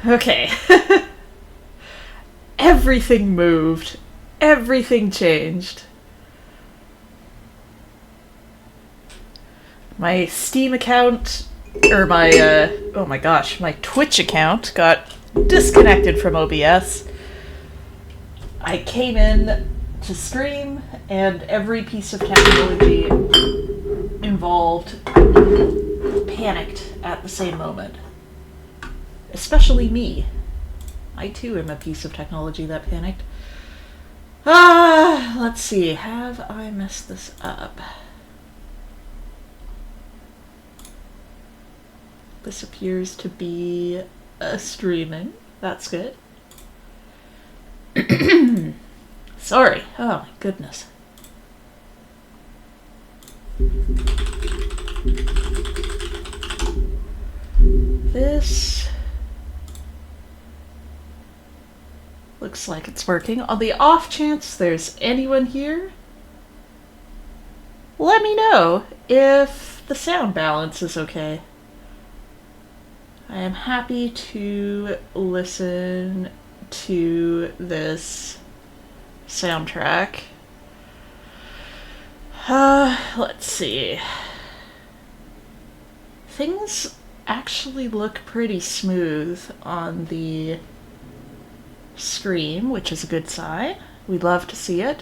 Okay. Everything moved. Everything changed. My Steam account, or my, oh my gosh, my Twitch account got disconnected from OBS. I came in to stream, and every piece of technology involved panicked at the same moment. Especially me. I too am a piece of technology that panicked. Let's see. Have I messed this up? This appears to be streaming. That's good. Sorry. Oh my goodness. This looks like it's working. On the off chance there's anyone here, let me know if the sound balance is okay. I am happy to listen to this soundtrack. Let's see. Things actually look pretty smooth on the screen, which is a good sign. We love to see it.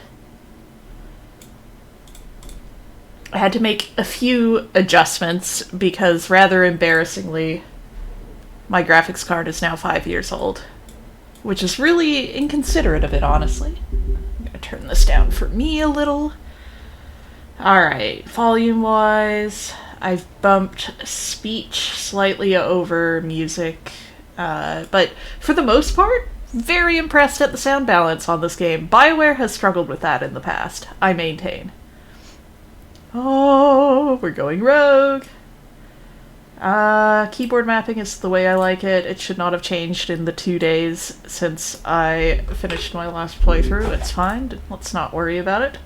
I had to make a few adjustments because, rather embarrassingly, my graphics card is now 5 years old, which is really inconsiderate of it, honestly. I'm gonna turn this down for me a little. Alright, volume-wise, I've bumped speech slightly over music, but for the most part, very impressed at the sound balance on this game. BioWare has struggled with that in the past, I maintain. Oh, we're going rogue. Keyboard mapping is the way I like it. It should not have changed in the 2 days since I finished my last playthrough. It's fine. Let's not worry about it.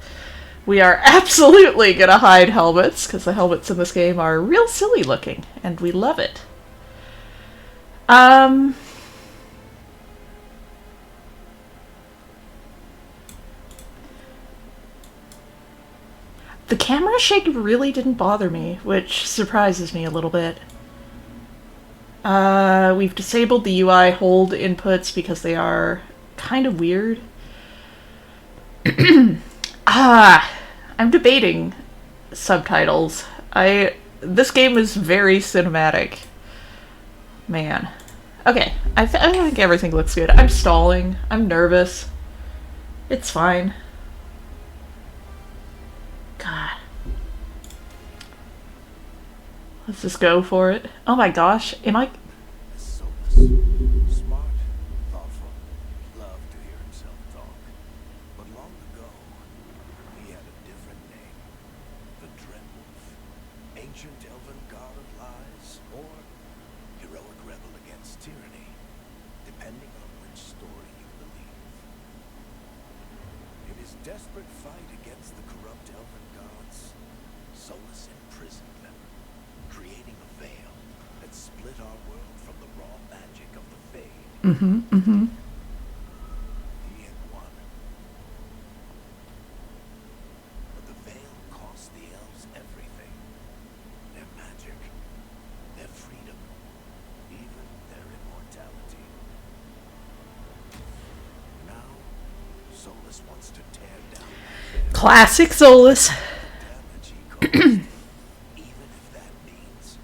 We are absolutely gonna hide helmets, because the helmets in this game are real silly looking, and we love it. The camera shake really didn't bother me, which surprises me a little bit. We've disabled the UI hold inputs because they are kind of weird. I'm debating subtitles. This game is very cinematic. Man. Okay, I think everything looks good. I'm stalling. I'm nervous. It's fine. God. Let's just go for it. Oh my gosh, am I... Smart, thoughtful, loved to hear himself talk. But long ago, he had a different name. The Dreadwolf. Ancient elven god of lies, or heroic rebel against tyranny, depending on which story you believe. In his desperate fight against the corrupt elven gods, Solus imprisoned them, creating a veil that split our world from the raw magic of the Fade. He had won. But the veil cost the elves everything. Their magic, their freedom, even their immortality. Now, Solus wants to tear down that veil. Classic Solus. Damage he caused. Even if that means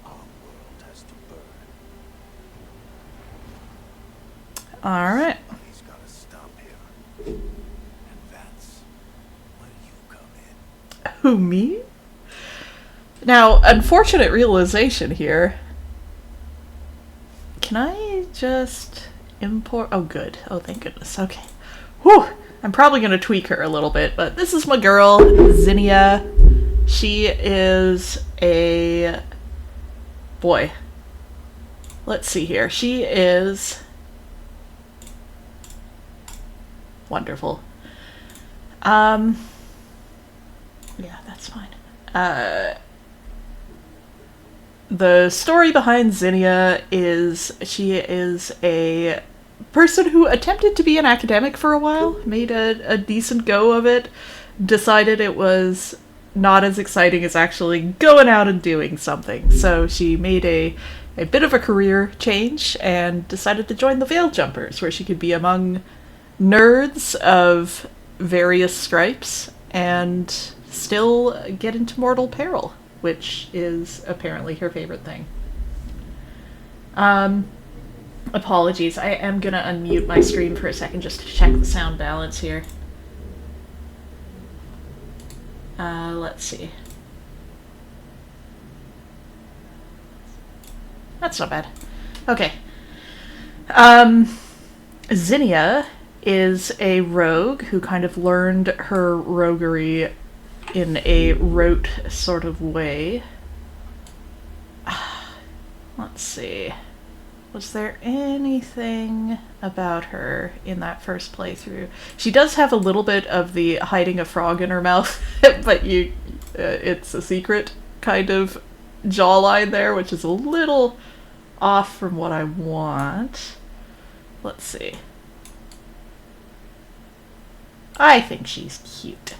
our world has to burn. Alright. Somebody's gotta stop him. And that's where you come in. Who, me? Now, unfortunate realization here. Can I just import... Oh, good. Oh, thank goodness. Okay. Whew! I'm probably going to tweak her a little bit, but this is my girl, Zinnia. She is a... Boy. Let's see here. She is... Wonderful. Yeah, that's fine. The story behind Zinnia is she is a person who attempted to be an academic for a while, made a decent go of it, decided it was not as exciting as actually going out and doing something. So she made a bit of a career change and decided to join the Veil Jumpers, where she could be among nerds of various stripes and still get into mortal peril, which is apparently her favorite thing. Apologies, I am gonna unmute my stream for a second just to check the sound balance here. Let's see. That's not bad. Okay. Zinnia is a rogue who kind of learned her roguery in a rote sort of way. Let's see. Was there anything about her in that first playthrough? She does have a little bit of the hiding a frog in her mouth, but it's a secret kind of jawline there, which is a little off from what I want. Let's see. I think she's cute.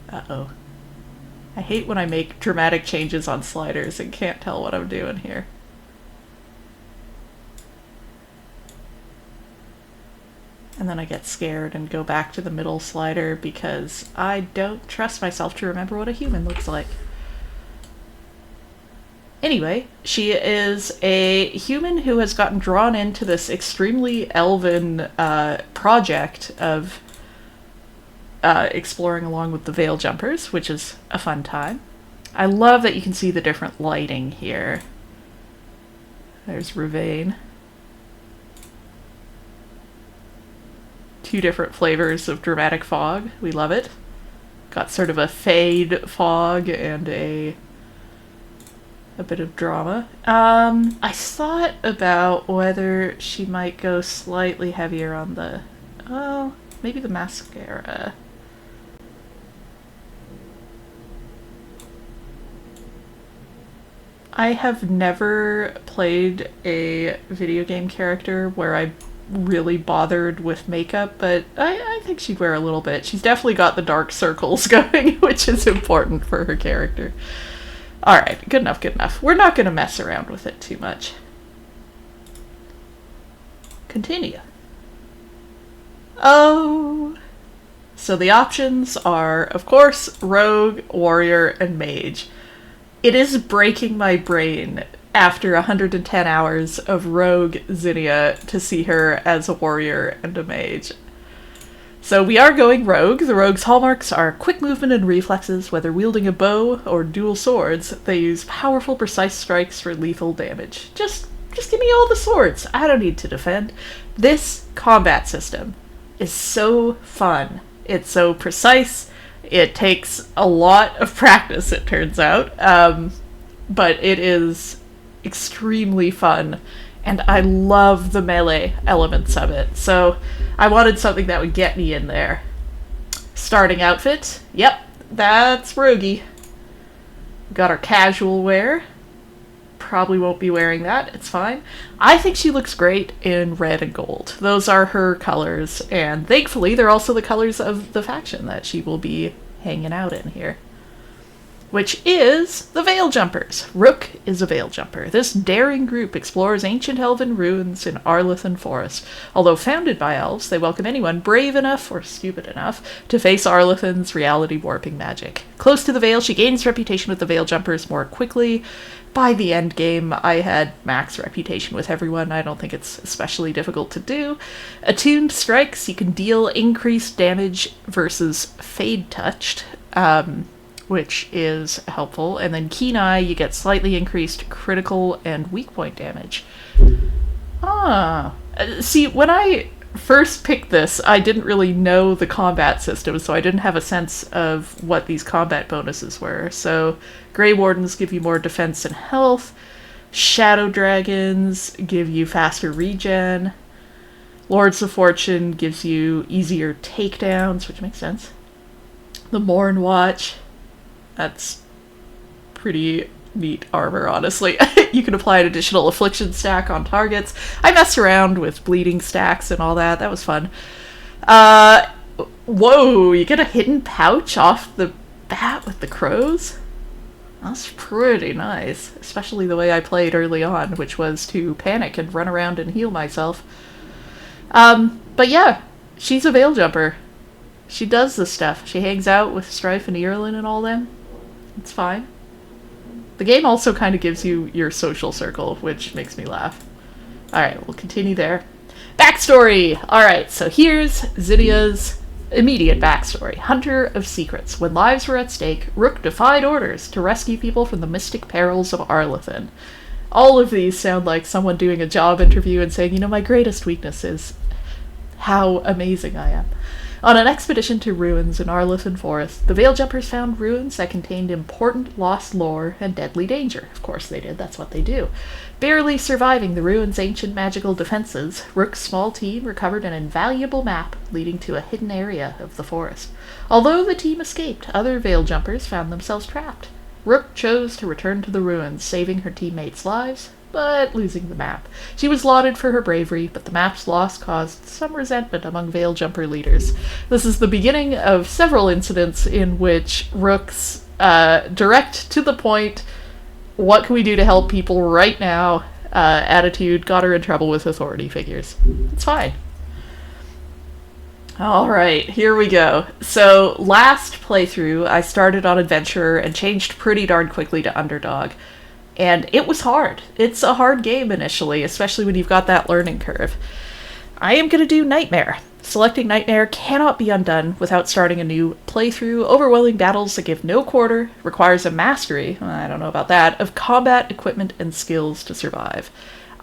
Uh-oh. I hate when I make dramatic changes on sliders and can't tell what I'm doing here. And then I get scared and go back to the middle slider because I don't trust myself to remember what a human looks like. Anyway, she is a human who has gotten drawn into this extremely elven project of exploring along with the Veil Jumpers, which is a fun time. I love that you can see the different lighting here. There's Ruvain. Two different flavors of dramatic fog. We love it. Got sort of a fade fog and a bit of drama. I thought about whether she might go slightly heavier on the... oh, maybe the mascara. I have never played a video game character where I really bothered with makeup, but I think she'd wear a little bit. She's definitely got the dark circles going, which is important for her character. Alright, good enough, good enough. We're not going to mess around with it too much. Continue. Oh. So the options are, of course, rogue, warrior, and mage. It is breaking my brain after 110 hours of rogue Zinnia to see her as a warrior and a mage. So we are going rogue. The rogue's hallmarks are quick movement and reflexes. Whether wielding a bow or dual swords, they use powerful, precise strikes for lethal damage. Just give me all the swords. I don't need to defend. This combat system is so fun. It's so precise. It takes a lot of practice, it turns out. But it is extremely fun. And I love the melee elements of it. So I wanted something that would get me in there. Starting outfit. Yep, that's roguey. Got our casual wear. Probably won't be wearing that. It's fine. I think she looks great in red and gold. Those are her colors. And thankfully, they're also the colors of the faction that she will be hanging out in here, which is the Veil Jumpers. Rook is a Veil Jumper. This daring group explores ancient elven ruins in Arlethan Forest. Although founded by elves, they welcome anyone brave enough or stupid enough to face Arlethan's reality-warping magic. Close to the Veil, she gains reputation with the Veil Jumpers more quickly. By the end game, I had max reputation with everyone. I don't think it's especially difficult to do. Attuned strikes, you can deal increased damage versus fade touched, which is helpful. And then Keen Eye, you get slightly increased critical and weak point damage. See, when I first picked this, I didn't really know the combat system, so I didn't have a sense of what these combat bonuses were. So Grey Wardens give you more defense and health. Shadow Dragons give you faster regen. Lords of Fortune gives you easier takedowns, which makes sense. The Morn Watch, that's pretty neat armor, honestly. You can apply an additional affliction stack on targets. I messed around with bleeding stacks and all that. That was fun. Whoa, you get a hidden pouch off the bat with the crows? That's pretty nice, especially the way I played early on, which was to panic and run around and heal myself. But yeah, she's a Veil Jumper. She does this stuff. She hangs out with Strife and Earlin and all them. It's fine. The game also kind of gives you your social circle, which makes me laugh. Alright, we'll continue there. Backstory! Alright, so here's Zinnia's immediate backstory. Hunter of Secrets. When lives were at stake, Rook defied orders to rescue people from the mystic perils of Arlathan. All of these sound like someone doing a job interview and saying, you know, my greatest weakness is how amazing I am. On an expedition to ruins in Arlathan Forest, the Veil Jumpers found ruins that contained important lost lore and deadly danger. Of course they did, that's what they do. Barely surviving the ruins' ancient magical defenses, Rook's small team recovered an invaluable map leading to a hidden area of the forest. Although the team escaped, other Veil Jumpers found themselves trapped. Rook chose to return to the ruins, saving her teammates' lives, but losing the map. She was lauded for her bravery, but the map's loss caused some resentment among Veil Jumper leaders. This is the beginning of several incidents in which Rook's direct to the point, what can we do to help people right now, attitude got her in trouble with authority figures. It's fine. Alright, here we go. So, last playthrough, I started on Adventurer and changed pretty darn quickly to Underdog. And it was hard. It's a hard game initially, especially when you've got that learning curve. I am going to do Nightmare. Selecting Nightmare cannot be undone without starting a new playthrough. Overwhelming battles that give no quarter, requires a mastery, I don't know about that, of combat, equipment, and skills to survive.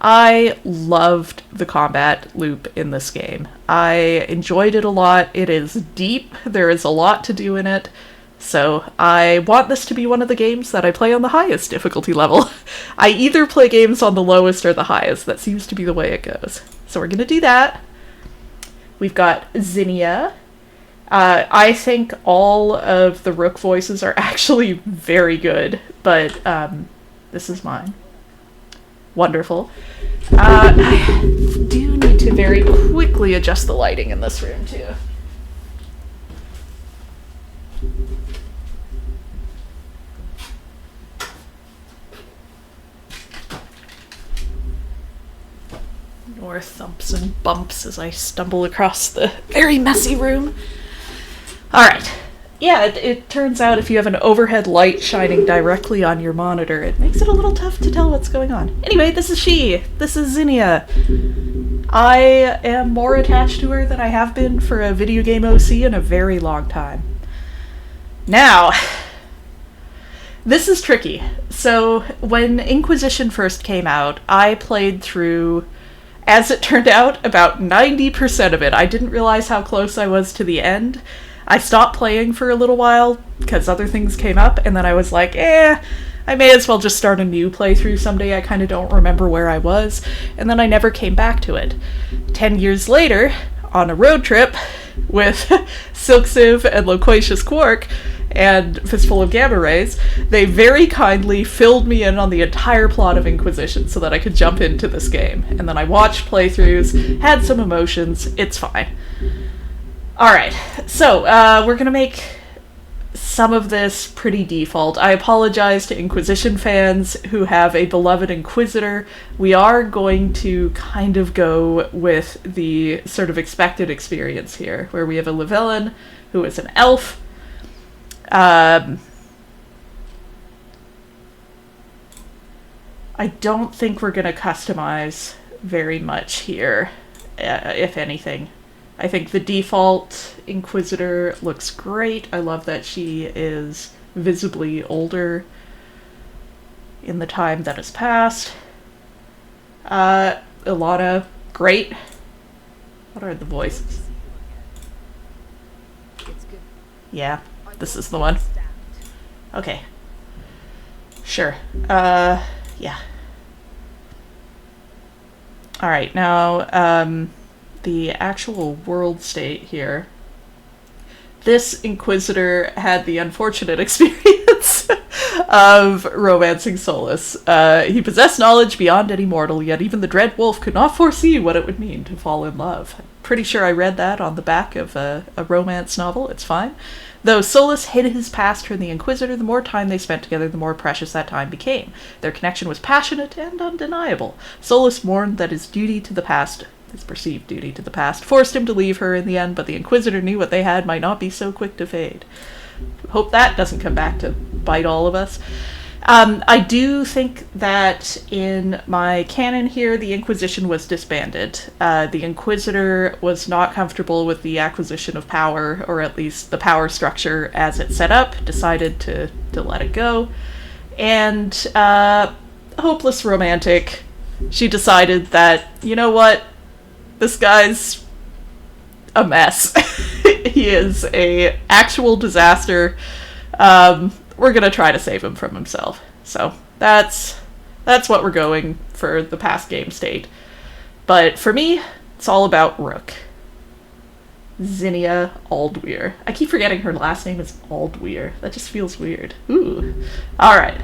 I loved the combat loop in this game. I enjoyed it a lot. It is deep. There is a lot to do in it. So I want this to be one of the games that I play on the highest difficulty level. I either play games on the lowest or the highest. That seems to be the way it goes. So we're going to do that. We've got Zinnia. I think all of the Rook voices are actually very good, but this is mine. Wonderful. I do need to very quickly adjust the lighting in this room, too. More thumps and bumps as I stumble across the very messy room. Alright. Yeah, it turns out if you have an overhead light shining directly on your monitor, it makes it a little tough to tell what's going on. Anyway, this is she. This is Zinnia. I am more attached to her than I have been for a video game OC in a very long time. Now, this is tricky. So, when Inquisition first came out, I played through, as it turned out, about 90% of it. I didn't realize how close I was to the end. I stopped playing for a little while because other things came up, and then I was like, I may as well just start a new playthrough someday. I kind of don't remember where I was, and then I never came back to it. 10 years later, on a road trip with Silksiv and Loquacious Quark and Fistful of Gamma Rays, they very kindly filled me in on the entire plot of Inquisition so that I could jump into this game. And then I watched playthroughs, had some emotions, it's fine. Alright, so we're gonna make some of this pretty default. I apologize to Inquisition fans who have a beloved Inquisitor. We are going to kind of go with the sort of expected experience here, where we have a Llewellyn who is an elf. I don't think we're gonna customize very much here, if anything. I think the default Inquisitor looks great. I love that she is visibly older in the time that has passed. Ilana, great. What are the voices? Yeah, this is the one. Okay. Sure. Yeah. Alright, now, the actual world state here. This Inquisitor had the unfortunate experience of romancing Solus. He possessed knowledge beyond any mortal, yet even the dread wolf could not foresee what it would mean to fall in love. Pretty sure I read that on the back of a romance novel. It's fine. Though Solus hid his past from the Inquisitor, the more time they spent together, the more precious that time became. Their connection was passionate and undeniable. Solus mourned that his perceived duty to the past, forced him to leave her in the end, but the Inquisitor knew what they had might not be so quick to fade. Hope that doesn't come back to bite all of us. I do think that in my canon here, the Inquisition was disbanded. The Inquisitor was not comfortable with the acquisition of power, or at least the power structure as it's set up, decided to let it go. And hopeless romantic, she decided that, you know what, this guy's a mess. He is a actual disaster. We're gonna try to save him from himself. So that's what we're going for the past game state. But for me, it's all about Rook. Zinnia Aldweir. I keep forgetting her last name is Aldweir. That just feels weird. Ooh. Alright.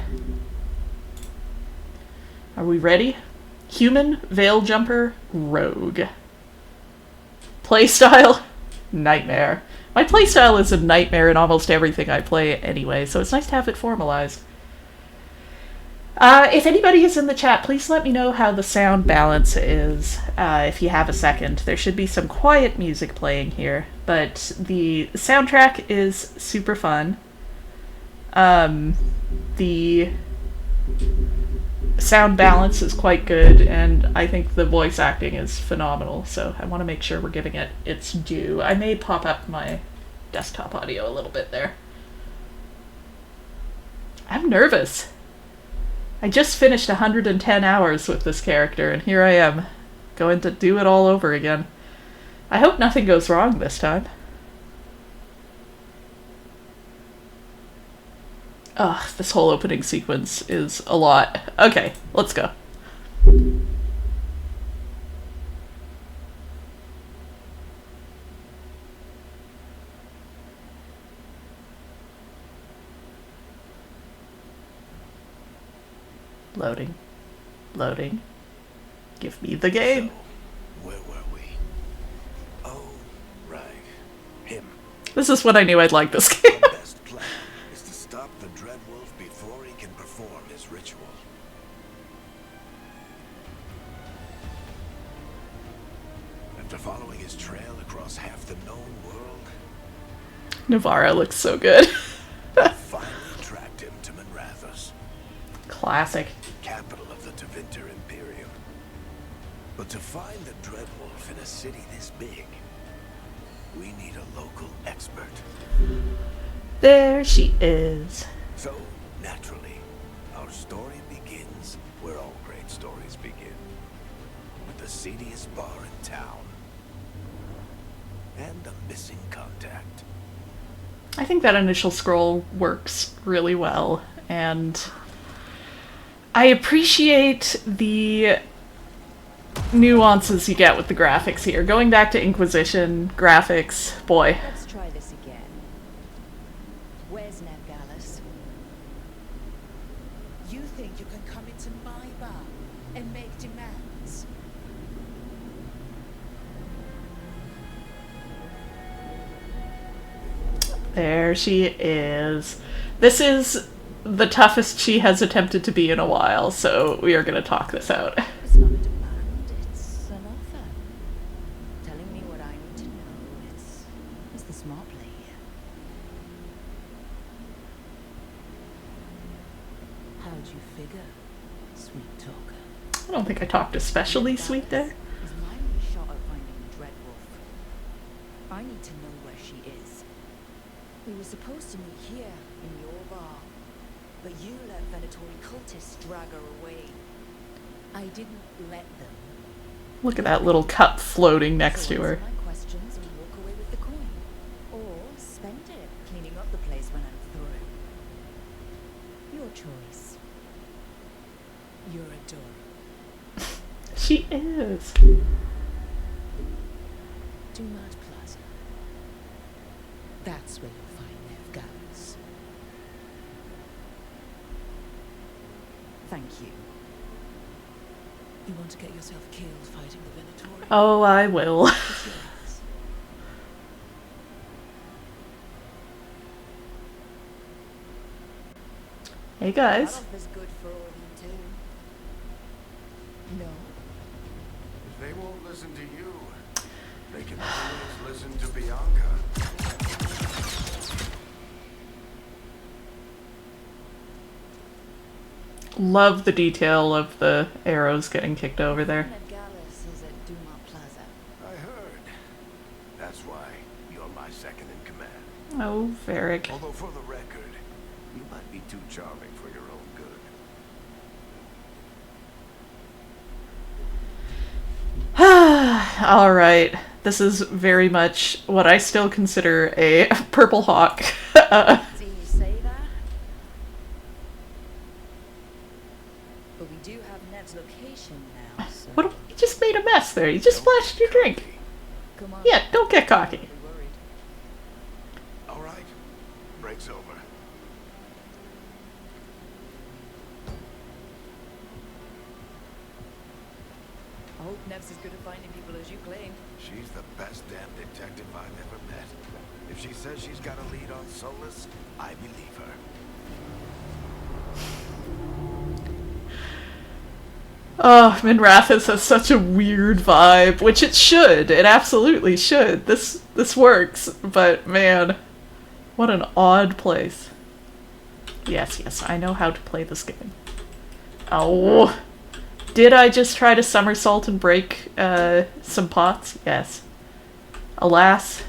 Are we ready? Human, Veil Jumper, Rogue. Playstyle, Nightmare. My playstyle is a nightmare in almost everything I play anyway, so it's nice to have it formalized. If anybody is in the chat, please let me know how the sound balance is, if you have a second. There should be some quiet music playing here, but the soundtrack is super fun. The sound balance is quite good, and I think the voice acting is phenomenal, so I want to make sure we're giving it its due. I may pop up my desktop audio a little bit there. I'm nervous. I just finished 110 hours with this character, and here I am, going to do it all over again. I hope nothing goes wrong this time. Ugh, this whole opening sequence is a lot. Okay, let's go. Loading. Loading. Give me the game. So, where were we? Oh, right. Him. This is when I knew I'd like this game. Our best plan is to stop the Dreadwolf before he can perform his ritual. After following his trail across half the known world, Navarra looks so good. we finally tracked him to Manrathus, Classic. capital of the Tevinter Imperium. But to find the Dreadwolf in a city this big, we need a local expert. There she is. So, naturally, our story begins where all great stories begin. With the seediest bar in town. And a missing contact. I think that initial scroll works really well, and I appreciate the nuances you get with the graphics here. Going back to Inquisition graphics, boy. Let's try this again. Where's Navgalis? You think you can come into my bar and make demands? There she is. This is the toughest she has attempted to be in a while, so we are going to talk this out. It's not a demand, it's an offer. Telling me what I need to know. It's the smart play here. How'd you figure, sweet talker? I don't think I talked especially sweet there. Is my only shot at finding the Dreadwolf. I need to know where she is. We were supposed to meet here, in your bar. But you let Venatory cultists drag her away. I didn't let them. Look at that little cup floating next to her. Answer my questions and walk away with the coin. Or spend it cleaning up the place when I'm through. Your choice. You're adorable. She is. Dumart Plaza. That's where you'll find Navgalis. You want to get yourself killed fighting the Venatori? Oh, I will. It's yours. Hey guys. That offers good for all you too. No. They won't listen to you. They can always listen to Bianca. Love the detail of the arrows getting kicked over there. Gallus is at Duma Plaza. I heard. That's why you're my second in command. Oh, Varric. Although for the record, you might be too charming for your own good. Alright. This is very much what I still consider a Purple Hawk. See you say that? But we do have Nev's location now, so... What? You just made a mess there. You just splashed your drink. Come on. Yeah, don't get cocky. Be worried. All right. Break's over. I hope Nev's as good at finding people as you claim. She's the best damn detective I've ever met. If she says she's got a lead on Solus, I believe her. Oh, Minrathous has such a weird vibe, which it should. It absolutely should. This works, but man, what an odd place. Yes, yes, I know how to play this game. Oh, did I just try to somersault and break some pots? Yes. Alas.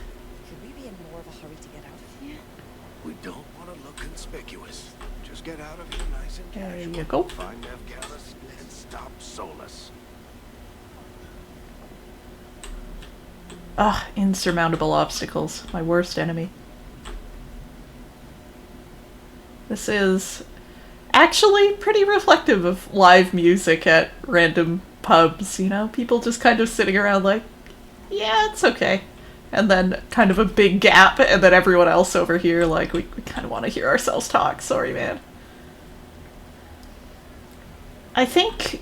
Could we be in more of a hurry to get out of here? We don't want to look conspicuous. Just get out of here nice and There casual. you go. Find Nev Gallus and stop Solus. Ah, insurmountable obstacles. My worst enemy. This is actually pretty reflective of live music at random pubs, you know? People just kind of sitting around like, yeah, it's okay. And then kind of a big gap, and then everyone else over here like, we kind of want to hear ourselves talk. Sorry, man. I think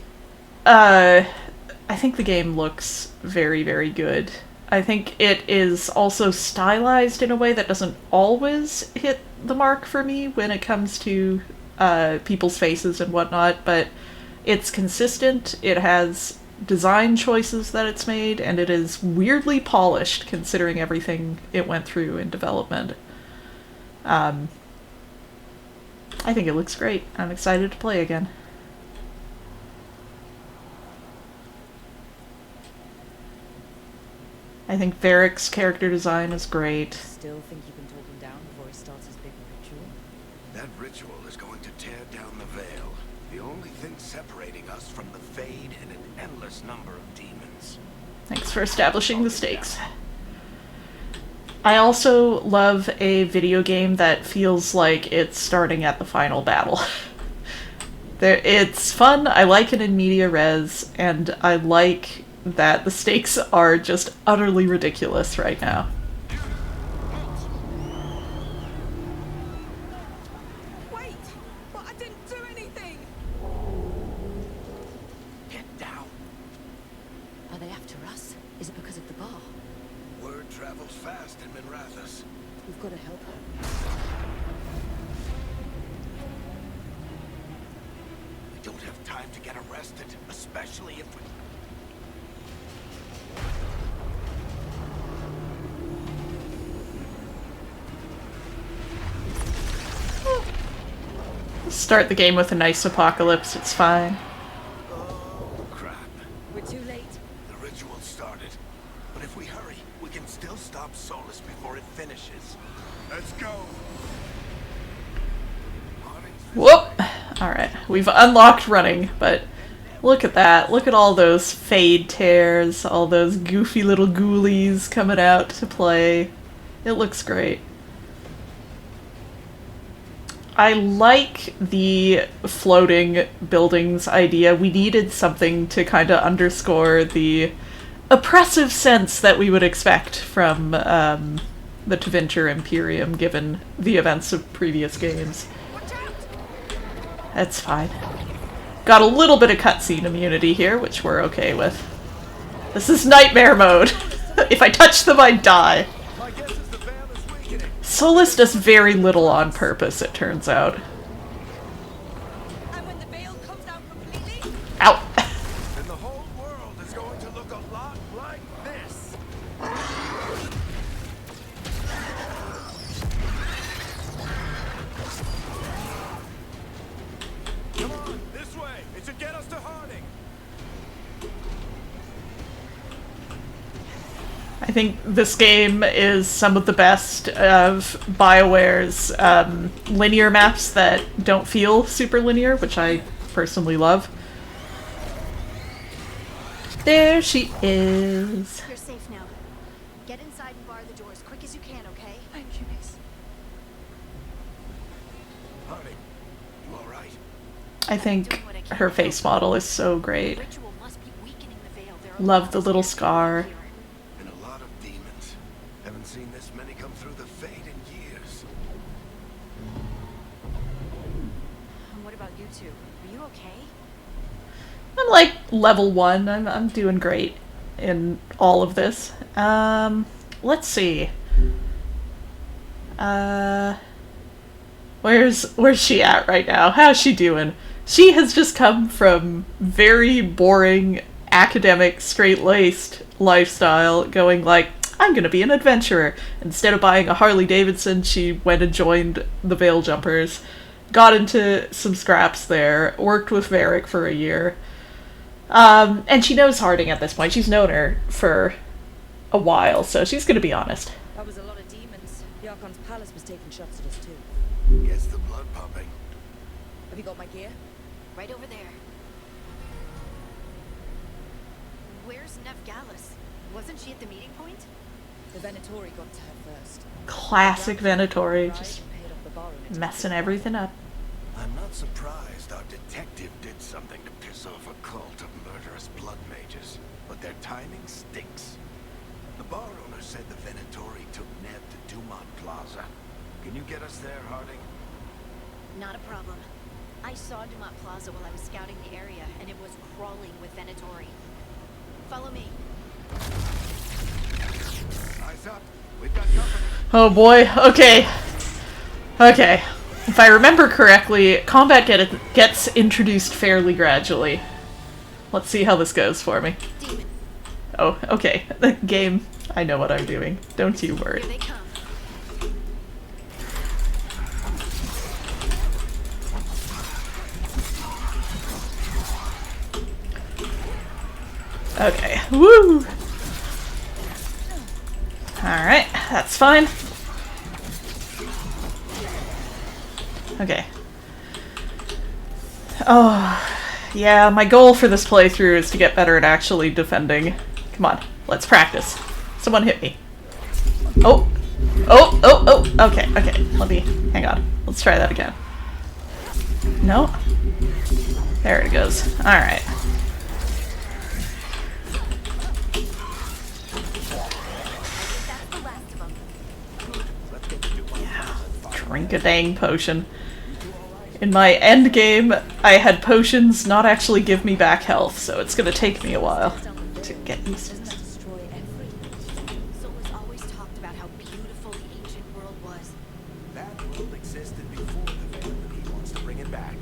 the game looks very, very good. I think it is also stylized in a way that doesn't always hit the mark for me when it comes to people's faces and whatnot, but it's consistent, it has design choices that it's made, and it is weirdly polished considering everything it went through in development. I think it looks great. I'm excited to play again. I think Varric's character design is great. Still think you can talk him down before he starts his big ritual? That ritual is going to tear down the veil. The only thing separating us from the Fade and an endless number of demons. Thanks for establishing the stakes. I also love a video game that feels like it's starting at the final battle. It's fun, I like it in media res, and I like that the stakes are just utterly ridiculous right now. Wait! But I didn't do anything! Get down. Are they after us? Is it because of the bar? Word travels fast in Minrathous. We've got to help her. We don't have time to get arrested, especially if we... Start the game with a nice apocalypse, it's fine. Oh, crap. We're too late. The ritual started. But if we hurry, we can still stop Solus before it finishes. Let's go. Whoop! Alright, we've unlocked running, but look at that. Look at all those fade tears, all those goofy little ghoulies coming out to play. It looks great. I like the floating buildings idea. We needed something to kind of underscore the oppressive sense that we would expect from the Tevinter Imperium, given the events of previous games. That's fine. Got a little bit of cutscene immunity here, which we're okay with. This is nightmare mode. If I touch them, I die. My guess is the veil is weakening. Solus does very little on purpose, it turns out. And when the veil comes out completely, Ow! Then the whole world is going to look a lot like this. Come on, this way. It should get us to Harding. I think this game is some of the best of BioWare's linear maps that don't feel super linear, which I personally love. There she is. You're safe now. Get inside and bar the door as quick as you can, okay? thank you, miss. Harding, you all right? I think her face model is so great. Ritual must be weakening the veil. There are Love the lots little of scar. here. And a lot of demons. Haven't seen this many come through the Fade in years. And what about you two? Are you okay? I'm like level 1. I'm doing great in all of this. Let's see. Where's she at right now? How's she doing? She has just come from very boring academic straight-laced lifestyle going like, I'm gonna be an adventurer. Instead of buying a Harley Davidson, she went and joined the Veil Jumpers, got into some scraps there, worked with Varric for a year. And she knows Harding at this point. She's known her for a while, so she's gonna be honest. That was a lot of demons. The Archon's palace was taking shots at us too. Gets the blood pumping. Have you got my gear? Right over there. Where's Nev Gallus? Wasn't she at the meeting point? The Venatori got to her first. Classic Venatori, Arrived just and paid off the borrow and it messing took everything up. I'm not surprised our detective did something to piss off a cult of murderous blood mages, but their timing stinks. The bar owner said the Venatori took Ned to Dumont Plaza. Can you get us there, Harding? Not a problem. I saw Dumont Plaza while I was scouting the area, and it was crawling with Venatori. Follow me. Eyes up. We've got company. Oh boy, okay. Okay. If I remember correctly, combat gets introduced fairly gradually. Let's see how this goes for me. Demon, Oh, okay. The game, I know what I'm doing. Don't you worry. here they come. Okay. Woo! Alright, that's fine. Okay. Oh, yeah, my goal for this playthrough is to get better at actually defending. Come on, let's practice. Someone hit me. Oh! Oh, oh, oh! Okay, okay, let me... hang on. Let's try that again. No? There it goes. Alright. That's the last of them. Let's get to Dumont. Drink a dang potion. In my end game, I had potions not actually give me back health, so it's gonna take me a while to get used to Doesn't this. destroy everything. Solus always talked about how beautiful the ancient world was, That world existed before the Veil, and he wants to bring it back.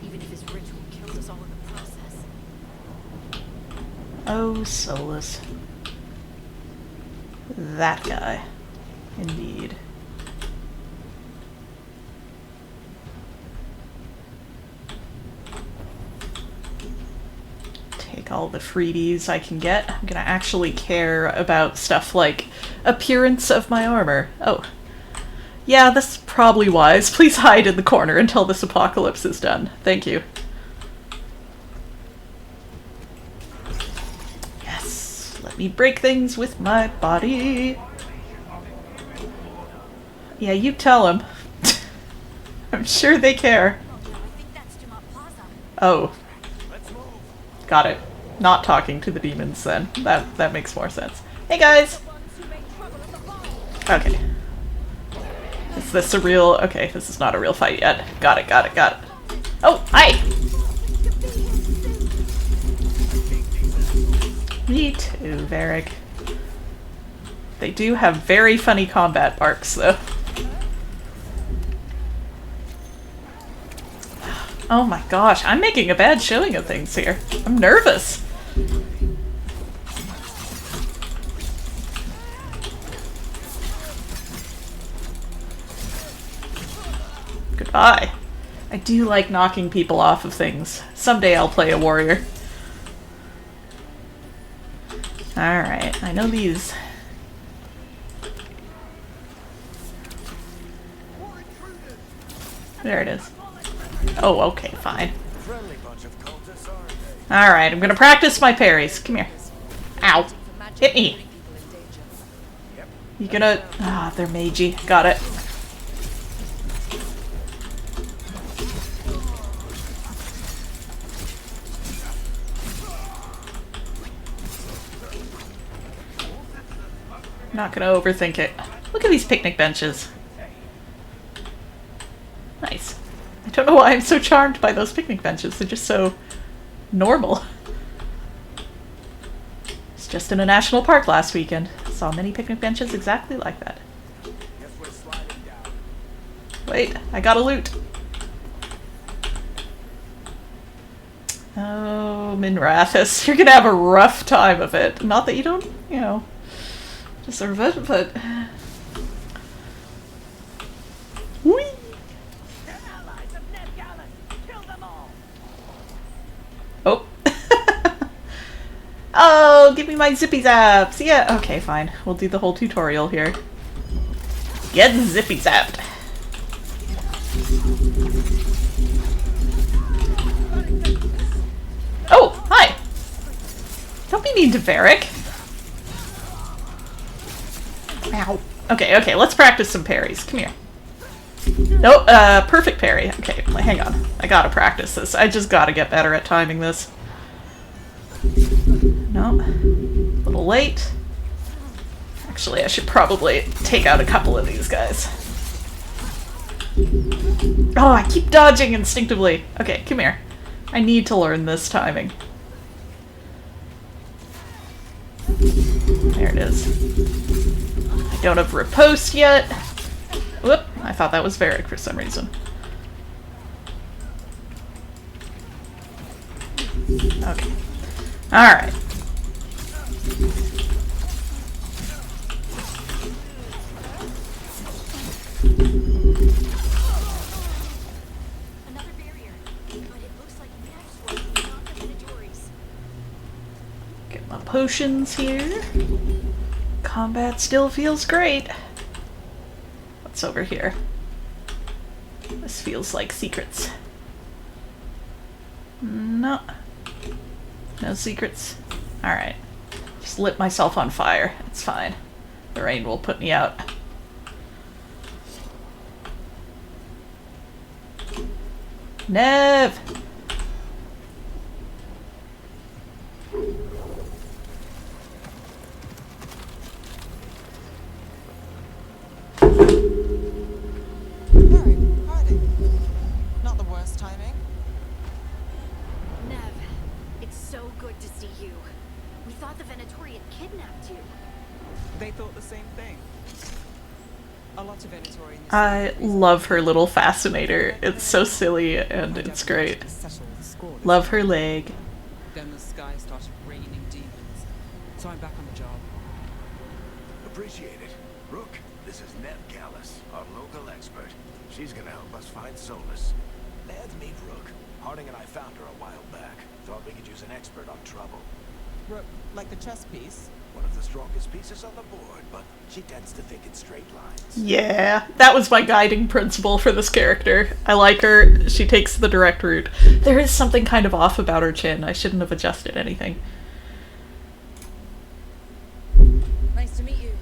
even if his ritual kills us all in the process. Oh, Solus. That guy. Indeed. Take all the freebies I can get. I'm gonna actually care about stuff like appearance of my armor. Oh. Yeah, that's probably wise. Please hide in the corner until this apocalypse is done. Thank you. Yes. Let me break things with my body. Yeah, you tell them. I'm sure they care. Oh no, I think that's Dumont Plaza. Oh, Let's move. got it. Not talking to the demons then. That makes more sense. Hey guys! Okay. Is this a real... okay, this is not a real fight yet. Got it, got it, got it. Oh, hi! Me too, Varric. They do have very funny combat barks, though. Oh my gosh, I'm making a bad showing of things here. I'm nervous. Goodbye. I do like knocking people off of things. Someday I'll play a warrior. Alright, I know these. There it is. Oh, okay, fine. Friendly bunch of cultists, aren't they? Alright, I'm gonna practice my parries. Come here. Ow. Hit me. You gonna... Ah, they're magey. Got it. Not gonna overthink it. Look at these picnic benches. Nice. I don't know why I'm so charmed by those picnic benches. They're just so normal. It's just in a national park last weekend. Saw many picnic benches exactly like that. Guess we're sliding down. Wait, I gotta loot. Oh, Minrathis, you're gonna have a rough time of it. Not that you don't, you know, deserve it, but... Whee! Oh. Oh, give me my zippy zaps. Yeah, okay, fine. We'll do the whole tutorial here. Get zippy zapped. Oh, hi. Don't be mean to Varric. Ow. Okay, okay, let's practice some parries. Come here. No, perfect parry. Okay, hang on. I gotta practice this. I just gotta get better at timing this. No. A little late. Actually, I should probably take out a couple of these guys. Oh, I keep dodging instinctively. Okay, come here. I need to learn this timing. There it is. I don't have riposte yet. Whoop, I thought that was Varric for some reason. Okay. Alright. Another barrier, but it looks like Nev's working, not the Minotaurs. Get my potions here. Combat still feels great. What's over here? This feels like secrets. No. No secrets. Alright. Just lit myself on fire. It's fine. The rain will put me out. Nev! Not the worst timing. Nev, it's so good to see you. We thought the Venatori had kidnapped you. They thought the same thing. A lot of Venatori in this I love her little fascinator. It's so silly and it's great. Love her leg. Then the sky started raining demons. So I'm back on the job. Appreciate it. Rook, this is Ned Gallus, our local expert. She's gonna help us find Solus. Ned's meet Rook. Harding and I found her a while back. Thought we could use an expert on trouble. Like the chess piece. One of the strongest pieces on the board, but she tends to think in straight lines. Yeah, that was my guiding principle for this character. I like her. She takes the direct route. There is something kind of off about her chin. I shouldn't have adjusted anything. Nice to meet you.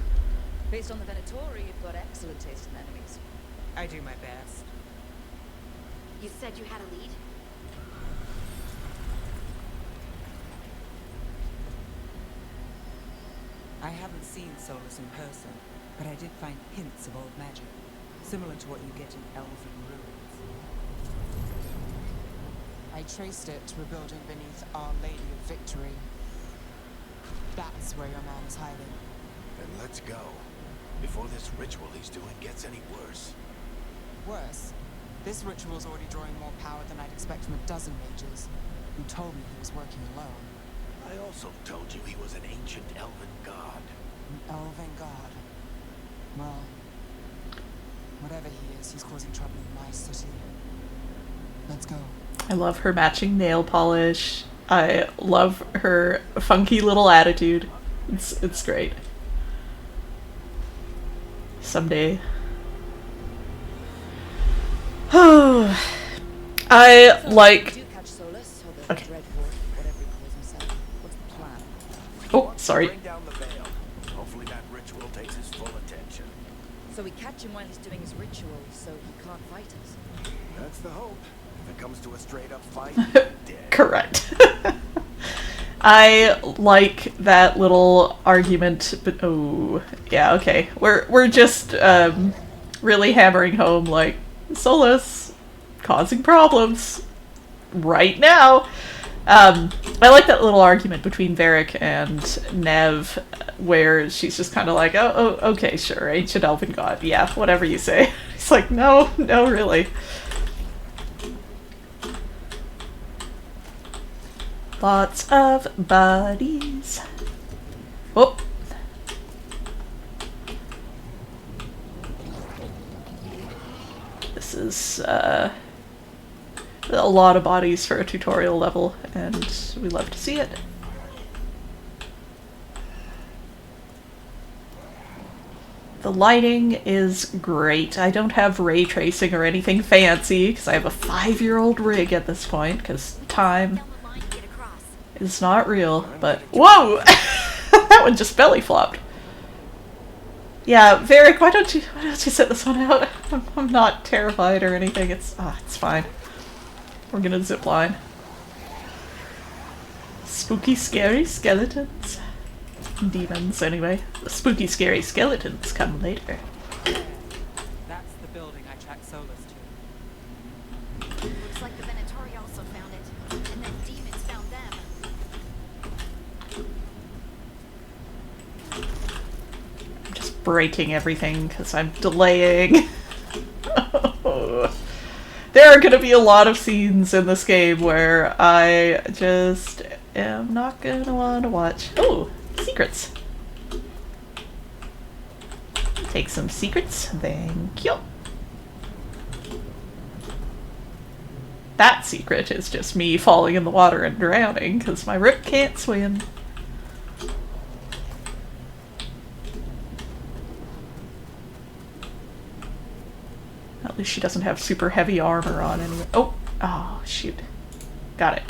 Based on the Venatori, you've got excellent taste in enemies. I do my best. You said you had a lead? I haven't seen Solus in person, but I did find hints of old magic, similar to what you get in elven ruins. I traced it to a building beneath Our Lady of Victory. That's where your man is hiding. Then let's go. Before this ritual he's doing gets any worse. Worse, this ritual's already drawing more power than I'd expect from a dozen mages. You told me he was working alone. I also told you he was an ancient elven god. An elven god. Well, whatever he is, he's causing trouble in my city. Let's go. I love her matching nail polish. I love her funky little attitude. It's great. Someday. I like... Do catch Solus, or the Okay. Dreadwolf, whatever he calls himself. What's the plan? Oh, sorry. Bring down the veil. Hopefully that ritual takes his full attention. So we catch him while he's doing his ritual, so he can't fight us. That's the hope. If it comes to a straight-up fight, you're dead. Correct. I like that little argument, but oh, yeah, okay. We're just really hammering home, like, Solus causing problems right now. I like that little argument between Varric and Nev, where she's just kind of like, oh, okay, sure, ancient elven god, yeah, whatever you say. It's like, no, really. Lots of bodies. Oh. This is a lot of bodies for a tutorial level, and we love to see it. The lighting is great. I don't have ray tracing or anything fancy, because I have a 5-year-old rig at this point, because time Down the line to get across. is not real, but... Whoa! That one just belly flopped. Yeah, Varric, why don't you sit this one out? I'm not terrified or anything. It's fine. We're gonna zip line. Spooky, scary skeletons. Demons, anyway. The spooky, scary skeletons come later. That's the building I tracked Solus to. Looks like the Venatori also found it. And then demons found them. I'm just breaking everything because I'm delaying. There are going to be a lot of scenes in this game where I just am not going to want to watch. Oh, secrets. Take some secrets. Thank you. That secret is just me falling in the water and drowning because my Rook can't swim. At least she doesn't have super heavy armor on anyway. Oh, shoot. Got it.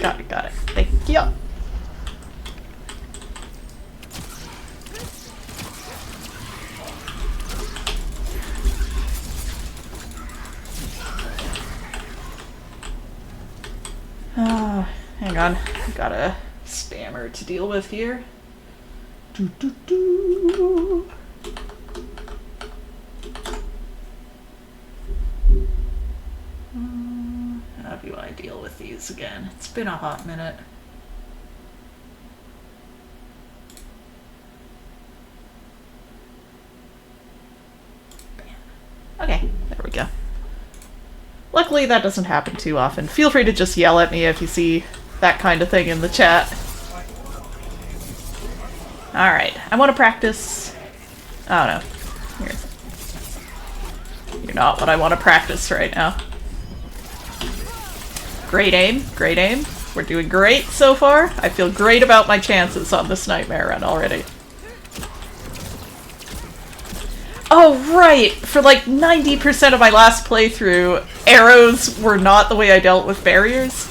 Thank you. Hang on. I've got a spammer to deal with here. How do I deal with these again? It's been a hot minute. Okay, there we go. Luckily that doesn't happen too often. Feel free to just yell at me if you see that kind of thing in the chat. Alright, I want to practice... Oh no. You're not what I want to practice right now. Great aim, great aim. We're doing great so far. I feel great about my chances on this nightmare run already. Oh, right! For like 90% of my last playthrough, arrows were not the way I dealt with barriers.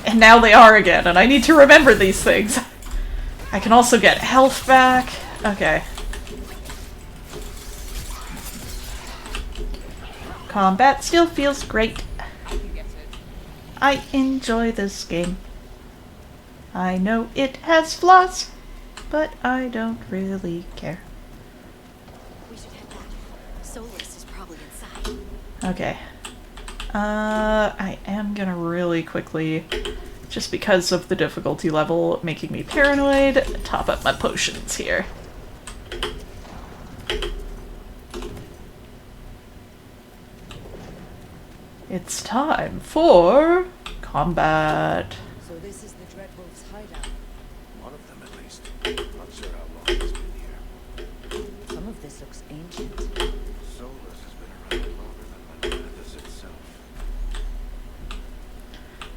And now they are again, and I need to remember these things. I can also get health back. Okay. Combat still feels great. I enjoy this game. I know it has flaws, but I don't really care. We should head back. Solus is probably inside. Okay. I am gonna really quickly just because of the difficulty level making me paranoid. Top up my potions here. It's time for combat. So this is the Dreadwolf's hideout. One of them, at least. Not sure how long it's been here. Some of this looks ancient. Solus has been around longer than Atlantis itself.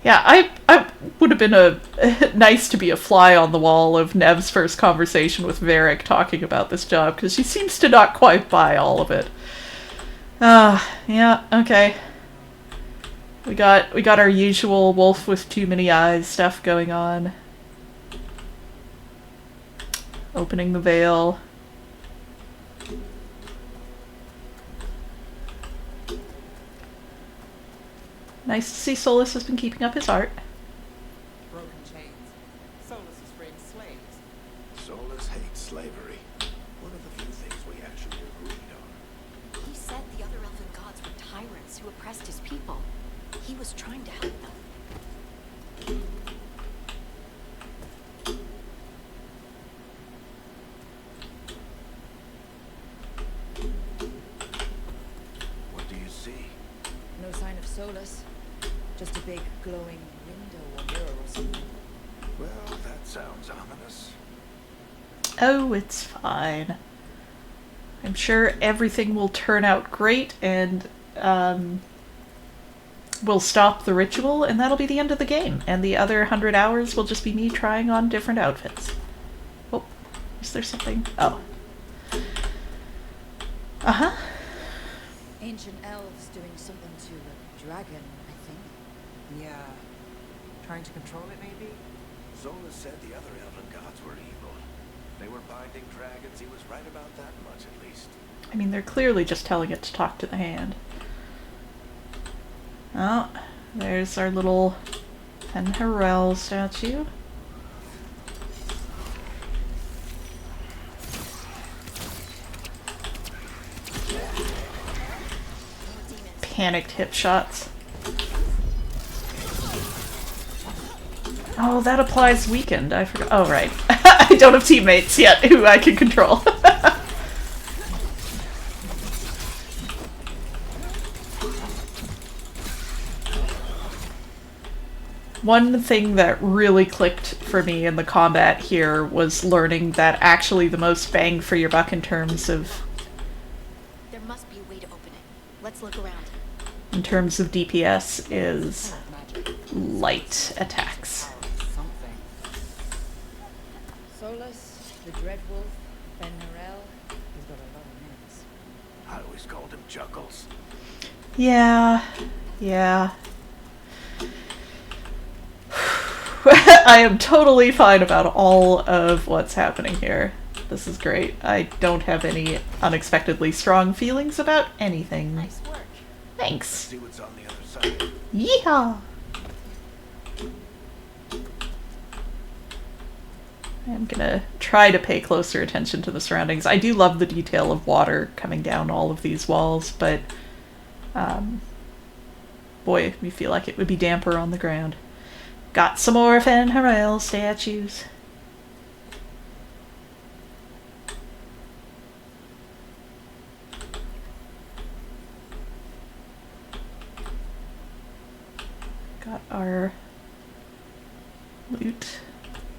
Yeah, I would have been nice to be a fly on the wall of Nev's first conversation with Varric talking about this job, because she seems to not quite buy all of it. Yeah, okay. We got our usual wolf with too many eyes stuff going on. Opening the veil. Nice to see Solus has been keeping up his art. Broken chains. Solus has freed slaves. Solus hates slavery. One of the few things we actually agreed on. He said the other elven gods were tyrants who oppressed his people. He was trying to help them. What do you see? No sign of Solus. Just a big glowing window or mirror or something. Well, that sounds ominous. Oh, it's fine. I'm sure everything will turn out great, and we'll stop the ritual, and that'll be the end of the game. And the other 100 hours will just be me trying on different outfits. Oh, is there something? Oh. Uh-huh. Ancient elves doing something to a dragon, I think. Yeah. Trying to control it, maybe? Solus said the other elven gods were evil. They were binding dragons. He was right about that much, at least. I mean, they're clearly just telling it to talk to the hand. Oh, there's our little Penharel statue. Panicked hip shots. Oh, that applies weakened. I forgot. Oh, right. I don't have teammates yet who I can control. One thing that really clicked for me in the combat here was learning that actually the most bang for your buck in terms of There must be a way to open it. Let's look around. DPS is Magic. light attacks. Something. Solus, the Dreadwolf, Penharel. He's got a lot of names. I always called him Chuckles. Yeah. I am totally fine about all of what's happening here. This is great. I don't have any unexpectedly strong feelings about anything. Nice work. Thanks. See what's on the other side. Yeehaw! I'm gonna try to pay closer attention to the surroundings. I do love the detail of water coming down all of these walls, but boy, we feel like it would be damper on the ground. Got some more Penharel statues. Got our loot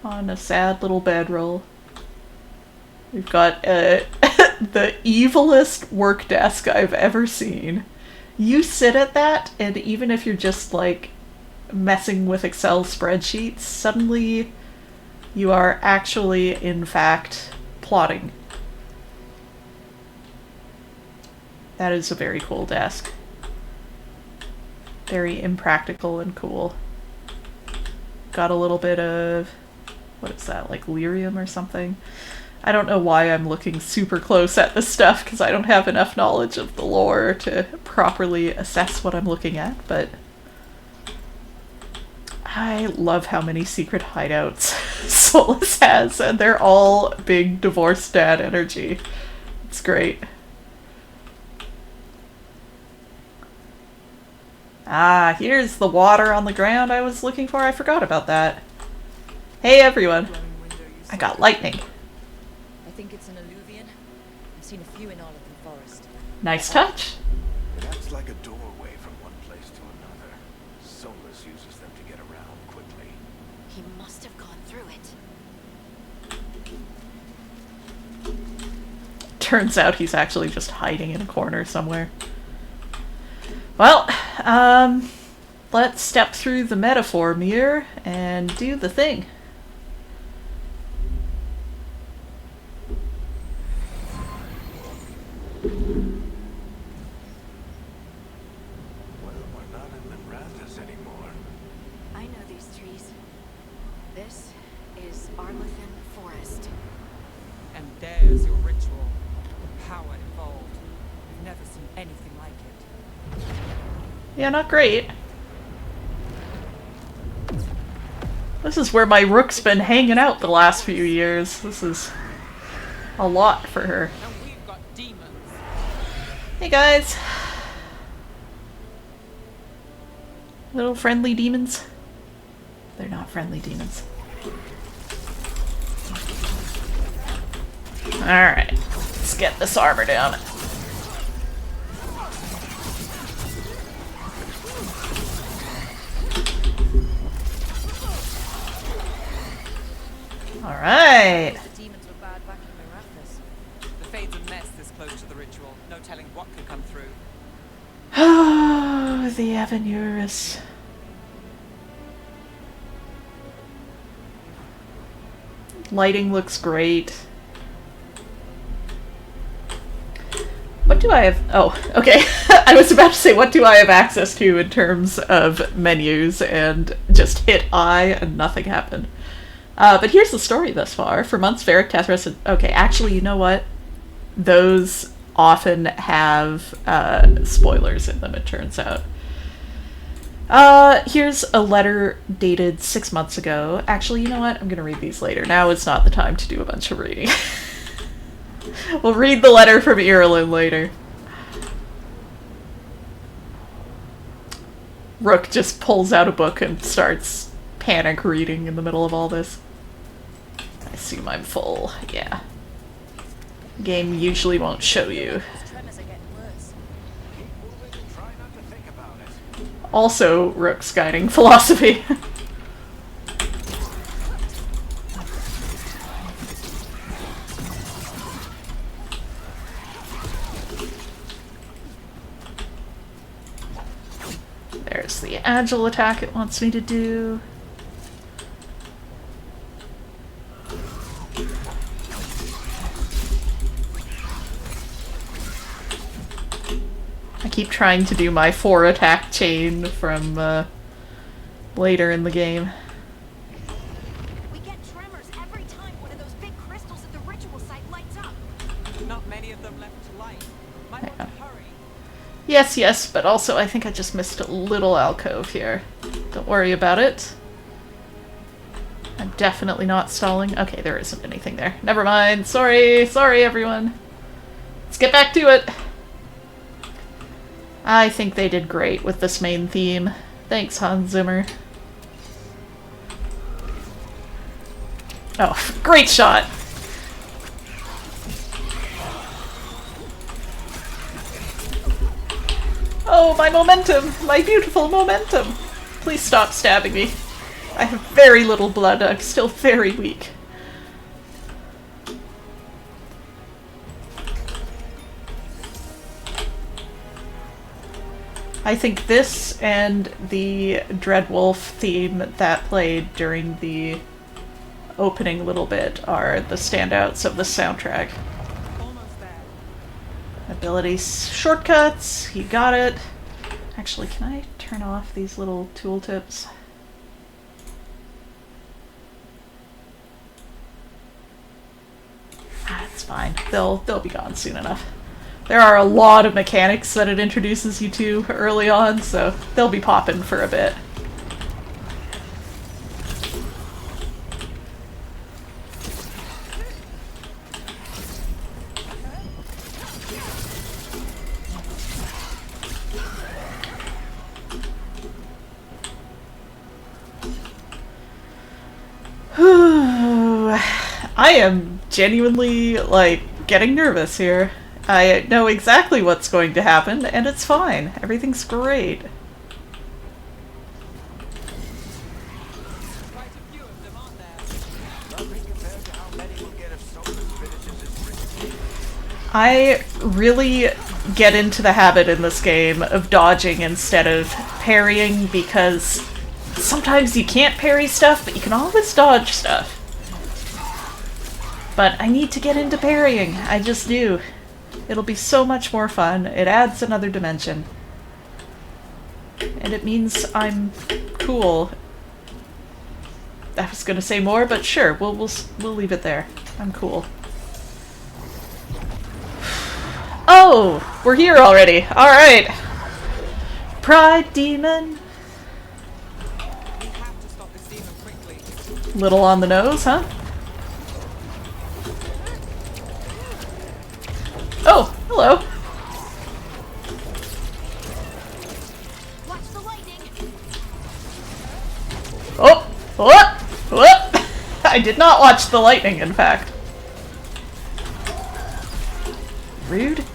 on a sad little bedroll. We've got the evilest work desk I've ever seen. You sit at that, and even if you're just like messing with Excel spreadsheets, suddenly you are actually, in fact, plotting. That is a very cool desk. Very impractical and cool. Got a little bit of, what is that, like lyrium or something? I don't know why I'm looking super close at this stuff, because I don't have enough knowledge of the lore to properly assess what I'm looking at, but I love how many secret hideouts Solus has, and they're all big divorced dad energy. It's great. Ah, here's the water on the ground I was looking for. I forgot about that. Hey everyone. I got lightning. I think it's an alluvian. I've seen a few in Arlequin Forest. Nice touch. It acts like a doorway from one place to another. Solus uses them to get around quickly. He must have gone through it. Turns out he's actually just hiding in a corner somewhere. Well, let's step through the metaphor mirror and do the thing. Well, we're not in Minrathous anymore. I know these trees. This is Arlequin Forest. And there's your ritual. The power involved. I've never seen anything like it. Yeah, not great. This is where my rook's been hanging out the last few years. This is a lot for her. And we've got demons. Hey guys. Little friendly demons. They're not friendly demons. Alright, let's get this armor down. Alright. The demons were bad back in Mirathas. The Fade's a mess this close to the ritual. No telling what could come through. Oh, the Avenurus. Lighting looks great. What do I have? Oh, okay. I was about to say, what do I have access to in terms of menus, and just hit I and nothing happened. But here's the story thus far. For months, Varric, Tethras, and... Okay, actually, you know what? Those often have spoilers in them, it turns out. Here's a letter dated 6 months ago. Actually, you know what? I'm gonna read these later. Now is not the time to do a bunch of reading. We'll read the letter from Irulan later. Rook just pulls out a book and starts panic reading in the middle of all this. I assume I'm full, yeah. Game usually won't show you. These tremors are getting worse. Keep moving and try not to think about it. Also, Rook's guiding philosophy. There's the agile attack it wants me to do. I keep trying to do my 4 attack chain from later in the game. We get tremors every time one of those big crystals at the ritual site lights up. Not many of them left to light. Might want to hurry. Yes, yes, but also I think I just missed a little alcove here. Don't worry about it. I'm definitely not stalling. Okay, there isn't anything there. Never mind. Sorry, sorry everyone. Let's get back to it. I think they did great with this main theme. Thanks, Hans Zimmer. Oh, great shot! Oh, my momentum! My beautiful momentum! Please stop stabbing me. I have very little blood. I'm still very weak. I think this and the Dreadwolf theme that played during the opening little bit are the standouts of the soundtrack. Almost there. Abilities, shortcuts, you got it. Actually, can I turn off these little tooltips? Ah, it's fine. They'll be gone soon enough. There are a lot of mechanics that it introduces you to early on, so they'll be popping for a bit. I am genuinely, like, getting nervous here. I know exactly what's going to happen, and it's fine. Everything's great. Quite a few of them, aren't there? Nothing compared to how many will get if Solus finishes his ritual. I really get into the habit in this game of dodging instead of parrying because sometimes you can't parry stuff, but you can always dodge stuff. But I need to get into parrying. I just do. It'll be so much more fun. It adds another dimension. And it means I'm cool. I was gonna say more, but sure, we'll leave it there. I'm cool. Oh, we're here already. All right. Pride demon. We have to stop this demon quickly. Little on the nose, huh? Oh, hello. Watch the lightning. Oh, what? What? I did not watch the lightning, in fact. Rude.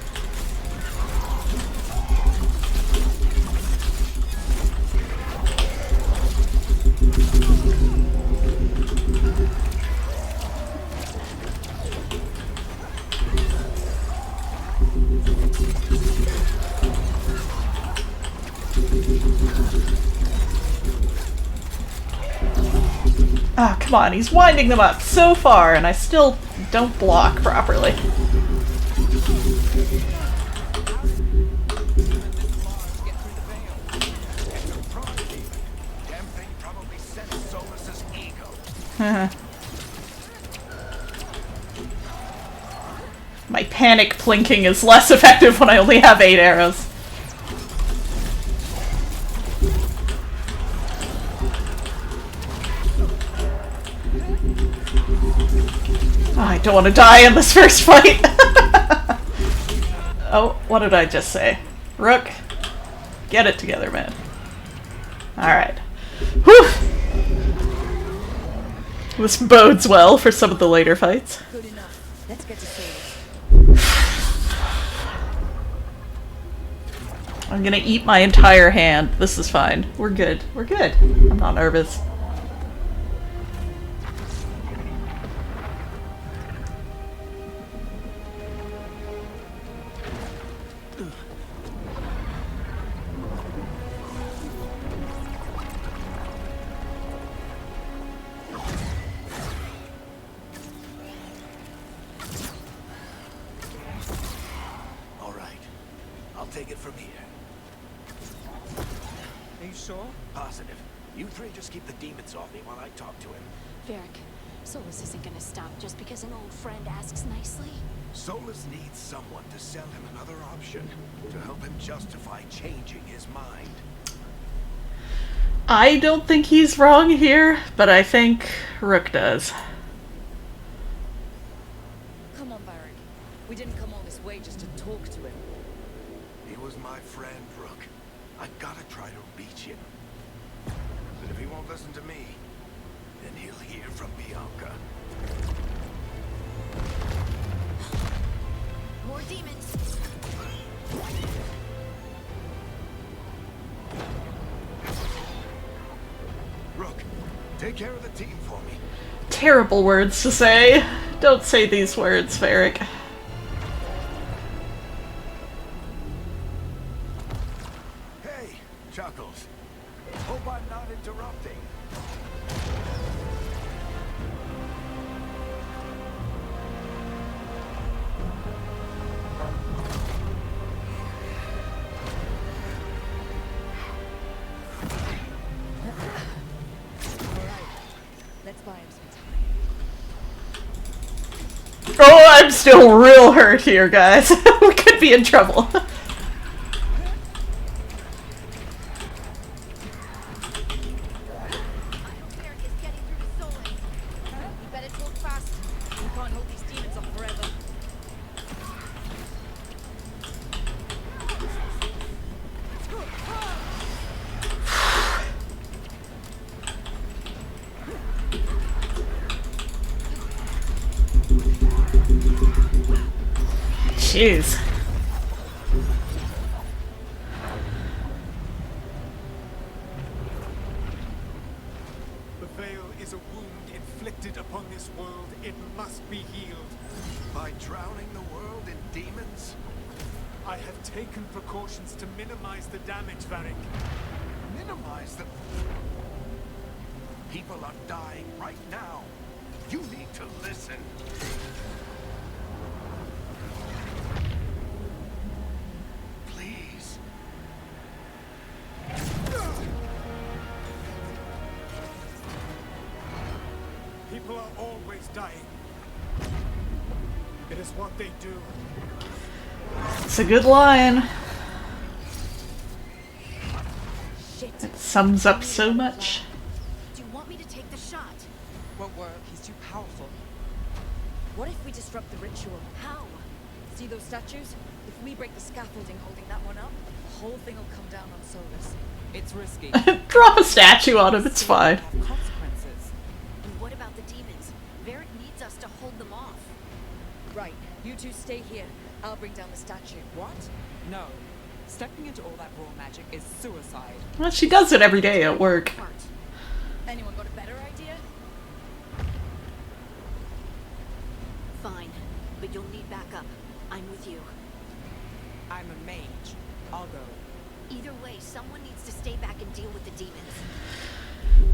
Ah, come on, he's winding them up so far, and I still don't block properly. Damn thing probably sent Solus's ego. My panic plinking is less effective when I only have 8 arrows. Oh, I don't want to die in this first fight. Oh, what did I just say? Rook, get it together, man. Alright. Whew! This bodes well for some of the later fights. Good enough. Let's get to Solus. I'm gonna eat my entire hand. This is fine. We're good. We're good. I'm not nervous. All right, I'll take it from here. Are you sure? Positive. You three just keep the demons off me while I talk to him. Varric, Solus isn't gonna stop just because an old friend asks nicely. Solus needs someone to sell him another option, to help him justify changing his mind. I don't think he's wrong here, but I think Rook does. Come on, Varric. We didn't come all this way just to talk to him. He was my friend, Rook. I gotta try to reach him. But if he won't listen to me, then he'll hear from Bianca. More demons. Rook, take care of the team for me. Terrible words to say. Don't say these words, Varric. Hey, Chuckles. Hope I'm not interrupting. Alright. Let's buy him some time. Oh, I'm still real hurt here, guys. We could be in trouble. Varric is getting through to Solus. You better talk fast. We can't hold these demons off forever. jeez. The veil is a wound inflicted upon this world. It must be healed. By drowning the world in demons? I have taken precautions to minimize the damage, Varric. Minimize the... People are dying right now. You need to listen. Please. People are always dying. It is what they do. It's a good line. Shit. It sums up so much. Do you want me to take the shot? Won't work. He's too powerful. What if we disrupt the ritual? How? See those statues? If we break the scaffolding holding that one up, the whole thing will come down on Solus. It's risky. Drop a statue on him, it's fine. Have consequences. And what about the demons? Varric needs us to hold them off. Right, you two stay here. I'll bring down the statue. What? No. Stepping into all that raw magic is suicide. Well, she does it every day at work. Part. Anyone got a better idea? Fine, but you'll need backup. I'm with you. I'm a mage. I'll go. Either way, someone needs to stay back and deal with the demons.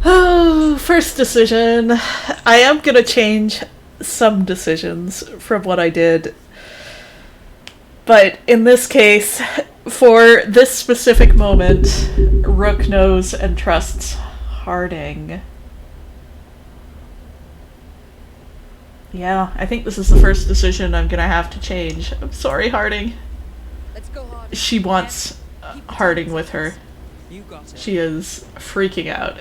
Oh, first decision. I am gonna change some decisions from what I did. But in this case, for this specific moment, Rook knows and trusts Harding. Yeah, I think this is the first decision I'm gonna have to change. I'm sorry, Harding. Let's go hard. She wants Harding with her. You got it. She is freaking out.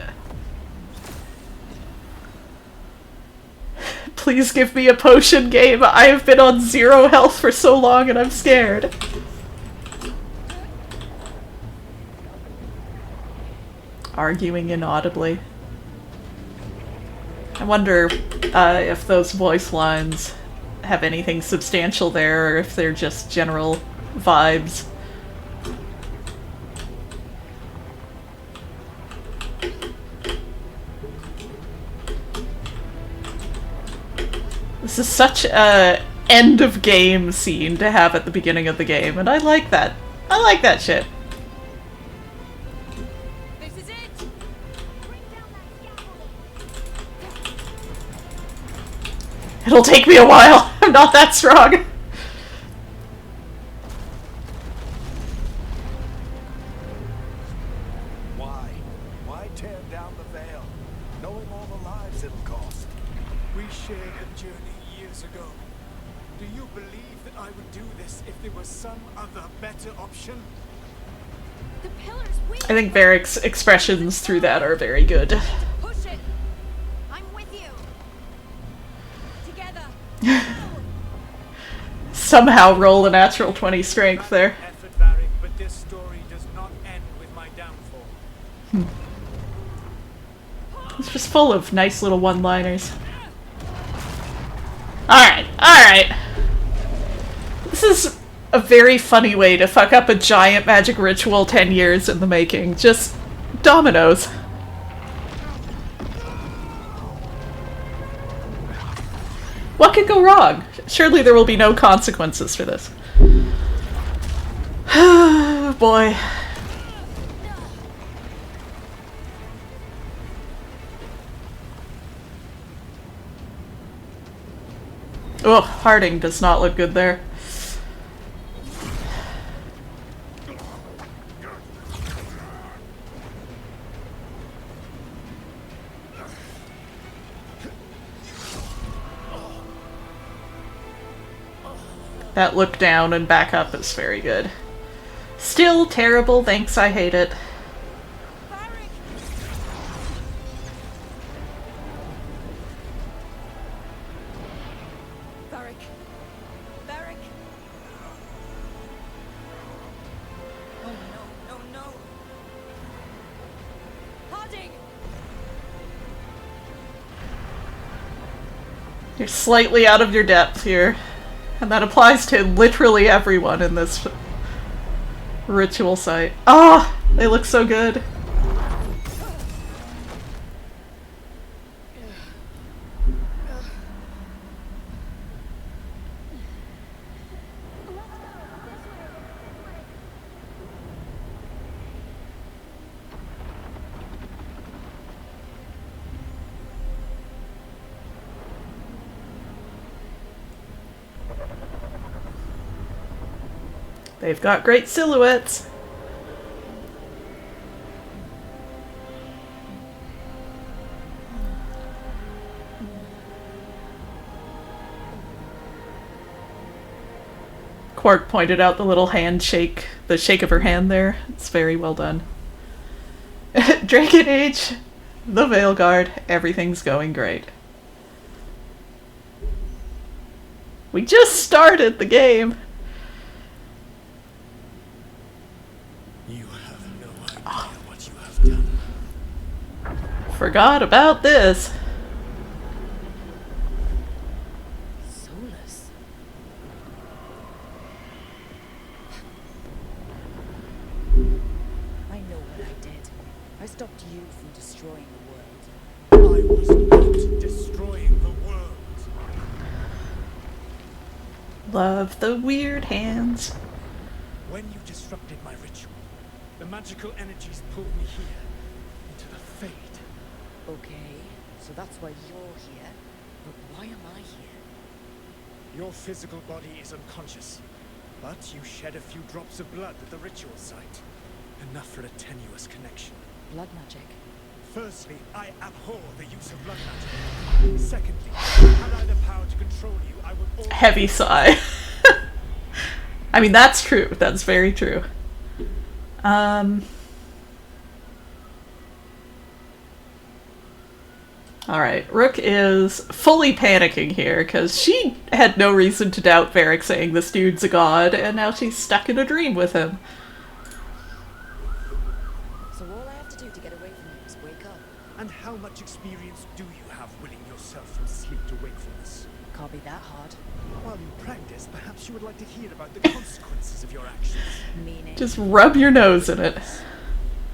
Please give me a potion game. I have been on 0 health for so long and I'm scared. Arguing inaudibly. I wonder if those voice lines have anything substantial there or if they're just general vibes. This is such a end of game scene to have at the beginning of the game, and I like that. I like that shit. This is it! Bring down that scaffolding. It'll take me a while. I'm not that strong. Why? Why tear down the veil? Knowing all the lives it'll cost. We shared a journey years ago. Do you believe that I would do this if there was some other better option? The pillar's weak. I think Varric's expressions through that are very good. Push it! I'm with you. Together! Somehow roll a natural 20 strength there. Effort, Varric, but this story does not end with my downfall. It's just full of nice little one-liners. Alright, alright. This is a very funny way to fuck up a giant magic ritual 10 years in the making. Just dominoes. What could go wrong? Surely there will be no consequences for this. Boy. Oh, Harding does not look good there. That look down and back up is very good. Still terrible, thanks, I hate it. Varric! Varric! Oh no, no, no! Harding! You're slightly out of your depth here. And that applies to literally everyone in this ritual site. Ah, oh, they look so good. They've got great silhouettes. Quark pointed out the little handshake, the shake of her hand there. It's very well done. Dragon Age, the Veilguard, everything's going great. We just started the game. You have no idea what you have done. Forgot about this. Soulless. I know what I did. I stopped you from destroying the world. I was not destroying the world. Love the weird hands. When you disrupted my ritual, the magical energies pulled me here, into the Fade. Okay, so that's why you're here. But why am I here? Your physical body is unconscious, but you shed a few drops of blood at the ritual site. Enough for a tenuous connection. Blood magic. Firstly, I abhor the use of blood magic. Secondly, had I the power to control you, I would already... Heavy sigh. I mean, that's true. That's very true. Alright, Rook is fully panicking here, because she had no reason to doubt Varric saying this dude's a god, and now she's stuck in a dream with him. So all I have to do to get away from you is wake up. And how much experience do you have willing yourself from sleep to wakefulness? Can't be that hard. While you practice, perhaps you would like to hear about the consequences of your actions. Meaning. Just rub your nose in it.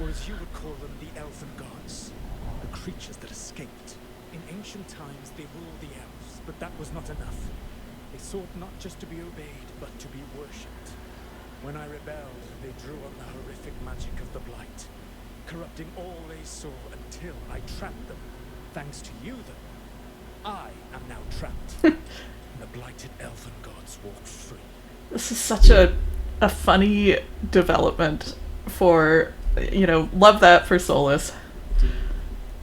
Or as you would call them, the elven gods. The creatures that escaped. In ancient times, they ruled the elves, but that was not enough. They sought not just to be obeyed, but to be worshipped. When I rebelled, they drew on the horrific magic of the Blight, corrupting all they saw until I trapped them. Thanks to you, though, I am now trapped. And the blighted elven gods walk free. This is such a funny development for, you know, love that for Solus.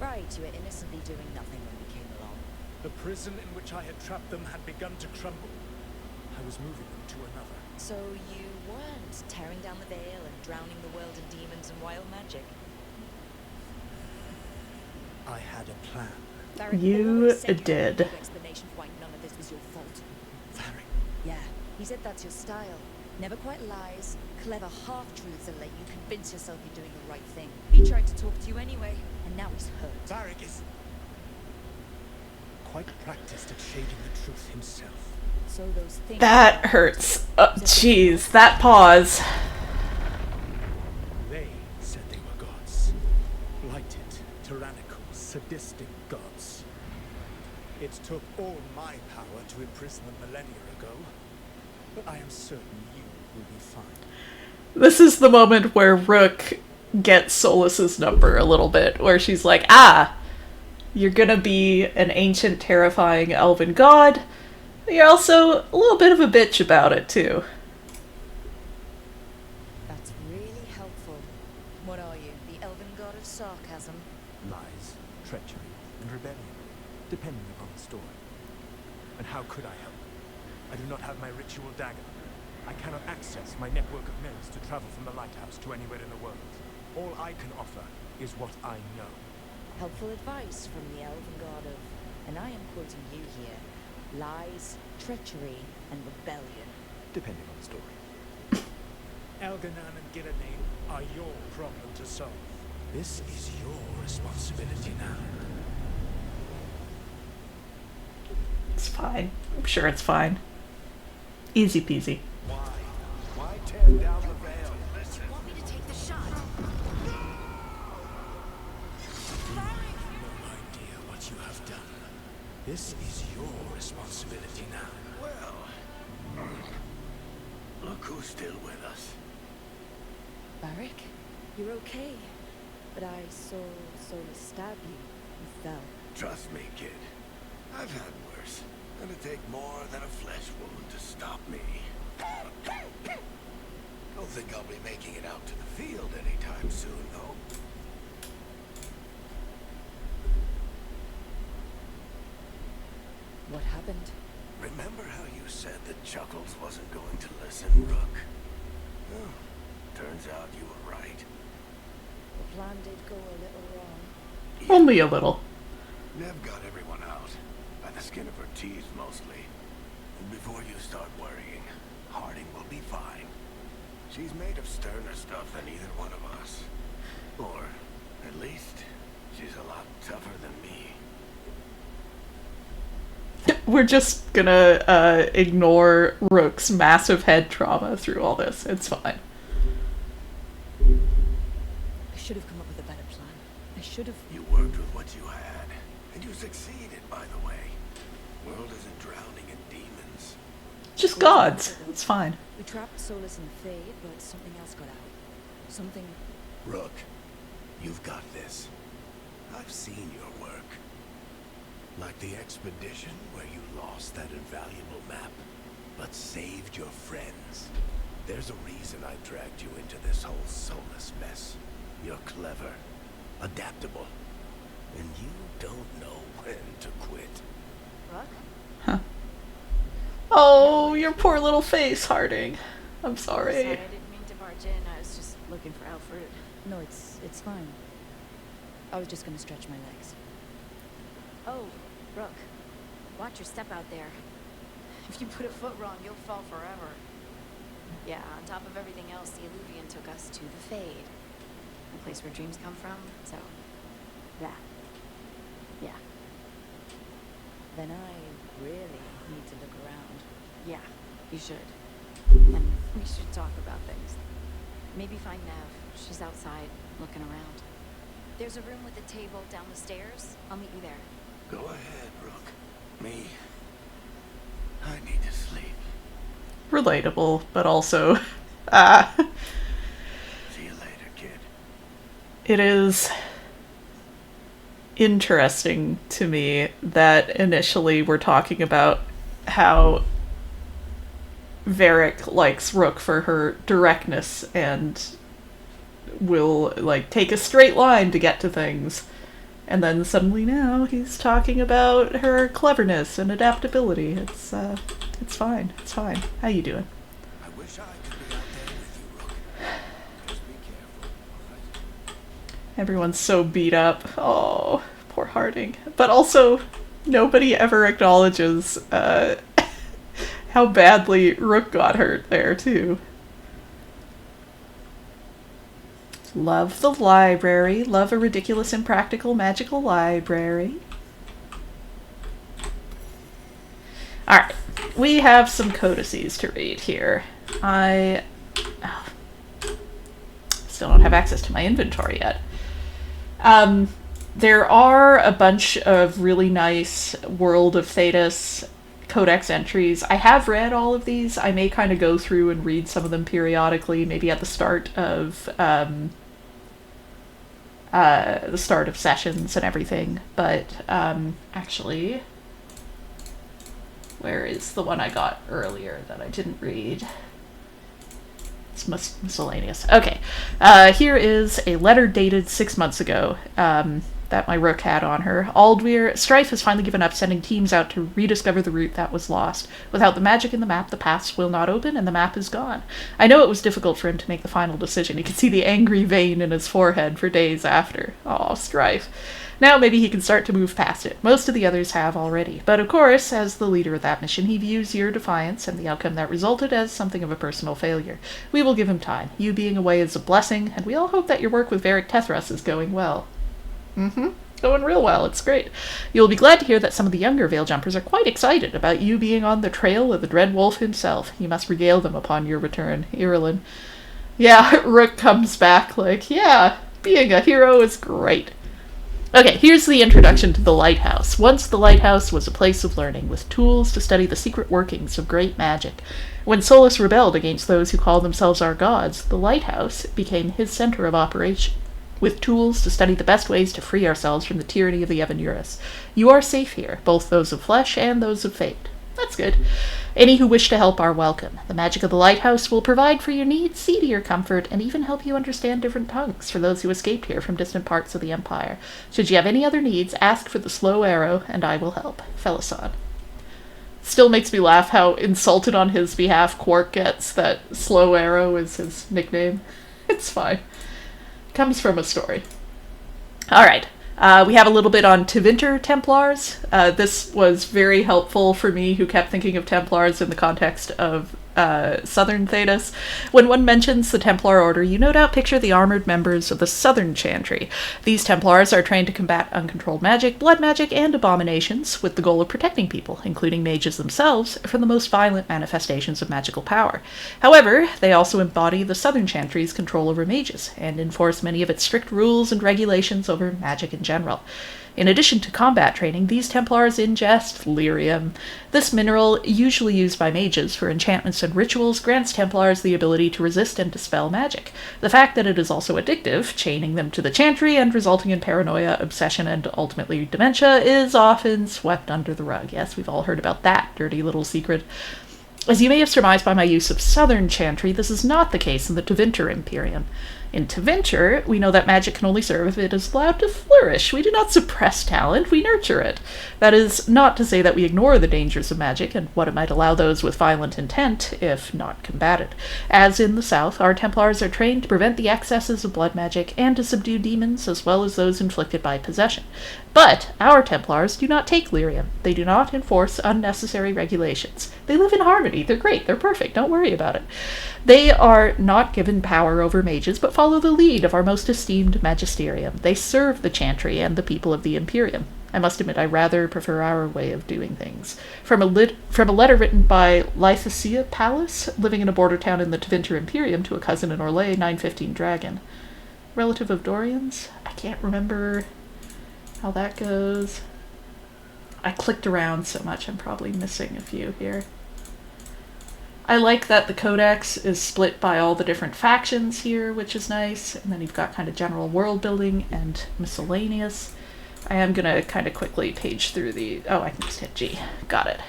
Right, you were innocently doing nothing when we came along. The prison in which I had trapped them had begun to crumble. I was moving them to another. So you weren't tearing down the veil and drowning the world in demons and wild magic? I had a plan. Varric You always said you did. had no explanation for why none of this was your fault. Varric. Yeah, he said that's your style. Never quite lies, clever half-truths that let you convince yourself you're doing the right thing. He tried to talk to you anyway, and now he's hurt. Varric is quite practiced at shading the truth himself. So those things That hurts. Jeez, that pause. They said they were gods. Blighted, tyrannical, sadistic gods. It took all my power to imprison them millennia ago. But I am certain you will be fine. This is the moment where Rook gets Solus's number a little bit, where she's like, ah, you're gonna be an ancient, terrifying elven god. You're also a little bit of a bitch about it, too. That's really helpful. What are you, the elven god of sarcasm? Lies, treachery, and rebellion, depending upon the story. And how could I help? I do not have my ritual dagger. I cannot access my network of mills to travel from the lighthouse to anywhere in the world. All I can offer is what I know. Helpful advice from the elven god of, and I am quoting you here, lies, treachery, and rebellion. Depending on the story. Elganan and Gillenane are your problem to solve. This is your responsibility now. It's fine. I'm sure it's fine. Easy peasy. Why? Why tear down the veil? Listen. Want me to take the shot? No idea what you have done. This is your responsibility now. Well, look who's still with us. Varric, you're okay. But I saw Solus stab you. You fell. Trust me, kid. I've had worse. It'll take more than a flesh wound to stop me. Don't think I'll be making it out to the field anytime soon, though. What happened? Remember how you said that Chuckles wasn't going to listen, Rook? Well, turns out you were right. The plan did go a little wrong. Only a little. Nev got everyone out, by the skin of her teeth mostly. And before you start worrying, Harding will be fine. She's made of sterner stuff than either one of us. Or, at least, she's a lot tougher than me. We're just gonna ignore Rook's massive head trauma through all this. It's fine. I should have come up with a better plan. I should have... You worked with what you had, and you succeeded, by the way. World isn't drowning in demons. Just gods. It's fine. We trapped Solus in the Fade, but something else got out. Something... Rook, you've got this. I've seen your work. Like the expedition where you lost that invaluable map, but saved your friends. There's a reason I dragged you into this whole Solus mess. You're clever, adaptable, and you don't know when to quit. Rook? Oh, your poor little face, Harding. I'm sorry. Sorry, I didn't mean to barge in. I was just looking for Alfred. No, it's fine. I was just gonna stretch my legs. Oh, Rook. Watch your step out there. If you put a foot wrong, you'll fall forever. Yeah, on top of everything else, the Illuvian took us to the Fade. The place where dreams come from, so... that. Yeah. Then I really need to look around. Yeah, you should. And we should talk about things. Maybe find Nev. She's outside, looking around. There's a room with a table down the stairs. I'll meet you there. Go ahead, Rook. Me, I need to sleep. Relatable, but also... See you later, kid. It is interesting to me that initially we're talking about how Varric likes Rook for her directness and will, like, take a straight line to get to things. And then suddenly now he's talking about her cleverness and adaptability. It's fine. It's fine. How you doing? I wish I could be out there with you, Rook. Just be careful, alright? Everyone's so beat up. Oh, poor Harding. But also, nobody ever acknowledges how badly Rook got hurt there, too. Love the library. Love a ridiculous, impractical, magical library. Alright, we have some codices to read here. I still don't have access to my inventory yet. There are a bunch of really nice World of Thedas codex entries. I have read all of these. I may kind of go through and read some of them periodically, maybe at the start of sessions and everything. But actually, where is the one I got earlier that I didn't read? It's miscellaneous. Okay, here is a letter dated 6 months ago that my Rook had on her. Aldweir, Strife has finally given up sending teams out to rediscover the route that was lost. Without the magic in the map, the paths will not open, and the map is gone. I know it was difficult for him to make the final decision. You can see the angry vein in his forehead for days after. Aw, Strife. Now maybe he can start to move past it. Most of the others have already. But of course, as the leader of that mission, he views your defiance and the outcome that resulted as something of a personal failure. We will give him time. You being away is a blessing, and we all hope that your work with Varric Tethras is going well. going real well. It's great. You'll be glad to hear that some of the younger Veil Jumpers are quite excited about you being on the trail of the Dread Wolf himself. You must regale them upon your return, Irulan. Yeah, Rook comes back like, yeah, being a hero is great. Okay, here's the introduction to the lighthouse. Once the lighthouse was a place of learning, with tools to study the secret workings of great magic. When Solus rebelled against those who called themselves our gods, the lighthouse became his center of operation, with tools to study the best ways to free ourselves from the tyranny of the Evanuris. You are safe here, both those of flesh and those of fate. That's good. Any who wish to help are welcome. The magic of the lighthouse will provide for your needs, see to your comfort, and even help you understand different tongues for those who escaped here from distant parts of the Empire. Should you have any other needs, ask for the slow arrow, and I will help. Felisan. Still makes me laugh how insulted on his behalf Quark gets that slow arrow is his nickname. It's fine. Comes from a story. Alright. We have a little bit on Tevinter Templars. This was very helpful for me, who kept thinking of Templars in the context of Southern Thedas. When one mentions the Templar Order, you no doubt picture the armored members of the Southern Chantry. These Templars are trained to combat uncontrolled magic, blood magic, and abominations, with the goal of protecting people, including mages themselves, from the most violent manifestations of magical power. However, they also embody the Southern Chantry's control over mages, and enforce many of its strict rules and regulations over magic in general. In addition to combat training, these Templars ingest lyrium. This mineral, usually used by mages for enchantments and rituals, grants Templars the ability to resist and dispel magic. The fact that it is also addictive, chaining them to the Chantry and resulting in paranoia, obsession, and ultimately dementia, is often swept under the rug. Yes, we've all heard about that dirty little secret. As you may have surmised by my use of Southern Chantry, this is not the case in the Tevinter Imperium. In Tevinter, we know that magic can only serve if it is allowed to flourish. We do not suppress talent, we nurture it. That is not to say that we ignore the dangers of magic and what it might allow those with violent intent, if not combated. As in the South, our Templars are trained to prevent the excesses of blood magic and to subdue demons as well as those inflicted by possession. But our Templars do not take lyrium. They do not enforce unnecessary regulations. They live in harmony. They're great. They're perfect. Don't worry about it. They are not given power over mages, but follow the lead of our most esteemed magisterium. They serve the Chantry and the people of the Imperium. I must admit, I rather prefer our way of doing things. From a letter written by Lythacia Pallas, living in a border town in the Tevinter Imperium, to a cousin in Orlais, 915 Dragon. Relative of Dorian's? I can't remember how that goes. I clicked around so much, I'm probably missing a few here. I like that the codex is split by all the different factions here, which is nice. And then you've got kind of general world building and miscellaneous. I am going to kind of quickly page through the... Oh, I can just hit G. Got it.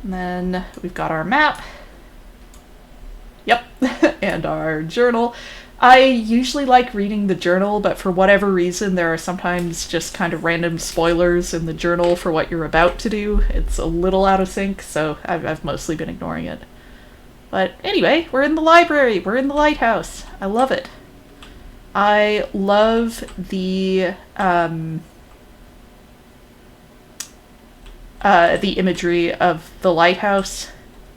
And then we've got our map. Yep. And our journal. I usually like reading the journal, but for whatever reason, there are sometimes just kind of random spoilers in the journal for what you're about to do. It's a little out of sync, so I've mostly been ignoring it. But anyway, we're in the library. We're in the lighthouse. I love it. I love the imagery of the lighthouse.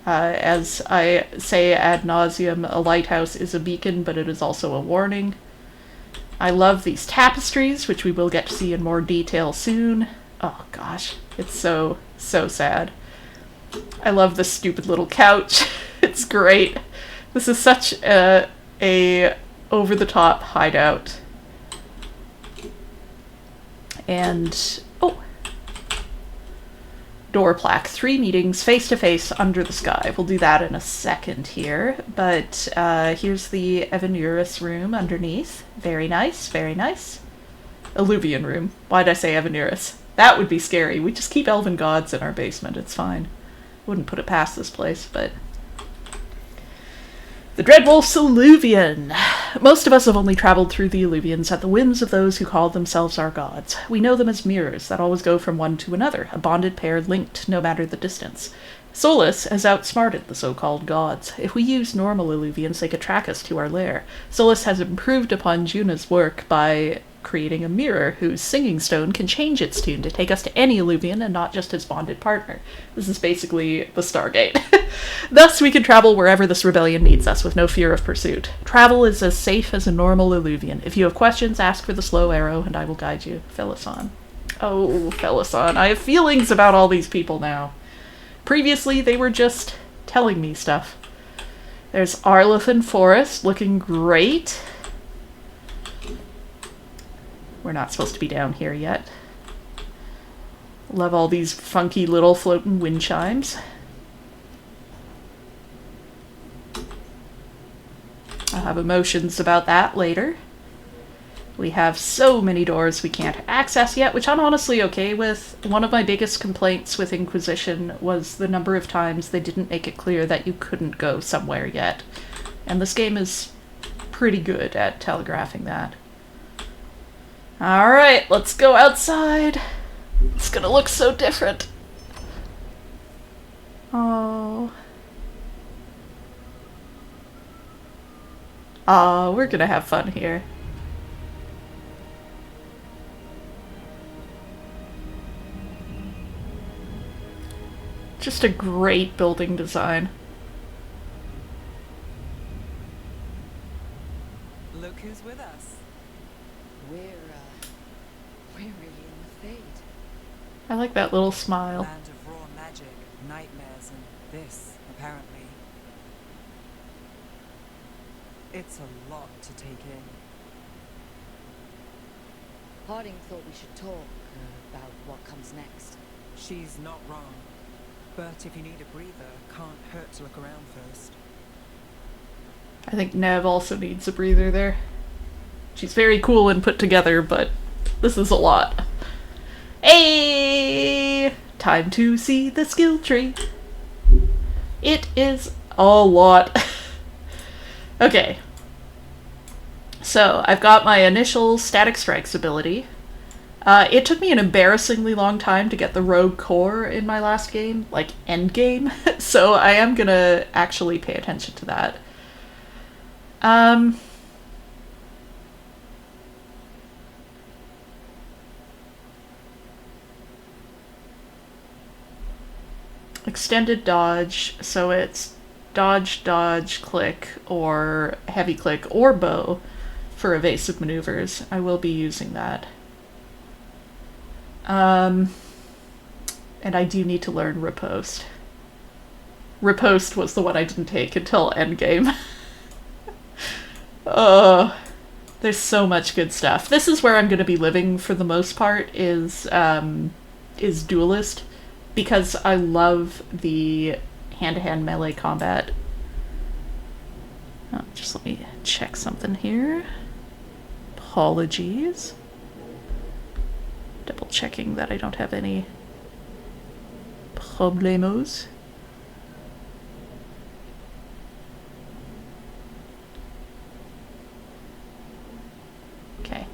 As I say ad nauseum, a lighthouse is a beacon, but it is also a warning. I love these tapestries, which we will get to see in more detail soon. Oh gosh, it's so sad. I love this stupid little couch. It's great. This is such a over-the-top hideout. And door plaque. 3 meetings face-to-face under the sky. We'll do that in a second here. But here's the Evanuris room underneath. Very nice, very nice. Illuvian room. Why'd I say Evanuris? That would be scary. We just keep elven gods in our basement. It's fine. Wouldn't put it past this place, but... The Dreadwolf's Illuvian. Most of us have only traveled through the Illuvians at the whims of those who call themselves our gods. We know them as mirrors that always go from one to another, a bonded pair linked no matter the distance. Solus has outsmarted the so-called gods. If we use normal Illuvians, they could track us to our lair. Solus has improved upon Juna's work by creating a mirror whose singing stone can change its tune to take us to any Illuvian and not just his bonded partner. This is basically the Stargate. Thus, we can travel wherever this rebellion needs us with no fear of pursuit. Travel is as safe as a normal Illuvian. If you have questions, ask for the slow arrow and I will guide you. Felisan. Oh, Felisan. I have feelings about all these people now. Previously, they were just telling me stuff. There's Arlethan Forest, looking great. We're not supposed to be down here yet. Love all these funky little floating wind chimes. I'll have emotions about that later. We have so many doors we can't access yet, which I'm honestly okay with. One of my biggest complaints with Inquisition was the number of times they didn't make it clear that you couldn't go somewhere yet. And this game is pretty good at telegraphing that. Alright, let's go outside. It's gonna look so different. Oh. Oh, we're gonna have fun here. Just a great building design. Look who's with us. We're really in the Fade. I like that little smile. Land of raw magic, nightmares, and this, apparently. It's a lot to take in. Harding thought we should talk about what comes next. She's not wrong. But if you need a breather, can't hurt to look around first. I think Nev also needs a breather there. She's very cool and put together, but this is a lot. Hey! Time to see the skill tree. It is a lot. Okay. So, I've got my initial Static Strikes ability. It took me an embarrassingly long time to get the Rogue Core in my last game, like end game, so I am gonna actually pay attention to that. Extended dodge, so it's dodge, dodge, click, or heavy click, or bow for evasive maneuvers. I will be using that. And I do need to learn Riposte. Riposte was the one I didn't take until endgame. Oh, there's so much good stuff. This is where I'm going to be living for the most part, is Duelist, because I love the hand-to-hand melee combat. Oh, just let me check something here. Apologies. Double checking that I don't have any problemos. Okay.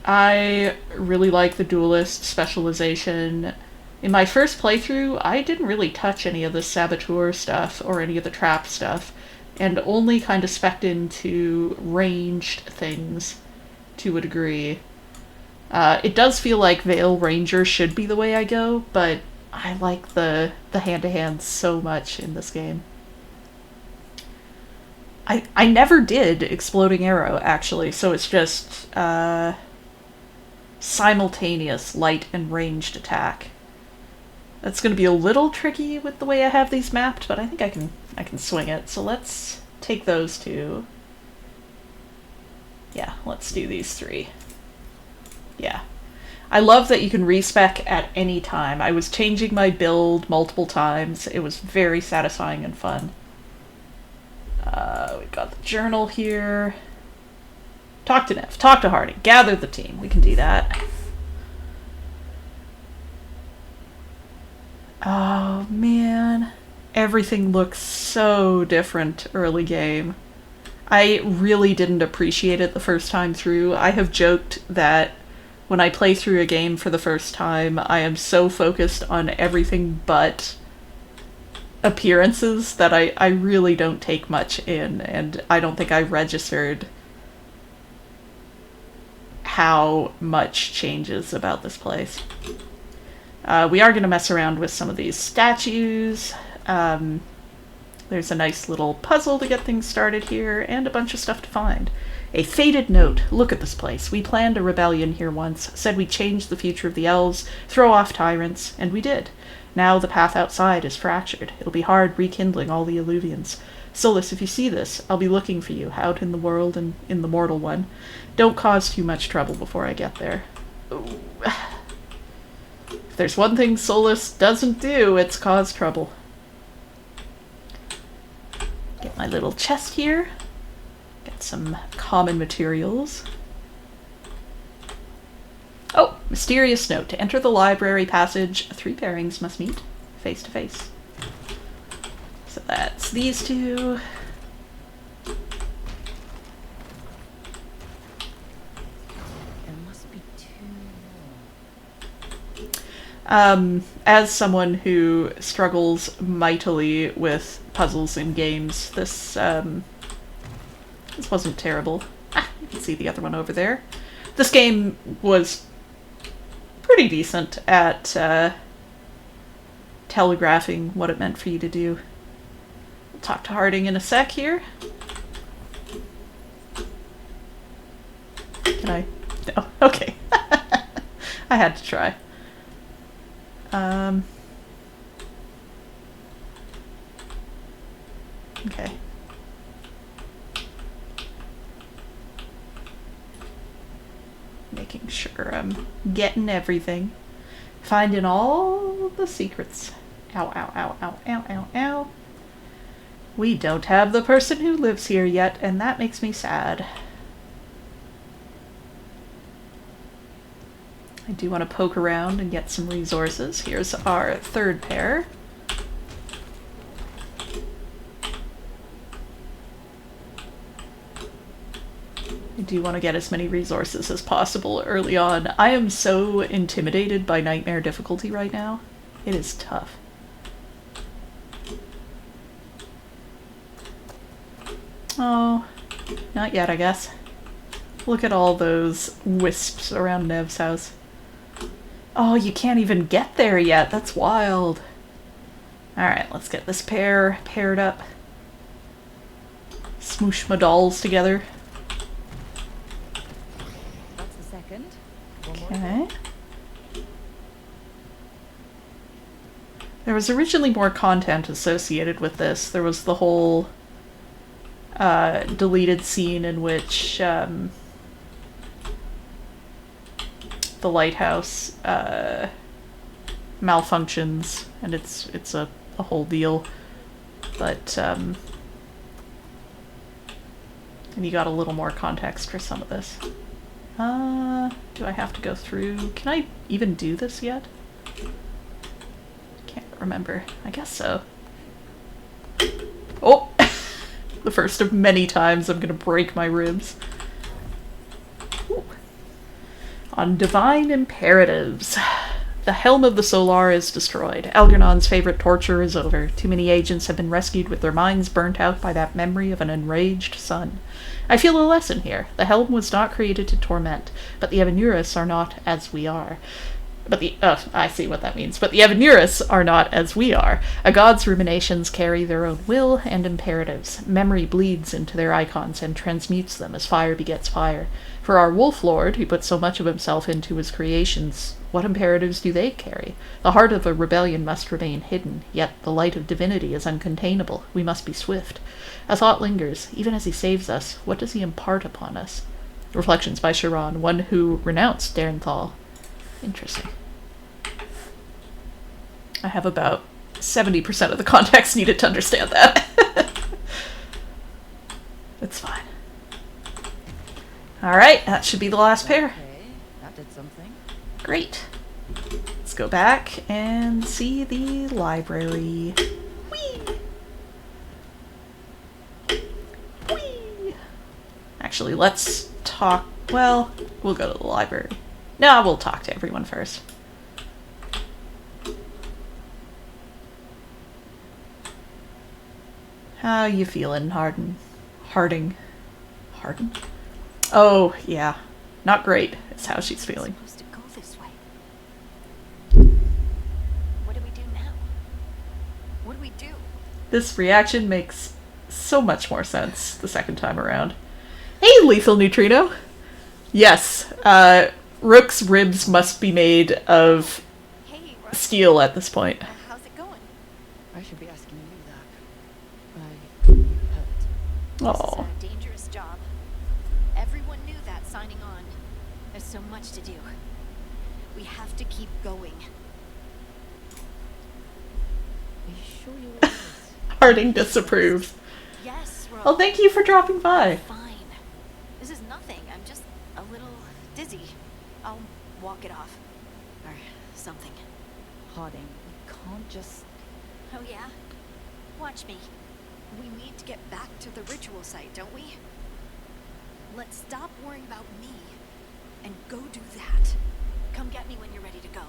I really like the Duelist specialization. In my first playthrough, I didn't really touch any of the Saboteur stuff or any of the trap stuff, and only kind of spec'd into ranged things to a degree. It does feel like Veil Ranger should be the way I go, but I like the hand-to-hand so much in this game. I never did Exploding Arrow, actually, so it's just simultaneous light and ranged attack. That's going to be a little tricky with the way I have these mapped, but I think I can swing it. So let's take those two. Yeah, let's do these three. Yeah. I love that you can respec at any time. I was changing my build multiple times. It was very satisfying and fun. We've got the journal here. Talk to Nev, talk to Harding, gather the team. We can do that. Oh man, everything looks so different early game. I really didn't appreciate it the first time through. I have joked that when I play through a game for the first time, I am so focused on everything but appearances that I really don't take much in, and I don't think I registered how much changes about this place. We are going to mess around with some of these statues. There's a nice little puzzle to get things started here, and a bunch of stuff to find. A faded note. Look at this place. We planned a rebellion here once, said we'd change the future of the elves, throw off tyrants, and we did. Now the path outside is fractured. It'll be hard rekindling all the Illuvians. Solus, if you see this, I'll be looking for you, out in the world and in the mortal one. Don't cause too much trouble before I get there. Ooh. If there's one thing Solus doesn't do, it's cause trouble. Get my little chest here. Get some common materials. Oh, mysterious note. To enter the library passage, 3 pairings must meet face to face. So that's these two. There must be 2 more. As someone who struggles mightily with puzzles in games, this wasn't terrible. You can see the other one over there. This game was pretty decent at telegraphing what it meant for you to do. We'll talk to Harding in a sec here. Can I? No. Okay. I had to try. Okay. Making sure I'm getting everything. Finding all the secrets. Ow, ow, ow, ow, ow, ow, ow. We don't have the person who lives here yet, and that makes me sad. I do want to poke around and get some resources. Here's our 3rd pair. I do want to get as many resources as possible early on. I am so intimidated by nightmare difficulty right now. It is tough. Oh, not yet, I guess. Look at all those wisps around Nev's house. Oh, you can't even get there yet. That's wild. Alright, let's get this pair paired up. Smoosh my dolls together. That's the second. Okay. There was originally more content associated with this. There was the whole deleted scene in which the lighthouse malfunctions, and it's a whole deal. But and you got a little more context for some of this. Do I have to go through? Can I even do this yet? Can't remember. I guess so. Oh! The first of many times I'm gonna break my ribs. Ooh. On divine imperatives. The helm of the Solar is destroyed. Algernon's favorite torture is over. Too many agents have been rescued with their minds burnt out by that memory of an enraged sun. I feel a lesson here. The helm was not created to torment, but the Evanurus are not as we are. I see what that means. But the Evanurus are not as we are. A god's ruminations carry their own will and imperatives. Memory bleeds into their icons and transmutes them as fire begets fire. For our Wolf Lord, who put so much of himself into his creations, what imperatives do they carry? The heart of a rebellion must remain hidden, yet the light of divinity is uncontainable. We must be swift. A thought lingers. Even as he saves us, what does he impart upon us? Reflections by Chiron, one who renounced Darenthal. Interesting. I have about 70% of the context needed to understand that. It's fine. Alright, that should be the last pair. Okay, that did something. Great. Let's go back and see the library. Whee! Whee! Actually, let's talk... Well, we'll go to the library. No, we'll talk to everyone first. How you feeling, Harding? Oh, yeah. Not great, is how she's feeling. Supposed to go this way. What do we do now? What do we do? This reaction makes so much more sense the second time around. Hey, Lethal Neutrino! Yes, Rook's ribs must be made of Hey, steel at this point. how's it going? I should be asking you that. I hurt. This Oh, is a dangerous job. Everyone knew that signing on. There's so much to do. We have to keep going. Are you sure you're all right? Harding disapproves. Yes, Ro. Oh, thank you for dropping by. Fine. This is nothing. I'm just a little dizzy. I'll walk it off. Or something. Harding, we can't just... Oh yeah? Watch me. We need to get back to the ritual site, don't we? Let's stop worrying about me and go do that. Come get me when you're ready to go.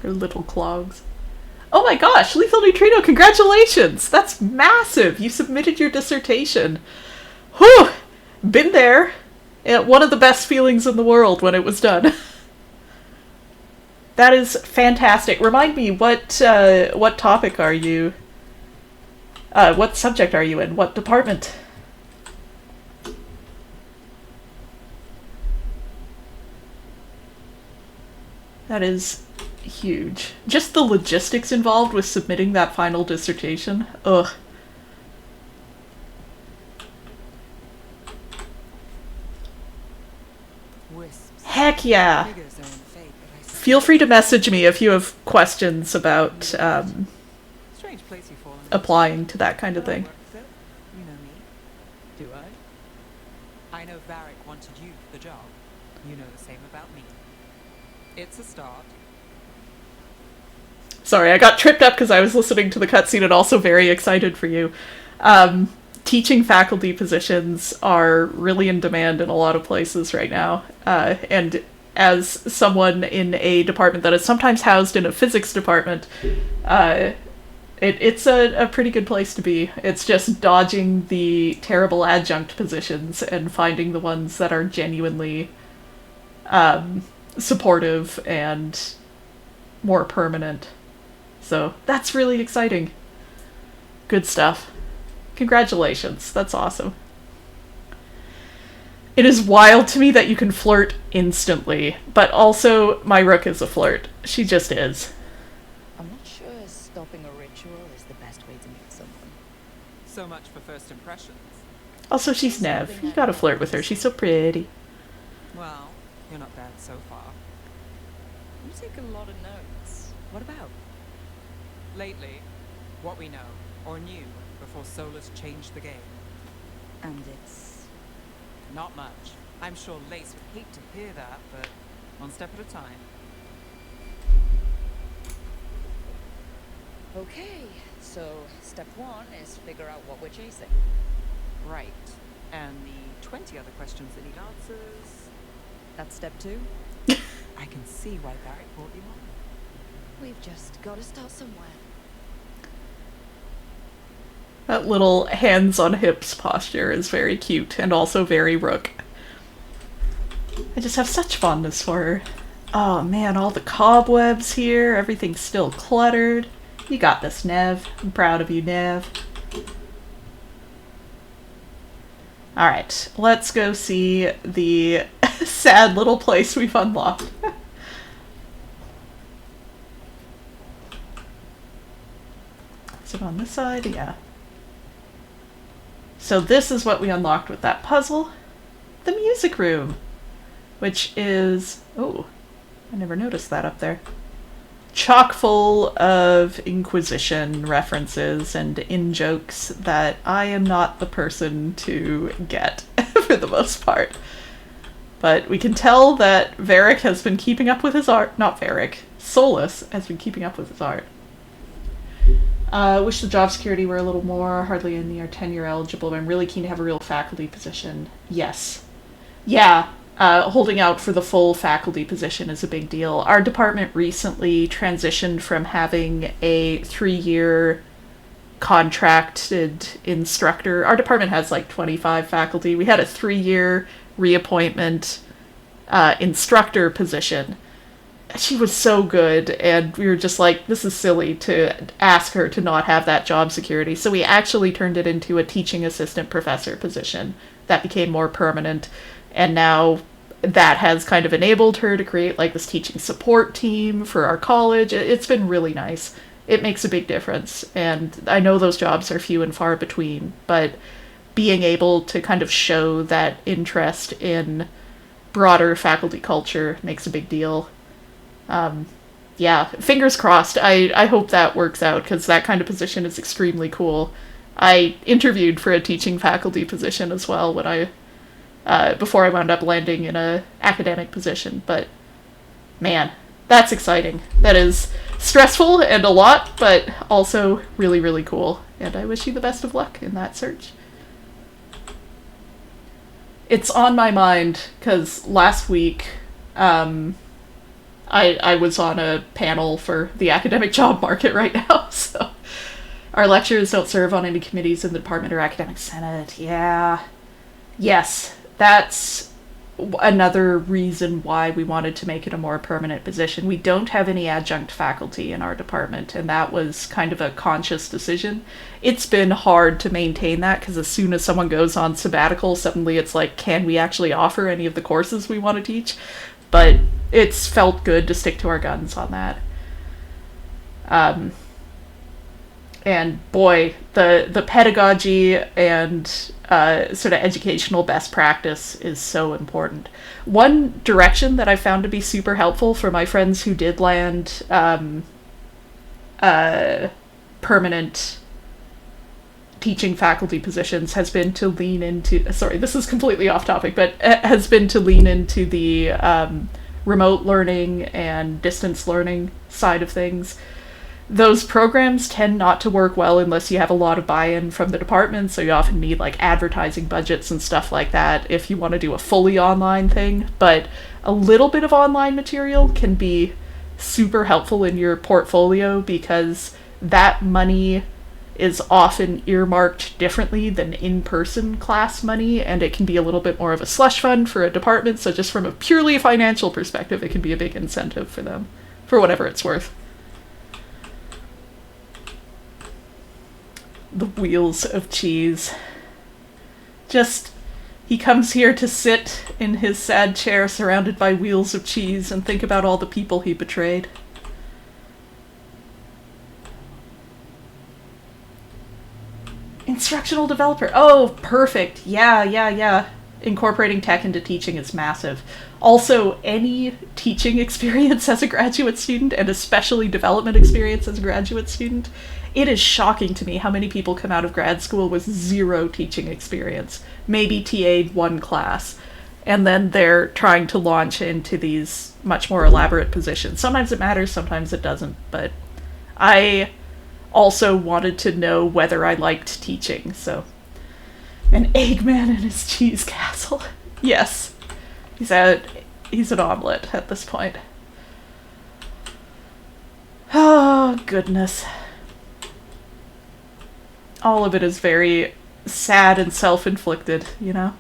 Her little clogs. Oh my gosh, Lethal Neutrino, congratulations! That's massive! You submitted your dissertation. Whew! Been there. One of the best feelings in the world when it was done. That is fantastic. Remind me, what topic are you... what subject are you in? What department? That is huge. Just the logistics involved with submitting that final dissertation. Ugh. Wisps. Heck yeah! Figures are in fate, but I see. Feel free to message me if you have questions about Strange place you fall in. applying to that kind of But I thing. work with it. You know me. Do I? I know Varric wanted you for the job. You know the same about me. It's a start. Sorry, I got tripped up because I was listening to the cutscene and also very excited for you. Teaching faculty positions are really in demand in a lot of places right now. And as someone in a department that is sometimes housed in a physics department, it's a pretty good place to be. It's just dodging the terrible adjunct positions and finding the ones that are genuinely supportive and more permanent. So that's really exciting. Good stuff. Congratulations. That's awesome. It is wild to me that you can flirt instantly, but also my Rook is a flirt. She just is. I'm not sure stopping a ritual is the best way to meet someone. So much for first impressions. Also, she's Nev. You gotta flirt with her. She's so pretty. Well, you're not bad so far. You take a lot of notes. What about? Lately, what we know, or knew, before Solus changed the game. And it's... Not much. I'm sure Lace would hate to hear that, but one step at a time. Okay, so step one is figure out what we're chasing. Right. And the 20 other questions that need answers. That's step two. I can see why Varric brought you on. We've just got to start somewhere. That little hands on hips posture is very cute and also very Rook. I just have such fondness for her. Oh man, all the cobwebs here, everything's still cluttered. You got this, Nev. I'm proud of you, Nev. Alright, let's go see the sad little place we've unlocked. Is it on this side? Yeah. So this is what we unlocked with that puzzle. The music room. Which is... oh, I never noticed that up there. Chock full of Inquisition references and in-jokes that I am not the person to get, for the most part. But we can tell that Varric has been keeping up with his art. Not Varric. Solus has been keeping up with his art. Wish the job security were a little more. Hardly any are tenure eligible, but I'm really keen to have a real faculty position. Yes. Yeah. Holding out for the full faculty position is a big deal. Our department recently transitioned from having a 3-year contracted instructor. Our department has like 25 faculty. We had a 3-year reappointment instructor position. She was so good, and we were just like, this is silly to ask her to not have that job security. So we actually turned it into a teaching assistant professor position that became more permanent, and now that has kind of enabled her to create like this teaching support team for our college. It's been really nice. It makes a big difference, and I know those jobs are few and far between, but being able to kind of show that interest in broader faculty culture makes a big deal. Yeah, fingers crossed. I hope that works out, because that kind of position is extremely cool. I interviewed for a teaching faculty position as well when before I wound up landing in a academic position, but man, that's exciting. That is stressful and a lot, but also really, really cool, and I wish you the best of luck in that search. It's on my mind, because last week, I was on a panel for the academic job market right now, so our lecturers don't serve on any committees in the department or academic senate. Yeah. Yes, that's another reason why we wanted to make it a more permanent position. We don't have any adjunct faculty in our department, and that was kind of a conscious decision. It's been hard to maintain that, because as soon as someone goes on sabbatical, suddenly it's like, can we actually offer any of the courses we want to teach? But it's felt good to stick to our guns on that. And boy, the pedagogy and sort of educational best practice is so important. One direction that I found to be super helpful for my friends who did land permanent teaching faculty positions has been to lean into, sorry, this is completely off topic, but has been to lean into the remote learning and distance learning side of things. Those programs tend not to work well unless you have a lot of buy-in from the department, so you often need like advertising budgets and stuff like that if you want to do a fully online thing, but a little bit of online material can be super helpful in your portfolio, because that money is often earmarked differently than in-person class money, and it can be a little bit more of a slush fund for a department, so just from a purely financial perspective, it can be a big incentive for them, for whatever it's worth. The wheels of cheese. Just, he comes here to sit in his sad chair surrounded by wheels of cheese and think about all the people he betrayed. Instructional developer. Oh, perfect. Yeah. Incorporating tech into teaching is massive. Also, any teaching experience as a graduate student, and especially development experience as a graduate student, it is shocking to me how many people come out of grad school with zero teaching experience, maybe TA'd one class, and then they're trying to launch into these much more elaborate positions. Sometimes it matters, sometimes it doesn't, but I also wanted to know whether I liked teaching, so. An Eggman in his cheese castle. Yes. He's an omelet at this point. Oh, goodness. All of it is very sad and self-inflicted, you know?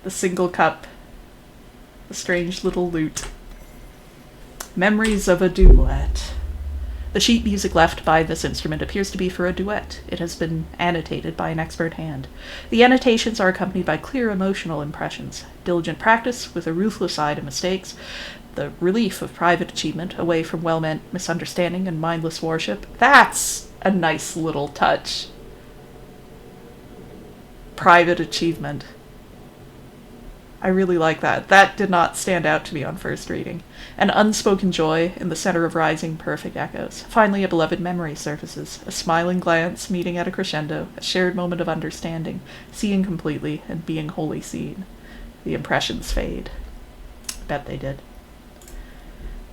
The single cup. The strange little lute. Memories of a duet. The sheet music left by this instrument appears to be for a duet. It has been annotated by an expert hand. The annotations are accompanied by clear emotional impressions, diligent practice with a ruthless eye to mistakes, the relief of private achievement away from well-meant misunderstanding and mindless worship. That's a nice little touch. Private achievement. I really like that. That did not stand out to me on first reading. An unspoken joy in the center of rising perfect echoes. Finally, a beloved memory surfaces. A smiling glance meeting at a crescendo. A shared moment of understanding. Seeing completely and being wholly seen. The impressions fade. Bet they did.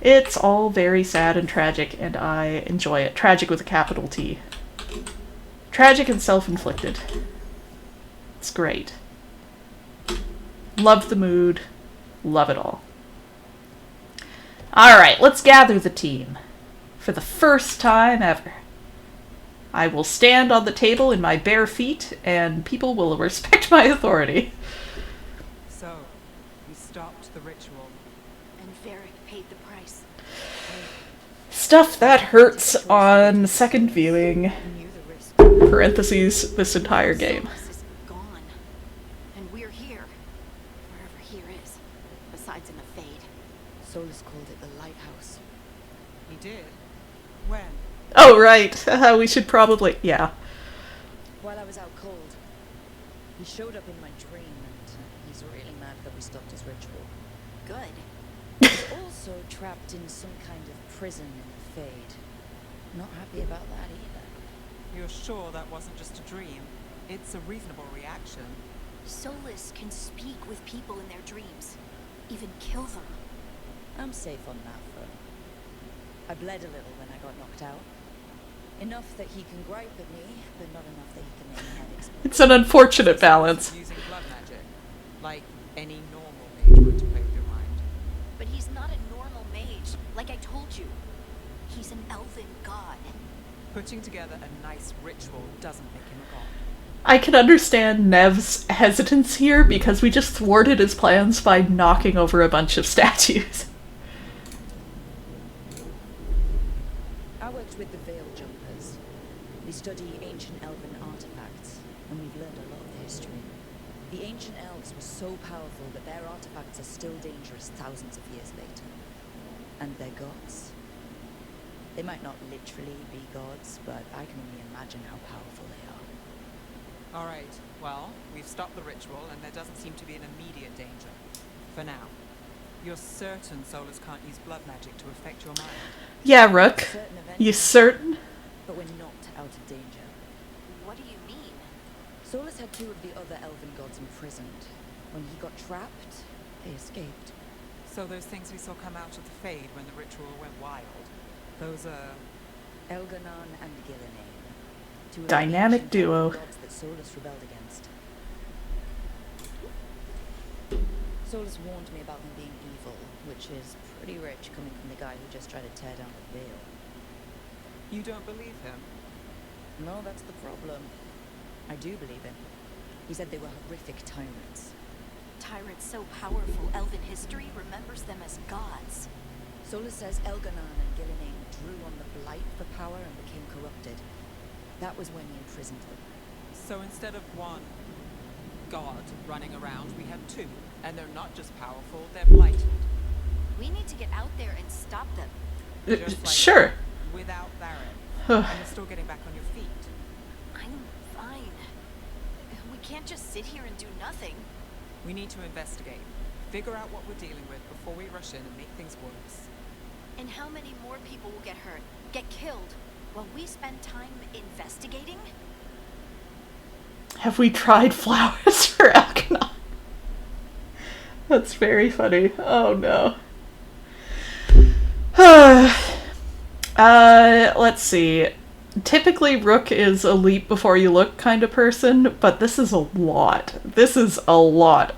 It's all very sad and tragic, and I enjoy it. Tragic with a capital T. Tragic and self-inflicted. It's great. Love the mood. Love it all. Alright, let's gather the team. For the first time ever. I will stand on the table in my bare feet, and people will respect my authority. So, we stopped the Stuff that hurts on second viewing. Knew the risk. Parentheses, this entire game. Solus is gone. And we're here. Wherever here is. Besides in the Fade. Solus called it the lighthouse. He did? When? Oh, right. We should probably... Yeah. While I was out cold, he showed up in my dream, and he's really mad that we stopped his ritual. Good. He's also trapped in some kind of prison in the Fade. Not happy about that either. You're sure that wasn't just a dream? It's a reasonable reaction. Solus can speak with people in their dreams. Even kill them. I'm safe on that front. I bled a little when I got knocked out. Enough that he can gripe at me, but not enough that he can make my head explode. It's an unfortunate balance. Using blood magic, like any normal mage would to play with your mind. But he's not a normal mage, like I told you. He's an elven god. Putting together a nice ritual doesn't make him a god. I can understand Nev's hesitance here because we just thwarted his plans by knocking over a bunch of statues. I worked with the Veil Jumpers. We study ancient elven artifacts, and we've learned a lot of the history. The ancient elves were so powerful that their artifacts are still dangerous thousands of years later. And they're gods. They might not literally be gods, but I can only imagine how powerful they are. Alright, well, we've stopped the ritual and there doesn't seem to be an immediate danger. For now. You're certain Solus can't use blood magic to affect your mind? Yeah, Rook. Certain events, You certain? but we're not out of danger. What do you mean? Solus had two of the other elven gods imprisoned. When he got trapped, they escaped. So those things we saw come out of the Fade when the ritual went wild, those are... Elganon and Gillinane. Two of the Dynamic ancient duo. elven gods that Solus rebelled against. Solus warned me about them being evil, which is pretty rich coming from the guy who just tried to tear down the veil. You don't believe him? No, that's the problem. I do believe him. He said they were horrific tyrants. Tyrants so powerful, elven history remembers them as gods. Solus says Elganon and Gillinane drew on the blight for power and became corrupted. That was when he imprisoned them. So instead of one god running around, we have two. And they're not just powerful, they're blighted. We need to get out there and stop them. Just like Sure. Without Baron. And you're still getting back on your feet. I'm fine. We can't just sit here and do nothing. We need to investigate. Figure out what we're dealing with before we rush in and make things worse. And how many more people will get hurt, get killed, while we spend time investigating? Have we tried flowers for Alkanon? That's very funny. Oh no. Let's see. Typically, Rook is a leap before you look kind of person, but this is a lot. This is a lot.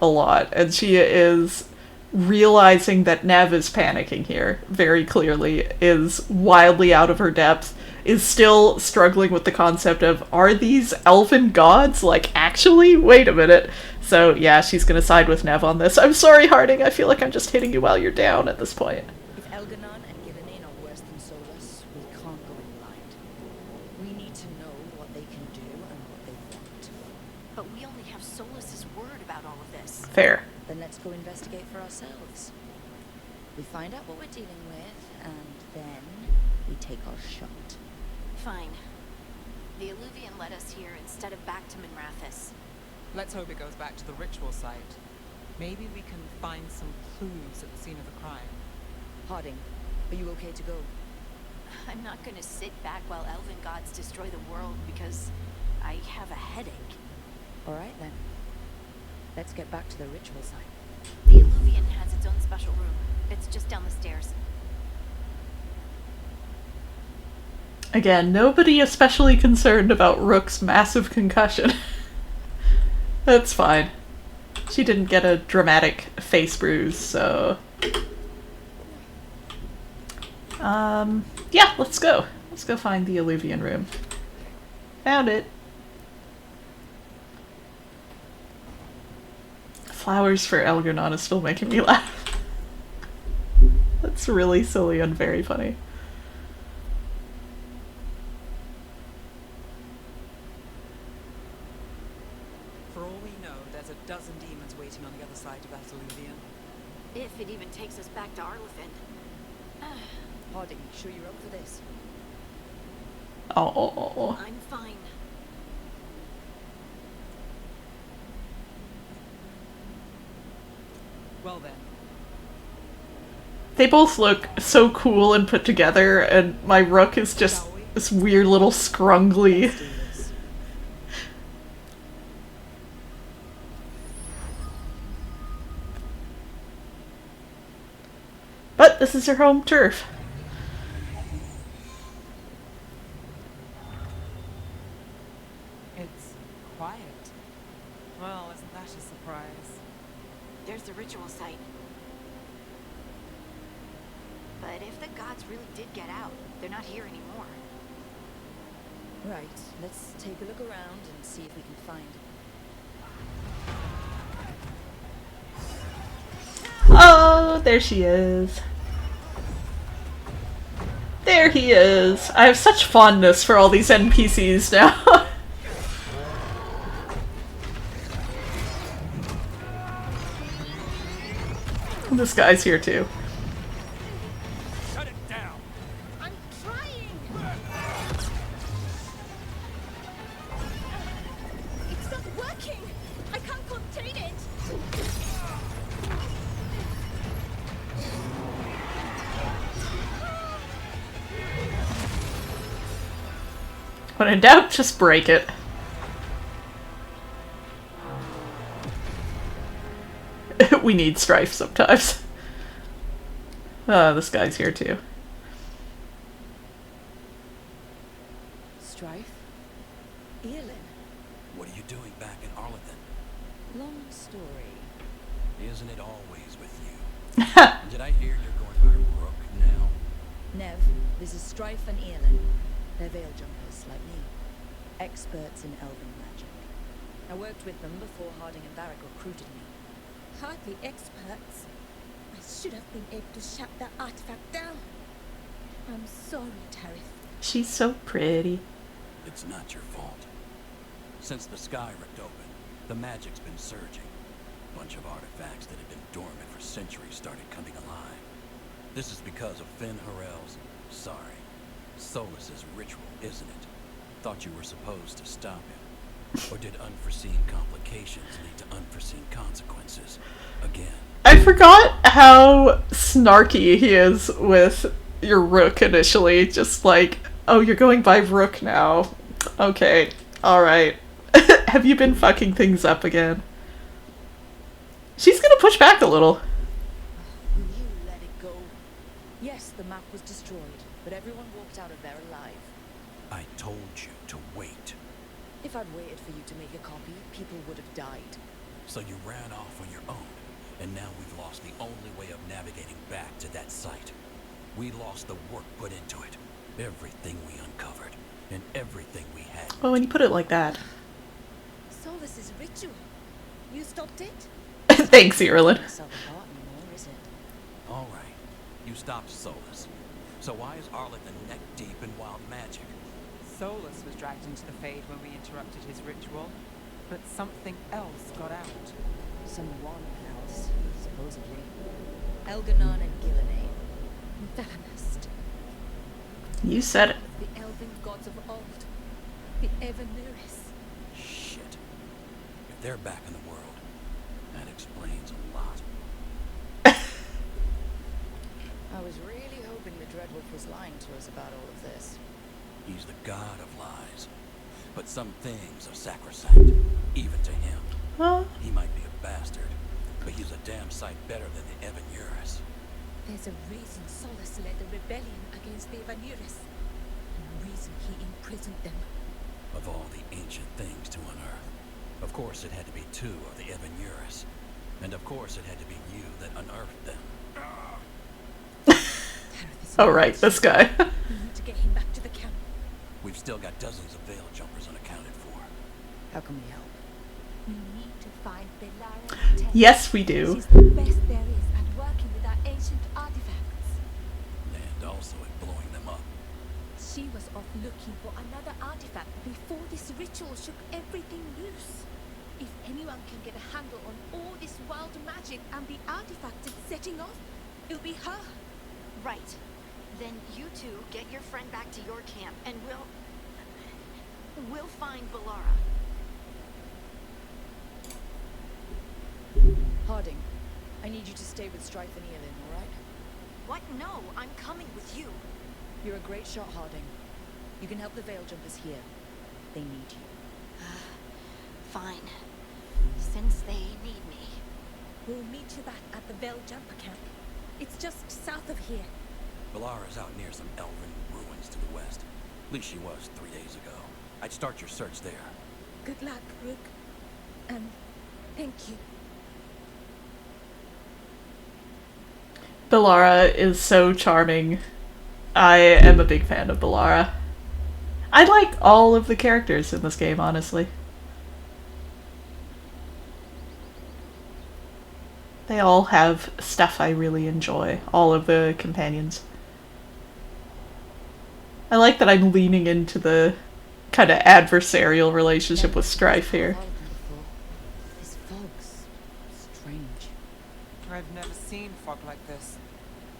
And she is realizing that Nev is panicking here, very clearly, is wildly out of her depth, is still struggling with the concept of, are these elven gods? Like, actually? Wait a minute. So, yeah, she's gonna side with Nev on this. I'm sorry, Harding, I feel like I'm just hitting you while you're down at this point. If Elganon and Gillinane are worse than Solus, we can't go in blind. We need to know what they can do and what they want. But we only have Solus's word about all of this. Fair. Then let's go investigate for ourselves. We find out what we're dealing with, and then we take our shot. Fine. The Illuvian led us here instead of back to Minrathis. Let's hope it goes back to the ritual site. Maybe we can find some clues at the scene of the crime. Harding, are you okay to go? I'm not gonna sit back while elven gods destroy the world because I have a headache. Alright then. Let's get back to the ritual site. The Illuvian has its own special room. It's just down the stairs. Again, nobody especially concerned about Rook's massive concussion. That's fine. She didn't get a dramatic face bruise, so... yeah, let's go. Let's go find the Illuvian room. Found it. Flowers for Elganon is still making me laugh. That's really silly and very funny. there's a dozen demons waiting on the other side of that illuvium. If it even takes us back to Arlethan. Harding, sure you're up for this? Oh. I'm fine. Well then, They both look so cool and put together, and my rook is just this weird little scrungly. let's do this. But this is her home turf. It's quiet. Well, isn't that a surprise? There's the ritual site. But if the gods really did get out, they're not here anymore. Right, let's take a look around and see if we can find. Oh, there she is. There he is. I have such fondness for all these NPCs now. This guy's here too. Shut it down! I'm trying! It's not working! I can't contain it! When in doubt, just break it. We need strife sometimes. This guy's here too. Strife? Earlin? What are you doing back in Arlethan? Long story. Isn't it always with you? Did I hear you're going by Rook now? Nev, this is Strife and Earlin. They're veil jumpers, like me. Experts in elven magic. I worked with them before Harding and Barrack recruited me. Hardly experts. I should have been able to shut that artifact down. I'm sorry, Tarith. She's so pretty. It's not your fault. Since the sky ripped open, the magic's been surging. A bunch of artifacts that had been dormant for centuries started coming alive. This is because of Finn Harel's, Solus's ritual, isn't it? Thought you were supposed to stop him. Or did unforeseen complications lead to unforeseen consequences? Again. I forgot how snarky he is with your rook initially. Just like, oh, you're going by rook now. Okay, alright. Have you been fucking things up again? She's gonna push back a little. Will you let it go? Yes, the map was destroyed, but everyone walked out of there alive. I told you to wait. If I'd waited for you to make a copy, people would have died. So you ran off on your own, and now we've lost the only way of navigating back to that site. We lost the work put into it, everything we uncovered, and everything we had. Oh, when you put it like that. Solus's ritual. You stopped it? Thanks, Irulan. It's not apart anymore, is it? All right, you stopped Solus. So why is Arlethan neck deep in wild magic? Solus was dragged into the Fade when we interrupted his ritual, but something else got out. Someone else, supposedly. Elganon and Gillenay. Venomist. You said it. The elven gods of old. The Evanuris. Shit. If they're back in the world, that explains a lot. I was really hoping the Dreadwolf was lying to us about all of this. He's the god of lies. But some things are sacrosanct, even to him. Well, He might be a bastard, but he's a damn sight better than the Evanuris. There's a reason Solus led the rebellion against the Evanuris. And a reason he imprisoned them. Of all the ancient things to unearth, of course it had to be two of the Evanuris. And of course it had to be you that unearthed them. Tarith is oh right, this guy. We need to get him back to the camp. We've still got dozens of veil jumpers unaccounted for. How can we help? We need to find Belara Tech. Yes, we do. She's the best there is at working with our ancient artifacts. And also at blowing them up. She was off looking for another artifact before this ritual shook everything loose. If anyone can get a handle on all this wild magic and the artifact it's setting off, it'll be her. Right. Then you two get your friend back to your camp, and we'll find Valara. Harding, I need you to stay with Strife and Eilin, alright? What? No, I'm coming with you. You're a great shot, Harding. You can help the Veil Jumpers here. They need you. Fine. Since they need me. We'll meet you back at the Veil Jumper camp. It's just south of here. Valara's out near some elven ruins to the west. At least she was 3 days ago. I'd start your search there. Good luck, Rook. And thank you. Valara is so charming. I am a big fan of Valara. I like all of the characters in this game, honestly. They all have stuff I really enjoy, all of the companions. I like that I'm leaning into the kind of adversarial relationship with Strife here. This fog's strange. I've never seen fog like this.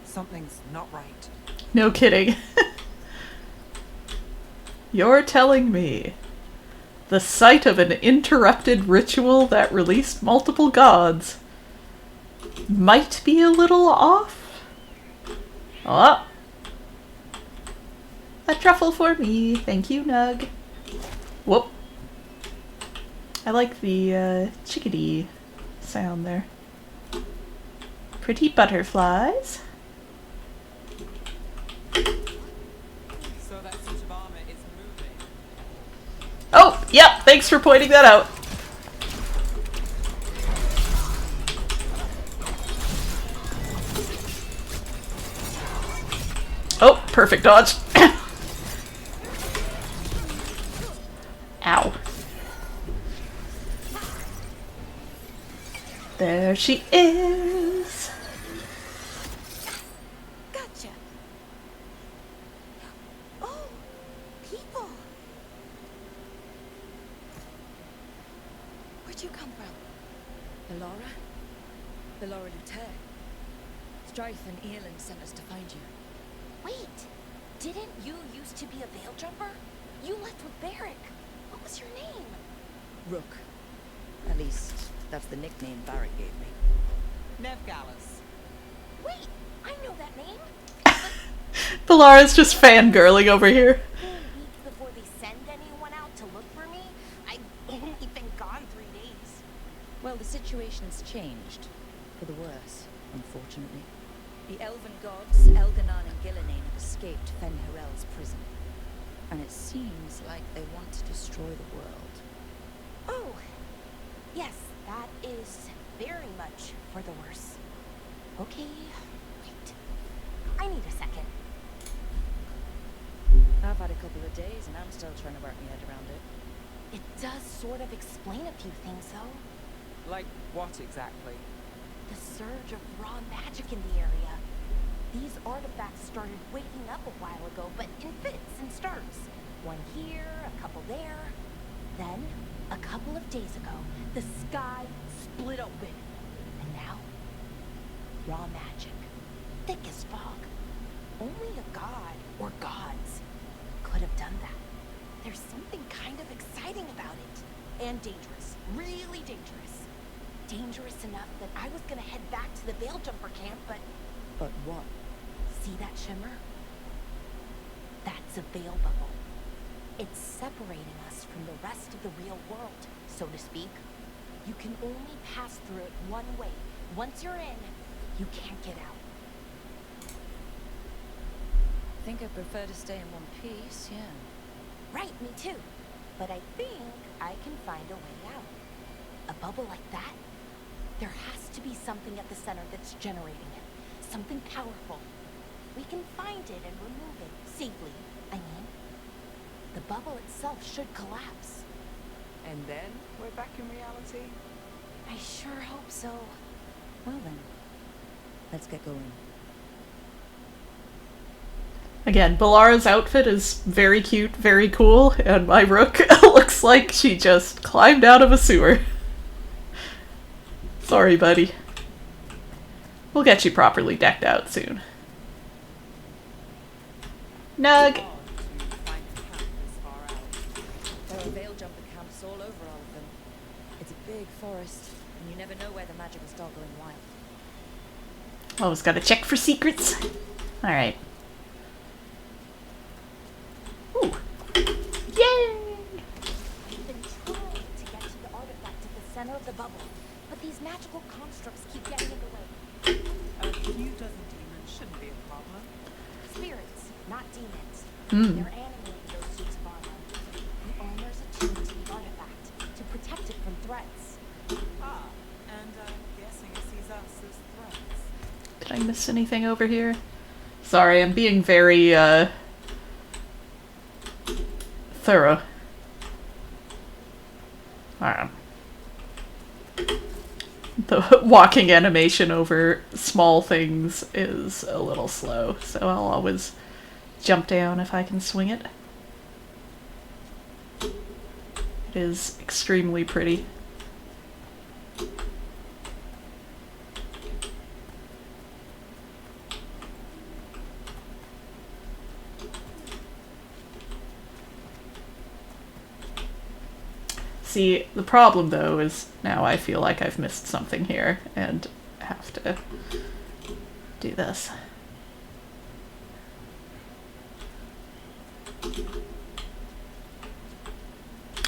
Something's not right. No kidding. You're telling me the site of an interrupted ritual that released multiple gods might be a little off? Oh. A truffle for me. Thank you, Nug. Whoop. I like the chickadee sound there. Pretty butterflies. So that suit of armor is moving. Oh, yep, thanks for pointing that out. Oh, perfect dodge. Ow. There she is. Gotcha. Oh, people. Where'd you come from? Valara? Valara Luter. Strife and Eilin sent us to find you. Wait, didn't you used to be a Veil Jumper? You left with Barrick. What was your name? Rook. At least, that's the nickname Barrick gave me. Nev Gallus. Wait, I know that name. Valara's just fangirling over here. 4 weeks before they send anyone out to look for me, I've only been gone 3 days. Well, the situation's changed. For the worse, unfortunately. The elven gods, Elganon and Gillinane, have escaped Fen'Harel's prison. And it seems like they want to destroy the world. Oh, yes, that is very much for the worse. Okay, wait. I need a second. I've had a couple of days and I'm still trying to wrap my head around it. It does sort of explain a few things, though. Like what exactly? The surge of raw magic in the area. These artifacts started waking up a while ago, but in fits and starts. One here, a couple there. Then, a couple of days ago, the sky split open. And now, raw magic. Thick as fog. Only a god, or gods, could have done that. There's something kind of exciting about it. And dangerous. Really dangerous. Dangerous enough that I was gonna head back to the Veil Jumper camp, but... But what? See that shimmer? That's a veil bubble. It's separating us from the rest of the real world, so to speak. You can only pass through it one way. Once you're in, you can't get out. I think I prefer to stay in one piece, yeah. Right, me too. But I think I can find a way out. A bubble like that? There has to be something at the center that's generating it. Something powerful. We can find it and remove it safely, I mean. The bubble itself should collapse. And then we're back in reality? I sure hope so. Well then, let's get going. Again, Valara's outfit is very cute, very cool, and my Rook looks like she just climbed out of a sewer. Sorry, buddy. We'll get you properly decked out soon. Nug! There are veil jumper camps all over Alvin. It's a big forest, and you never know where the magic will start going wild. Always gotta check for secrets. Alright. Ooh. Yay! I've been trying to get to the artifact at the center of the bubble, but these magical constructs keep getting in the way. A few dozen demons shouldn't be a problem. Spirits, not demons. Hmm. They're animating those suits of armor. The armor's attuned to the artifact to protect it from threats. Ah, and I'm guessing it sees us as threats. Did I miss anything over here? Sorry, I'm being very, thorough. Alright. The walking animation over small things is a little slow, so I'll always jump down if I can swing it. It is extremely pretty. See, the problem though is now I feel like I've missed something here and have to do this.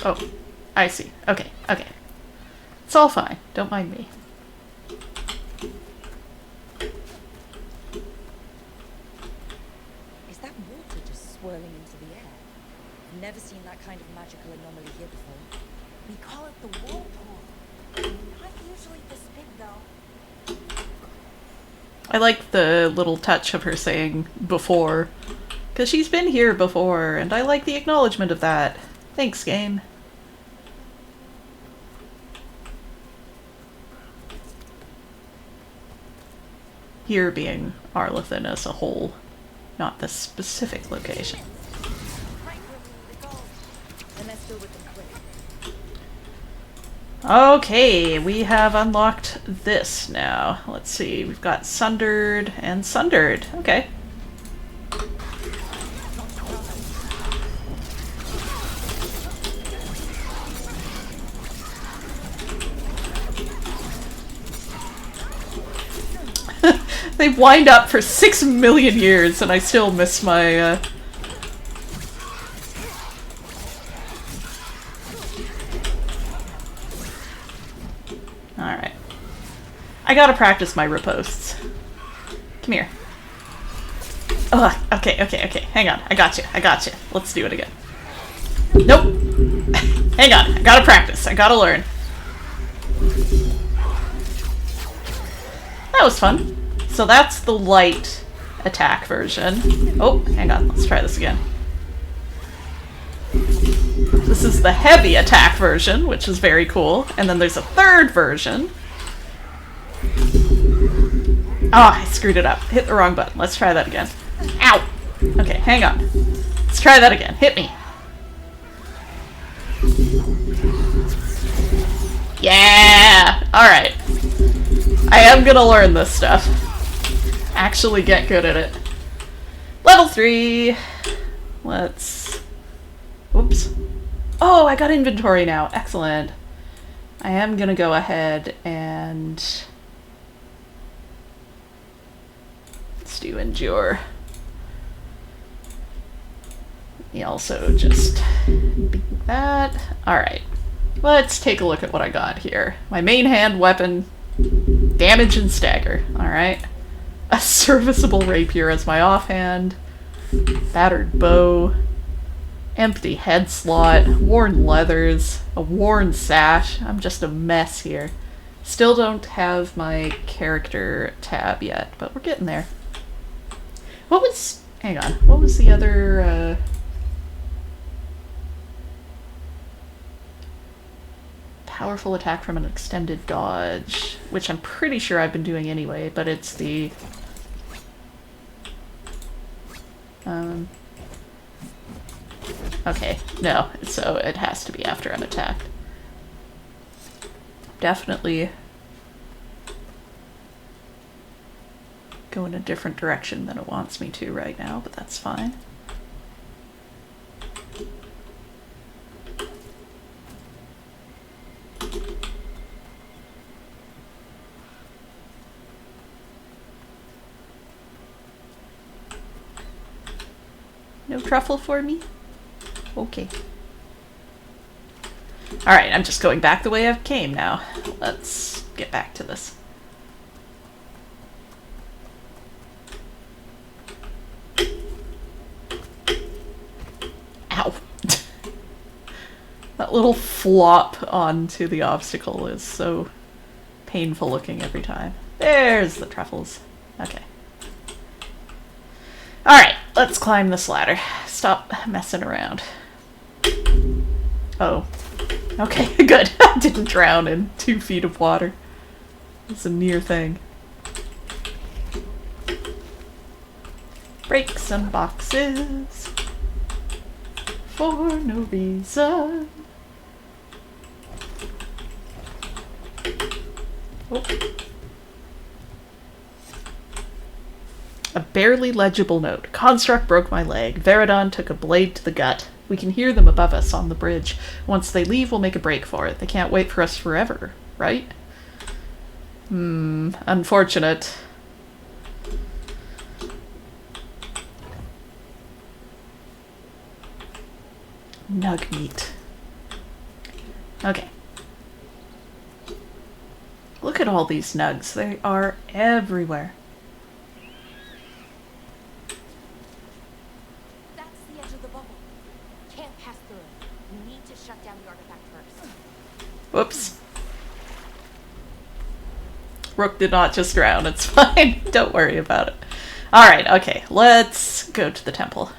Oh, I see. Okay, okay. It's all fine. Don't mind me. Is that water just swirling into the air? I've never seen that kind of magical anomaly here before. We call it the whirlpool. Not usually this big, though. I like the little touch of her saying before, because she's been here before, and I like the acknowledgement of that. Thanks, game. Here being Arlathan as a whole, not this specific location. Right where we need to go. And let's deal with them quick. Okay, we have unlocked this now. Let's see, we've got Sundered and Sundered. Okay. They wind up for 6 million years and I still miss my, Alright. I gotta practice my riposts. Come here. Ugh, okay. Hang on. I got you. Let's do it again. Nope. Hang on. I gotta practice. I gotta learn. That was fun. So that's the light attack version. Oh, hang on. Let's try this again. This is the heavy attack version, which is very cool. And then there's a third version. Oh, I screwed it up. Hit the wrong button. Let's try that again. Ow! Okay, hang on. Let's try that again. Hit me. Yeah! Alright. I am gonna learn this stuff. Actually get good at it. Level 3. Let's... Oops. Oh, I got inventory now. Excellent. I am gonna go ahead and... Let's do endure. Let me also just beat that. Alright. Let's take a look at what I got here. My main hand weapon, damage and stagger. Alright. A serviceable rapier as my offhand. Battered bow. Empty head slot. Worn leathers. A worn sash. I'm just a mess here. Still don't have my character tab yet, but we're getting there. What was... Hang on. What was the other... Powerful attack from an extended dodge, which I'm pretty sure I've been doing anyway, but it's the... Okay, no, so it has to be after I'm attacked. Definitely go in a different direction than it wants me to right now, but that's fine. No truffle for me? Okay. Alright, I'm just going back the way I came now. Let's get back to this. Ow. That little flop onto the obstacle is so painful looking every time. There's the truffles. Okay. Alright, let's climb this ladder. Stop messing around. Oh. Okay, good. I didn't drown in 2 feet of water. It's a near thing. Break some boxes for no reason. Oh. A barely legible note. Construct broke my leg. Veradon took a blade to the gut. We can hear them above us on the bridge. Once they leave, we'll make a break for it. They can't wait for us forever, right? Unfortunate. Nug meat. Okay. Look at all these nugs. They are everywhere. That's the edge of the bubble. Can't pass through it. We need to shut down the artifact first. Whoops. Rook did not just drown. It's fine. Don't worry about it. Alright, okay. Let's go to the temple.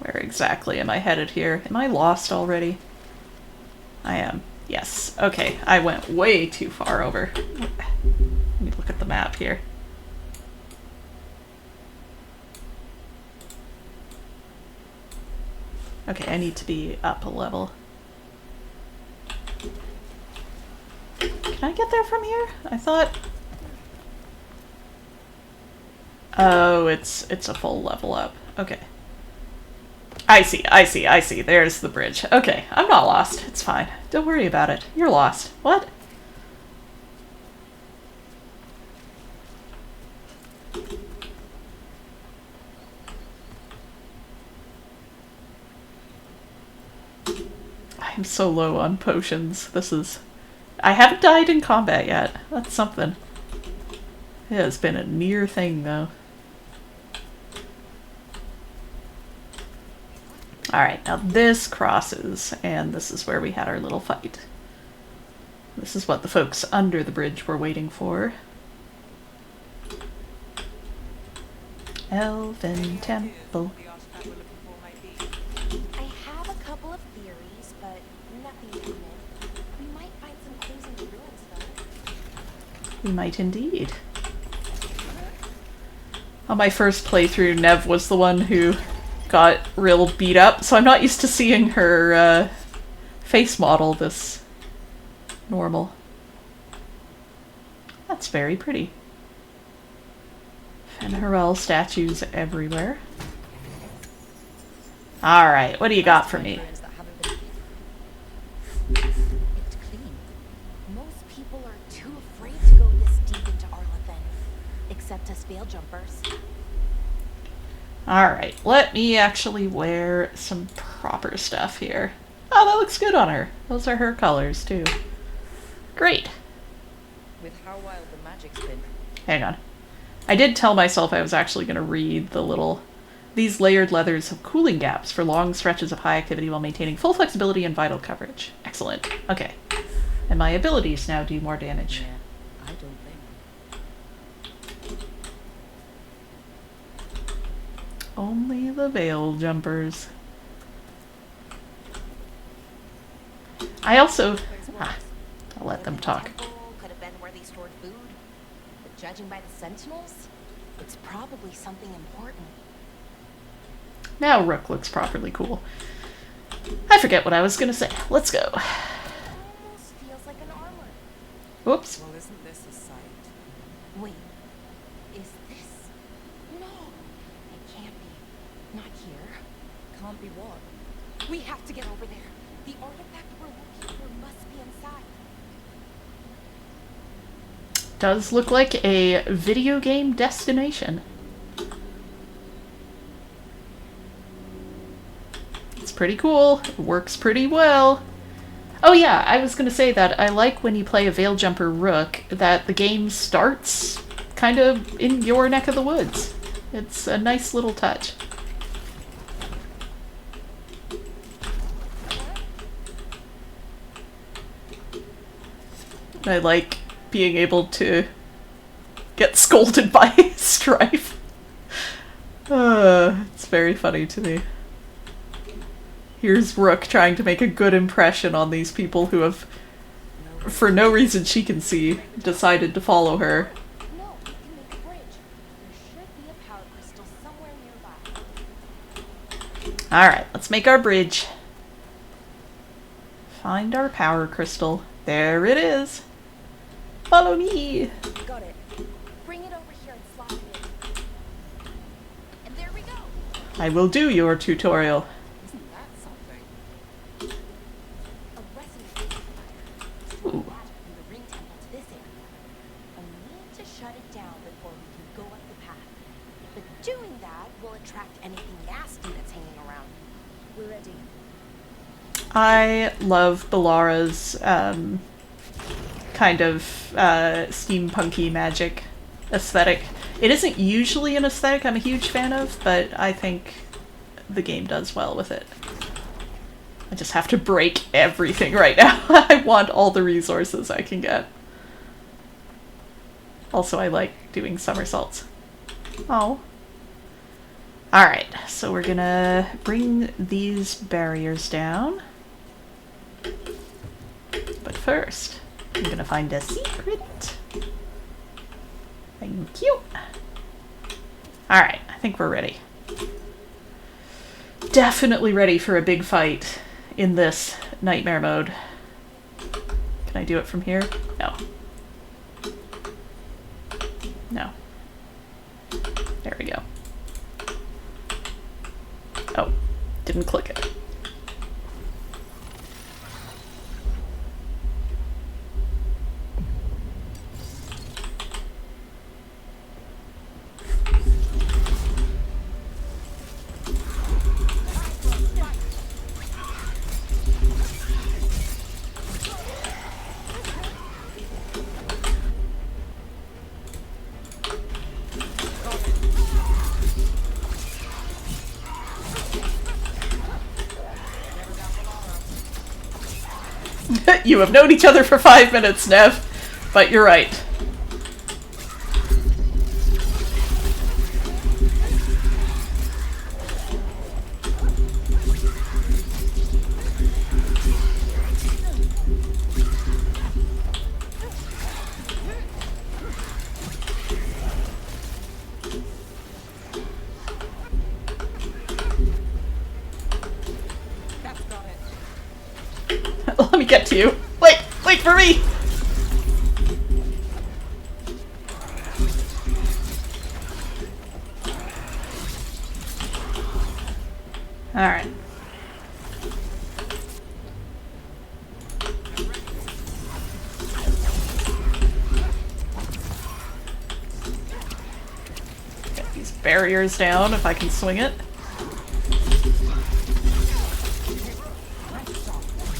Where exactly am I headed here? Am I lost already? I am. Yes. Okay, I went way too far over. Let me look at the map here. Okay, I need to be up a level. Can I get there from here? I thought... Oh, it's a full level up. Okay. I see. There's the bridge. Okay, I'm not lost. It's fine. Don't worry about it. You're lost. What? I'm so low on potions. This is... I haven't died in combat yet. That's something. It has been a near thing, though. Alright, now this crosses, and this is where we had our little fight. This is what the folks under the bridge were waiting for. Elven Temple. I have a couple of theories, but nothing definite. We might find some clues in the ruins, though. We might indeed. On my first playthrough, Nev was the one who got real beat up, so I'm not used to seeing her face model this normal. That's very pretty. Fen'Harel statues everywhere. Alright, what do you got for me? Ruins that haven't been picked clean. Most people are too afraid to go this deep into Arlathan, except us veil jumpers. Alright, let me actually wear some proper stuff here. Oh, that looks good on her. Those are her colors, too. Great. With how wild the magic's been. Hang on. I did tell myself I was actually going to read the little... These layered leathers have cooling gaps for long stretches of high activity while maintaining full flexibility and vital coverage. Excellent. Okay. And my abilities now do more damage. Yeah, I don't think. Only the veil jumpers. I also... I'll let them talk. The temple could have been where they stored food, but judging by the sentinels, it's probably something important. Now Rook looks properly cool. I forget what I was gonna say. Let's go. Almost feels like an armor. Whoops. Well, isn't this a sight? Wait, is this? No, it can't be. Not here. Can't be what? We have to get over there. The artifact we're looking for must be inside. Does look like a video game destination. It's pretty cool. It works pretty well. Oh yeah, I was gonna say that I like when you play a Veil Jumper Rook that the game starts kind of in your neck of the woods. It's a nice little touch. I like being able to get scolded by Strife. It's very funny to me. Here's Rook trying to make a good impression on these people who have, for no reason she can see, decided to follow her. No, we can make a bridge. There should be a power crystal somewhere nearby. Alright, let's make our bridge. Find our power crystal. There it is. Follow me. Got it. Bring it over here and slot it in. And there we go. I will do your tutorial. Isn't that something? A resonance amplifier. Ooh. Magic from the ring temple to this area. I need to shut it down before we can go up the path. But doing that will attract anything nasty that's hanging around. We're ready. I love Bellara's kind of steampunky magic aesthetic. It isn't usually an aesthetic I'm a huge fan of, but I think the game does well with it. I just have to break everything right now. I want all the resources I can get. Also, I like doing somersaults. Oh. Alright, so we're gonna bring these barriers down. But first, I'm gonna find a secret. Thank you. Alright, I think we're ready. Definitely ready for a big fight in this nightmare mode. Can I do it from here? No. No. There we go. Oh, didn't click it. You have known each other for 5 minutes, Nev. But you're right. Let me get to you. Wait for me! Alright. Get these barriers down if I can swing it.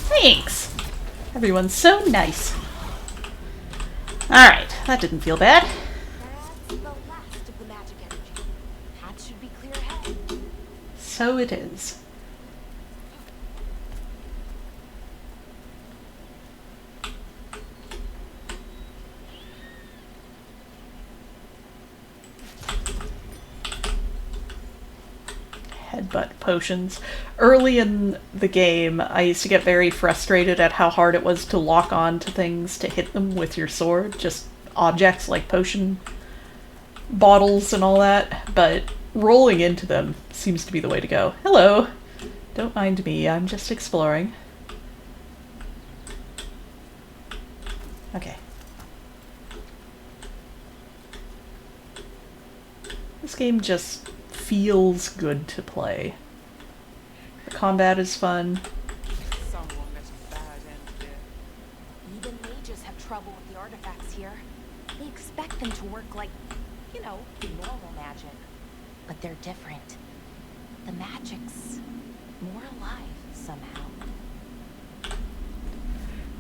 Thanks! Everyone's so nice. Alright, that didn't feel bad. That's the last of the magic energy. Path should be clear ahead. So it is. Headbutt potions. Early in the game, I used to get very frustrated at how hard it was to lock on to things to hit them with your sword. Just objects like potion bottles and all that. But rolling into them seems to be the way to go. Hello! Don't mind me, I'm just exploring. Okay. This game just feels good to play. The combat is fun. Someone met a bad end here. Even mages have trouble with the artifacts here. They expect them to work like, you know, normal magic. But they're different. The magic's more alive somehow.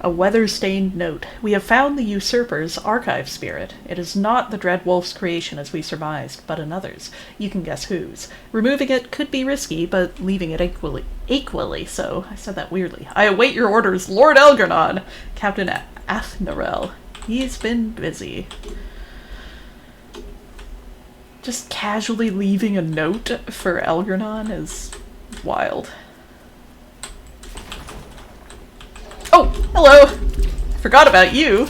A weather-stained note. We have found the usurper's archive spirit. It is not the Dread Wolf's creation as we surmised, but another's. You can guess whose. Removing it could be risky, but leaving it equally so. I said that weirdly. I await your orders, Lord Elgernon! Captain Athnarel. He's been busy. Just casually leaving a note for Elgernon is wild. Oh, hello! Forgot about you.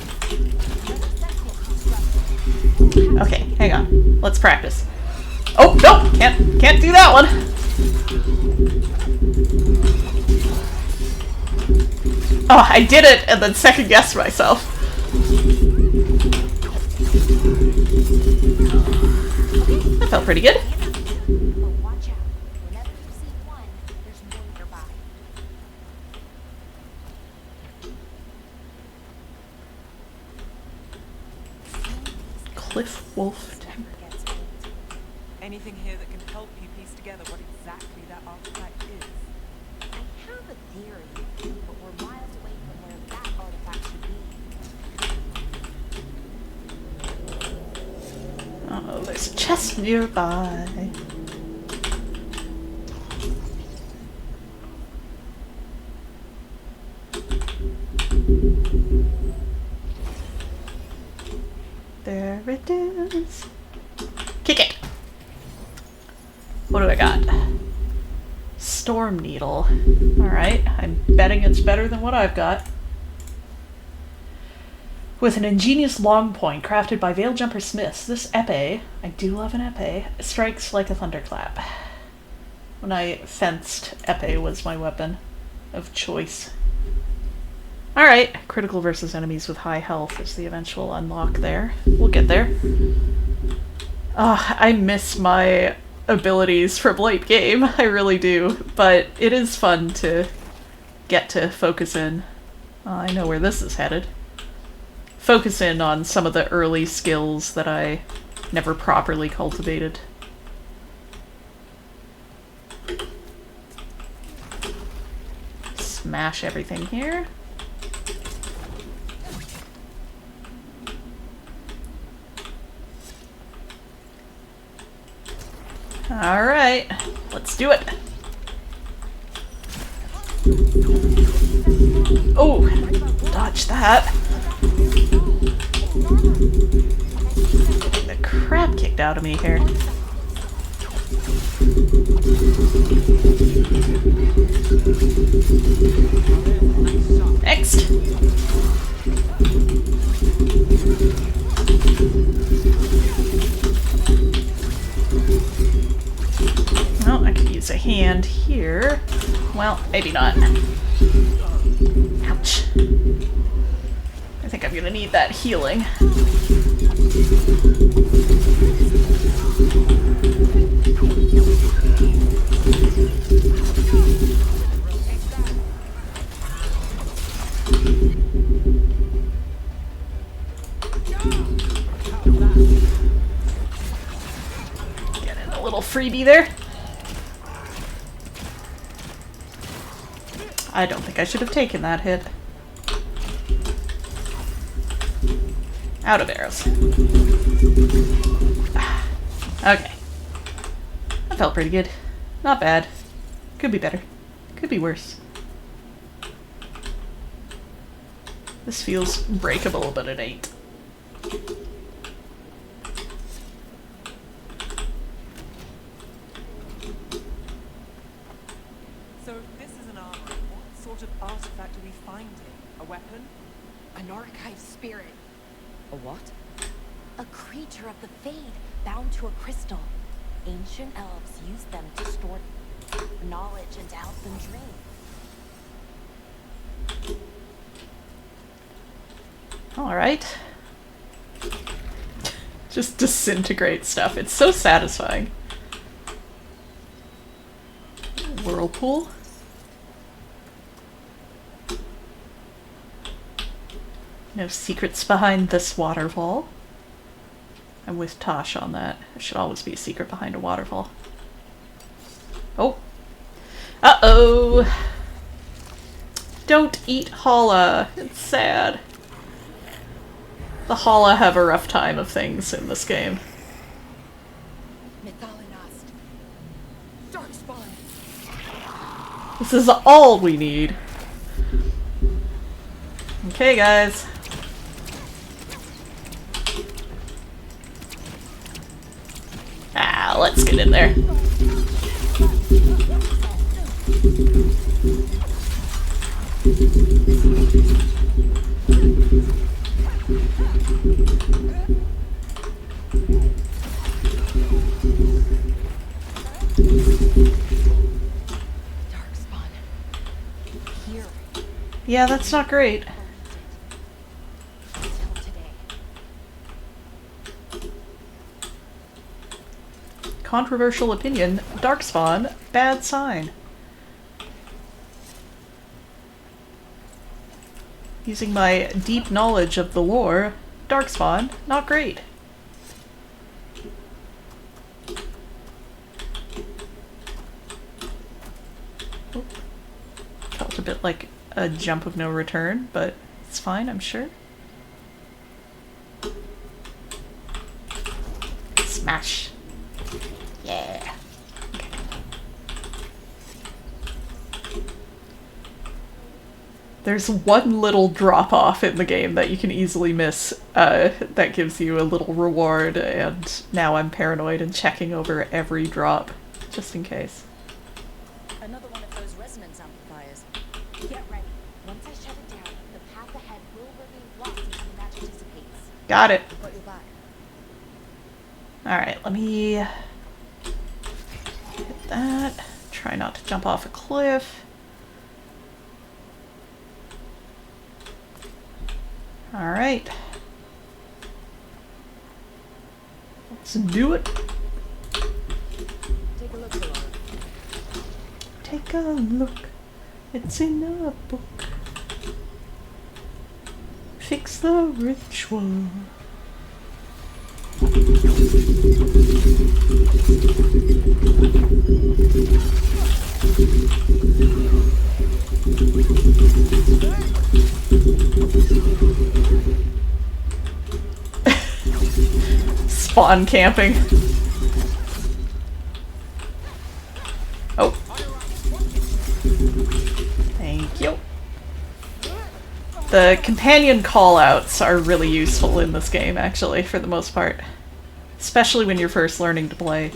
Okay, hang on. Let's practice. Oh, no! Can't do that one! Oh, I did it and then second-guessed myself. That felt pretty good. But watch out. Whenever you see one, there's more nearby. Cliff Wolf. Anything here that can help you piece together what exactly that artifact is? I have a theory, but we're miles away from where that artifact should be. Oh, there's a chest nearby. There it is. Kick it! What do I got? Storm Needle. Alright, I'm betting it's better than what I've got. With an ingenious long point crafted by Veil Jumper Smiths, this epee, I do love an epee, strikes like a thunderclap. When I fenced, epee was my weapon of choice. Alright, critical versus enemies with high health is the eventual unlock there. We'll get there. I miss my abilities from late game, I really do, but it is fun to get to focus in. I know where this is headed. Focus in on some of the early skills that I never properly cultivated. Smash everything here. Alright, let's do it. Oh, dodge that. Getting the crap kicked out of me here. Next. Oh, I could use a hand here. Well, maybe not. Ouch. I think I'm gonna need that healing. Get in a little freebie there. I don't think I should have taken that hit. Out of arrows. Okay. That felt pretty good. Not bad. Could be better. Could be worse. This feels breakable, but it ain't. So if this is an armor, what sort of artifact are we finding? A weapon? An archive spirit. A what? A creature of the Fade, bound to a crystal. Ancient elves used them to store... knowledge and to help them dream. Alright. Just disintegrate stuff. It's so satisfying. Whirlpool. No secrets behind this waterfall. I'm with Tosh on that. There should always be a secret behind a waterfall. Oh. Uh-oh. Don't eat Hala. It's sad. The Hala have a rough time of things in this game. This is all we need. Okay, guys. Ah, let's get in there. Yeah, that's not great. Controversial opinion, Darkspawn, bad sign. Using my deep knowledge of the lore, Darkspawn, not great. Oh. Felt a bit like a jump of no return, but it's fine, I'm sure. Smash. Yeah. There's one little drop off in the game that you can easily miss that gives you a little reward, and now I'm paranoid and checking over every drop just in case. Another one of those resonance amplifiers. Get ready. Once I shut it down, the path ahead will remain blocked until the magic dissipates. Got it. Got your back. Alright, let me hit that. Try not to jump off a cliff. Alright. Let's do it. Take a look, Laura. Take a look. It's in a book. Fix the ritual. Spawn camping. Oh. Thank you. The companion callouts are really useful in this game, actually, for the most part. Especially when you're first learning to play.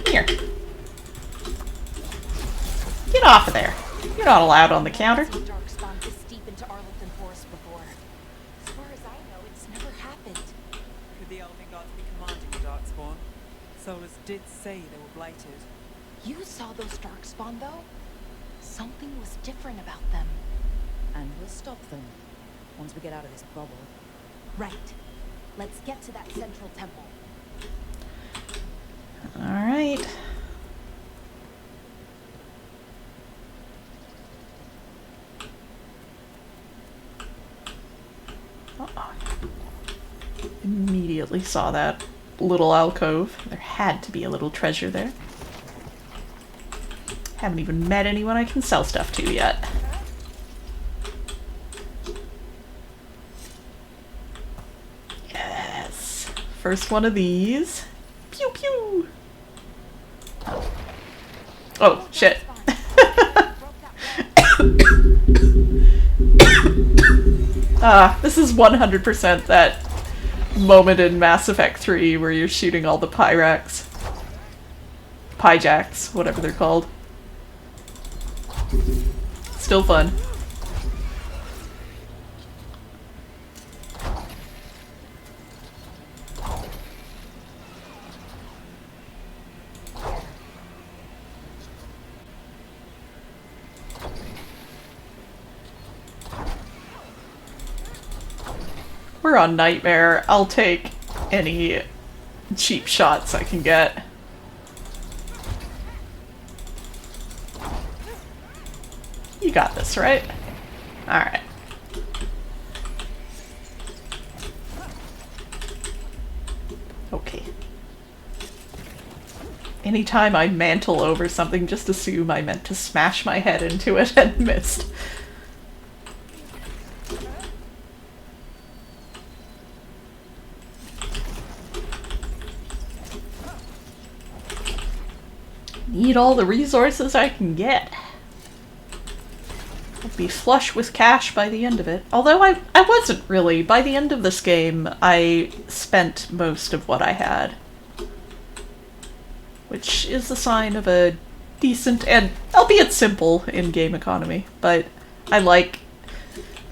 Here. Get off of there. You're not allowed on the counter. Darkspawn this deep into Arlington Forest before. As far as I know, it's never happened. Could the Elven Gods be commanding the Darkspawn? Solus did say they were blighted. You saw those Darkspawn, though? Something was different about them. And we'll stop them once we get out of this bubble. Right. Let's get to that central temple. Alright. Immediately saw that little alcove. There had to be a little treasure there. Haven't even met anyone I can sell stuff to yet. Yes. First one of these. Pew pew. Oh, oh shit. This is 100% that moment in Mass Effect 3 where you're shooting all the Pyrax. Pyjacks, whatever they're called. Still fun. we're on Nightmare, I'll take any cheap shots I can get. You got this, right? Alright. Okay. Anytime I mantle over something, just assume I meant to smash my head into it and missed. Need all the resources I can get. I'll be flush with cash by the end of it. Although I wasn't really. By the end of this game, I spent most of what I had. Which is a sign of a decent and, albeit simple, in-game economy. But I like,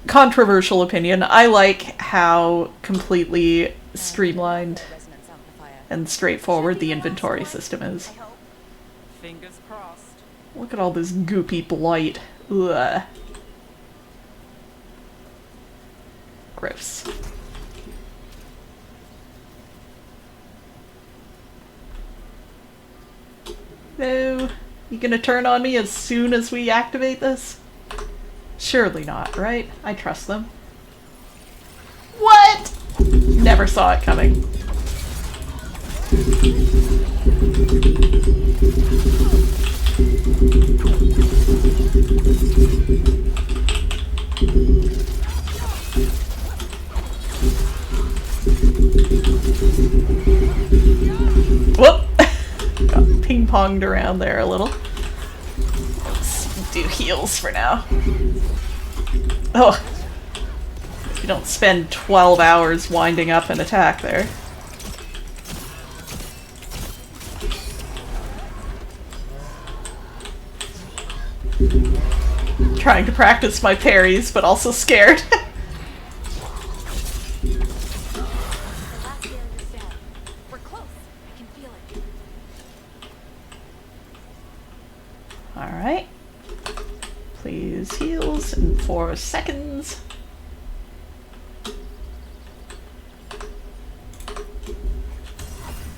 controversial opinion, I like how completely streamlined and straightforward the inventory system is. Fingers crossed. Look at all this goopy blight. Ugh. Gross. No. You gonna turn on me as soon as we activate this? Surely not, right? I trust them. What? Never saw it coming. Whoop! Got ping-ponged around there a little. Let's do heals for now. Oh! You don't spend 12 hours winding up an attack there. Trying to practice my parries, but also scared. Alright. Please heals in 4 seconds.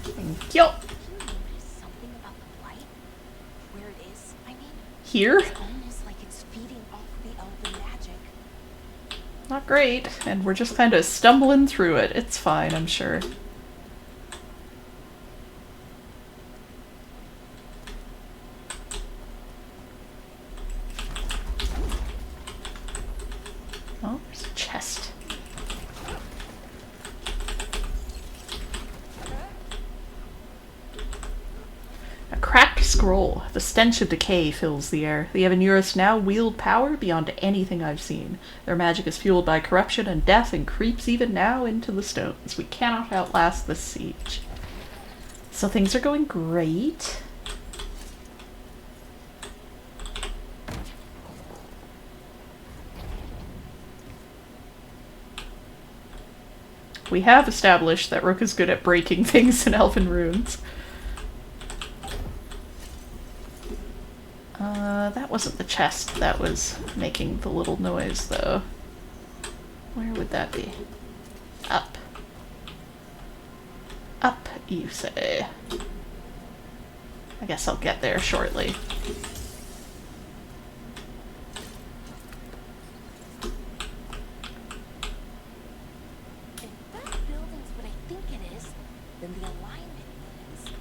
Thank you. Something about the light? Where it is, I mean? Here? It's almost like it's feeding off the elven magic. Not great, and we're just kind of stumbling through it. It's fine, I'm sure. Oh, there's a chest. A cracked scroll. The stench of decay fills the air. The Avenurists now wield power beyond anything I've seen. Their magic is fueled by corruption and death and creeps even now into the stones. We cannot outlast this siege. So things are going great. We have established that Rook is good at breaking things in Elven runes. That wasn't the chest that was making the little noise, though. Where would that be? Up. Up, you say. I guess I'll get there shortly. Then the alignment means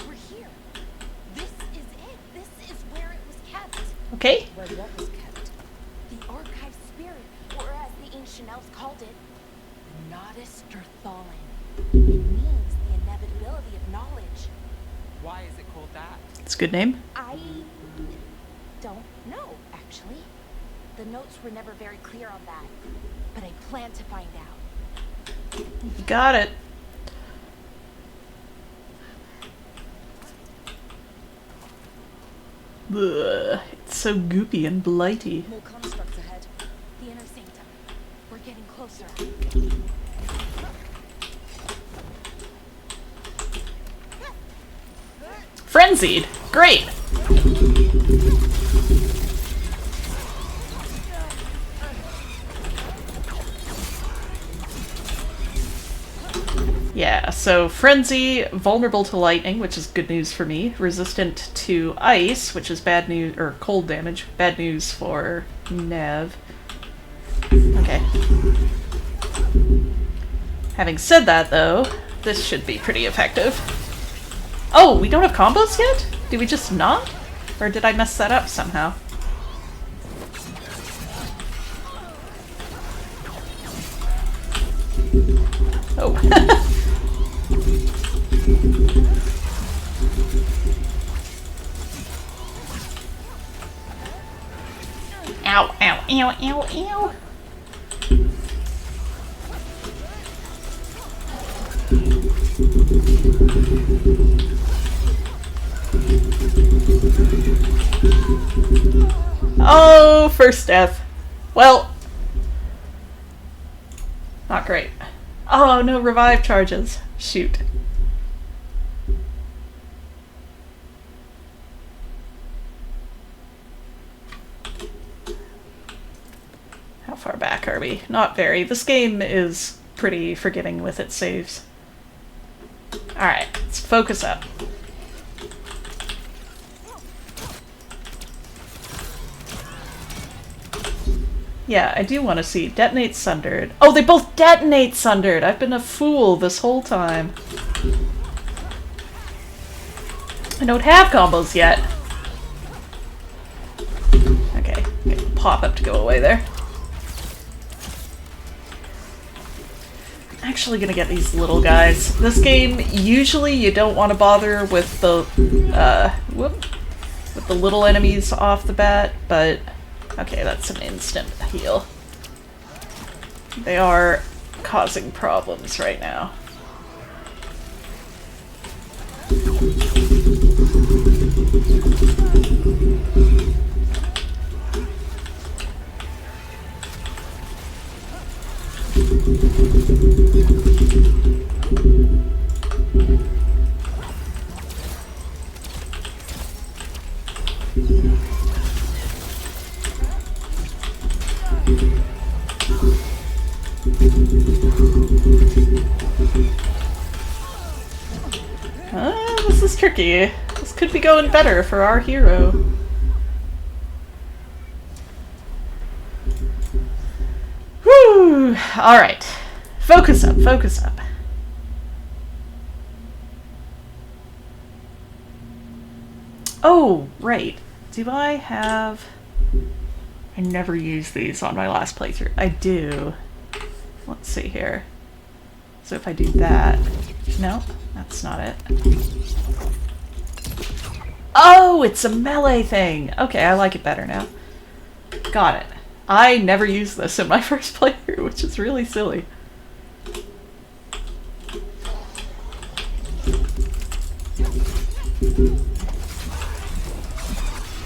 we're here. This is it. This is where it was kept. Okay. Where what was kept? The archive spirit, or as the ancient elves called it, the Nodus Durthalin. It means the inevitability of knowledge. Why is it called that? It's a good name. I don't know, actually. The notes were never very clear on that, but I plan to find out. You got it. Ugh, it's so goopy and blighty. More constructs ahead. The inner sanctum. We're getting closer. Frenzied! Great! Yeah, so Frenzy, vulnerable to lightning, which is good news for me. Resistant to ice, which is bad news, or cold damage. Bad news for Nev. Okay. Having said that, though, this should be pretty effective. Oh, we don't have combos yet? Did we just not? Or did I mess that up somehow? Oh. Ow, ow, ow, ow, ow. Oh, first death. Well, not great. Oh, no revive charges. Shoot. How far back are we? Not very. This game is pretty forgiving with its saves. Alright, let's focus up. Yeah, I do want to see detonate sundered. Oh, they both detonate sundered! I've been a fool this whole time. I don't have combos yet. Okay, get the pop-up to go away there. I'm actually gonna get these little guys. This game, usually you don't want to bother with the, with the little enemies off the bat, but okay, that's an instant heal. They are causing problems right now. This is tricky. This could be going better for our hero. Whew! Alright. Focus up, focus up. Oh, right. Do I have... I never used these on my last playthrough. I do. Let's see here. So if I do that... No, that's not it. Oh, it's a melee thing! Okay, I like it better now. Got it. I never used this in my first playthrough, which is really silly.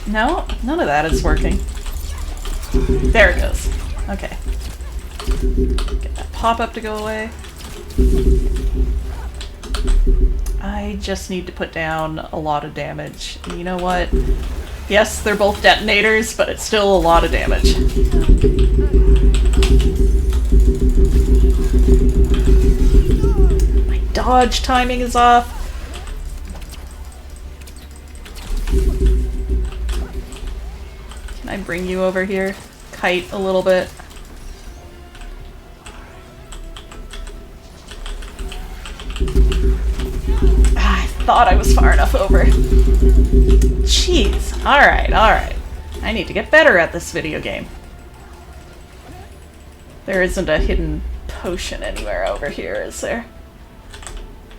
No, none of that is working. There it goes. Okay. Get that pop-up to go away. I just need to put down a lot of damage. You know what? Yes, they're both detonators, but it's still a lot of damage. My dodge timing is off. Can I bring you over here? Kite a little bit. I thought I was far enough over. Jeez. Alright, alright. I need to get better at this video game. There isn't a hidden potion anywhere over here, is there?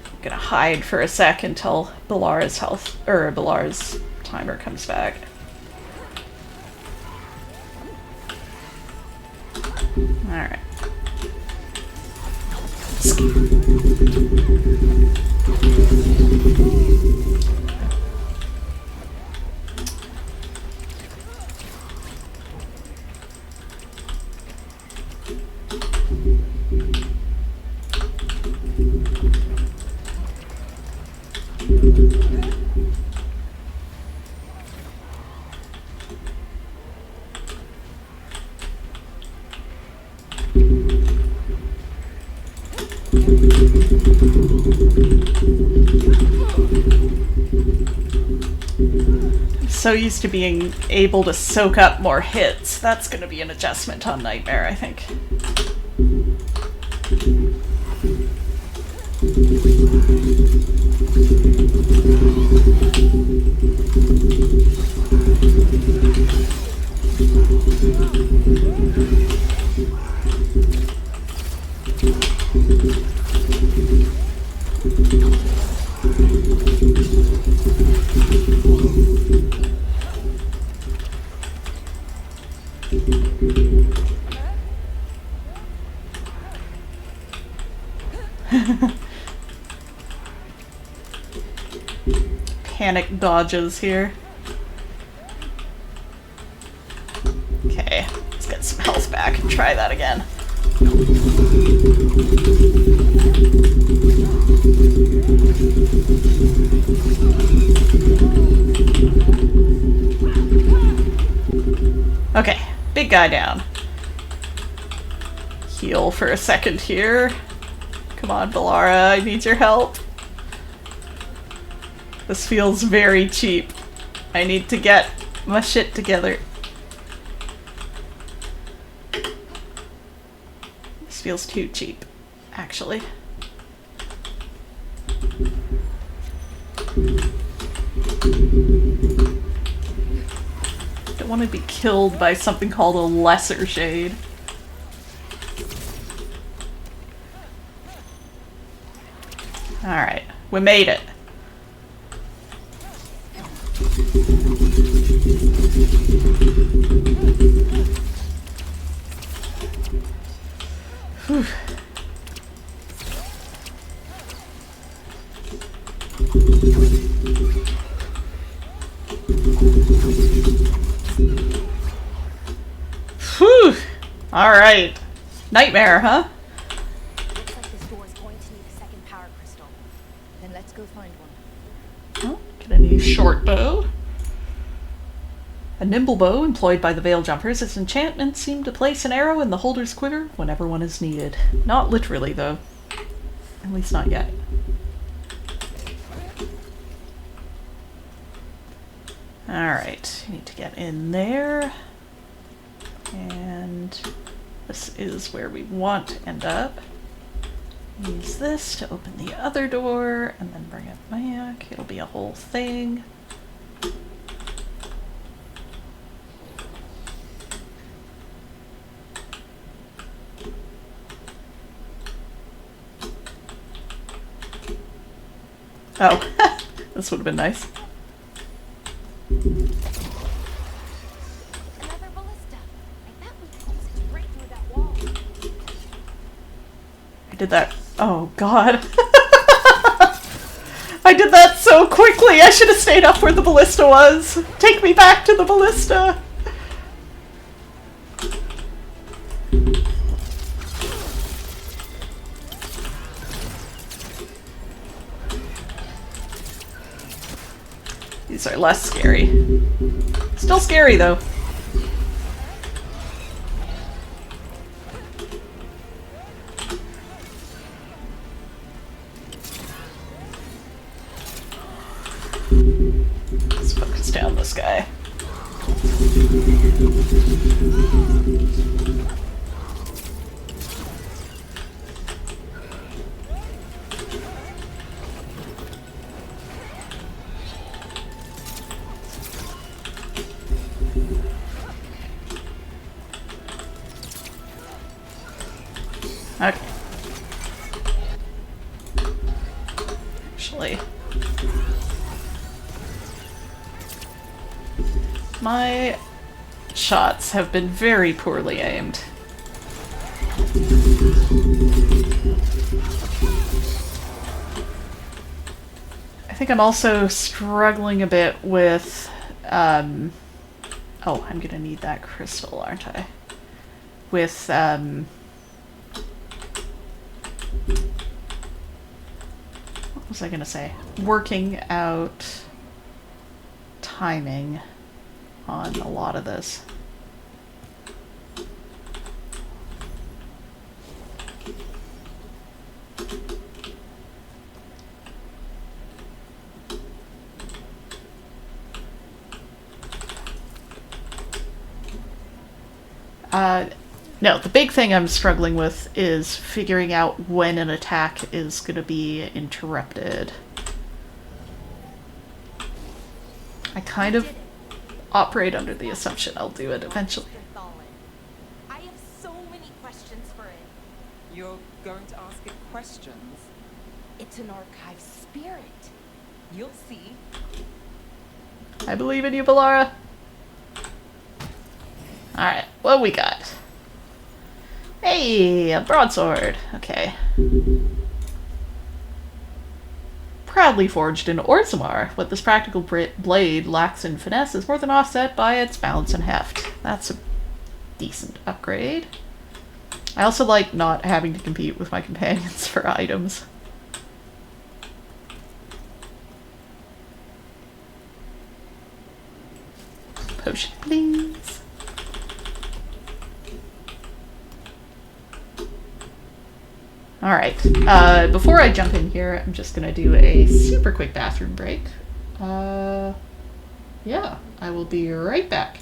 I'm gonna hide for a sec until Bilar's Bilar's timer comes back. Alright. So used to being able to soak up more hits. That's going to be an adjustment on Nightmare, I think. Panic dodges here. Okay, let's get some health back and try that again. Okay, big guy down. Heal for a second here. Come on, Valara, I need your help. This feels very cheap. I need to get my shit together. This feels too cheap, actually. Don't want to be killed by something called a lesser shade. Alright, we made it. Whew. Whew. All right. Nightmare, huh? Looks like this door is going to need a second power crystal. Then let's go find one. Oh, get a new short bow. A nimble bow employed by the Veil Jumpers. Its enchantment seemed to place an arrow in the holder's quiver whenever one is needed. Not literally, though. At least not yet. Alright, need to get in there. And this is where we want to end up. Use this to open the other door and then bring it back. It'll be a whole thing. Oh, this would have been nice. Another ballista. I bet we can see right through that wall. I did that. Oh, God. I did that so quickly. I should have stayed up where the ballista was. Take me back to the ballista. These are less scary. Still scary, though. Let's focus down this guy. Okay. Actually, my shots have been very poorly aimed. I think I'm also struggling a bit with, oh, I'm gonna need that crystal, aren't I? With, what was I gonna say? Working out timing on a lot of this. No, the big thing I'm struggling with is figuring out when an attack is going to be interrupted. I kind of operate under the assumption I'll do it eventually. I have so many questions for it. You're going to ask it questions? It's an archive spirit. You'll see. I believe in you, Balara. Alright, what we got? Hey, a broadsword. Okay. Proudly forged in Orzammar, what this practical blade lacks in finesse is more than offset by its balance and heft. That's a decent upgrade. I also like not having to compete with my companions for items. Potion, please. Alright, before I jump in here, I'm just gonna do a super quick bathroom break. Yeah, I will be right back.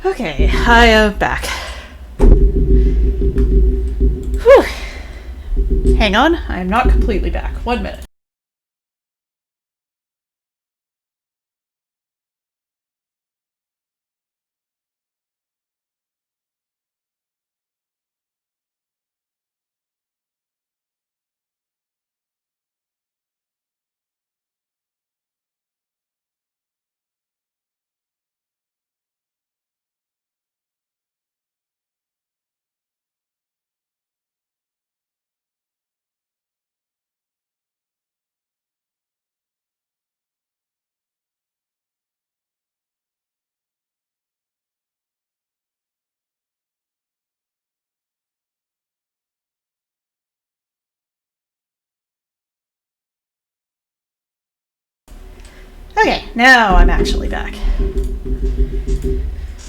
Okay, I am back. Whew. Hang on, I am not completely back. 1 minute. Okay, now I'm actually back.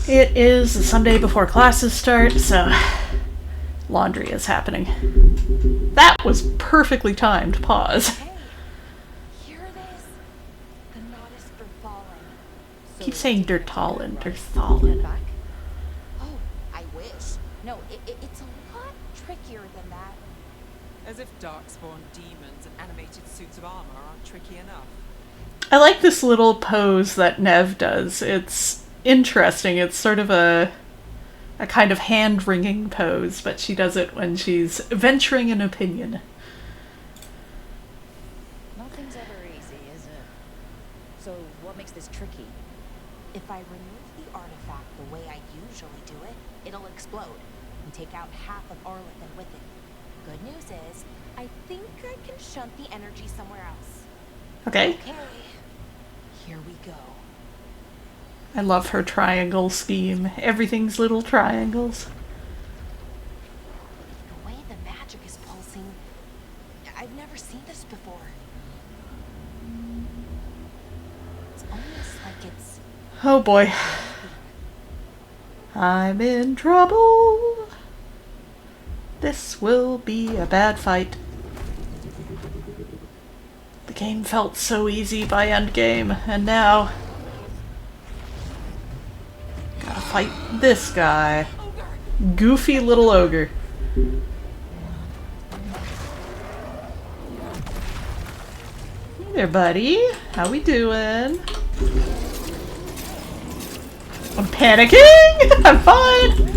It is the Sunday before classes start, so laundry is happening. That was perfectly timed pause. Hey, hear this? The knot is for falling. Keep saying Dertalin, Head Derthalin. back? Oh, I wish. No, it's a lot trickier than that. As if darkspawn demons and animated suits of armor aren't tricky enough. I like this little pose that Nev does. It's interesting. It's sort of a kind of hand-wringing pose, but she does it when she's venturing an opinion. Nothing's ever easy, is it? So what makes this tricky? If I remove the artifact the way I usually do it, it'll explode and take out half of Arlathan with it. Good news is, I think I can shunt the energy somewhere else. Okay. Okay, here we go. I love her triangle scheme. Everything's little triangles. The way the magic is pulsing, I've never seen this before. It's almost like it's... Oh boy. I'm in trouble. This will be a bad fight. The game felt so easy by endgame, and now... gotta fight this guy. Goofy little ogre. Hey there, buddy. How we doing? I'm panicking! I'm fine!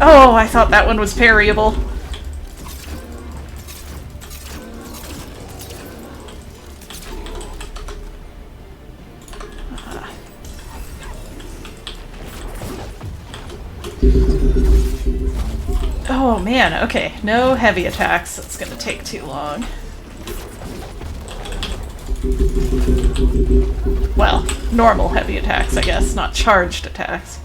Oh, I thought that one was parryable. Oh man, okay. No heavy attacks. That's gonna take too long. Well, normal heavy attacks, I guess, not charged attacks.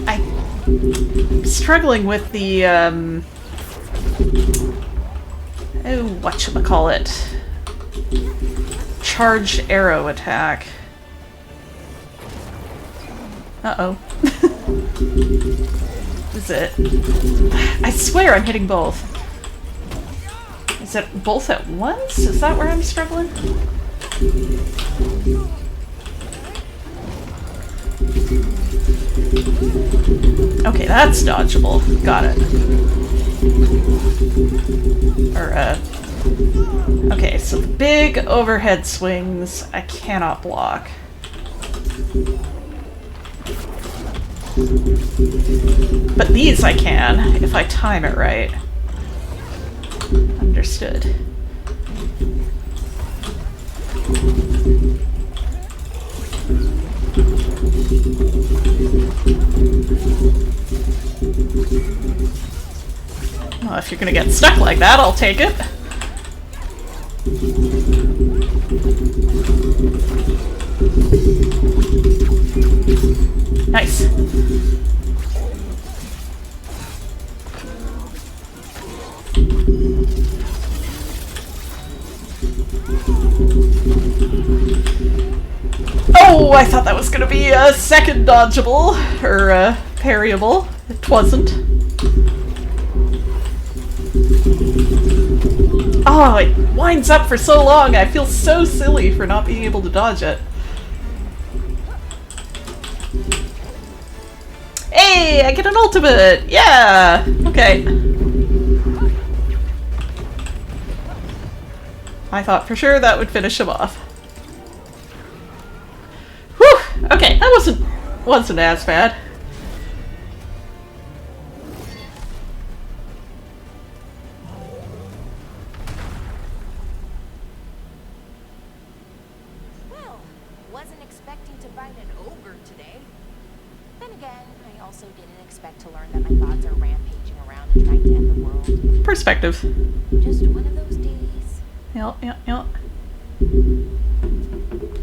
I'm struggling with the, oh, whatchamacallit. Charged arrow attack. Uh-oh. Is it? I swear I'm hitting both. Is it both at once? Is that where I'm struggling? Okay, that's dodgeable. Got it. Or, okay, so the big overhead swings I cannot block. But these I can, if I time it right. Understood. Well, if you're gonna get stuck like that, I'll take it. Nice. Oh, I thought that was gonna be a second dodgeable, or parryable. It wasn't. Oh, it winds up for so long. I feel so silly for not being able to dodge it. Hey, I get an ultimate! Yeah! Okay. I thought for sure that would finish him off. Whew! Okay, that wasn't as bad. Well, wasn't expecting to find an ogre today. Then again, I also didn't expect to learn that my gods are rampaging around and trying to end the world. Perspective. Just one of those days. Yep.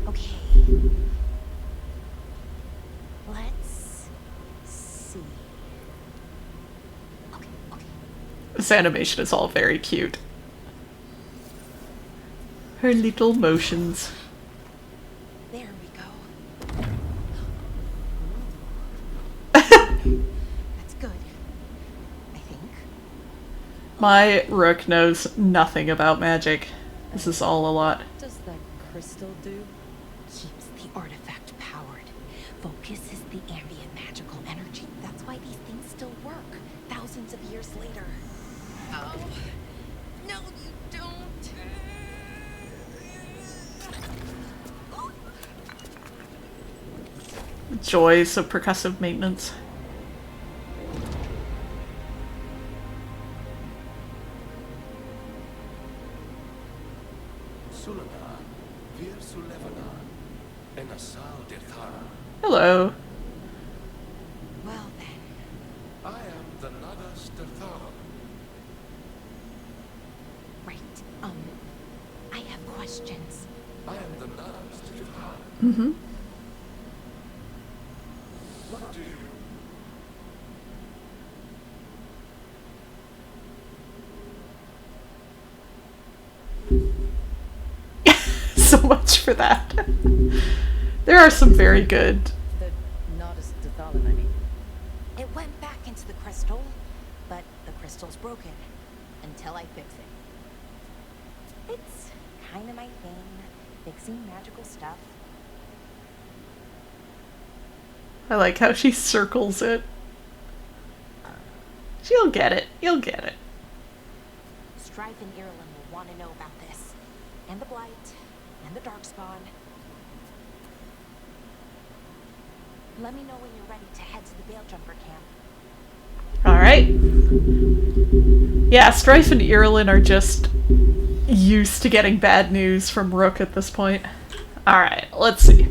Okay. Let's see. Okay. This animation is all very cute. Her little motions. There we go. That's good. I think. My rook knows nothing about magic. This is all a lot. What does that crystal do? Keeps the artifact powered. Focuses the ambient magical energy. That's why these things still work, thousands of years later. Oh, no, you don't. Joys of percussive maintenance. Hello. Well then. I am the Nadas Derthal. Right. I have questions. I am the Nadas Derthal. Mm-hmm. What do you... So much for that. There are some very good. The Nardus Dathalan, I mean. It went back into the crystal, but the crystal's broken until I fix it. It's kind of my thing, fixing magical stuff. I like how she circles it. She'll get it. You'll get it. Strife and Ireland will want to know about this, and the Blight, and the Darkspawn. Let me know when you're ready to head to the Veilguard camp. Alright. Yeah, Strife and Ireland are just used to getting bad news from Rook at this point. Alright, let's see.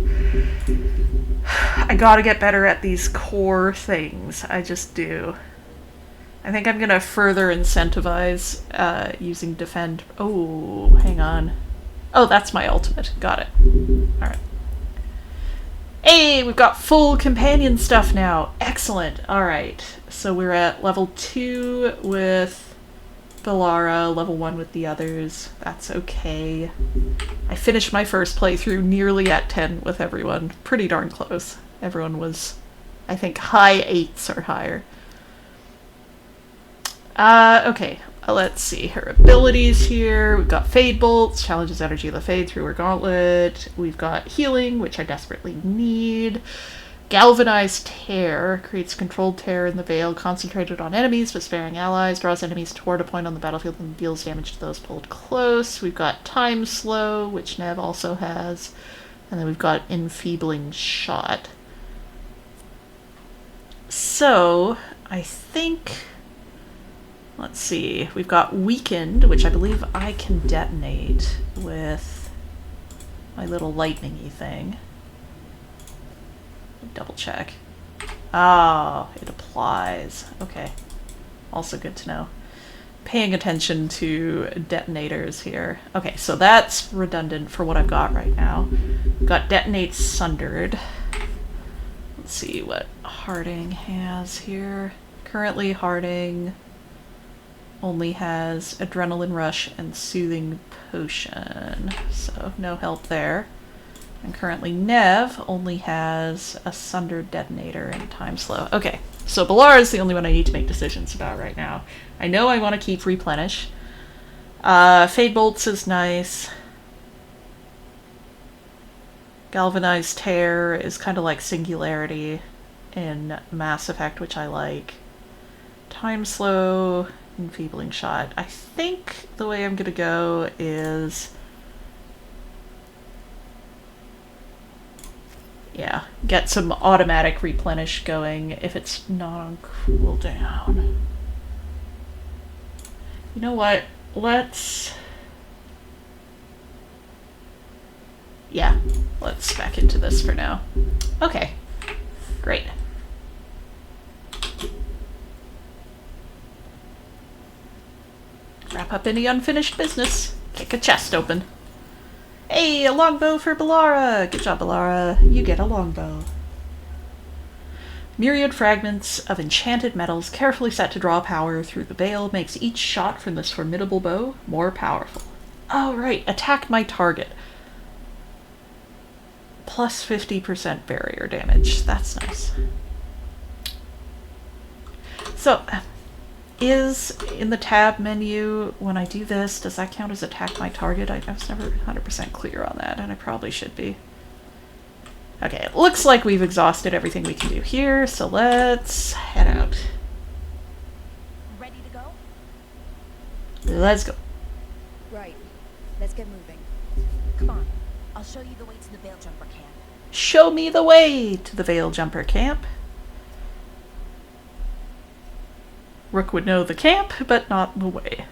I gotta get better at these core things. I just do. I think I'm gonna further incentivize using defend. Oh, hang on. Oh, that's my ultimate. Got it. Alright. Hey, we've got full companion stuff now. Excellent. Alright. So we're at level 2 with Bellara, level 1 with the others. That's okay. I finished my first playthrough nearly at 10 with everyone. Pretty darn close. Everyone was, I think, high 8s or higher. Okay. Let's see her abilities here. We've got Fade Bolts, challenges energy of the Fade through her gauntlet. We've got Healing, which I desperately need. Galvanized Tear, creates controlled tear in the veil, concentrated on enemies but sparing allies, draws enemies toward a point on the battlefield and deals damage to those pulled close. We've got Time Slow, which Nev also has. And then we've got Enfeebling Shot. So, I think... Let's see, we've got Weakened, which I believe I can detonate with my little lightning-y thing. Double check. Oh, it applies. Okay. Also good to know. Paying attention to detonators here. Okay, so that's redundant for what I've got right now. Got Detonate Sundered. Let's see what Harding has here. Currently Harding only has Adrenaline Rush and Soothing Potion, so no help there. And currently Nev only has a Sundered Detonator and Time Slow. Okay, so Balara is the only one I need to make decisions about right now. I know I want to keep Replenish. Fade Bolts is nice. Galvanized Tear is kind of like Singularity in Mass Effect, which I like. Time Slow, Enfeebling Shot. I think the way I'm going to go is... yeah, get some automatic replenish going if it's not on cooldown. You know what? Let's... yeah, let's back into this for now. Okay, great. Wrap up any unfinished business. Kick a chest open. Hey, a longbow for Balara! Good job, Balara. You get a longbow. Myriad fragments of enchanted metals carefully set to draw power through the veil makes each shot from this formidable bow more powerful. Oh, right. Attack my target. Plus 50% barrier damage. That's nice. So, is in the tab menu, when I do this, does that count as attack my target? I was never 100% clear on that, and I probably should be. Okay, it looks like we've exhausted everything we can do here, so let's head out. Ready to go? Let's go. Right. Let's get moving. Come on. I'll show you the way to the Veil Jumper camp. Show me the way to the Veil Jumper camp. Rook would know the camp, but not the way.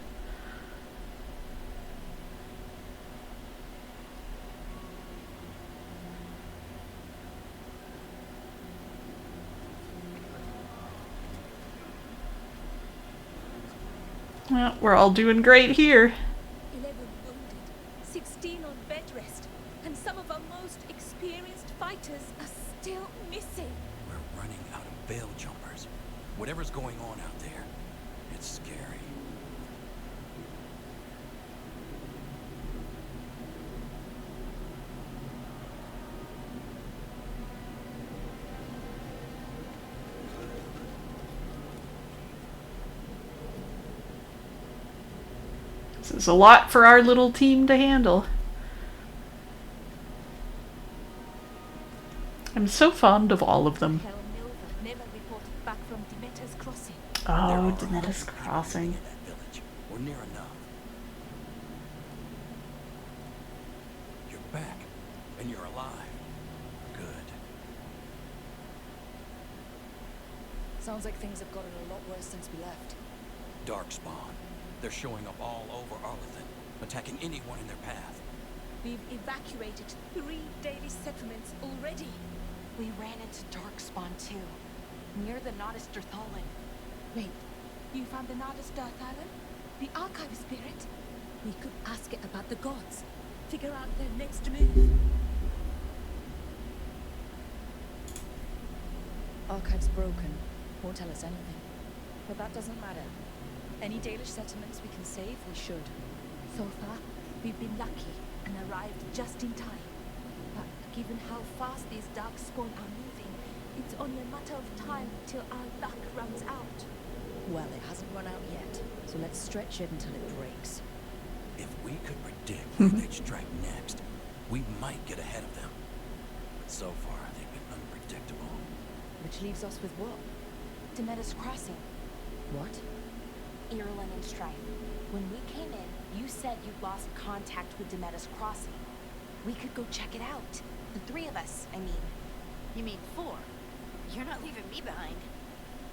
Well, we're all doing great here. 11 wounded, 16 on bed rest, and some of our most experienced fighters are still missing. We're running out of Veil Jumpers. Whatever's going on out there, it's scary. This is a lot for our little team to handle. I'm so fond of all of them. Hell Milva never reported back from Demeter's Crossing. Oh, Demeter's Crossing. In that village, or near enough. You're back, and you're alive. Good. Sounds like things have gotten a lot worse since we left. Darkspawn. They're showing up all over Arlathan, attacking anyone in their path. We've evacuated 3 daily settlements already. We ran into Darkspawn too, near the Nodus Dirthalin. Wait, you found the Nardus Darthalan? The Archive Spirit? We could ask it about the gods. Figure out their next move. Archive's broken. Won't tell us anything. But that doesn't matter. Any Dalish settlements we can save, we should. So far, we've been lucky and arrived just in time. But given how fast these Darkspawn are moving, it's only a matter of time till our luck runs out. Well, it hasn't run out yet, so let's stretch it until it breaks. If we could predict where they'd strike next, we might get ahead of them. But so far, they've been unpredictable. Which leaves us with what? Demeter's Crossing. What? Irulan and Strife. When we came in, you said you'd lost contact with Demeter's Crossing. We could go check it out. The 3 of us, I mean. You mean 4? You're not leaving me behind.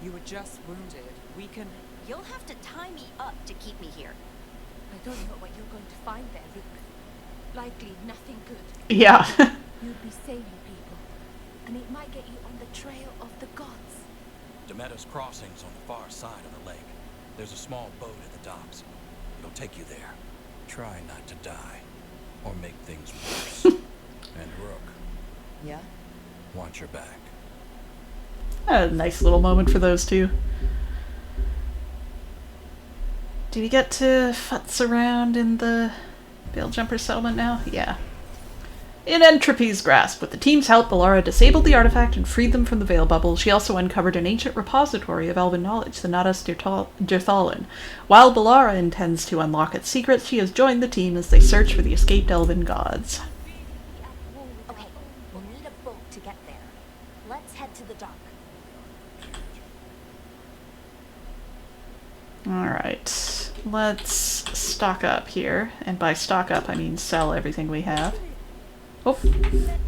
You were just wounded. We can... You'll have to tie me up to keep me here. I don't know what you're going to find there, Rook. Likely nothing good. Yeah. You'd be saving people, and it might get you on the trail of the gods. Demeter's Crossing's on the far side of the lake. There's a small boat at the docks. It'll take you there. Try not to die, or make things worse. And Rook, Yeah? watch your back. A nice little moment for those two. Do we get to futz around in the Veil Jumper settlement now? Yeah. In Entropy's grasp, with the team's help, Bellara disabled the artifact and freed them from the Veil Bubble. She also uncovered an ancient repository of elven knowledge, the Nadas Dirthalin. While Bellara intends to unlock its secrets, she has joined the team as they search for the escaped elven gods. Okay, we'll need a boat to get there. Let's head to the dock. Alright, let's stock up here. And by stock up, I mean sell everything we have. Oh. Okay then.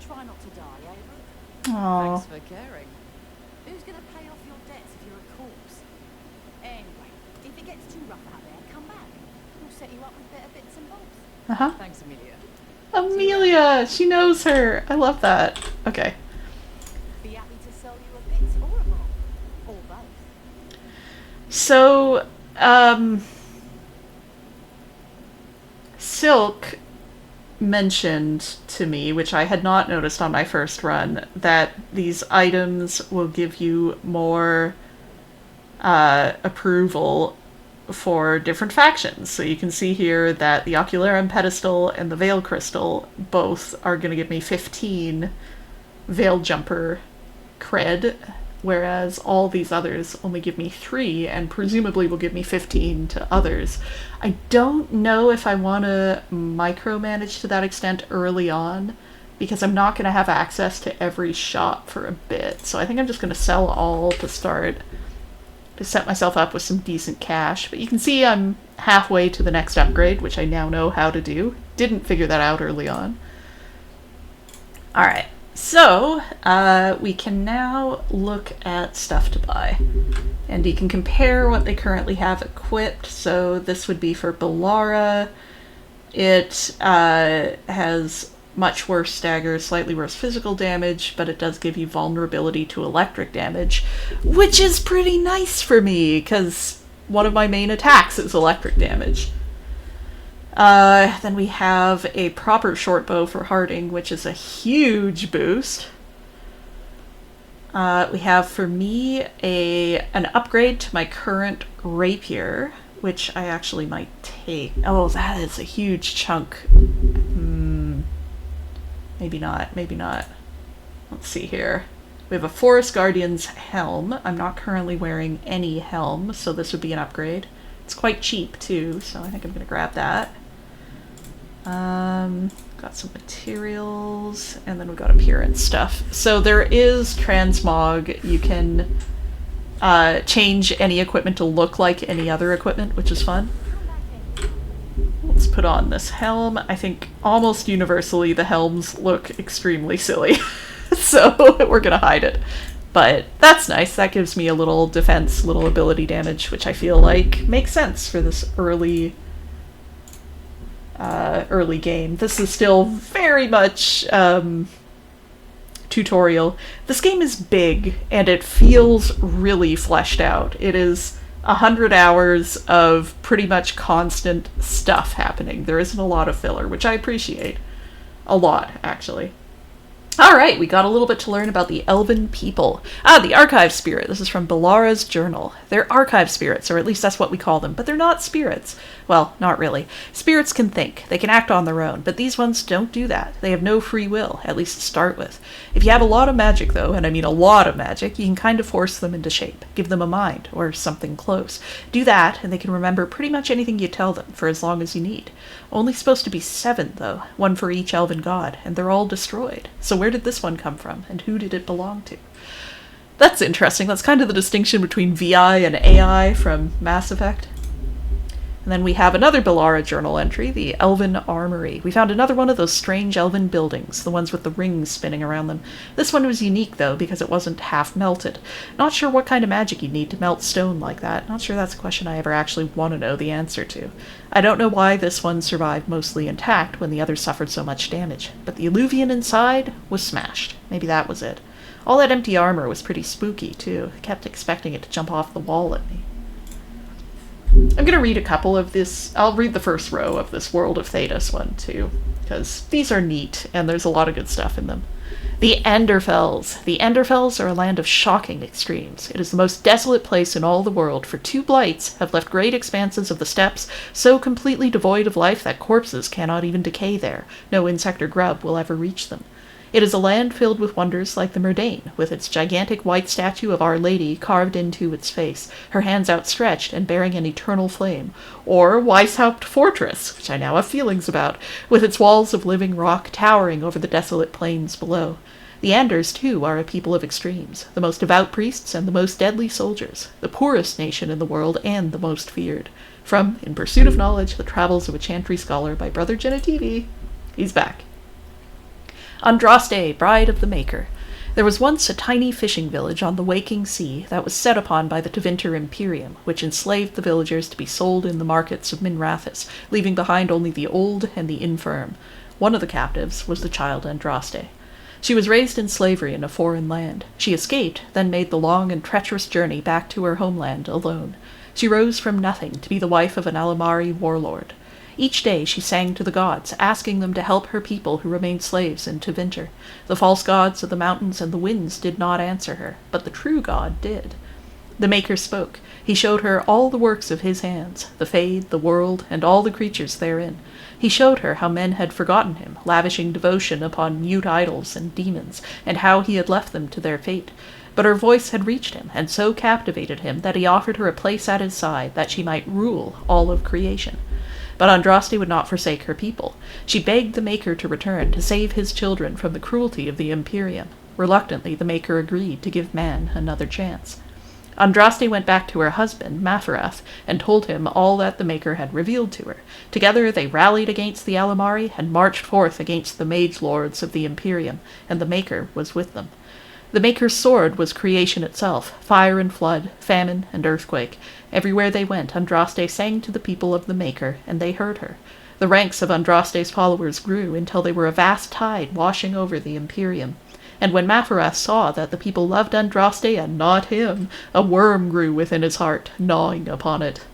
Try not to die, eh? Aww. Thanks for caring. Who's gonna pay off your debts if you're a corpse? Anyway, if it gets too rough out there, come back. We'll set you up with better bits and bobs. Uh-huh. Thanks, Amelia. Amelia! She knows her! I love that. Okay. Be happy to sell you a bit or a bob. Or both. So, Silk mentioned to me, which I had not noticed on my first run, that these items will give you more approval for different factions. So you can see here that the Ocularum Pedestal and the Veil Crystal both are going to give me 15 Veil Jumper cred, whereas all these others only give me 3, and presumably will give me 15 to others. I don't know if I want to micromanage to that extent early on, because I'm not going to have access to every shop for a bit. So I think I'm just going to sell all to start, to set myself up with some decent cash. But you can see I'm halfway to the next upgrade, which I now know how to do. Didn't figure that out early on. Alright. So, we can now look at stuff to buy. And you can compare what they currently have equipped. So this would be for Bellara. It has much worse stagger, slightly worse physical damage, but it does give you vulnerability to electric damage, which is pretty nice for me, because one of my main attacks is electric damage. Then we have a proper short bow for Harding, which is a huge boost. We have, for me, an upgrade to my current rapier, which I actually might take. Oh, that is a huge chunk. Maybe not, maybe not. Let's see here. We have a Forest Guardian's helm. I'm not currently wearing any helm, so this would be an upgrade. It's quite cheap, too, so I think I'm going to grab that. Got some materials, and then we got appearance stuff. So there is transmog. You can change any equipment to look like any other equipment, which is fun. Let's put on this helm. I think almost universally the helms look extremely silly, so we're gonna hide it. But that's nice. That gives me a little defense, little ability damage, which I feel like makes sense for this early game. This is still very much tutorial. This game is big, and it feels really fleshed out. It is 100 hours of pretty much constant stuff happening. There isn't a lot of filler, which I appreciate. A lot, actually. Alright, we got a little bit to learn about the elven people. The archive spirit. This is from Bellara's journal. They're archive spirits, or at least that's what we call them, but they're not spirits. Well, not really. Spirits can think. They can act on their own, but these ones don't do that. They have no free will, at least to start with. If you have a lot of magic, though, and I mean a lot of magic, you can kind of force them into shape. Give them a mind, or something close. Do that, and they can remember pretty much anything you tell them, for as long as you need. Only supposed to be 7, though. 1 for each elven god, and they're all destroyed. So where did this one come from, and who did it belong to? That's interesting. That's kind of the distinction between VI and AI from Mass Effect. And then we have another Bellara journal entry, the Elven Armory. We found another one of those strange elven buildings, the ones with the rings spinning around them. This one was unique, though, because it wasn't half melted. Not sure what kind of magic you'd need to melt stone like that. Not sure that's a question I ever actually want to know the answer to. I don't know why this one survived mostly intact when the others suffered so much damage, but the Illuvian inside was smashed. Maybe that was it. All that empty armor was pretty spooky, too. I kept expecting it to jump off the wall at me. I'm going to read a couple of this. I'll read the first row of this World of Thedas one, too, because these are neat, and there's a lot of good stuff in them. The Enderfells. The Enderfells are a land of shocking extremes. It is the most desolate place in all the world, for 2 blights have left great expanses of the steppes so completely devoid of life that corpses cannot even decay there. No insect or grub will ever reach them. It is a land filled with wonders like the Murdain, with its gigantic white statue of Our Lady carved into its face, her hands outstretched and bearing an eternal flame, or Weishaupt Fortress, which I now have feelings about, with its walls of living rock towering over the desolate plains below. The Anders, too, are a people of extremes, the most devout priests and the most deadly soldiers, the poorest nation in the world and the most feared. From In Pursuit of Knowledge, The Travels of a Chantry Scholar by Brother Genitivi. He's back. Andraste, Bride of the Maker. There was once a tiny fishing village on the waking sea that was set upon by the Tevinter Imperium, which enslaved the villagers to be sold in the markets of Minrathous, leaving behind only the old and the infirm. One of the captives was the child Andraste. She was raised in slavery in a foreign land. She escaped, then made the long and treacherous journey back to her homeland alone. She rose from nothing to be the wife of an Alamari warlord. Each day she sang to the gods, asking them to help her people who remained slaves in Tevinter. The false gods of the mountains and the winds did not answer her, but the true god did. The Maker spoke. He showed her all the works of his hands, the Fade, the world, and all the creatures therein. He showed her how men had forgotten him, lavishing devotion upon mute idols and demons, and how he had left them to their fate. But her voice had reached him, and so captivated him that he offered her a place at his side, that she might rule all of creation. But Andraste would not forsake her people. She begged the Maker to return, to save his children from the cruelty of the Imperium. Reluctantly, the Maker agreed to give man another chance. Andraste went back to her husband, Mafarath, and told him all that the Maker had revealed to her. Together they rallied against the Alamari and marched forth against the mage lords of the Imperium, and the Maker was with them. The Maker's sword was creation itself, fire and flood, famine and earthquake. Everywhere they went, Andraste sang to the people of the Maker, and they heard her. The ranks of Andraste's followers grew until they were a vast tide washing over the Imperium. And when Mafarath saw that the people loved Andraste and not him, a worm grew within his heart, gnawing upon it.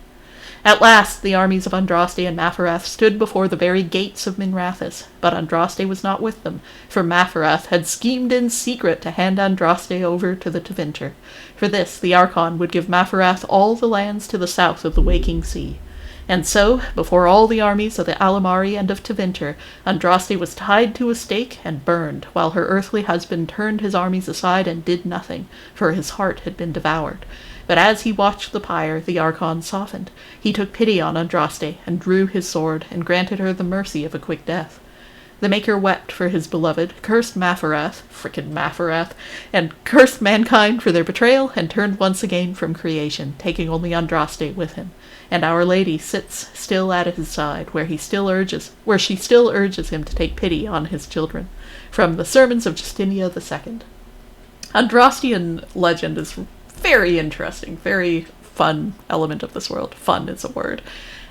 At last the armies of Andraste and Mafarath stood before the very gates of Minrathous, but Andraste was not with them, for Mafarath had schemed in secret to hand Andraste over to the Tevinter. For this the Archon would give Mafarath all the lands to the south of the Waking Sea. And so, before all the armies of the Alamari and of Tevinter, Andraste was tied to a stake and burned, while her earthly husband turned his armies aside and did nothing, for his heart had been devoured. But as he watched the pyre, the Archon softened. He took pity on Andraste, and drew his sword, and granted her the mercy of a quick death. The Maker wept for his beloved, cursed Mafarath, and cursed mankind for their betrayal, and turned once again from creation, taking only Andraste with him. And Our Lady sits still at his side, where she still urges him to take pity on his children. From the Sermons of Justinia II. Andrastian legend is very interesting, very fun element of this world. Fun is a word.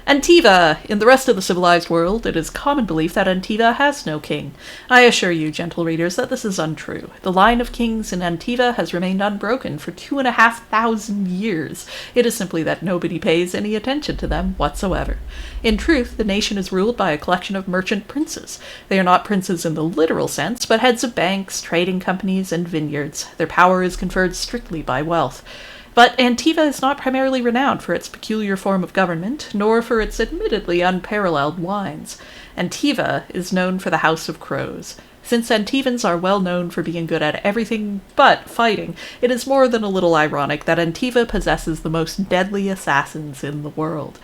Antiva! In the rest of the civilized world, it is common belief that Antiva has no king. I assure you, gentle readers, that this is untrue. The line of kings in Antiva has remained unbroken for 2,500 years. It is simply that nobody pays any attention to them whatsoever. In truth, the nation is ruled by a collection of merchant princes. They are not princes in the literal sense, but heads of banks, trading companies, and vineyards. Their power is conferred strictly by wealth. But Antiva is not primarily renowned for its peculiar form of government, nor for its admittedly unparalleled wines. Antiva is known for the House of Crows. Since Antivans are well known for being good at everything but fighting, it is more than a little ironic that Antiva possesses the most deadly assassins in the world.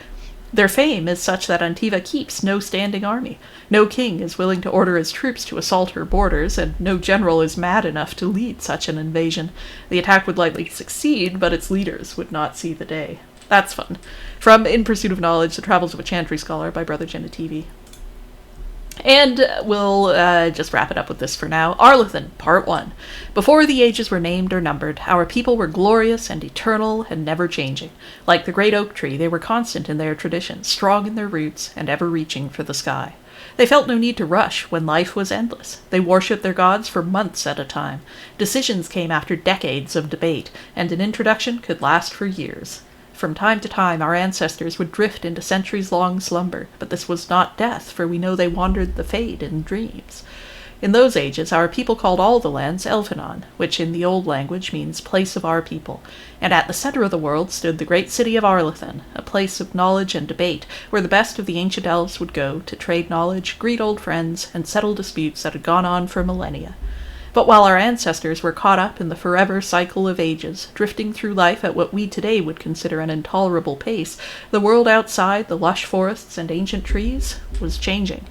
Their fame is such that Antiva keeps no standing army. No king is willing to order his troops to assault her borders, and no general is mad enough to lead such an invasion. The attack would likely succeed, but its leaders would not see the day. That's fun. From In Pursuit of Knowledge, The Travels of a Chantry Scholar by Brother Genitivi. And we'll just wrap it up with this for now. Arlathan, Part 1. Before the ages were named or numbered, our people were glorious and eternal and never-changing. Like the great oak tree, they were constant in their traditions, strong in their roots, and ever reaching for the sky. They felt no need to rush when life was endless. They worshipped their gods for months at a time. Decisions came after decades of debate, and an introduction could last for years. From time to time, our ancestors would drift into centuries-long slumber, but this was not death, for we know they wandered the Fade in dreams. In those ages, our people called all the lands Elfenon, which in the old language means place of our people, and at the center of the world stood the great city of Arlathan, a place of knowledge and debate, where the best of the ancient elves would go to trade knowledge, greet old friends, and settle disputes that had gone on for millennia. But while our ancestors were caught up in the forever cycle of ages, drifting through life at what we today would consider an intolerable pace, the world outside the lush forests and ancient trees was changing.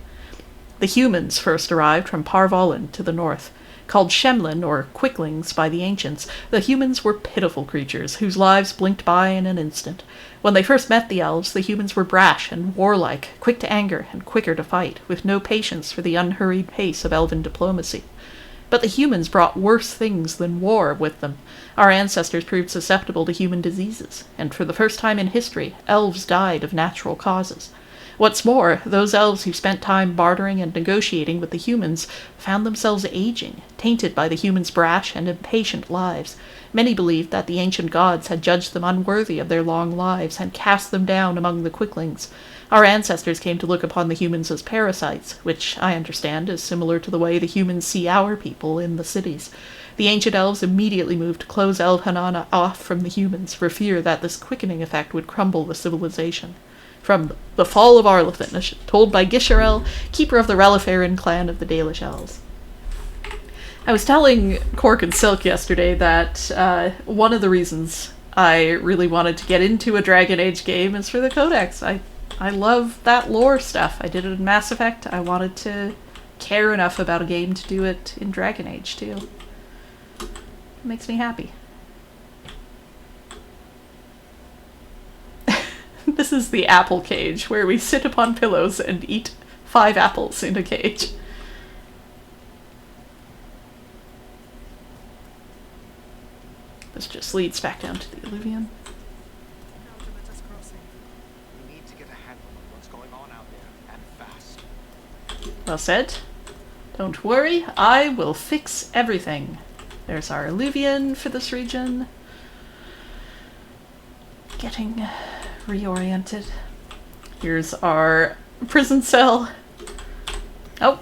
The humans first arrived from Parvalin to the north. Called Shemlin, or Quicklings, by the ancients, the humans were pitiful creatures whose lives blinked by in an instant. When they first met the elves, the humans were brash and warlike, quick to anger and quicker to fight, with no patience for the unhurried pace of elven diplomacy. But the humans brought worse things than war with them. Our ancestors proved susceptible to human diseases, and for the first time in history, elves died of natural causes. What's more, those elves who spent time bartering and negotiating with the humans found themselves aging, tainted by the humans' brash and impatient lives. Many believed that the ancient gods had judged them unworthy of their long lives and cast them down among the Quicklings. Our ancestors came to look upon the humans as parasites, which I understand is similar to the way the humans see our people in the cities. The ancient elves immediately moved to close Elhanan off from the humans for fear that this quickening effect would crumble the civilization. From The Fall of Arlathan, told by Gisharel, keeper of the Relifarin clan of the Dalish Elves. I was telling Cork and Silk yesterday that one of the reasons I really wanted to get into a Dragon Age game is for the Codex. I love that lore stuff. I did it in Mass Effect. I wanted to care enough about a game to do it in Dragon Age, too. It makes me happy. This is the apple cage, where we sit upon pillows and eat 5 apples in a cage. This just leads back down to the Illuvian. We need to get a handle on what's going on out there, and fast. Well said. Don't worry, I will fix everything. There's our Illuvian for this region. Getting reoriented. Here's our prison cell. Oh.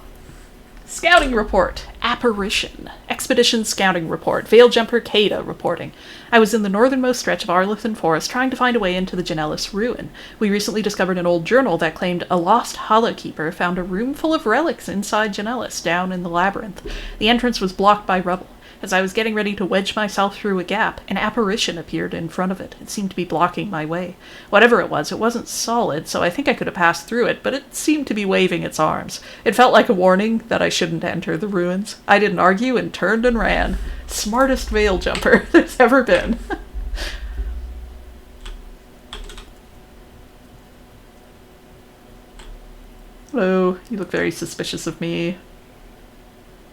Scouting report. Apparition. Expedition scouting report. Veilgjumper Kada reporting. I was in the northernmost stretch of Arlathan Forest trying to find a way into the Janellis ruin. We recently discovered an old journal that claimed a lost Hala keeper found a room full of relics inside Janellis, down in the labyrinth. The entrance was blocked by rubble. As I was getting ready to wedge myself through a gap, an apparition appeared in front of it. It seemed to be blocking my way. Whatever it wasn't solid, so I think I could have passed through it, but it seemed to be waving its arms. It felt like a warning that I shouldn't enter the ruins. I didn't argue and turned and ran. Smartest veil jumper there's ever been. Hello, you look very suspicious of me.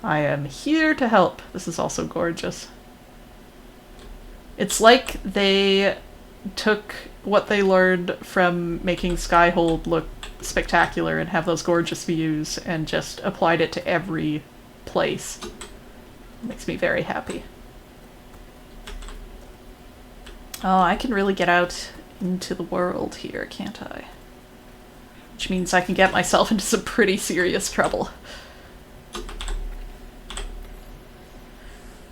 I am here to help. This is also gorgeous. It's like they took what they learned from making Skyhold look spectacular and have those gorgeous views and just applied it to every place. It makes me very happy. Oh, I can really get out into the world here, can't I? Which means I can get myself into some pretty serious trouble.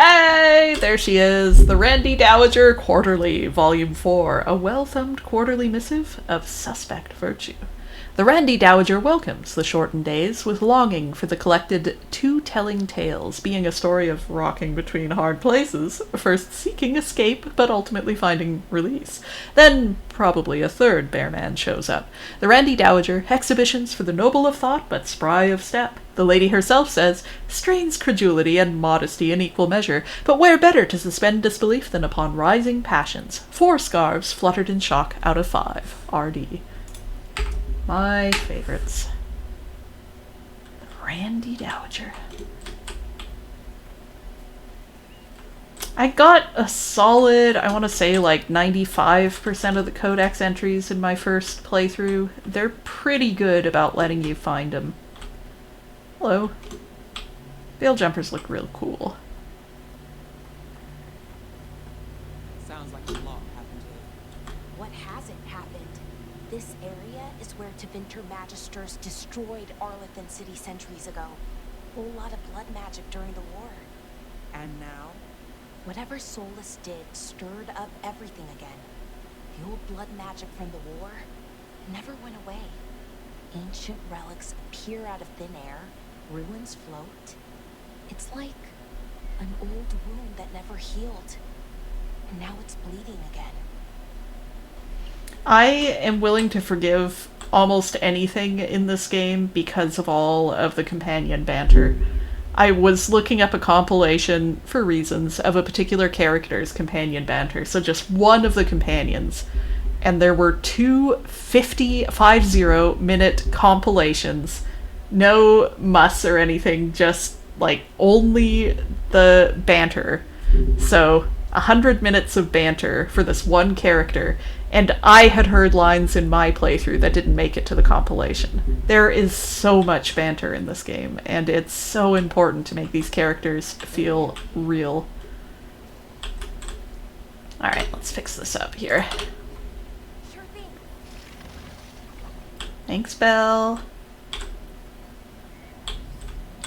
Hey, there she is, the Randy Dowager Quarterly, Volume 4, a well-thumbed quarterly missive of suspect virtue. The Randy Dowager welcomes the shortened days with longing for the collected Two Telling Tales, being a story of rocking between hard places, first seeking escape, but ultimately finding release. Then, probably a third bearman shows up. The Randy Dowager, exhibitions for the noble of thought, but spry of step. The lady herself says, strains credulity and modesty in equal measure, but where better to suspend disbelief than upon rising passions? 4 scarves fluttered in shock out of 5. R.D. My favorites. Randy Dowager. I got a solid, I want to say like 95% of the Codex entries in my first playthrough. They're pretty good about letting you find them. Hello. Veil jumpers look real cool. Sounds like a lot happened here. What This area is where Tevinter Magisters destroyed Arlathan City centuries ago. Whole lot of blood magic during the war. And now? Whatever Solus did stirred up everything again. The old blood magic from the war never went away. Ancient relics appear out of thin air, ruins float. It's like an old wound that never healed, and now it's bleeding again. I am willing to forgive almost anything in this game because of all of the companion banter. I was looking up a compilation, for reasons, of a particular character's companion banter, so just one of the companions, and there were two 50-minute compilations. No muss or anything, just, like, only the banter. So, 100 minutes of banter for this one character, and I had heard lines in my playthrough that didn't make it to the compilation. There is so much banter in this game, and it's so important to make these characters feel real. Alright, let's fix this up here. Sure thing. Thanks, Belle.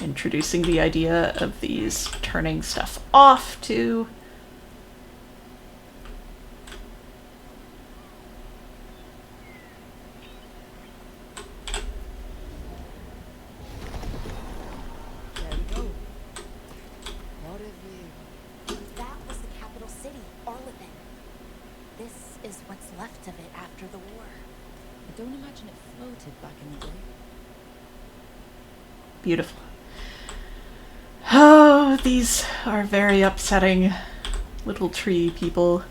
Introducing the idea of these turning stuff off to... There we go. What a view. That was the capital city, Arlathan. This is what's left of it after the war. I don't imagine it floated back in the day. Beautiful. Oh, these are very upsetting little tree people.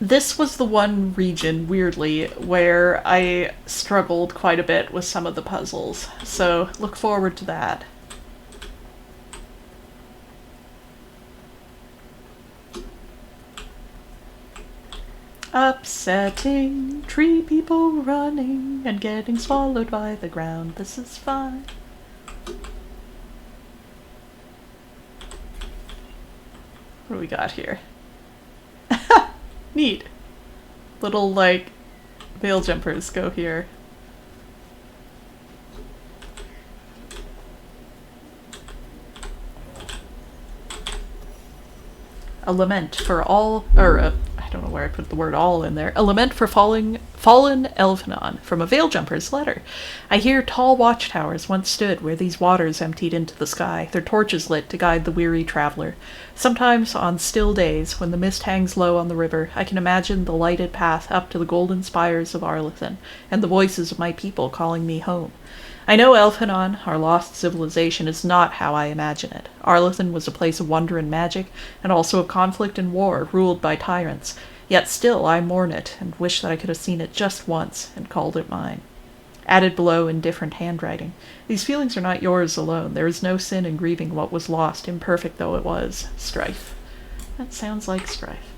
This was the one region, weirdly, where I struggled quite a bit with some of the puzzles, so look forward to that. Upsetting tree people running and getting swallowed by the ground. This is fine. What do we got here? Neat. Little, like, veil jumpers go here. A lament for all, or I don't know where I put the word all in there. A lament for fallen Elvenon from a veil jumper's letter. I hear tall watchtowers once stood where these waters emptied into the sky, their torches lit to guide the weary traveler. Sometimes on still days, when the mist hangs low on the river, I can imagine the lighted path up to the golden spires of Arlathan, and the voices of my people calling me home. I know Elfhenon, our lost civilization, is not how I imagine it. Arlathan was a place of wonder and magic, and also of conflict and war, ruled by tyrants. Yet still I mourn it, and wish that I could have seen it just once, and called it mine. Added below in different handwriting. These feelings are not yours alone. There is no sin in grieving what was lost, imperfect though it was. Strife. That sounds like Strife.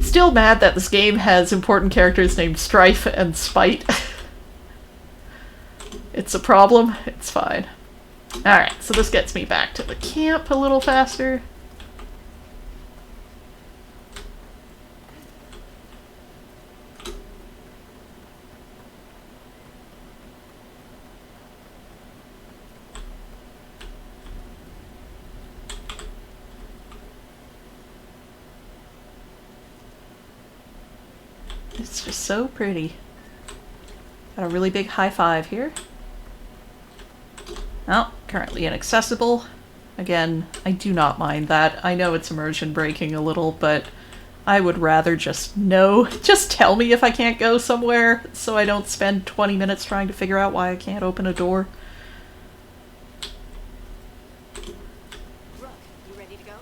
Still mad that this game has important characters named Strife and Spite. It's a problem. It's fine. Alright, so this gets me back to the camp a little faster. It's just so pretty. Got a really big high five here. Oh, currently inaccessible. Again, I do not mind that. I know it's immersion breaking a little, but I would rather just know. Just tell me if I can't go somewhere so I don't spend 20 minutes trying to figure out why I can't open a door. Rook, you ready to go?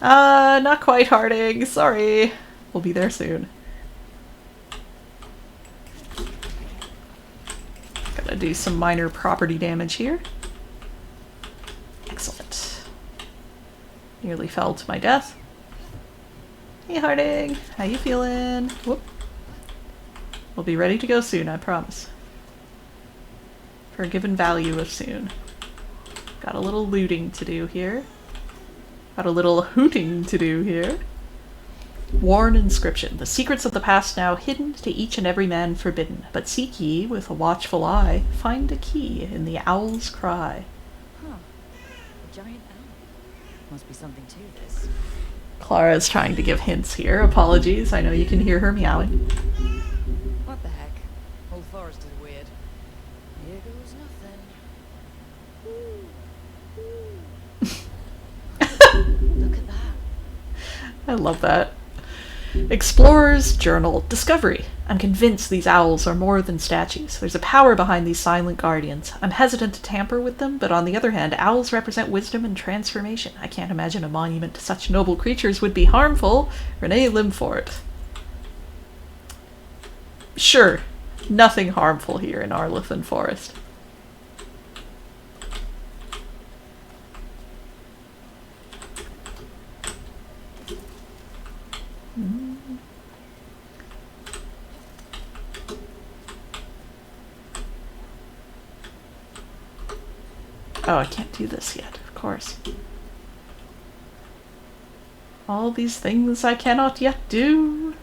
Not quite, Harding. Sorry. We'll be there soon. Gotta do some minor property damage here. Excellent. Nearly fell to my death. Hey Harding, how you feeling? Whoop. We'll be ready to go soon, I promise. For a given value of soon. Got a little looting to do here. Got a little hooting to do here. Worn inscription. The secrets of the past now hidden, to each and every man forbidden. But seek ye with a watchful eye, find a key in the owl's cry. Huh. A giant owl. Must be something to this. Clara's trying to give hints here. Apologies, I know you can hear her meowing. What the heck? Old forest is weird. Here goes nothing. Look at that. I love that. Explorer's Journal. Discovery. I'm convinced these owls are more than statues. There's a power behind these silent guardians. I'm hesitant to tamper with them, but on the other hand, owls represent wisdom and transformation. I can't imagine a monument to such noble creatures would be harmful. Renee Limfort. Sure, nothing harmful here in Arlithan Forest. Oh, I can't do this yet, of course. All these things I cannot yet do.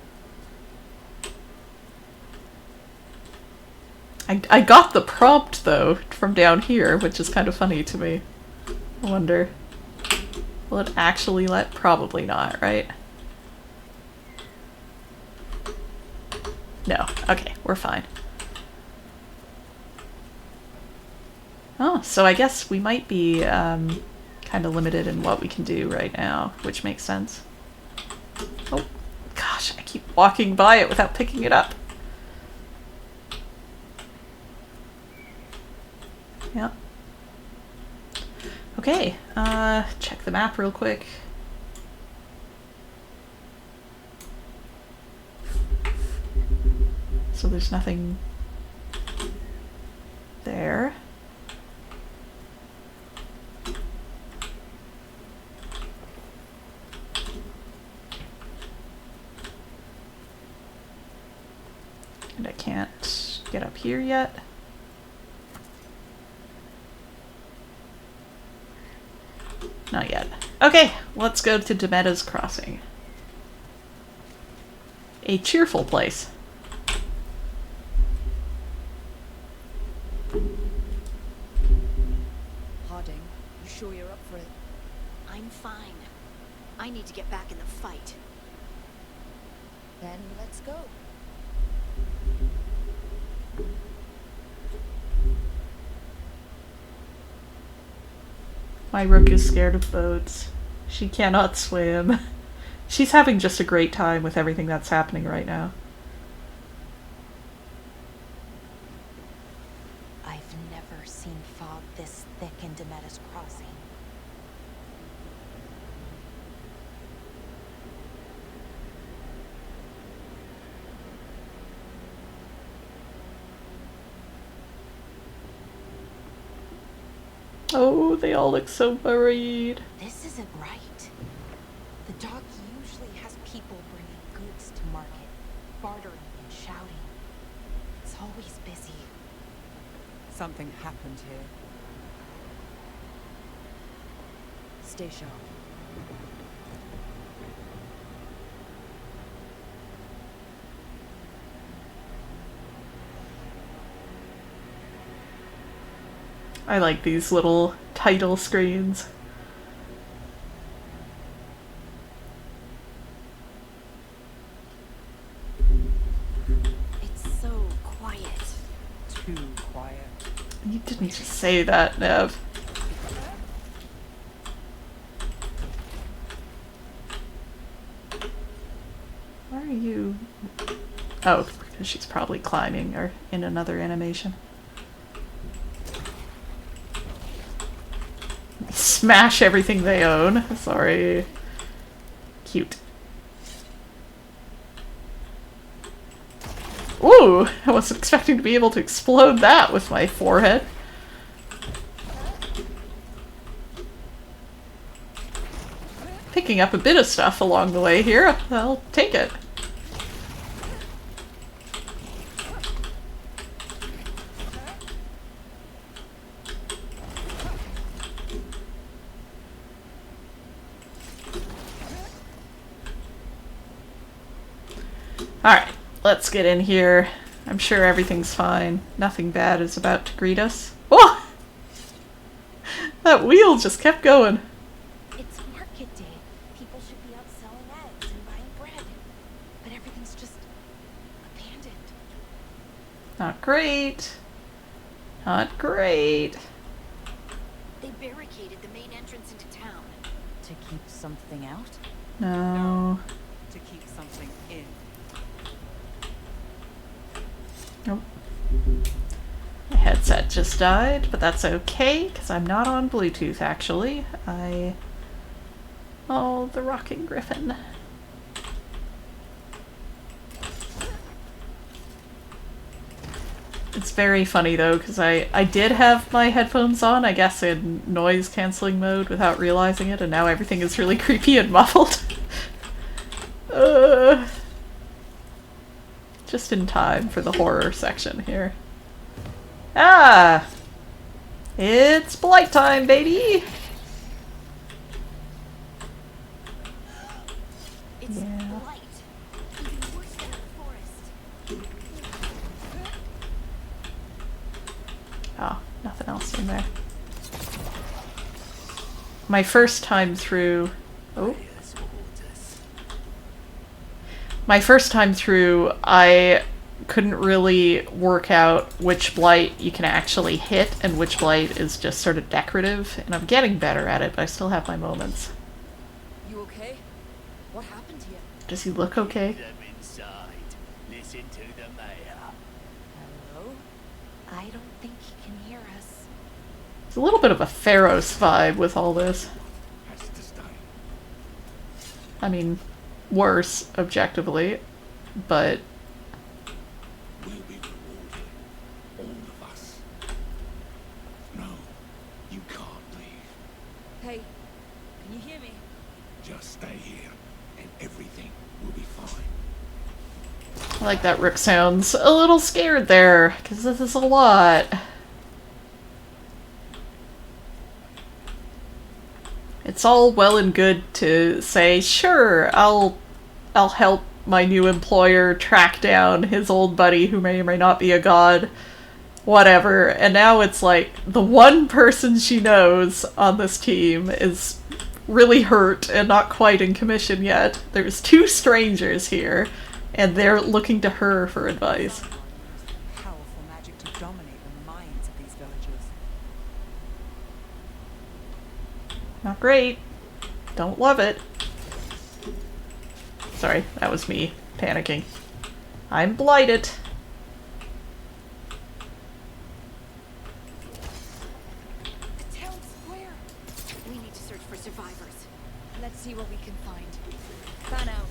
I got the prompt, though, from down here, which is kind of funny to me. I wonder, will it actually let? Probably not, right? No. Okay, we're fine. Oh, so I guess we might be kind of limited in what we can do right now, which makes sense. Oh, gosh, I keep walking by it without picking it up. Yep. Okay, check the map real quick. So there's nothing there. And I can't get up here yet. Not yet. Okay, let's go to Demeda's Crossing. A cheerful place. Harding, you sure you're up for it? I'm fine. I need to get back in the fight. Then let's go. My rook is scared of boats. She cannot swim. She's having just a great time with everything that's happening right now. I've never seen fog this thick in Demeda's Crossing. Oh, they all look so worried. This isn't right. The dock usually has people bringing goods to market, bartering and shouting. It's always busy. Something happened here. Stay sharp. I like these little title screens. It's so quiet. Too quiet. You didn't just say that, Nev. Why are you... Oh, because she's probably climbing or in another animation. Smash everything they own. Sorry. Cute. Ooh! I wasn't expecting to be able to explode that with my forehead. Picking up a bit of stuff along the way here. I'll take it. Alright, let's get in here. I'm sure everything's fine. Nothing bad is about to greet us. Oh! That wheel just kept going. It's market day. People should be out selling eggs and buying bread. But everything's just abandoned. Not great. Not great. They barricaded the main entrance into town. To keep something out? No. To keep something in. Nope. My headset just died, but that's okay, because I'm not on Bluetooth, actually. Oh, the rocking griffin. It's very funny, though, because I did have my headphones on, I guess in noise-canceling mode without realizing it, and now everything is really creepy and muffled. Just in time for the horror section here. Ah! It's blight time, baby! It's Yeah. blight. Even worse than the forest. Oh, nothing else in there. My first time through... Oh. My first time through, I couldn't really work out which blight you can actually hit and which blight is just sort of decorative, and I'm getting better at it, but I still have my moments. You okay? What happened to you? Does he look okay? Them inside. Listen to the mayor. Hello? I don't think he can hear us. It's a little bit of a Theros vibe with all this. Has to stay. I mean, worse, objectively, but... We'll be rewarded. All of us. No, you can't leave. Hey, can you hear me? Just stay here, and everything will be fine. I like that Rook sounds a little scared there, because this is a lot. It's all well and good to say, sure, I'll help my new employer track down his old buddy who may or may not be a god, whatever. And now it's like the one person she knows on this team is really hurt and not quite in commission yet. There's two strangers here, and they're looking to her for advice. Someone used powerful magic to dominate the minds of these villagers. Not great. Don't love it. Sorry, that was me panicking. I'm blighted. The town square. We need to search for survivors. Let's see what we can find. Fan out.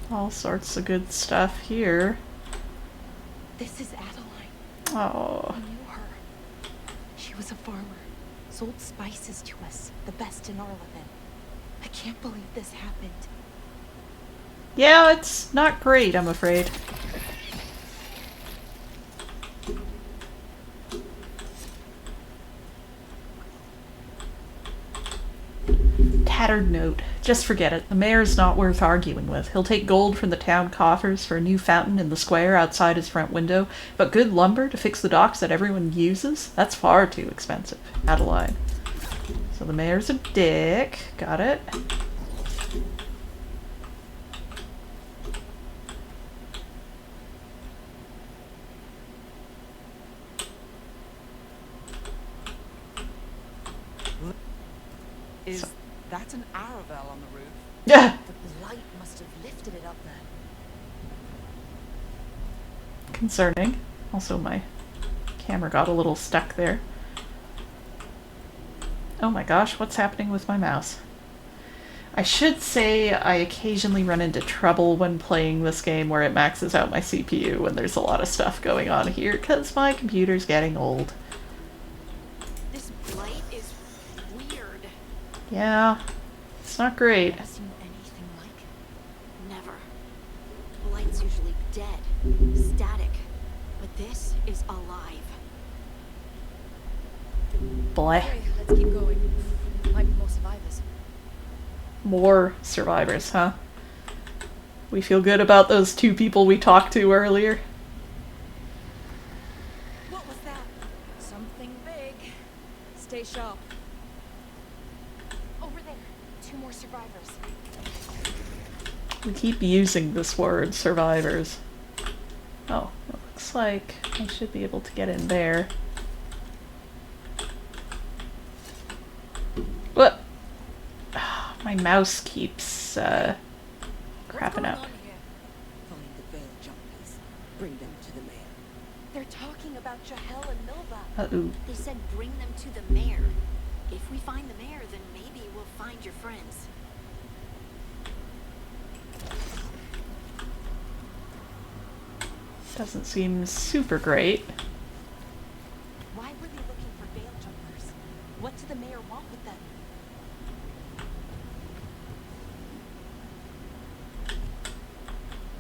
All sorts of good stuff here. This is Adeline. Oh, I knew her. She was a farmer. Sold spices to us, the best in Arlevin. I can't believe this happened. yeah, it's not great, I'm afraid. Tattered note. Just forget it. The mayor's not worth arguing with. He'll take gold from the town coffers for a new fountain in the square outside his front window, but good lumber to fix the docks that everyone uses? That's far too expensive. Adeline. So the mayor's a dick. Got it. Is that an Aravel on the roof? Yeah. The light must have lifted it up there. Concerning. Also, my camera got a little stuck there. Oh my gosh, what's happening with my mouse? I should say I occasionally run into trouble when playing this game where it maxes out my CPU when there's a lot of stuff going on here, because my computer's getting old. This blight is weird. Yeah, it's not great. Never seen anything like it. Never. dead, static. But this is alive. Boy. Okay, let's keep going. Might be more survivors. More survivors, huh? We feel good about those 2 people we talked to earlier. What was that? Something big. Stay sharp. Over there. 2 more survivors. We keep using this word, survivors. Oh, it looks like I should be able to get in there. What? My mouse keeps, crapping out. Find the Veiljumpers. Bring them to the mayor. They're talking about Jahel and Milva. Uh-oh. They said bring them to the mayor. If we find the mayor, then maybe we'll find your friends. Doesn't seem super great. Why were they looking for Veiljumpers? What did the mayor want with them?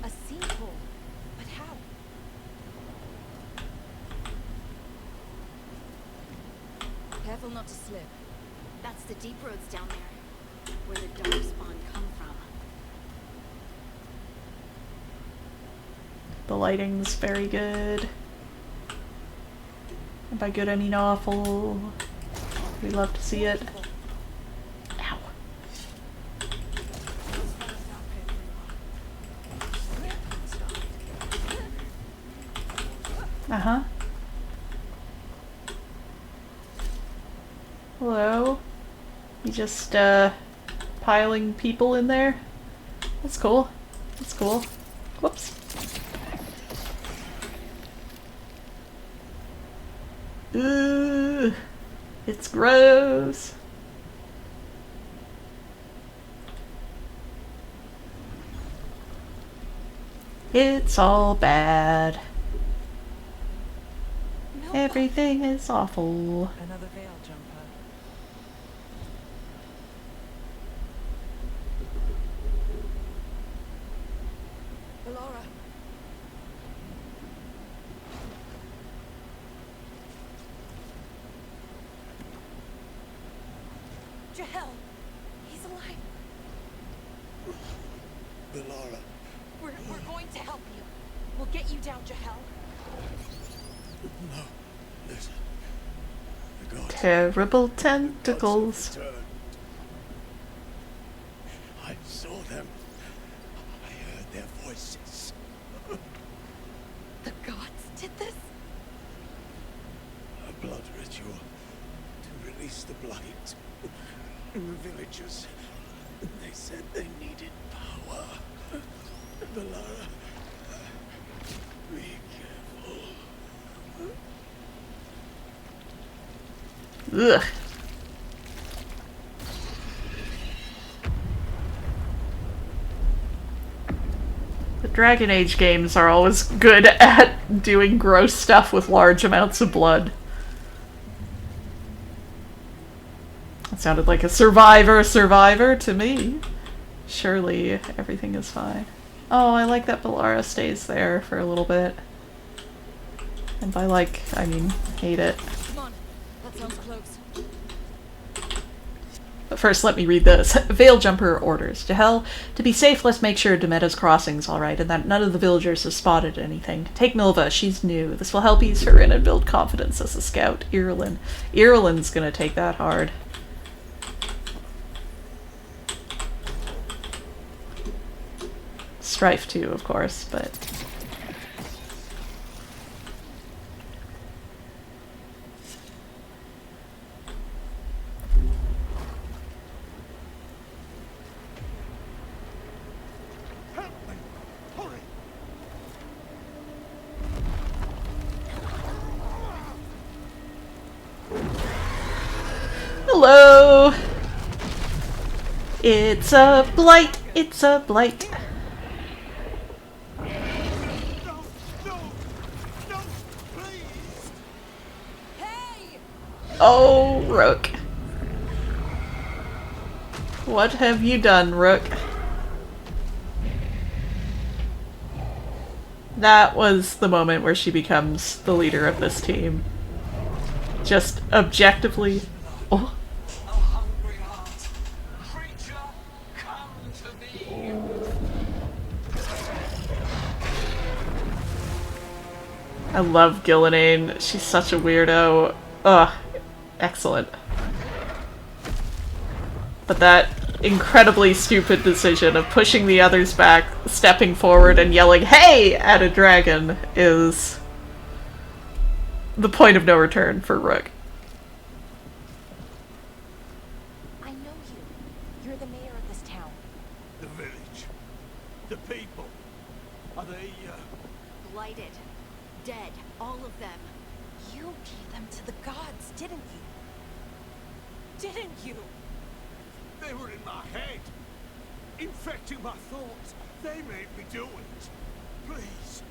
A sinkhole. But how? Careful not to slip. That's the deep roads down there, where the darkspawn come from. The lighting's very good. And by good I mean awful. We love to see it. Ow. Uh-huh. Hello? You just, piling people in there? That's cool. That's cool. Whoops. Ugh, it's gross. It's all bad. Everything is awful. Another Veiljumper. Laura. Jahel! He's alive! Velara, We're going to help you. We'll get you down, Jahel. no. Listen. The gods Terrible have tentacles. returned. I saw them. I heard their voices. The gods did this? A blood ritual to release the blight. The villagers, they said they needed power. Velara, be careful. Ugh. The Dragon Age games are always good at doing gross stuff with large amounts of blood. That sounded like a survivor to me. Surely everything is fine. Oh, I like that Velara stays there for a little bit. And by like, I mean hate it. Come on. That sounds close. But first, let me read this. Veiljumper orders. Jahel, to be safe, let's make sure Demetta's crossing's alright and that none of the villagers have spotted anything. Take Milva, she's new. This will help ease her in and build confidence as a scout. Irulan. Irulan's gonna take that hard. Strife too, of course, but... Help me! Hurry! Hello! It's a blight! It's a blight! No! No! No! Please! Hey! Oh, Rook. What have you done, Rook? That was the moment where she becomes the leader of this team. Just objectively... Oh. A hungry heart. Creature, come to me. I love Gillenane. She's such a weirdo. Ugh. Excellent. But that incredibly stupid decision of pushing the others back, stepping forward, and yelling, "Hey!" at a dragon is the point of no return for Rook. I know you. You're the mayor of this town. The village. The people. Are they, Blighted. Dead. All of them. You gave them to the gods, didn't you? Didn't you? They were in my head. Infecting my thoughts. They made me do it. Please.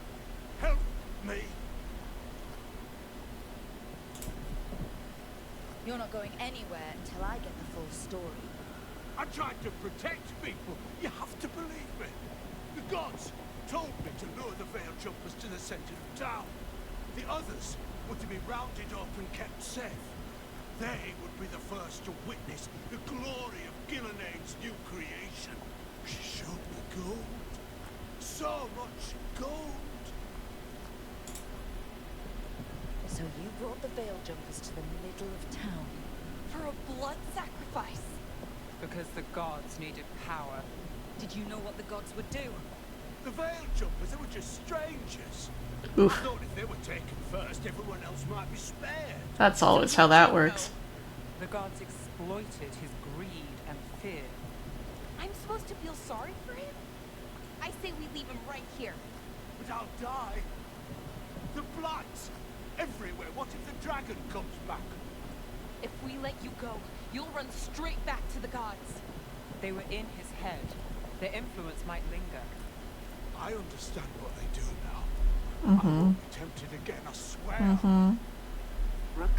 Help me. You're not going anywhere until I get the full story. I tried to protect people. You have to believe me. The gods told me to lure the Veiljumpers to the center of town. The others were to be rounded up and kept safe. They would be the first to witness the glory of Gillenane's new creation. She showed me gold. So much gold. So you brought the Veiljumpers to the middle of town for a blood sacrifice? Because the gods needed power. Did you know what the gods would do? The Veiljumpers, they were just strangers. Oof. I thought if they were taken first, everyone else might be spared. That's always how that works. The gods exploited his greed and fear. I'm supposed to feel sorry for him? I say we leave him right here. But I'll die. The blight everywhere. What if the dragon comes back? If we let you go, you'll run straight back to the gods. They were in his head. Their influence might linger. I understand what they do now. I Mm-hmm. won't be tempted again, I swear. Mm-hmm. Rook?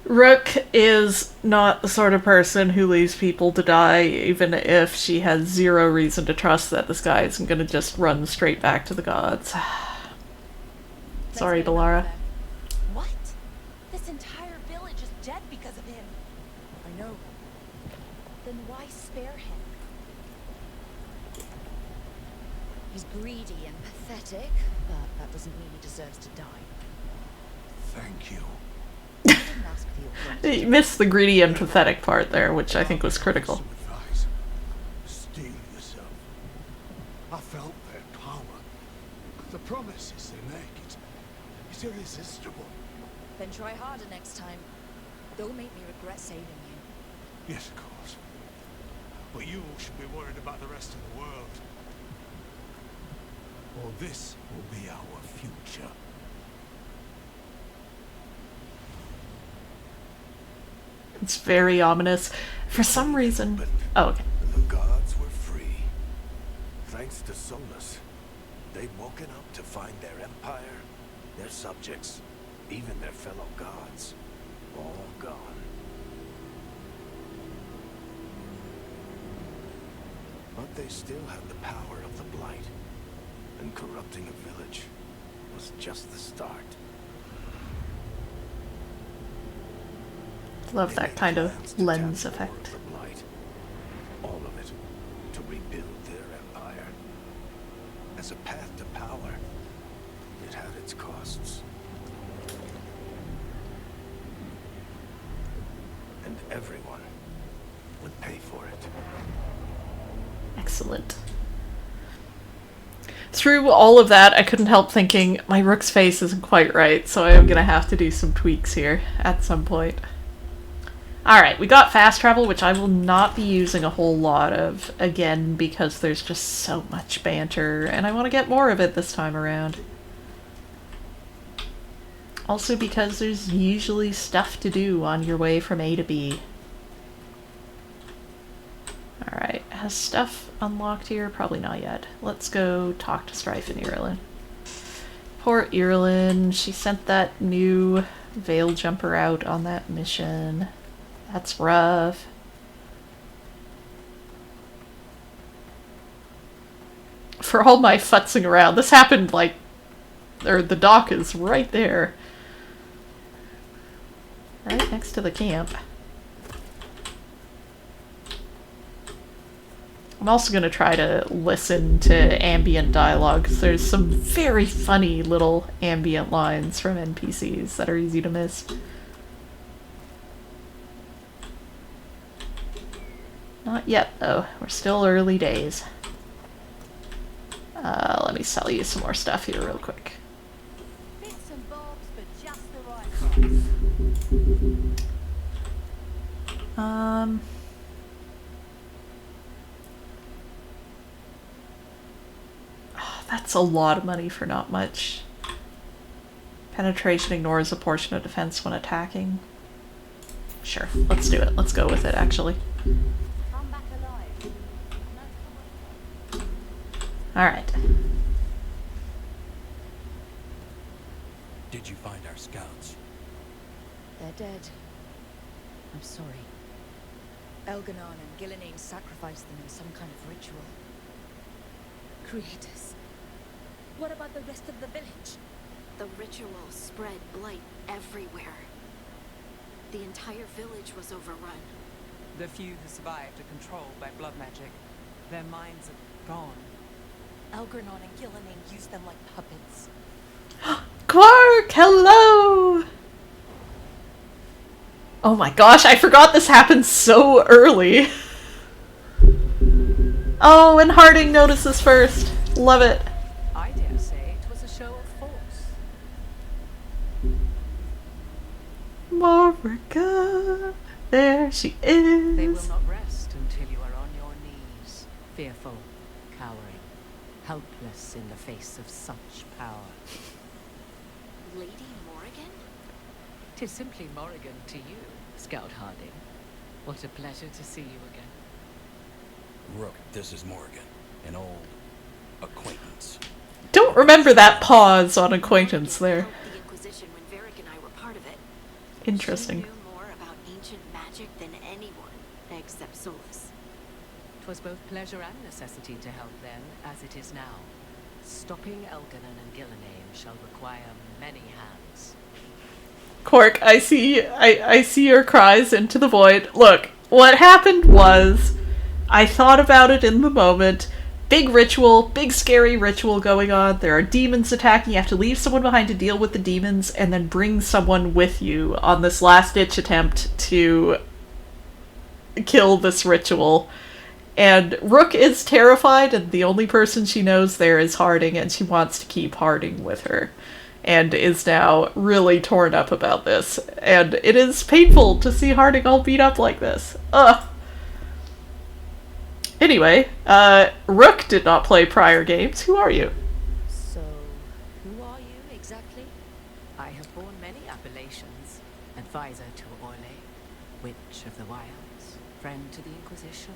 Rook is not the sort of person who leaves people to die, even if she has zero reason to trust that this guy isn't going to just run straight back to the gods. Sorry, Let's get him out Delara. of there. What? This entire village is dead because of him. I know. Then why spare him? He's greedy and pathetic, but that doesn't mean he deserves to die. Thank you. I didn't ask for your blood. You missed the greedy and pathetic part there, which I think was critical. Some advice. Steel yourself. I felt their power. The promises they make, it's irresistible. Then try harder next time. Don't make me regret saving you. Yes, of course. But you should be worried about the rest of the world. Or this will be our future. It's very ominous. For some reason... Oh, okay. The gods were free. Thanks to Solus, they'd woken up to find their empire, their subjects, even their fellow gods, all gone. But they still had the power of the Blight, and corrupting a village was just the start. Love They that made kind plans of to lens tap more effect. of the Blight. All of it to rebuild their empire. As a path to power, it had its costs. And everyone would pay for it. Excellent. Through all of that, I couldn't help thinking, my Rook's face isn't quite right, so I'm gonna have to do some tweaks here at some point. Alright, we got fast travel, which I will not be using a whole lot of, again, because there's just so much banter, and I want to get more of it this time around. Also because there's usually stuff to do on your way from A to B. Alright, has stuff unlocked here? Probably not yet. Let's go talk to Strife and Irulan. Poor Irulan, she sent that new Veiljumper out on that mission. That's rough. for all my futzing around. This happened like, or the dock is right there. Right next to the camp. I'm also going to try to listen to ambient dialogue, because there's some very funny little ambient lines from NPCs that are easy to miss. Not yet, though. We're still early days. Let me sell you some more stuff here real quick. Bits and bobs, but just the right price. That's a lot of money for not much. Penetration ignores a portion of defense when attacking. Sure, let's do it. Let's go with it, actually. Come back alive. Alright. Did you find our scouts? They're dead. I'm sorry. Elganon and Gillenane sacrificed them in some kind of ritual. Creators. What about the rest of the village? The ritual spread blight everywhere. The entire village was overrun. The few who survived are controlled by blood magic. Their minds are gone. Elganon and Gillenane used them like puppets. Quark, hello! Oh my gosh, I forgot this happened so early. Oh, and Harding notices first. Love it. I dare say it was a show of force. Marika, there she is. They will not rest until you are on your knees, fearful, cowering, helpless in the face of such power. Lady Morrigan? 'Tis simply Morrigan to you, Scout Harding. What a pleasure to see you again. Rook, this is Morgan, an old acquaintance. Don't remember that pause on acquaintance there. Helped the Inquisition when Varric and I were part of it. Interesting. She knew more about ancient magic than anyone, except Solus. 'Twas both pleasure and necessity to help then, as it is now. Stopping Elganon and Gillenane shall require many hands. Quark, I see your cries into the void. Look, what happened was, I thought about it in the moment. Big ritual, big scary ritual going on. There are demons attacking. You have to leave someone behind to deal with the demons and then bring someone with you on this last-ditch attempt to kill this ritual. And Rook is terrified, and the only person she knows there is Harding, and she wants to keep Harding with her. And is now really torn up about this. And it is painful to see Harding all beat up like this. Ugh. Anyway, Rook did not play prior games. Who are you? So, who are you exactly? I have borne many appellations. Advisor to Orlais, Witch of the Wilds, friend to the Inquisition.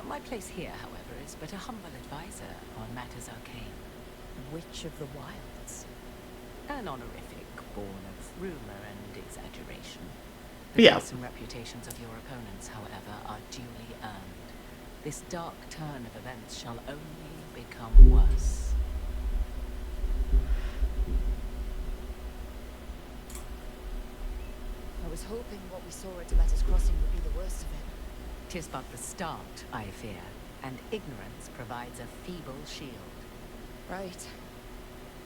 My place here, however, is but a humble advisor on matters arcane. Witch of the Wilds. An honorific born of rumor and exaggeration. The Yeah. face and reputations of your opponents, however, are duly earned. This dark turn of events shall only become worse. I was hoping what we saw at Demeter's Crossing would be the worst of it. 'Tis but the start, I fear, and ignorance provides a feeble shield. Right.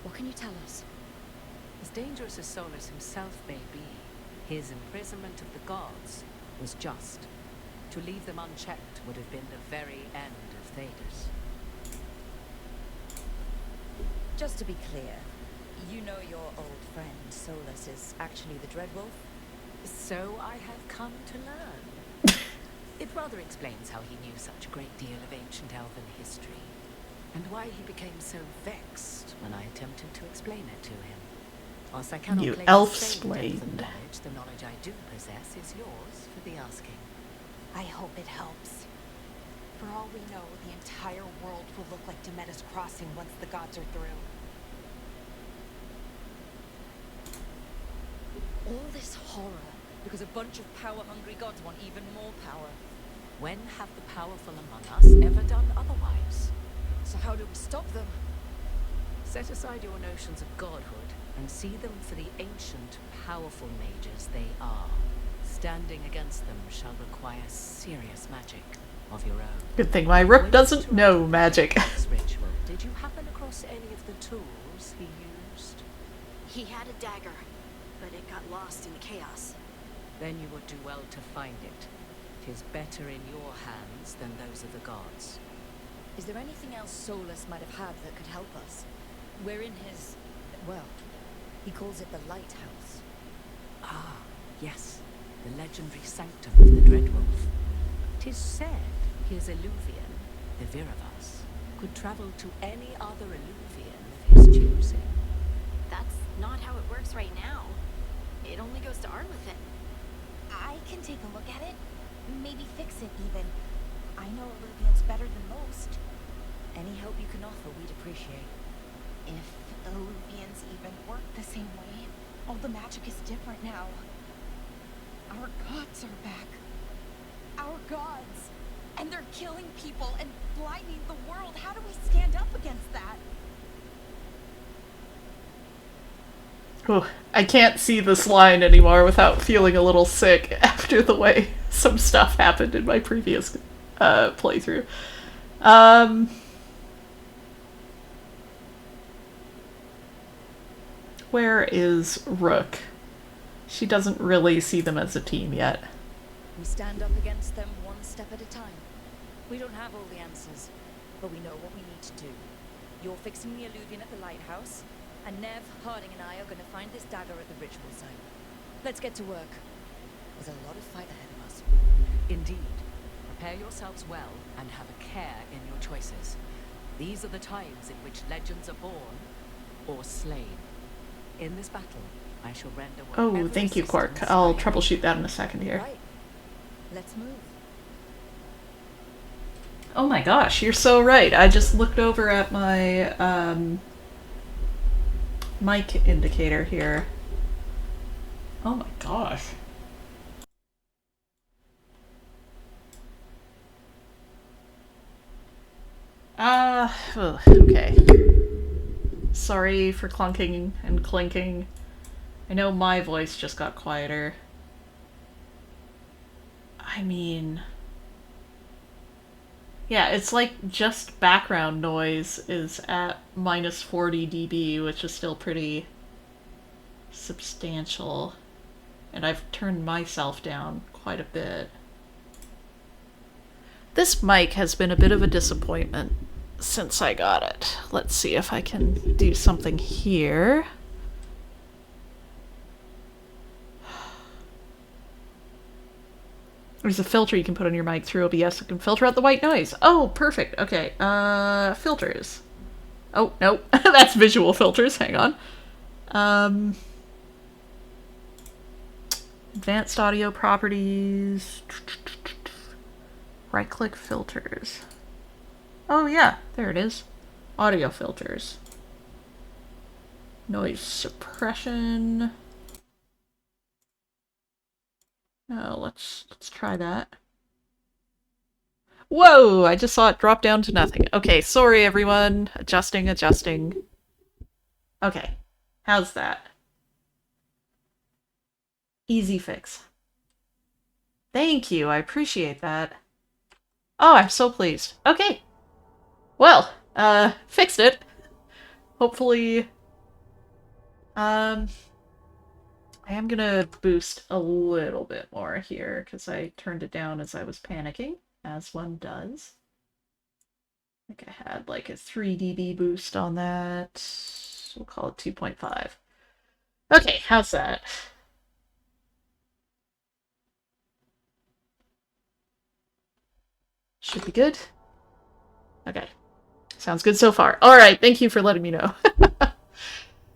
What can you tell us? As dangerous as Solus himself may be, his imprisonment of the gods was just. To leave them unchecked would have been the very end of Thedas. Just to be clear, you know your old friend Solus is actually the Dreadwolf? So I have come to learn. It rather explains how he knew such a great deal of ancient elven history, and why he became so vexed when I attempted to explain it to him. Whilst I cannot You claim elf-splained. sustained elven knowledge, the knowledge I do possess is yours for the asking. I hope it helps. For all we know, the entire world will look like Demeter's Crossing once the gods are through. All this horror because a bunch of power-hungry gods want even more power. When have the powerful among us ever done otherwise? So how do we stop them? Set aside your notions of godhood and see them for the ancient, powerful mages they are. Standing against them shall require serious magic of your own. Good thing my rook doesn't know magic. This ritual, did you happen across any of the tools he used? He had a dagger, but it got lost in the chaos. Then you would do well to find it. 'Tis better in your hands than those of the gods. Is there anything else Solus might have had that could help us? We're in his... well, he calls it the lighthouse. Ah, yes. The legendary sanctum of the Dreadwolf. 'Tis said his Illuvian, the Viravas, could travel to any other Illuvian of his choosing. That's not how it works right now. It only goes to Arlithin. I can take a look at it. Maybe fix it, even. I know Illuvians better than most. Any help you can offer, we'd appreciate. If Illuvians even work the same way, all the magic is different now. Our gods are back. Our gods. And they're killing people and blinding the world. How do we stand up against that? Ooh, I can't see this line anymore without feeling a little sick after the way some stuff happened in my previous playthrough. Where is Rook? She doesn't really see them as a team yet. We stand up against them one step at a time. We don't have all the answers, but we know what we need to do. You're fixing the Illuvian at the lighthouse, and Nev, Harding, and I are going to find this dagger at the ritual site. Let's get to work. There's a lot of fight ahead of us. Indeed. Prepare yourselves well and have a care in your choices. These are the times in which legends are born or slain. In this battle, I shall render Oh, thank you, Quark. I'll troubleshoot that in a second here. Right. Let's move. Oh my gosh, you're so right. I just looked over at my mic indicator here. Oh my gosh. Okay. Sorry for clunking and clinking. I know my voice just got quieter. I mean... yeah, it's like just background noise is at minus 40 dB, which is still pretty substantial. And I've turned myself down quite a bit. This mic has been a bit of a disappointment since I got it. Let's see if I can do something here. There's a filter you can put on your mic through OBS that can filter out the white noise. Oh, perfect. Okay, filters. Oh, no, that's visual filters. Hang on. Advanced audio properties. Right-click filters. Oh yeah, there it is. Audio filters. Noise suppression. Oh, let's try that. Whoa! I just saw it drop down to nothing. Okay, sorry everyone. Adjusting. Okay, how's that? Easy fix. Thank you, I appreciate that. Oh, I'm so pleased. Okay. Well, fixed it. Hopefully, I am gonna boost a little bit more here, because I turned it down as I was panicking, as one does. I think I had like a 3 dB boost on that. We'll call it 2.5. Okay, how's that? Should be good. Okay. Sounds good so far. Alright, thank you for letting me know.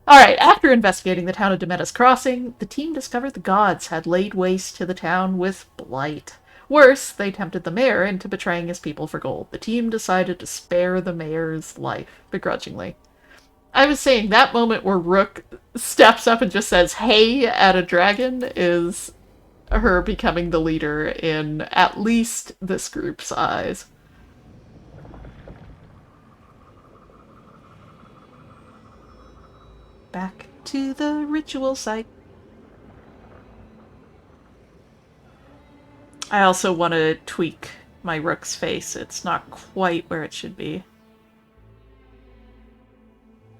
Alright, after investigating the town of Demetta's Crossing, the team discovered the gods had laid waste to the town with blight. Worse, they tempted the mayor into betraying his people for gold. The team decided to spare the mayor's life, begrudgingly. I was saying, that moment where Rook steps up and just says, hey, at a dragon is her becoming the leader in at least this group's eyes. Back to the ritual site. I also want to tweak my rook's face. It's not quite where it should be.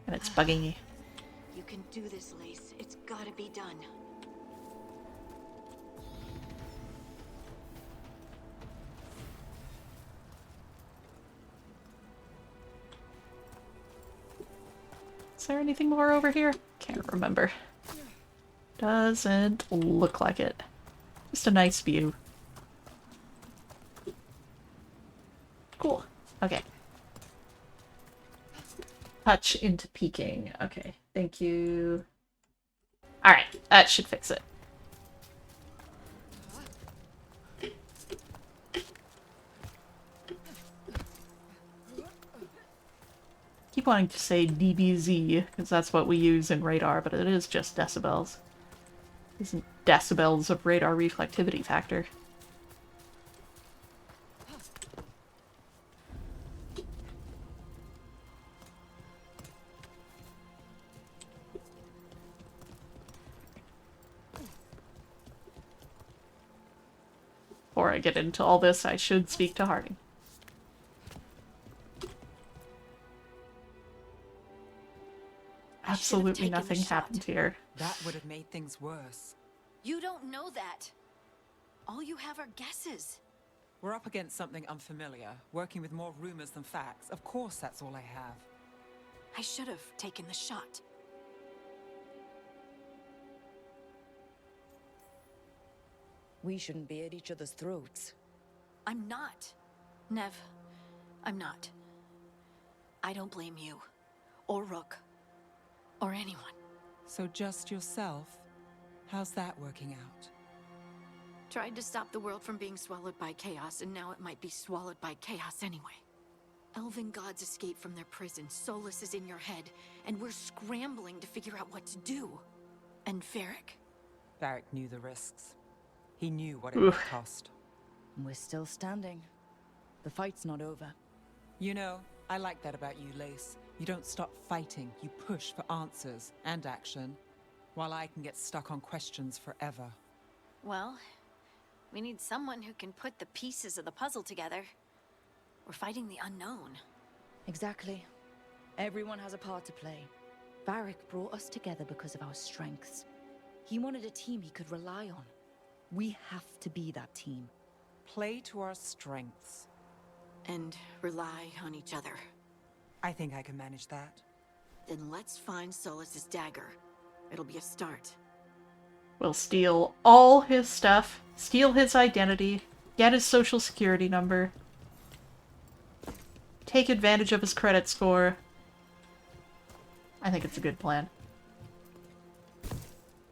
And it's bugging me. You can do this, Lace. It's gotta be done. Is there anything more over here? Can't remember. Doesn't look like it. Just a nice view. Cool. Okay. Touch into peeking. Okay, thank you. Alright, that should fix it. Keep wanting to say dBz, because that's what we use in radar, but it is just decibels. It isn't decibels of radar reflectivity factor. Before I get into all this, I should speak to Harding. Absolutely nothing happened here. That would have made things worse. You don't know that. All you have are guesses. We're up against something unfamiliar, working with more rumors than facts. Of course, that's all I have. I should have taken the shot. We shouldn't be at each other's throats. I'm not. Nev, I'm not. I don't blame you. Or Rook. Or anyone. So just yourself? How's that working out? Tried to stop the world from being swallowed by chaos, and now it might be swallowed by chaos anyway. Elven gods escaped from their prison, Solus is in your head, and we're scrambling to figure out what to do. And Varric? Varric knew the risks. He knew what it would cost. We're still standing. The fight's not over. You know, I like that about you, Lace. You don't stop fighting, you push for answers and action, while I can get stuck on questions forever. Well, we need someone who can put the pieces of the puzzle together. We're fighting the unknown. Exactly. Everyone has a part to play. Varric brought us together because of our strengths. He wanted a team he could rely on. We have to be that team. Play to our strengths. And rely on each other. I think I can manage that. Then let's find Solus's dagger. It'll be a start. We'll steal all his stuff, steal his identity, get his social security number, take advantage of his credit score. I think it's a good plan.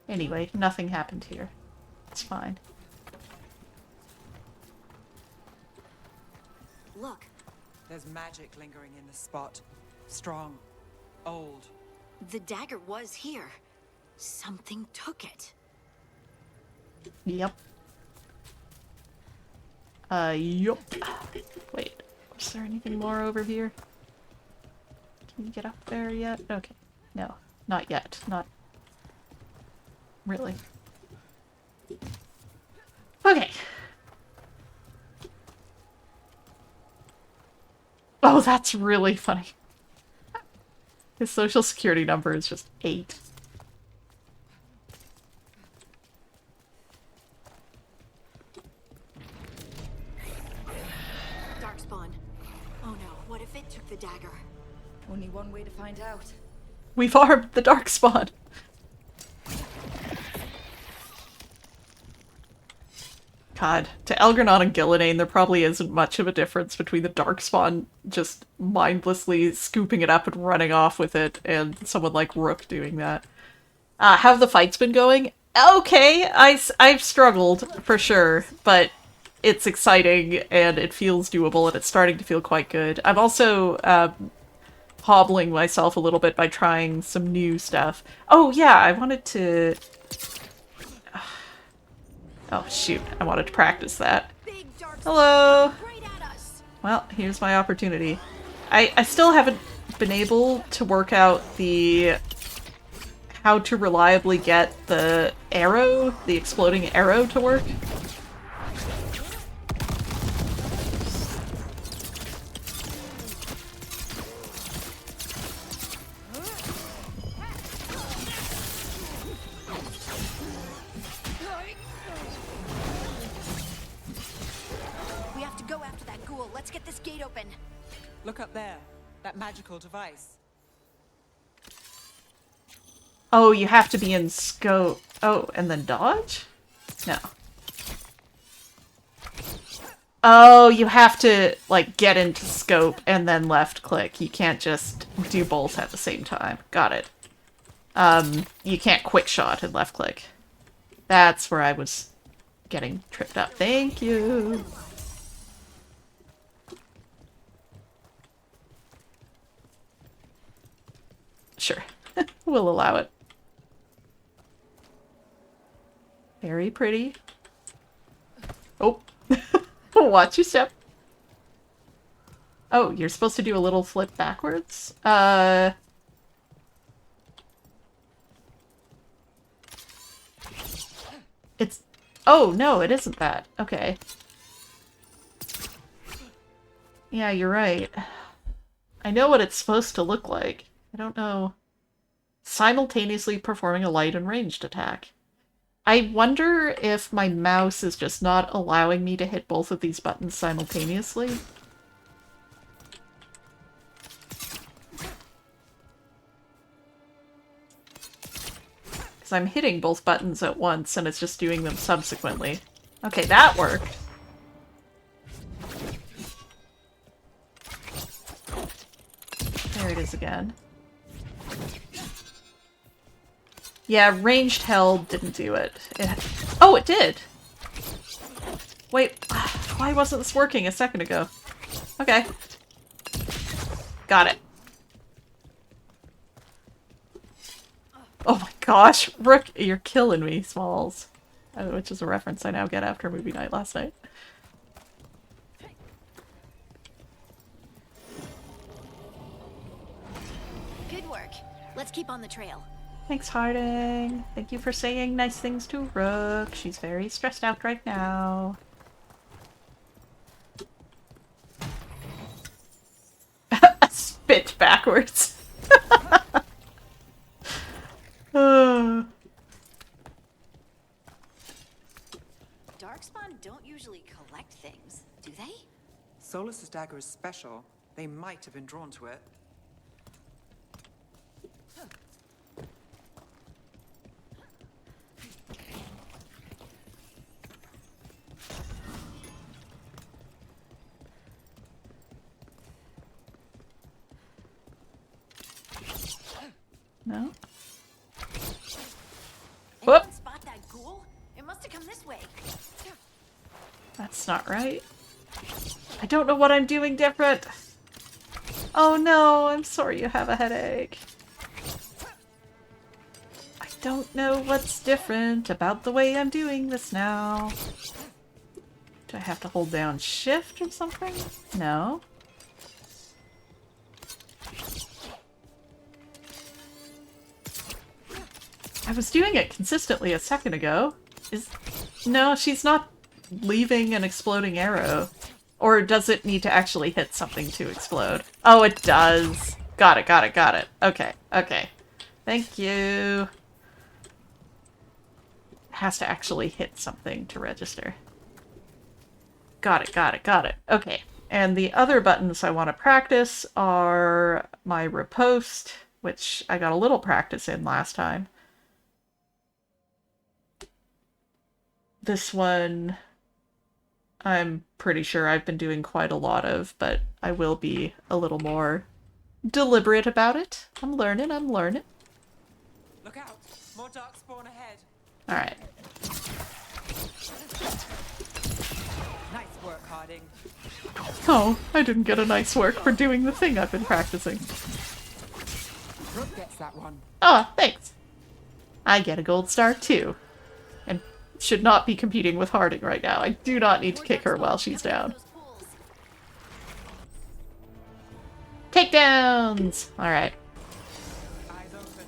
Anyway, nothing happened here. It's fine. Look. There's magic lingering in this spot. Strong. Old. The dagger was here. Something took it. Yep. Yup. Wait, is there anything more over here? Can you get up there yet? Okay. No, not yet. Not really. Okay. Oh, that's really funny. His social security number is just 8. Darkspawn. Oh no, what if it took the dagger? Only one way to find out. We've armed the Darkspawn. God, to Elgranon and Gillinane, there probably isn't much of a difference between the Darkspawn just mindlessly scooping it up and running off with it, and someone like Rook doing that. How have the fights been going? Okay, I've struggled, for sure, but it's exciting, and it feels doable, and it's starting to feel quite good. I'm also, hobbling myself a little bit by trying some new stuff. Oh yeah, I wanted to... Oh shoot, I wanted to practice that. Hello! Well, here's my opportunity. I still haven't been able to work out the how to reliably get the arrow, the exploding arrow, to work. We have to go after that ghoul. Let's get this gate open. Look up there. That magical device. Oh, you have to be in scope. Oh, and then dodge? No. Oh, you have to, like, get into scope and then left click. You can't just do both at the same time. Got it. You can't quick shot and left click. That's where I was getting tripped up. Thank you. Sure. We'll allow it. Very pretty. Oh. Watch your step. Oh, you're supposed to do a little flip backwards? It's... Oh, no, it isn't that. Okay. Yeah, you're right. I know what it's supposed to look like. I don't know. Simultaneously performing a light and ranged attack. I wonder if my mouse is just not allowing me to hit both of these buttons simultaneously. Because I'm hitting both buttons at once and it's just doing them subsequently. Okay, that worked. There it is again. Yeah, ranged held didn't do it. Oh, it did! Wait, why wasn't this working a second ago? Okay. Got it. Oh my gosh, Rook, you're killing me, Smalls. Which is a reference I now get after movie night last night. Good work. Let's keep on the trail. Thanks, Harding. Thank you for saying nice things to Rook. She's very stressed out right now. Spit backwards. Darkspawn don't usually collect things, do they? Solus's dagger is special. They might have been drawn to it. No? Anyone Whoop! spot that ghoul? It must have come this way. That's not right. I don't know what I'm doing different. Oh no, I'm sorry you have a headache. I don't know what's different about the way I'm doing this now. Do I have to hold down shift or something? No. I was doing it consistently a second ago. No, she's not leaving an exploding arrow. Or does it need to actually hit something to explode? Oh, it does. Got it, got it, got it. Okay, okay. Thank you. It has to actually hit something to register. Got it, got it, got it. Okay. And the other buttons I want to practice are my riposte, which I got a little practice in last time. This one, I'm pretty sure I've been doing quite a lot of, but I will be a little more deliberate about it. I'm learning, I'm learning. Look out! More darkspawn ahead. Alright. Nice work, Harding. Oh, I didn't get a nice work for doing the thing I've been practicing. Rook gets that one. Oh, thanks. I get a gold star too. And should not be competing with Harding right now. I do not need to kick her while she's down. Takedowns! Alright. Eyes open.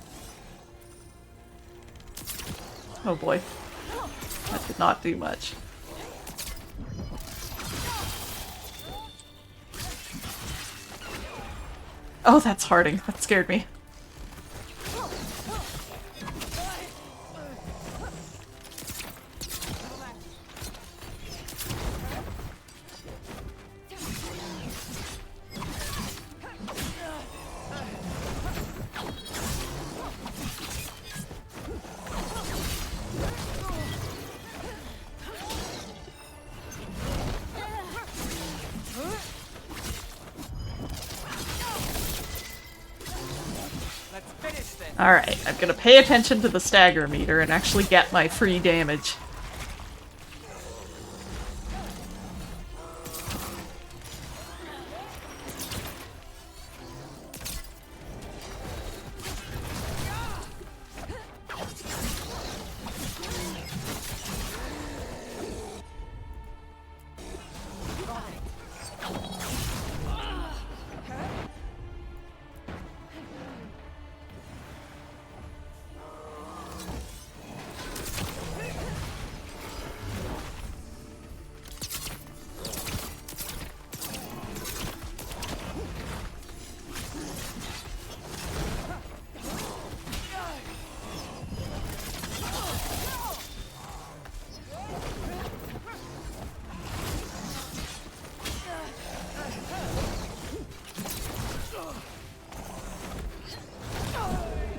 Oh boy. That did not do much. Oh, that's Harding. That scared me. Alright, I'm gonna pay attention to the stagger meter and actually get my free damage.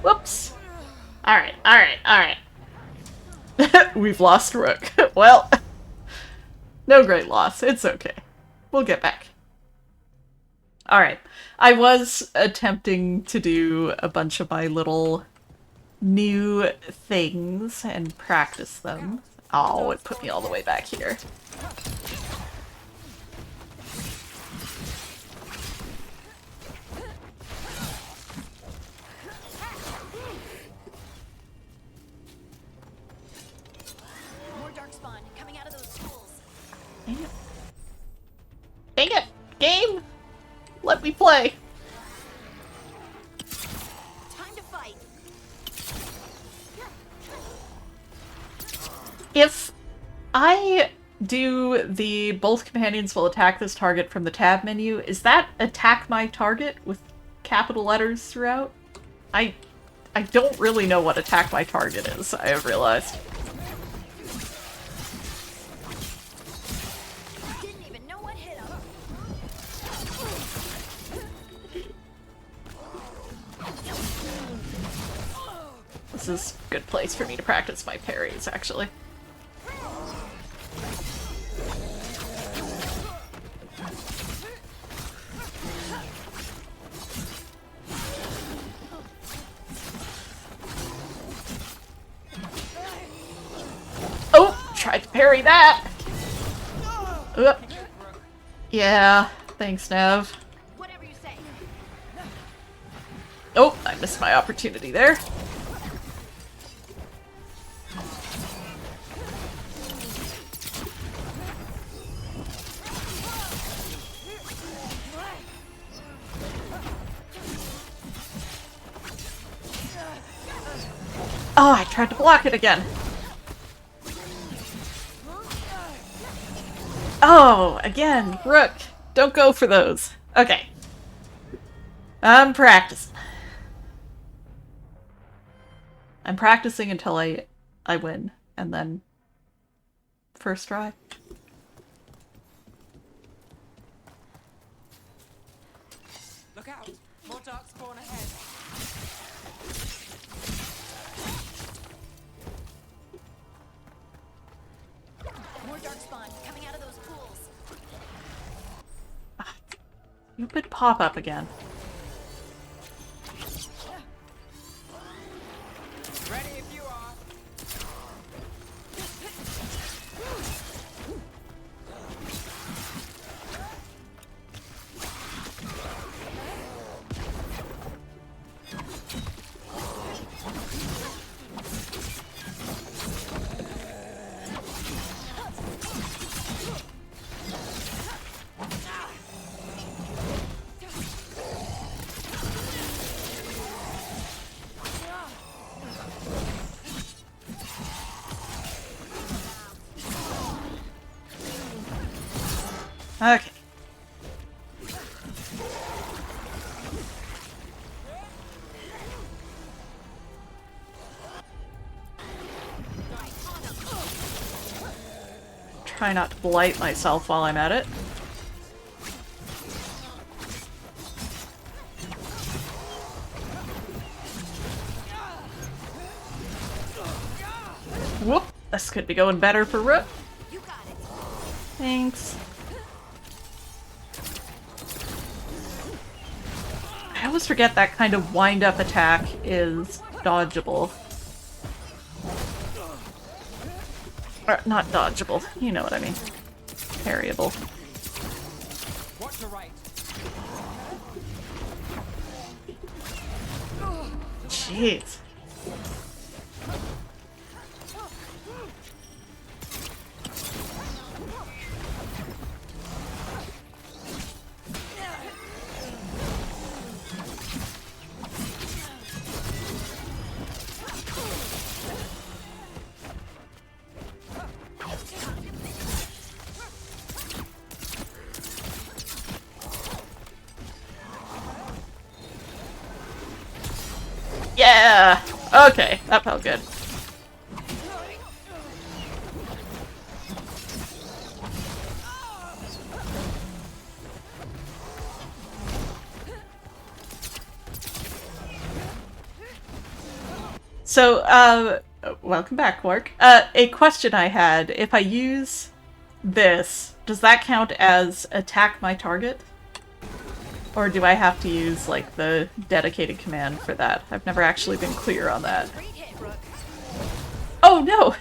Whoops. Alright, alright, alright. We've lost Rook. Well, no great loss. It's okay. We'll get back. Alright. I was attempting to do a bunch of my little new things and practice them. Oh, it put me all the way back here. Dang it. Dang it! Game! Let me play! Time to fight. If I do the both companions will attack this target from the tab menu, is that attack my target with capital letters throughout? I don't really know what attack my target is, I have realized. This is a good place for me to practice my parries, actually. Oh! Tried to parry that! Yeah, thanks, Nev. Oh, I missed my opportunity there. Oh, I tried to block it again. Oh, again, Rook. Don't go for those. Okay. I'm practicing. I'm practicing until I win, and then first try. Look out! More dark spawn ahead. More darkspawn coming out of those pools. Stupid pop-up again. Ready if you are. Okay. Try not to blight myself while I'm at it. Whoop! This could be going better for Rook. Thanks. I always forget that kind of wind-up attack is dodgeable. Or, not dodgeable. You know what I mean. Parryable. Watch your right. Jeez. Yeah! Okay, that felt good. So, welcome back, Quark. A question I had, if I use this, does that count as attack my target? Or do I have to use, like, the dedicated command for that? I've never actually been clear on that. Oh, no!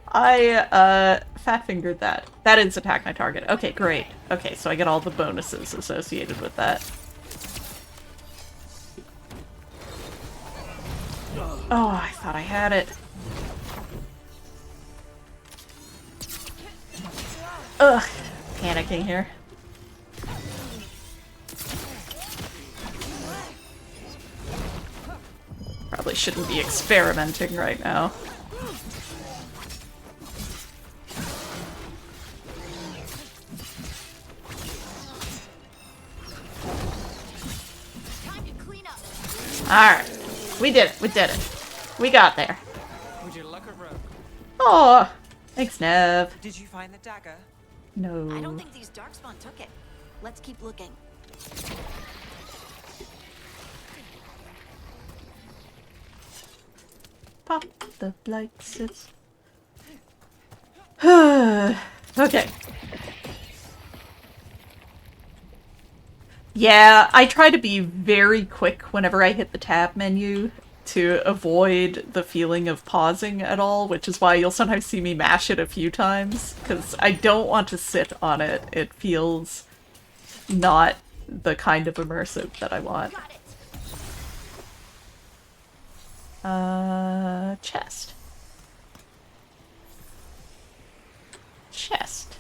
I, fat-fingered that. That is attack my target. Okay, great. Okay, so I get all the bonuses associated with that. Oh, I thought I had it. Ugh. Panicking here. Probably shouldn't be experimenting right now. Alright. We did it. We did it. We got there. Would you look at Rogue? Oh, thanks, Nev. Did you find the dagger? No. I don't think these Darkspawn took it. Let's keep looking. Pop the lights. Okay. Yeah, I try to be very quick whenever I hit the tab menu to avoid the feeling of pausing at all, which is why you'll sometimes see me mash it a few times, because I don't want to sit on it. It feels not the kind of immersive that I want. Chest. Chest.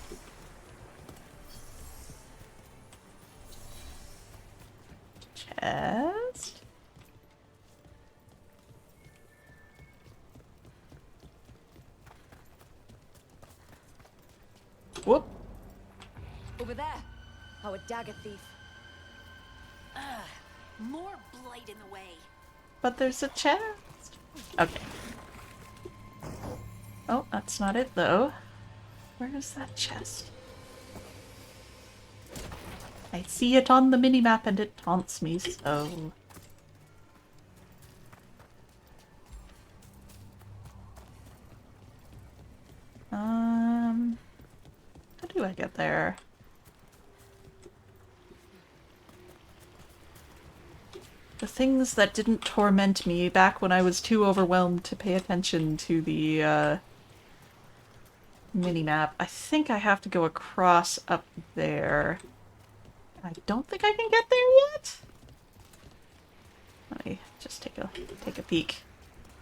Chest. Whoop. Over there. Our dagger thief. More blight in the way. But there's a chest. Okay. Oh, that's not it though. Where is that chest? I see it on the minimap and it taunts me so. How do I get there? The things that didn't torment me back when I was too overwhelmed to pay attention to the, minimap. I think I have to go across up there. I don't think I can get there yet? Let me just take a peek.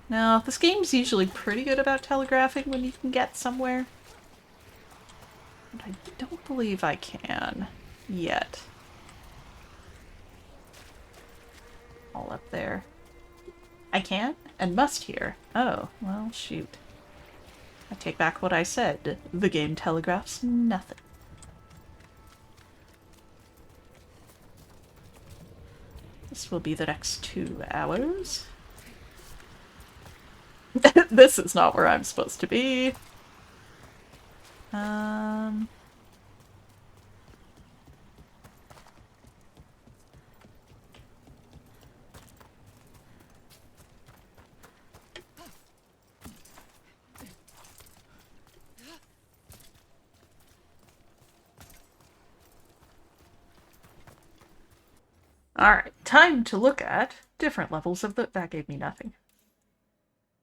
Now, this game's usually pretty good about telegraphing when you can get somewhere. But I don't believe I can yet. All up there. I can and must here. Oh, well, shoot. I take back what I said. The game telegraphs nothing. This will be the next 2 hours. This is not where I'm supposed to be. Alright, time to look at different levels of that gave me nothing.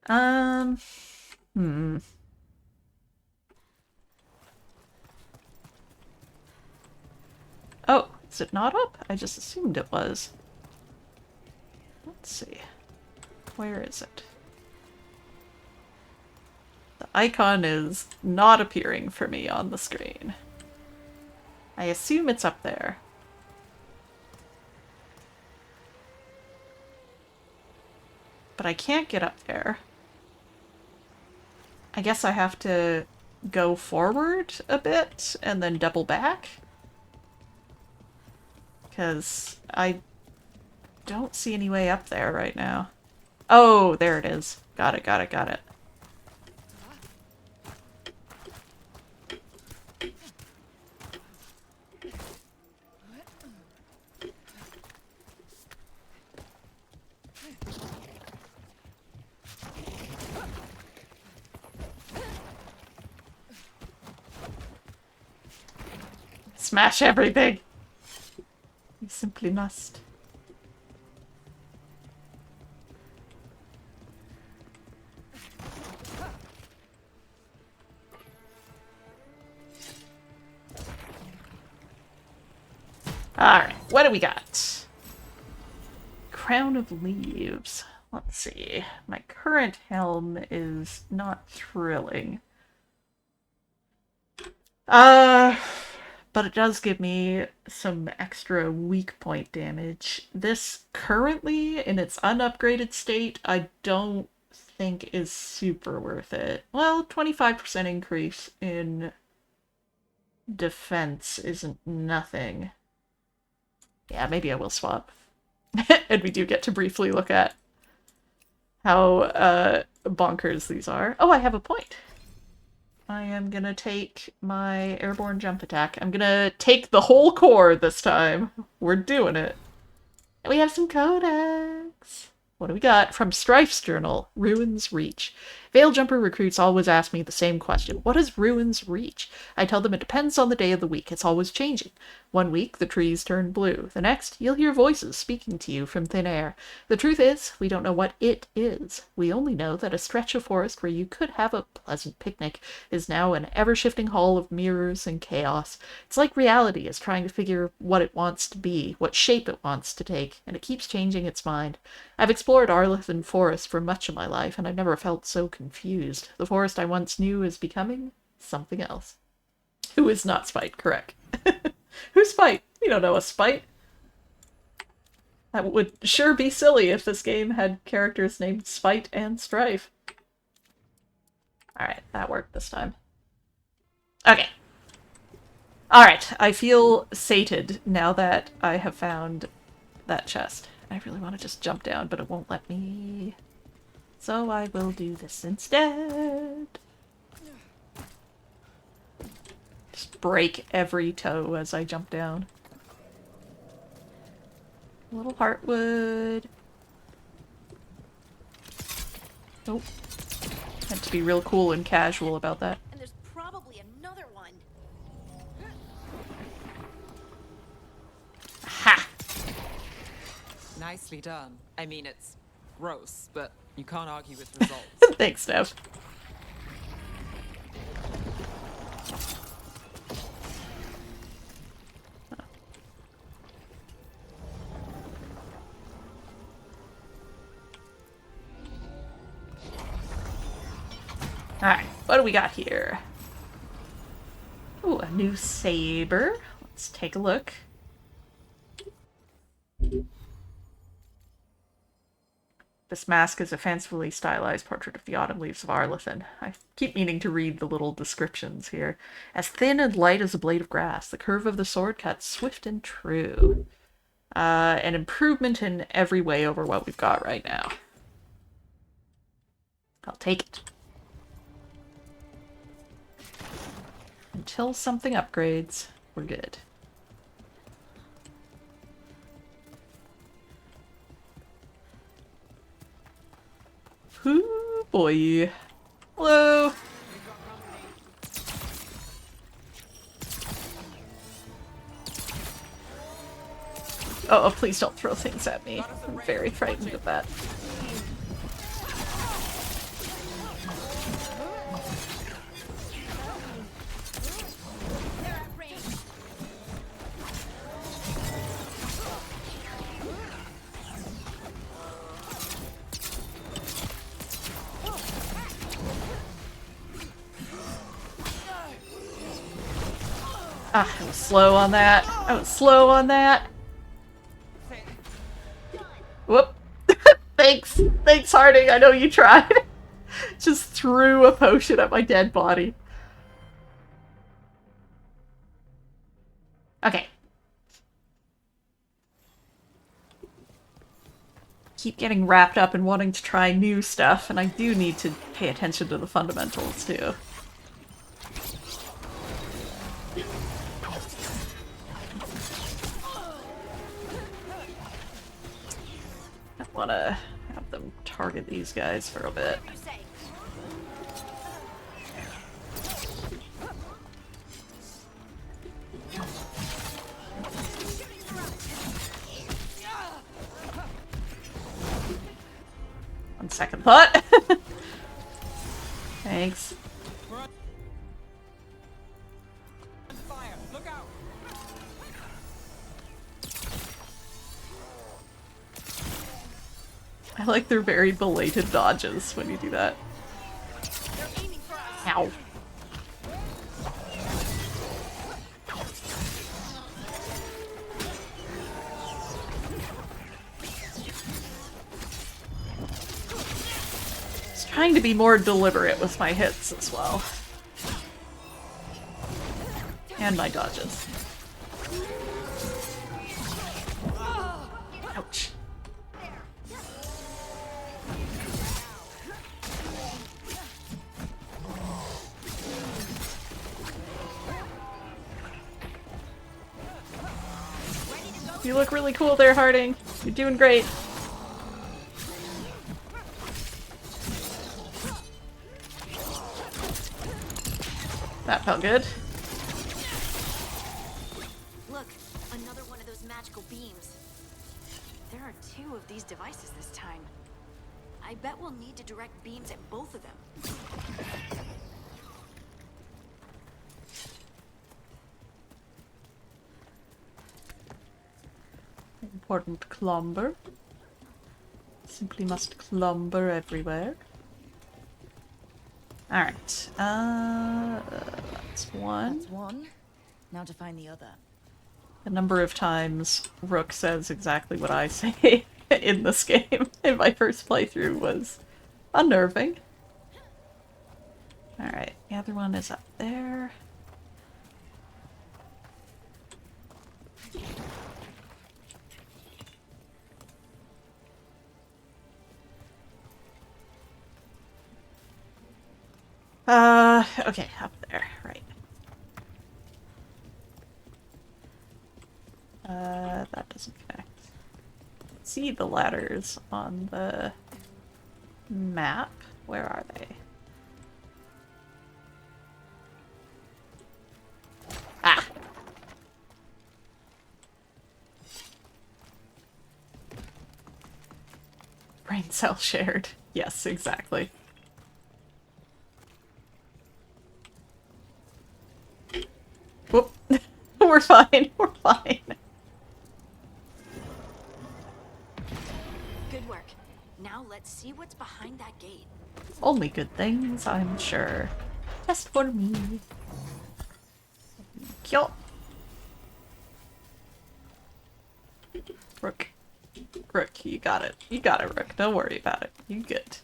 Oh, is it not up? I just assumed it was. Let's see. Where is it? The icon is not appearing for me on the screen. I assume it's up there. But I can't get up there. I guess I have to go forward a bit and then double back. Because I don't see any way up there right now. Oh, there it is. Got it, got it, got it. Smash everything! You simply must. Alright, what do we got? Crown of Leaves. Let's see. My current helm is not thrilling. But it does give me some extra weak point damage. This currently, in its unupgraded state, I don't think is super worth it. Well, 25% increase in defense isn't nothing. Yeah, maybe I will swap. And we do get to briefly look at how bonkers these are. Oh, I have a point. I am gonna take my airborne jump attack. I'm gonna take the whole core this time. We're doing it. And we have some codex. What do we got? From Strife's journal, Ruins Reach. Veil Jumper recruits always ask me the same question. What is Ruins Reach? I tell them it depends on the day of the week. It's always changing. One week, the trees turn blue. The next, you'll hear voices speaking to you from thin air. The truth is, we don't know what it is. We only know that a stretch of forest where you could have a pleasant picnic is now an ever-shifting hall of mirrors and chaos. It's like reality is trying to figure what it wants to be, what shape it wants to take, and it keeps changing its mind. I've explored Arlithan Forest for much of my life, and I've never felt so confused. The forest I once knew is becoming something else. Who is not Spite, correct. Who's Spite? We don't know a Spite. That would sure be silly if this game had characters named Spite and Strife. Alright, that worked this time. Okay. Alright, I feel sated now that I have found that chest. I really want to just jump down, but it won't let me. So I will do this instead. Just break every toe as I jump down. A little heartwood. Nope. Had to be real cool and casual about that. And there's probably another one. Ha! Nicely done. I mean, it's gross, but you can't argue with results. Thanks, Nev. Alright, what do we got here? Ooh, a new saber. Let's take a look. This mask is a fancifully stylized portrait of the autumn leaves of Arlithan. I keep meaning to read the little descriptions here. As thin and light as a blade of grass, the curve of the sword cuts swift and true. An improvement in every way over what we've got right now. I'll take it. Until something upgrades, we're good. Ooh, boy. Hello. Oh, please don't throw things at me. I'm very frightened of that. Ah, I was slow on that. I was slow on that. Whoop. Thanks. Thanks, Harding. I know you tried. Just threw a potion at my dead body. Okay. Keep getting wrapped up in wanting to try new stuff, and I do need to pay attention to the fundamentals, too. I want to have them target these guys for a bit. On second thought. Thanks. I like their very belated dodges when you do that. Ow. Trying to be more deliberate with my hits as well. And my dodges. Ouch. You look really cool there, Harding. You're doing great. That felt good. Look, another one of those magical beams. There are 2 of these devices this time. I bet we'll need to direct beams at both of them. Important clomber. Simply must clomber everywhere. Alright, that's one. That's one. Now to find the other. The number of times Rook says exactly what I say in this game in my first playthrough was unnerving. Alright, the other one is up there. Okay, up there, right. That doesn't connect. See the ladders on the map? Where are they? Ah! Brain cell shared. Yes, exactly. Whoop. We're fine. We're fine. Good work. Now let's see what's behind that gate. Only good things, I'm sure. Just for me. Kyo. Rook. Rook, you got it. You got it, Rook. Don't worry about it. You good.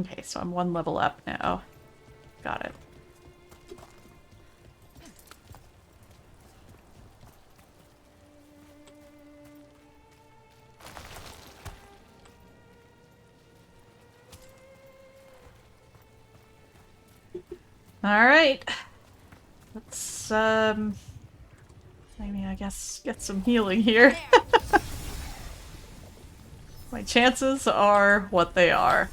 Okay, so I'm 1 level up now. Got it. Alright. Let's, I guess get some healing here. My chances are what they are.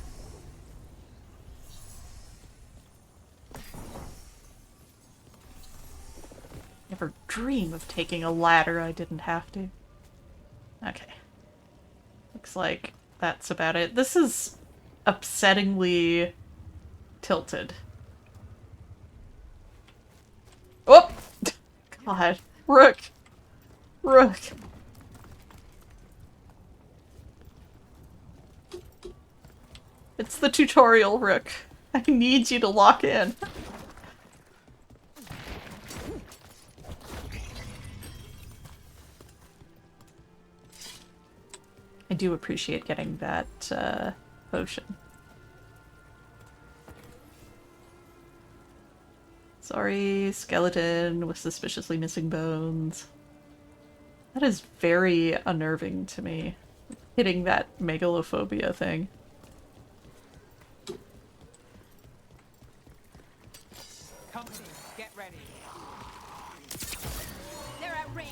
Never dream of taking a ladder I didn't have to. Okay. Looks like that's about it. This is upsettingly tilted. Oh! God. Rook! Rook! It's the tutorial, Rook. I need you to lock in. I do appreciate getting that, potion. Sorry, skeleton with suspiciously missing bones. That is very unnerving to me. Hitting that megalophobia thing. Company, get ready. They're at range.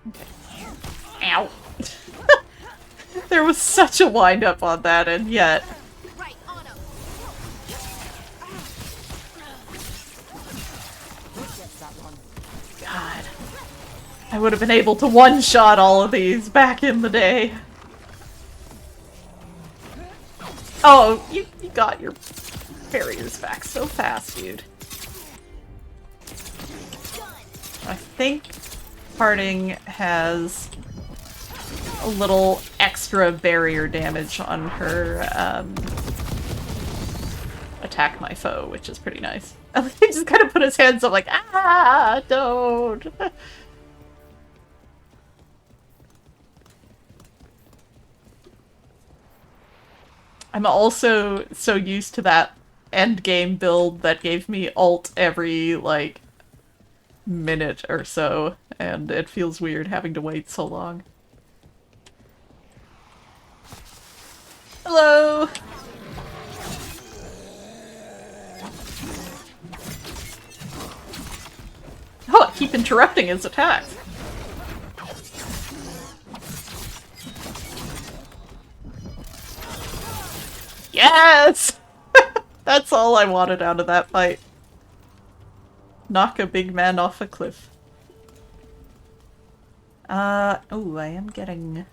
Okay. Ow. There was such a wind-up on that, and yet... Right on 'em. God. I would have been able to one-shot all of these back in the day. Oh, you got your barriers back so fast, dude. I think Parting has a little extra barrier damage on her attack my foe, which is pretty nice. He just kind of put his hands up like, ah, don't. I'm also so used to that endgame build that gave me ult every, like, minute or so, and it feels weird having to wait so long. Hello! Oh, I keep interrupting his attacks. Yes! That's all I wanted out of that fight. Knock a big man off a cliff. Oh, I am getting...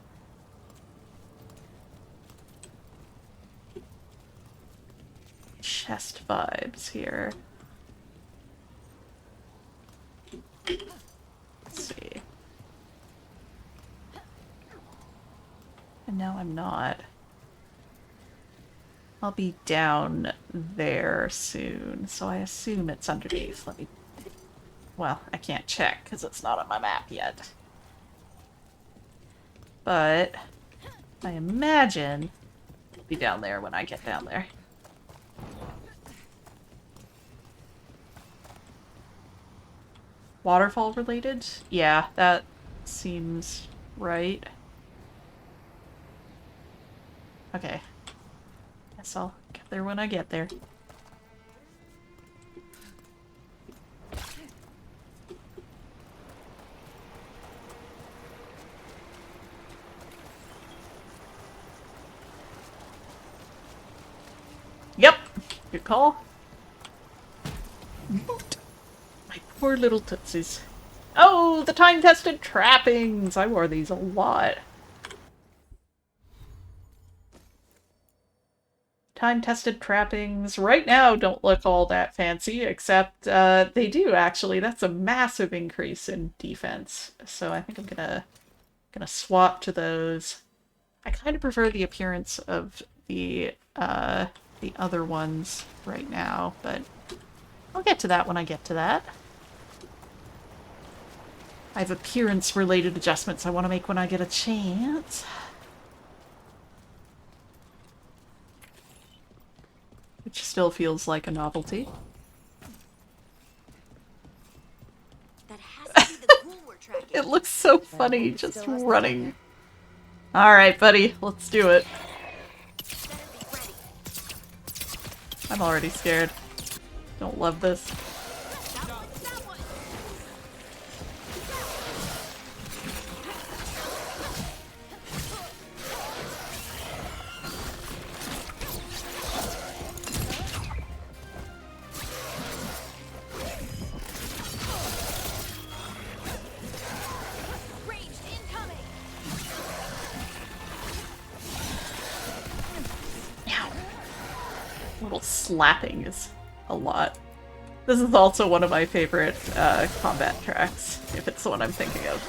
chest vibes here. Let's see. And now I'm not. I'll be down there soon, so I assume it's underneath. Let me... Well, I can't check because it's not on my map yet. But I imagine it'll be down there when I get down there. Waterfall related? Yeah, that seems right. Okay. Guess I'll get there when I get there. Yep. Good call. My poor little tootsies. Oh, the time-tested trappings! I wore these a lot. Time-tested trappings right now don't look all that fancy, except they do actually. That's a massive increase in defense. So I think I'm gonna swap to those. I kind of prefer the appearance of the other ones right now, but I'll get to that when I get to that. I have appearance-related adjustments I want to make when I get a chance. which still feels like a novelty. That has to be the ghoul we're tracking. It looks so funny just running. Alright, buddy, let's do it. I'm already scared. Don't love this. Little slapping is a lot. This is also one of my favorite combat tracks, if it's the one I'm thinking of.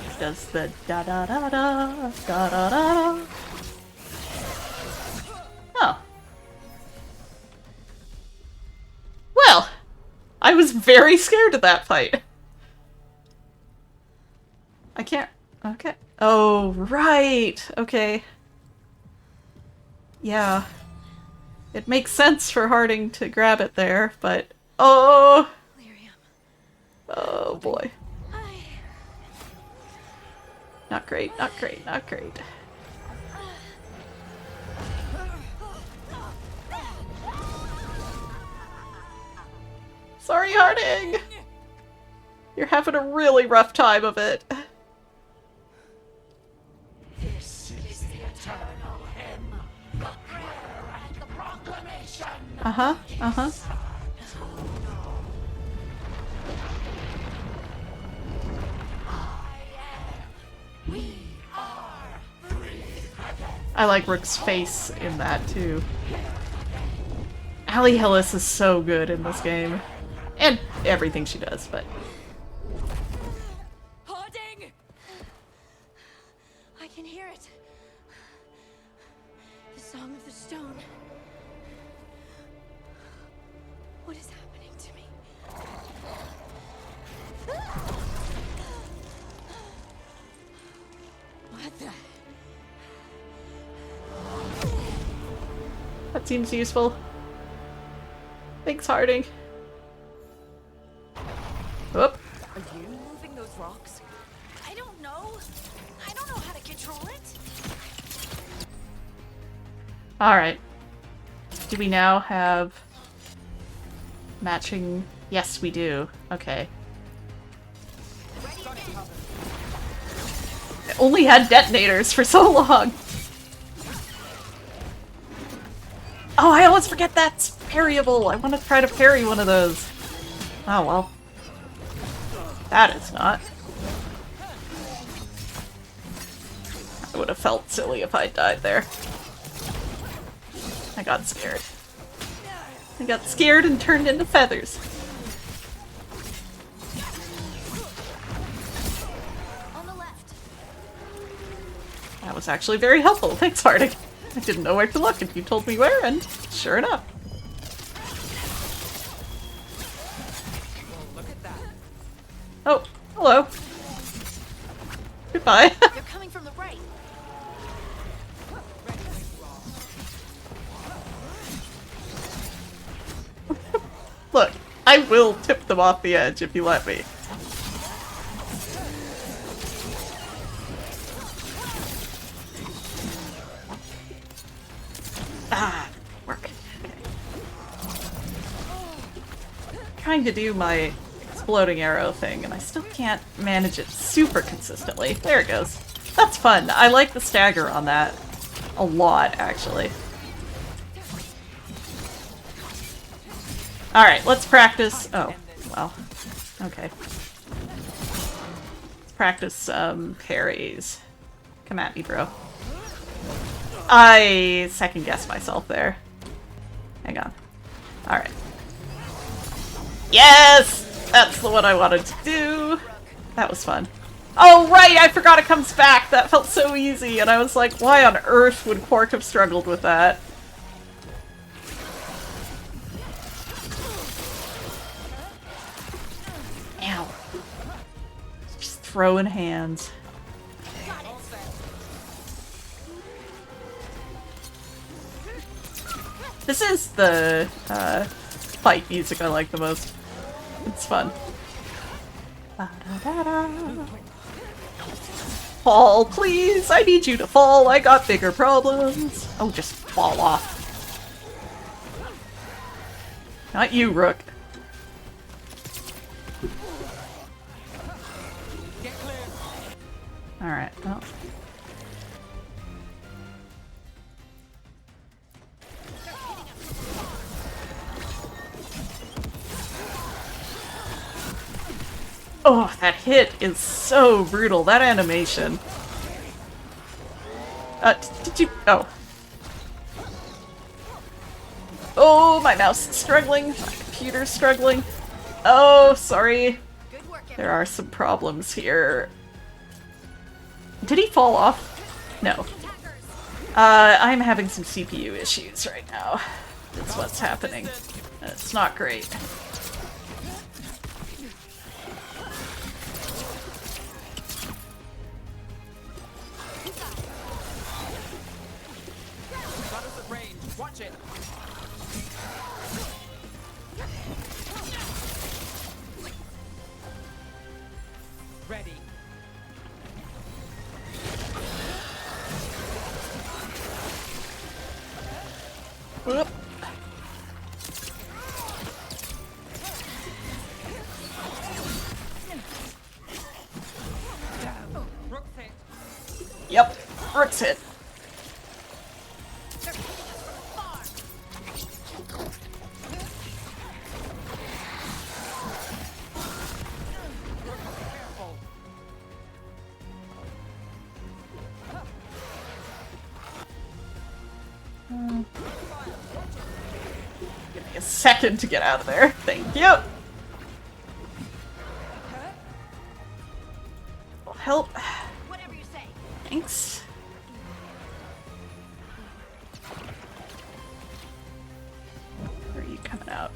It does the da da da da da da da. Oh. Well, I was very scared of that fight. I can't. Okay. Oh, right. Okay. Yeah. It makes sense for Harding to grab it there, but... Oh! Oh boy. Not great, not great, not great. Sorry, Harding! You're having a really rough time of it. Uh-huh, uh-huh. I like Rook's face in that, too. Allie Hillis is so good in this game. And everything she does, but... Harding! I can hear it. The Song of the Stone. What is happening to me? What the? That seems useful. Thanks, Harding. Whoop. Are you moving those rocks? I don't know. I don't know how to control it. Alright. Do we now have matching? Yes, we do. Okay. I only had detonators for so long. Oh, I always forget that's parryable. I want to try to parry one of those. Oh, well. That is not. I would have felt silly if I died there. I got scared. I got scared and turned into feathers. On the left. That was actually very helpful. Thanks, Harding. I didn't know where to look, and you told me where, and sure enough. Look at that. Oh, hello. Goodbye. They're coming from the right. Look, I will tip them off the edge if you let me. Ah, work. Okay. Trying to do my exploding arrow thing, and I still can't manage it super consistently. There it goes. That's fun. I like the stagger on that a lot, actually. Alright, let's practice. Oh, well. Okay. Let's practice some parries. Come at me, bro. I second-guessed myself there. Hang on. Alright. Yes! That's the one I wanted to do. That was fun. Oh, right! I forgot it comes back! That felt so easy, and I was like, why on earth would Quark have struggled with that? Ow. Just throwing hands. This is the fight music I like the most. It's fun. Fall, please! I need you to fall! I got bigger problems! Oh, just fall off. Not you, Rook. Alright, well. Oh, that hit is so brutal. That animation. Did you... Oh. Oh, my mouse is struggling. My computer's struggling. Oh, sorry. There are some problems here. Did he fall off? No. I'm having some CPU issues right now. That's what's happening. It's not great. Watch it. Ready. Whoop. Yep, Rook's hit. Give me a second to get out of there. Thank you. Will help. Whatever you say. Thanks. Where are you coming out?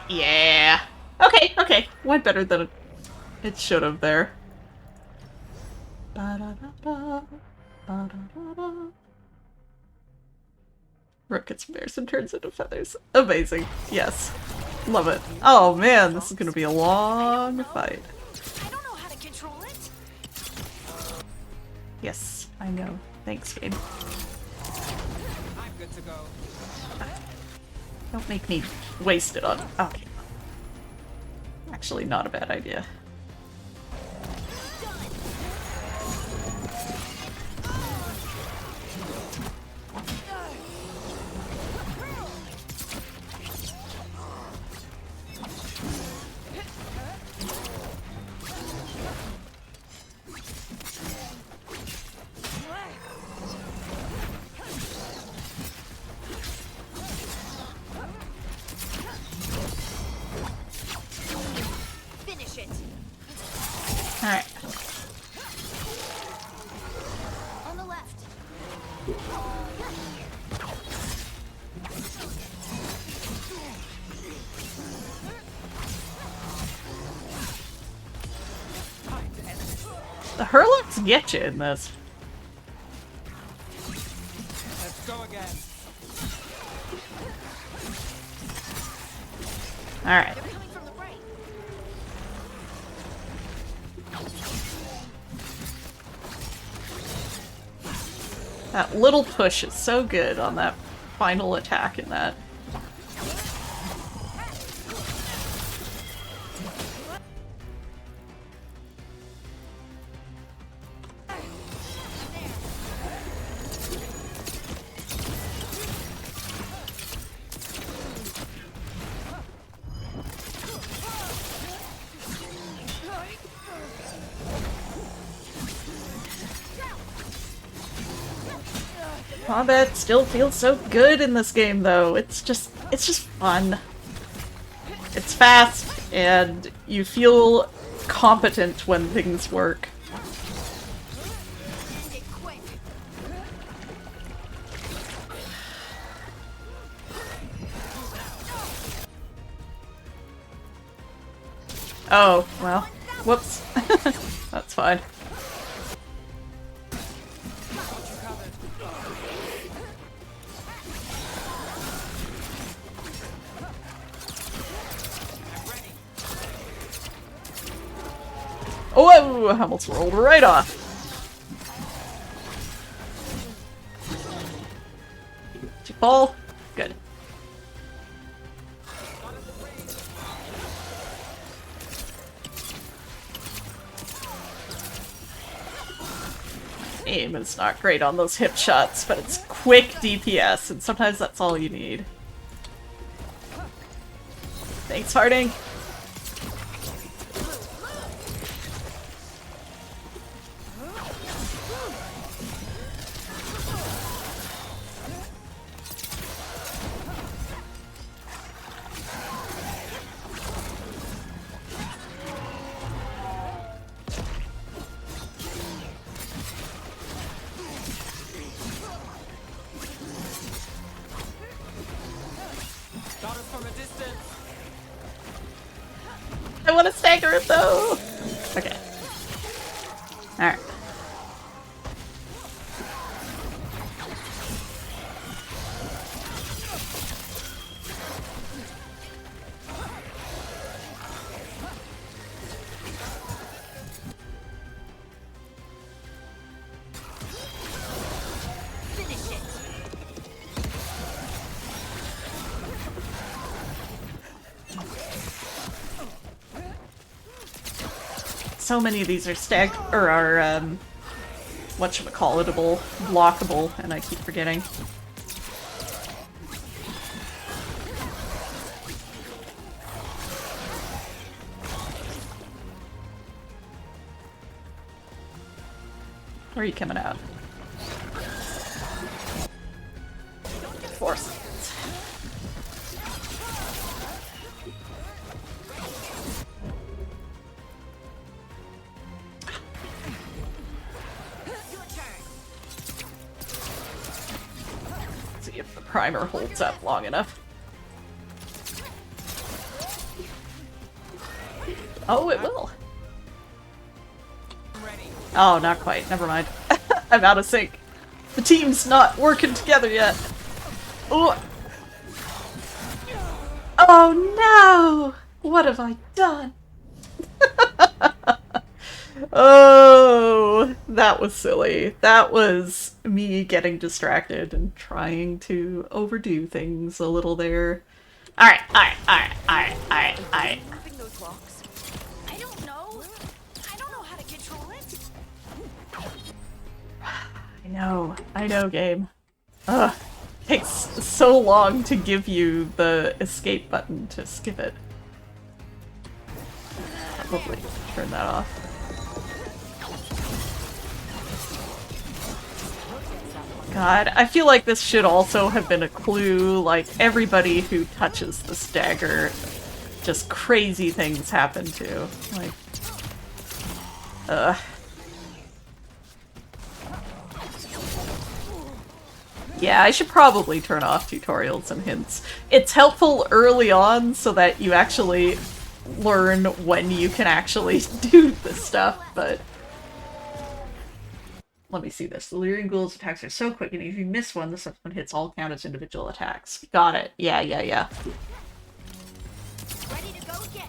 Yeah. Okay, okay. Went better than it should have there. Ba-da-da-da, ba-da-da-da. Rook gets bears and turns into feathers. Amazing. Yes. Love it. Oh man, this is gonna be a long fight. I don't know how to control it. Yes, I know. Thanks, game. I'm good to go. Don't make me waste it on... Okay. Actually, not a bad idea. Finish it. Alright. On the left. The Hurlocs get you in this. Let's go again. Alright. They're coming from the right. That little push is so good on that final attack in that. Combat still feels so good in this game, though. It's just fun. It's fast, and you feel competent when things work. Oh, well, whoops. That's fine. Oh, I almost rolled right off. Did you fall? Good. Aim is not great on those hip shots, but it's quick DPS, and sometimes that's all you need. Thanks, Harding. I want to stagger it though! Okay. Alright. So many of these are whatchamacallitable, blockable, and I keep forgetting. Where are you coming out? Force. See if the primer holds up long enough. Oh, it will. Oh, not quite. Never mind. I'm out of sync. The team's not working together yet. Oh. Oh no! What have I done? Oh, that was silly. That was me getting distracted and trying to overdo things a little there. Alright. Moving those rocks? I don't know. I don't know how to control it. I know, game. Ugh. Takes so long to give you the escape button to skip it. Probably turn that off. God, I feel like this should also have been a clue, like, everybody who touches the stagger, just crazy things happen to. Like, ugh. Yeah, I should probably turn off tutorials and hints. It's helpful early on so that you actually learn when you can actually do this stuff, but... Let me see this. The Lyrian Ghoul's attacks are so quick, and if you miss one, the subsequent hits all count as individual attacks. Got it. Yeah. Ready to go again.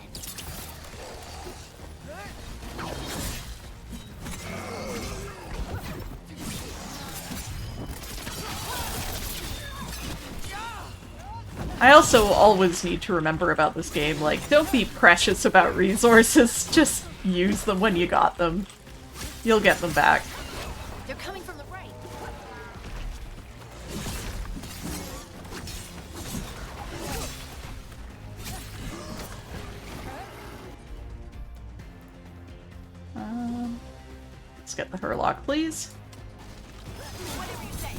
I also always need to remember about this game, like, don't be precious about resources, just use them when you got them. You'll get them back. They're coming from the right. Let's get the Hurlock, please. Whatever you say.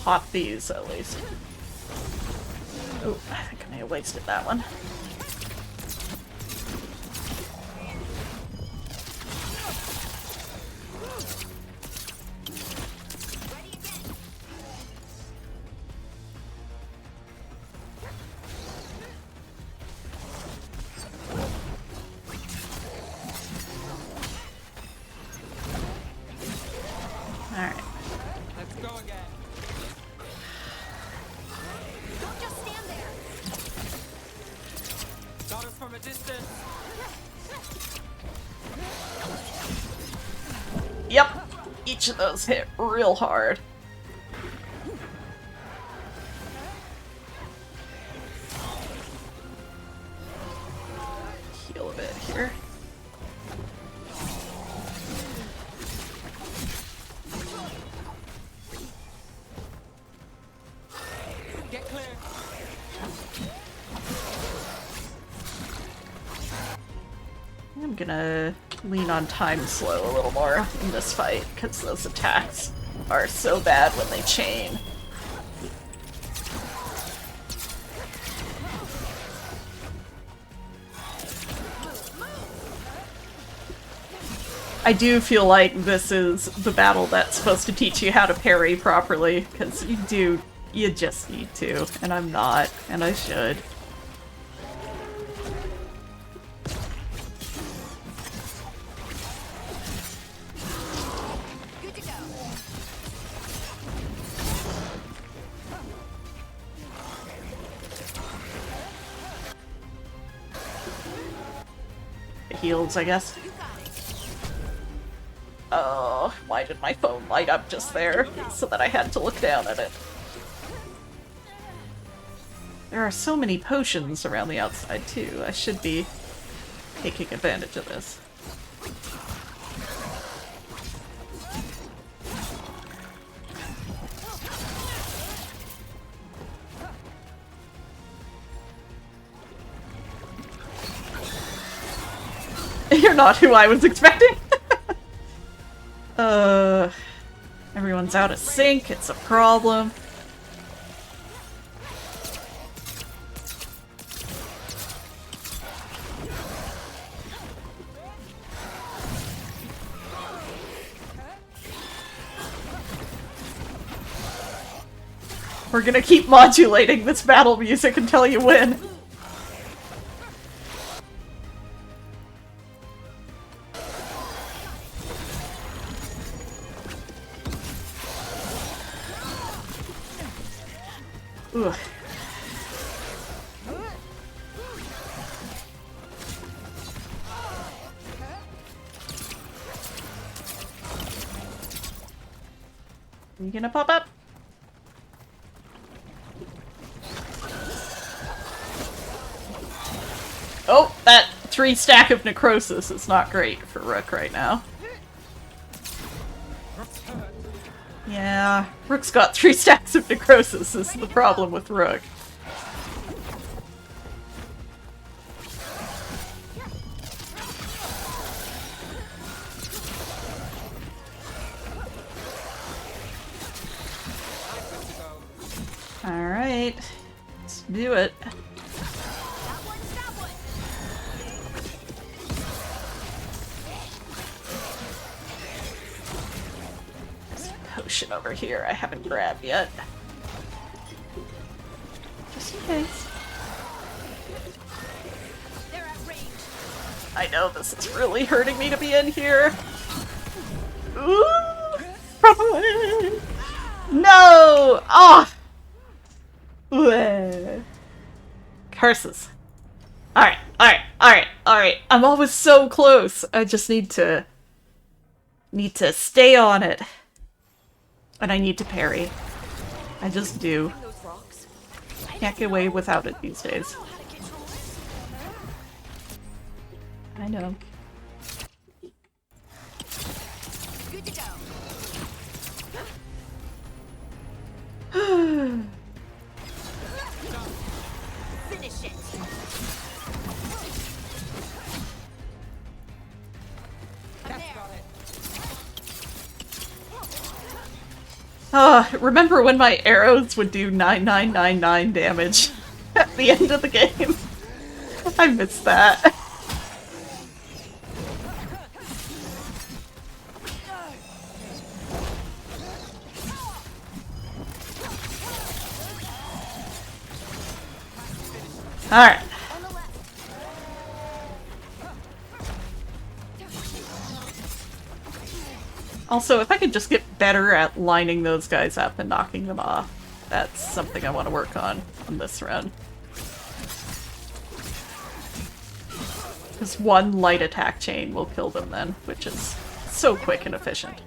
pop these at least. Oh, I think I may have wasted that one. Alright. Let's go again. Don't just stand there. Got us from a distance. Yep. Each of those hit real hard. Heal a bit here. Get clear. I'm gonna lean on time slow a little more in this fight, because those attacks are so bad when they chain. I do feel like this is the battle that's supposed to teach you how to parry properly, because you just need to, and I'm not, and I should. Good to go. Heals, I guess. You got it. Oh, why did my phone light up just there, so that I had to look down at it? There are so many potions around the outside, too. I should be taking advantage of this. You're not who I was expecting! Everyone's out of sync, it's a problem. We're gonna keep modulating this battle music until you win. Ugh. You gonna pop up? Oh, that 3 stack of necrosis is not great for Rook right now. Yeah, Rook's got 3 stacks of necrosis is the problem with Rook. Alright, let's do it. There's a potion over here I haven't grabbed yet. Just in case. They're at range. I know this is really hurting me to be in here. Ooh! No! Oh! Curses. Alright, alright, alright, alright. I'm always so close. I just need to stay on it. And I need to parry. I just do. Can't get away without it these days. I know. Good to go. Finish it. I'm there. Remember when my arrows would do 9999 damage at the end of the game? I miss that. Alright. Also, if I could just get better at lining those guys up and knocking them off, that's something I want to work on this run. Because one light attack chain will kill them then, which is so quick and efficient.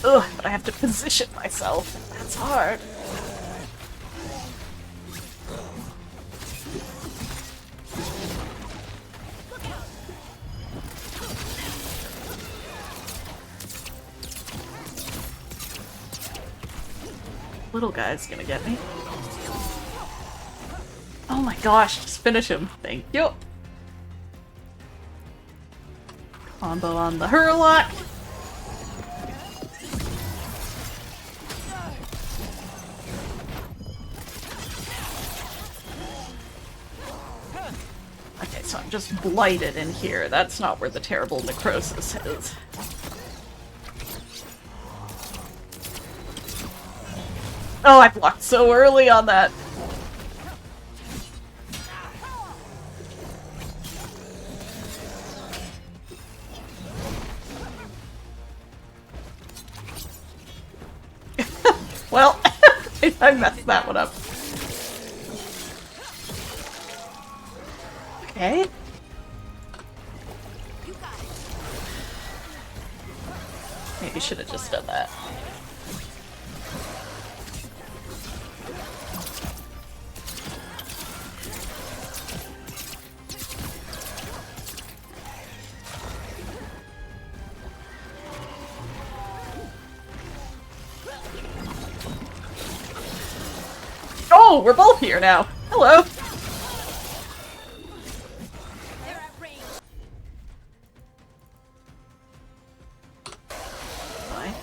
Ugh, but I have to position myself. That's hard. Little guy's gonna get me. Oh my gosh, just finish him. Thank you. Combo on the Hurlock. Okay, so I'm just blighted in here. That's not where the terrible necrosis is. Oh, I blocked so early on that. Well, I messed that one up. Okay. Maybe should have just done that. Oh, we're both here now. Hello. Bye.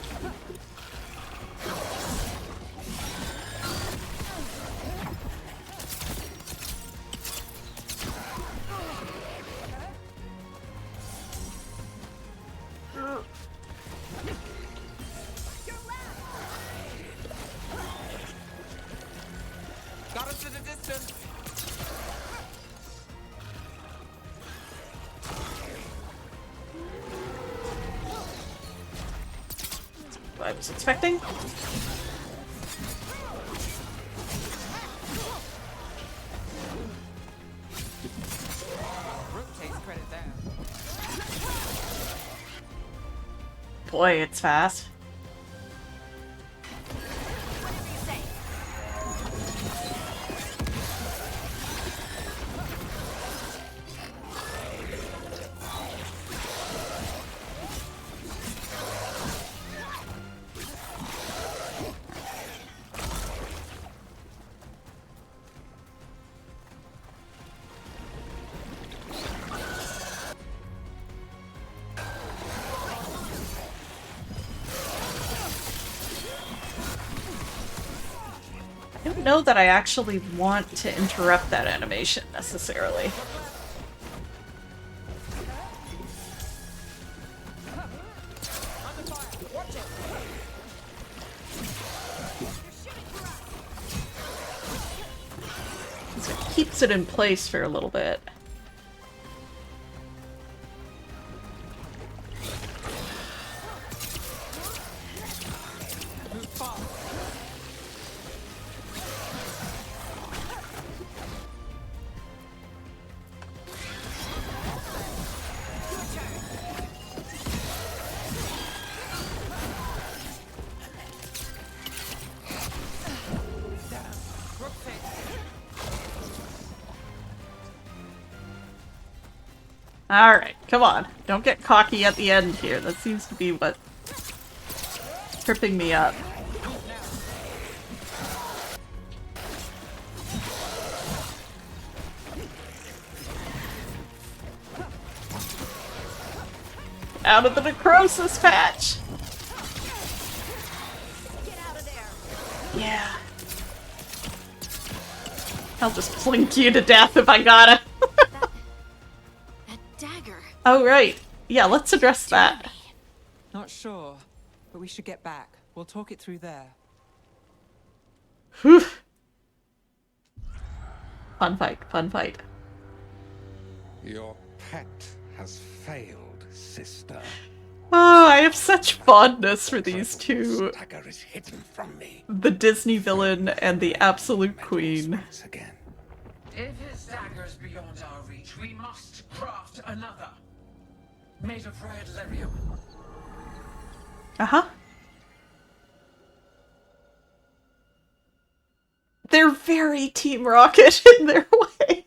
Got us to the distance. What I was expecting. Rook takes credit there. Boy, it's fast. I don't know that I actually want to interrupt that animation necessarily. So it keeps it in place for a little bit. Alright, come on. Don't get cocky at the end here. That seems to be what's tripping me up. Out of the necrosis patch! Yeah. I'll just plink you to death if I gotta. That dagger. Oh, right. Yeah, let's address that. Not sure, but we should get back. We'll talk it through there. Whew. Fun fight, fun fight. Your pet has failed, sister. Oh, I have such fondness for these two. Dagger is hidden from me. The Disney villain and the absolute queen. Again. If his dagger's beyond our reach, we must craft another. Made of red lyrium. Uh-huh. They're very Team Rocket in their way.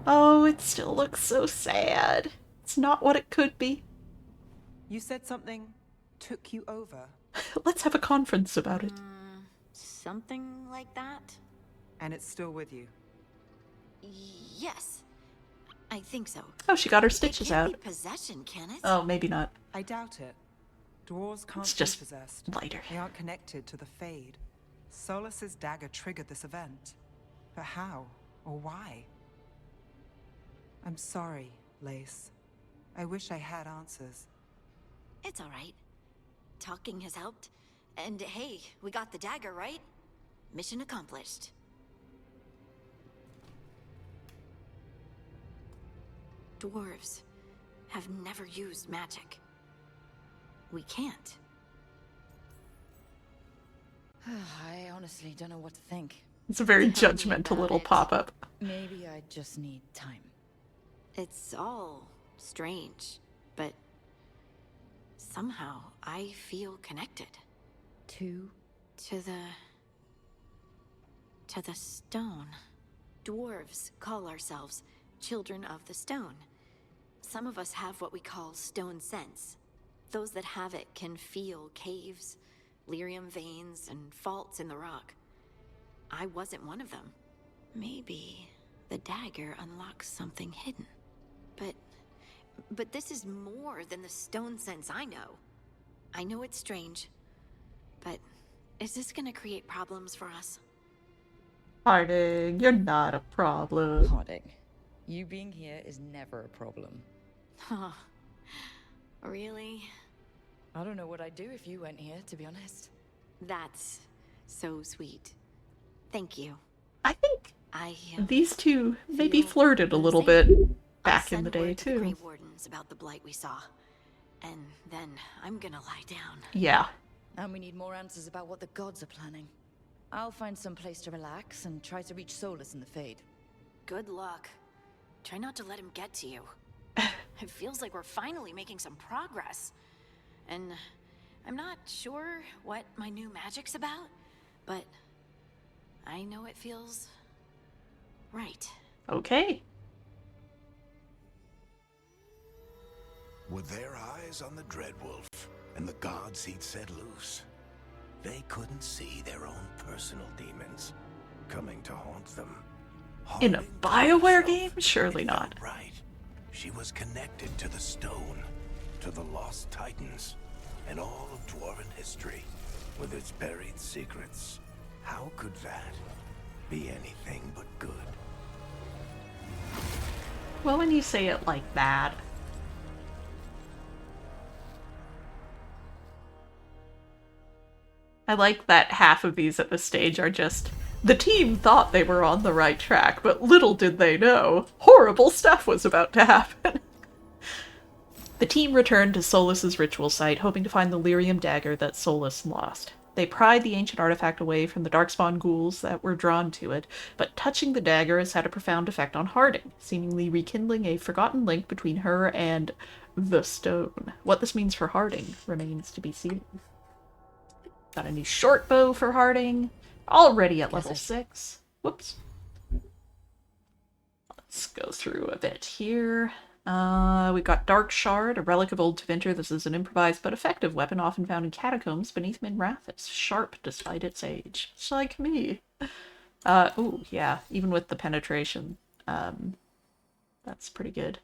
Oh, it still looks so sad. It's not what it could be. You said something took you over. Let's have a conference about it. Something like that? And it's still with you. Yes. I think so. Oh, she got her stitches It can't out. be possession, can it? Oh, maybe not. I doubt it. Dwarves can't It's be just possessed. lighter. They aren't connected to the Fade. Solus's dagger triggered this event. But how? Or why? I'm sorry, Lace. I wish I had answers. It's all right. Talking has helped. And hey, we got the dagger, right? Mission accomplished. Dwarves have never used magic. We can't. I honestly don't know what to think. It's a very Tell me judgmental about little it. pop-up. Maybe I just need time. It's all strange, but somehow I feel connected. To To the stone. Dwarves call ourselves children of the stone. Some of us have what we call stone sense. Those that have it can feel caves, lyrium veins, and faults in the rock. I wasn't one of them. Maybe the dagger unlocks something hidden. But this is more than the stone sense I know. I know it's strange, but is this gonna create problems for us? Harding, you're not a problem. Harding, you being here is never a problem. Huh. Really? I don't know what I'd do if you went here, to be honest. That's so sweet. Thank you. I think I these two maybe feel flirted a the little same. bit I'll back in send the day, word to the too. Grey Wardens about the blight we saw. And then I'm gonna lie down. Yeah. And we need more answers about what the gods are planning. I'll find some place to relax and try to reach Solus in the Fade. Good luck. Try not to let him get to you. It feels like we're finally making some progress. And I'm not sure what my new magic's about, but I know it feels right. Okay. With their eyes on the Dreadwolf and the gods he'd set loose, they couldn't see their own personal demons coming to haunt them. In a BioWare game? Surely not. Right. She was connected to the stone, to the lost titans, and all of dwarven history, with its buried secrets. How could that be anything but good? Well, when you say it like that. I like that half of these at this stage are just, the team thought they were on the right track, but little did they know, horrible stuff was about to happen. The team returned to Solus's ritual site, hoping to find the lyrium dagger that Solus lost. They pried the ancient artifact away from the darkspawn ghouls that were drawn to it, but touching the dagger has had a profound effect on Harding, seemingly rekindling a forgotten link between her and the stone. What this means for Harding remains to be seen. Got a new short bow for Harding, already at level 6. Whoops. Let's go through a bit here. We've got Dark Shard, a relic of Old Tevinter. This is an improvised but effective weapon often found in catacombs beneath Minrathous. Sharp despite its age. Just like me. Ooh, yeah, even with the penetration. That's pretty good.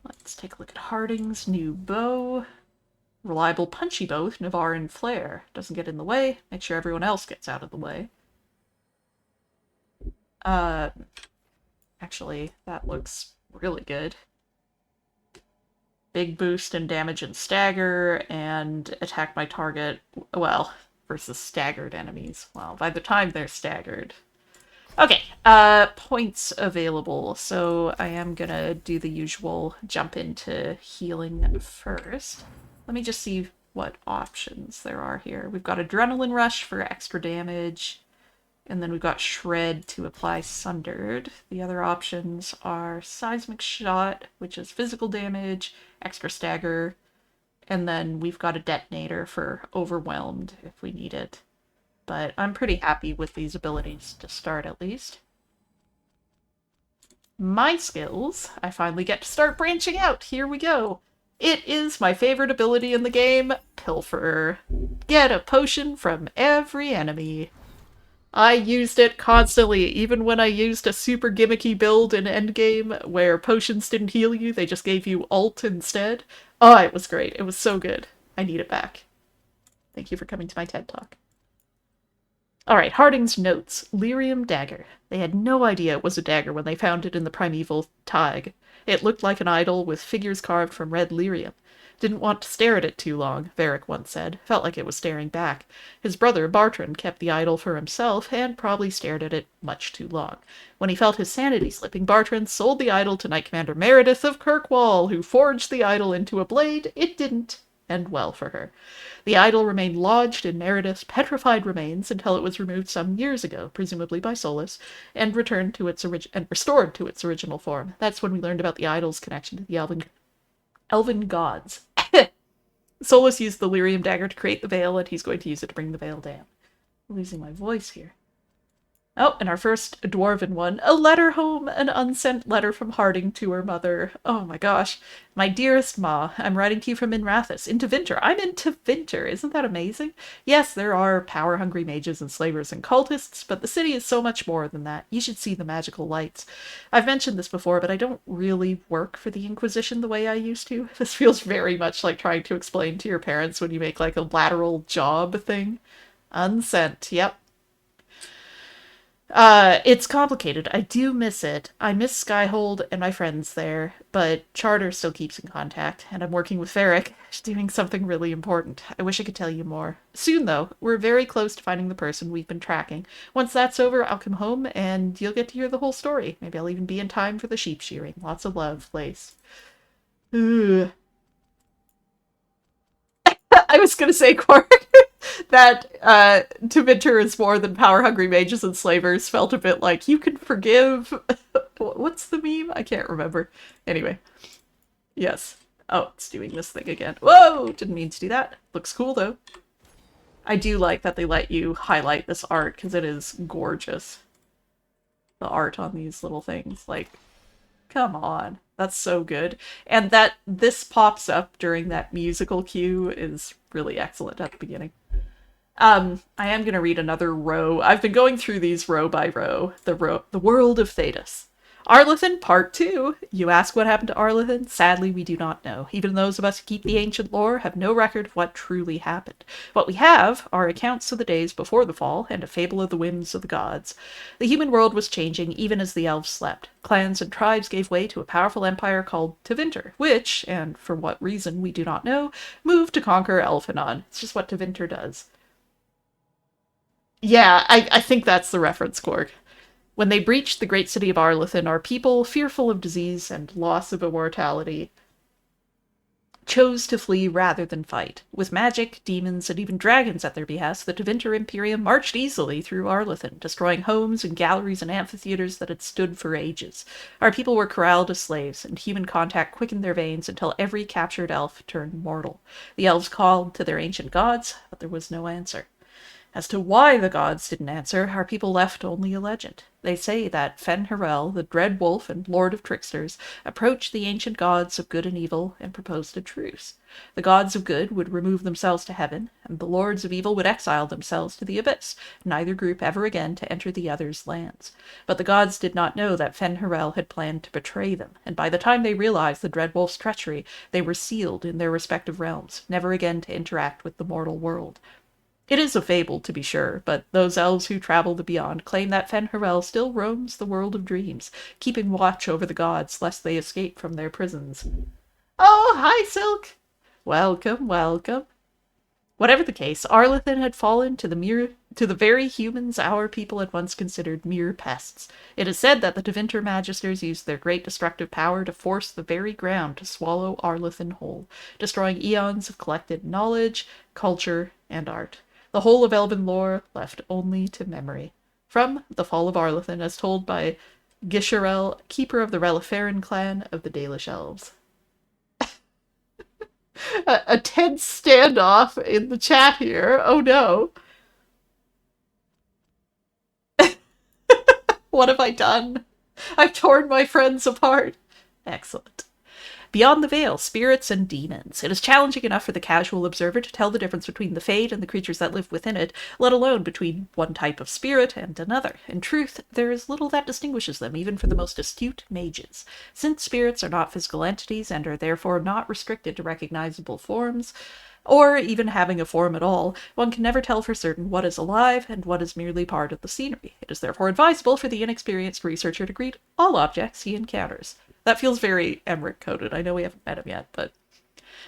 Let's take a look at Harding's new bow. Reliable punchy bow with Navaran flair. Doesn't get in the way. Make sure everyone else gets out of the way. Actually, that looks really good. Big boost in damage and stagger, and attack my target, well, versus staggered enemies. Well, by the time they're staggered. Okay, points available. So I am gonna do the usual jump into healing first. Let me just see what options there are here. We've got Adrenaline Rush for extra damage, and then we've got Shred to apply Sundered. The other options are Seismic Shot, which is physical damage, extra stagger, and then we've got a Detonator for Overwhelmed if we need it. But I'm pretty happy with these abilities to start, at least. My skills, I finally get to start branching out. Here we go. It is my favorite ability in the game, Pilfer. Get a potion from every enemy. I used it constantly, even when I used a super gimmicky build in Endgame where potions didn't heal you, they just gave you ult instead. Oh, it was great. It was so good. I need it back. Thank you for coming to my TED Talk. Alright, Harding's notes. Lyrium dagger. They had no idea it was a dagger when they found it in the primeval tag. It looked like an idol with figures carved from red lyrium. Didn't want to stare at it too long, Varric once said. Felt like it was staring back. His brother, Bartrand, kept the idol for himself, and probably stared at it much too long. When he felt his sanity slipping, Bartrand sold the idol to Knight Commander Meredith of Kirkwall, who forged the idol into a blade. It didn't end well for her. The idol remained lodged in Meredith's petrified remains until it was removed some years ago, presumably by Solus, and returned to its restored to its original form. That's when we learned about the idol's connection to the elven gods. Solus used the lyrium dagger to create the veil, and he's going to use it to bring the veil down. I'm losing my voice here. Oh, and our first dwarven one. A letter home, an unsent letter from Harding to her mother. Oh my gosh. My dearest Ma, I'm writing to you from Minrathous, into Winter. I'm into Winter. Isn't that amazing? Yes, there are power-hungry mages and slavers and cultists, but the city is so much more than that. You should see the magical lights. I've mentioned this before, but I don't really work for the Inquisition the way I used to. This feels very much like trying to explain to your parents when you make like a lateral job thing. Unsent, yep. It's complicated. I do miss it. I miss Skyhold and my friends there, but Charter still keeps in contact, and I'm working with Varric. She's doing something really important. I wish I could tell you more. Soon, though. We're very close to finding the person we've been tracking. Once that's over, I'll come home, and you'll get to hear the whole story. Maybe I'll even be in time for the sheep shearing. Lots of love, Lace. Ugh. I was gonna say, Quark, that Tevinter is more than power-hungry mages and slavers felt a bit like, you can forgive... What's the meme? I can't remember. Anyway. Yes. Oh, it's doing this thing again. Whoa! Didn't mean to do that. Looks cool, though. I do like that they let you highlight this art, because it is gorgeous. The art on these little things. Like, come on. That's so good. And that this pops up during that musical cue is really excellent at the beginning. I am going to read another row. I've been going through these row by row. The World of Thedas. Arlethan, Part 2. You ask what happened to Arlethan? Sadly, we do not know. Even those of us who keep the ancient lore have no record of what truly happened. What we have are accounts of the days before the fall and a fable of the whims of the gods. The human world was changing even as the elves slept. Clans and tribes gave way to a powerful empire called Tevinter, which, and for what reason we do not know, moved to conquer Elfanon. It's just what Tevinter does. Yeah, I think that's the reference, Korg. When they breached the great city of Arlethan, our people, fearful of disease and loss of immortality, chose to flee rather than fight. With magic, demons, and even dragons at their behest, the Tevinter Imperium marched easily through Arlethan, destroying homes and galleries and amphitheaters that had stood for ages. Our people were corralled as slaves, and human contact quickened their veins until every captured elf turned mortal. The elves called to their ancient gods, but there was no answer. As to why the gods didn't answer, our people left only a legend. They say that Fen-Harel, the dread wolf and lord of tricksters, approached the ancient gods of good and evil and proposed a truce. The gods of good would remove themselves to heaven, and the lords of evil would exile themselves to the abyss, neither group ever again to enter the other's lands. But the gods did not know that Fen-Harel had planned to betray them, and by the time they realized the dread wolf's treachery, they were sealed in their respective realms, never again to interact with the mortal world. It is a fable, to be sure, but those elves who travel the beyond claim that Fen-Harel still roams the world of dreams, keeping watch over the gods lest they escape from their prisons. Oh, hi, Silk! Welcome, welcome. Whatever the case, Arlathan had fallen to the very humans our people had once considered mere pests. It is said that the Tevinter Magisters used their great destructive power to force the very ground to swallow Arlathan whole, destroying eons of collected knowledge, culture, and art. The whole of elven lore left only to memory. From The Fall of Arlathan, as told by Gisharel, keeper of the Reliferan clan of the Dalish Elves. A tense standoff in the chat here. Oh no. What have I done? I've torn my friends apart. Excellent. Beyond the Veil, spirits and demons. It is challenging enough for the casual observer to tell the difference between the Fade and the creatures that live within it, let alone between one type of spirit and another. In truth, there is little that distinguishes them, even for the most astute mages. Since spirits are not physical entities and are therefore not restricted to recognizable forms, or even having a form at all, one can never tell for certain what is alive and what is merely part of the scenery. It is therefore advisable for the inexperienced researcher to greet all objects he encounters. That feels very Emmerich-coded. I know we haven't met him yet, but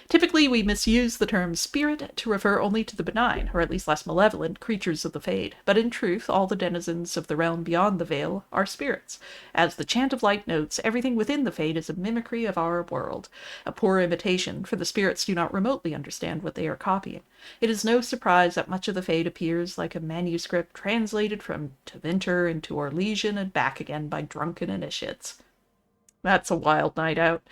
typically we misuse the term spirit to refer only to the benign, or at least less malevolent, creatures of the Fade. But in truth, all the denizens of the realm beyond the Veil are spirits. As the Chant of Light notes, everything within the Fade is a mimicry of our world. A poor imitation, for the spirits do not remotely understand what they are copying. It is no surprise that much of the Fade appears like a manuscript translated from Tevinter into Orlesian and back again by drunken initiates. That's a wild night out.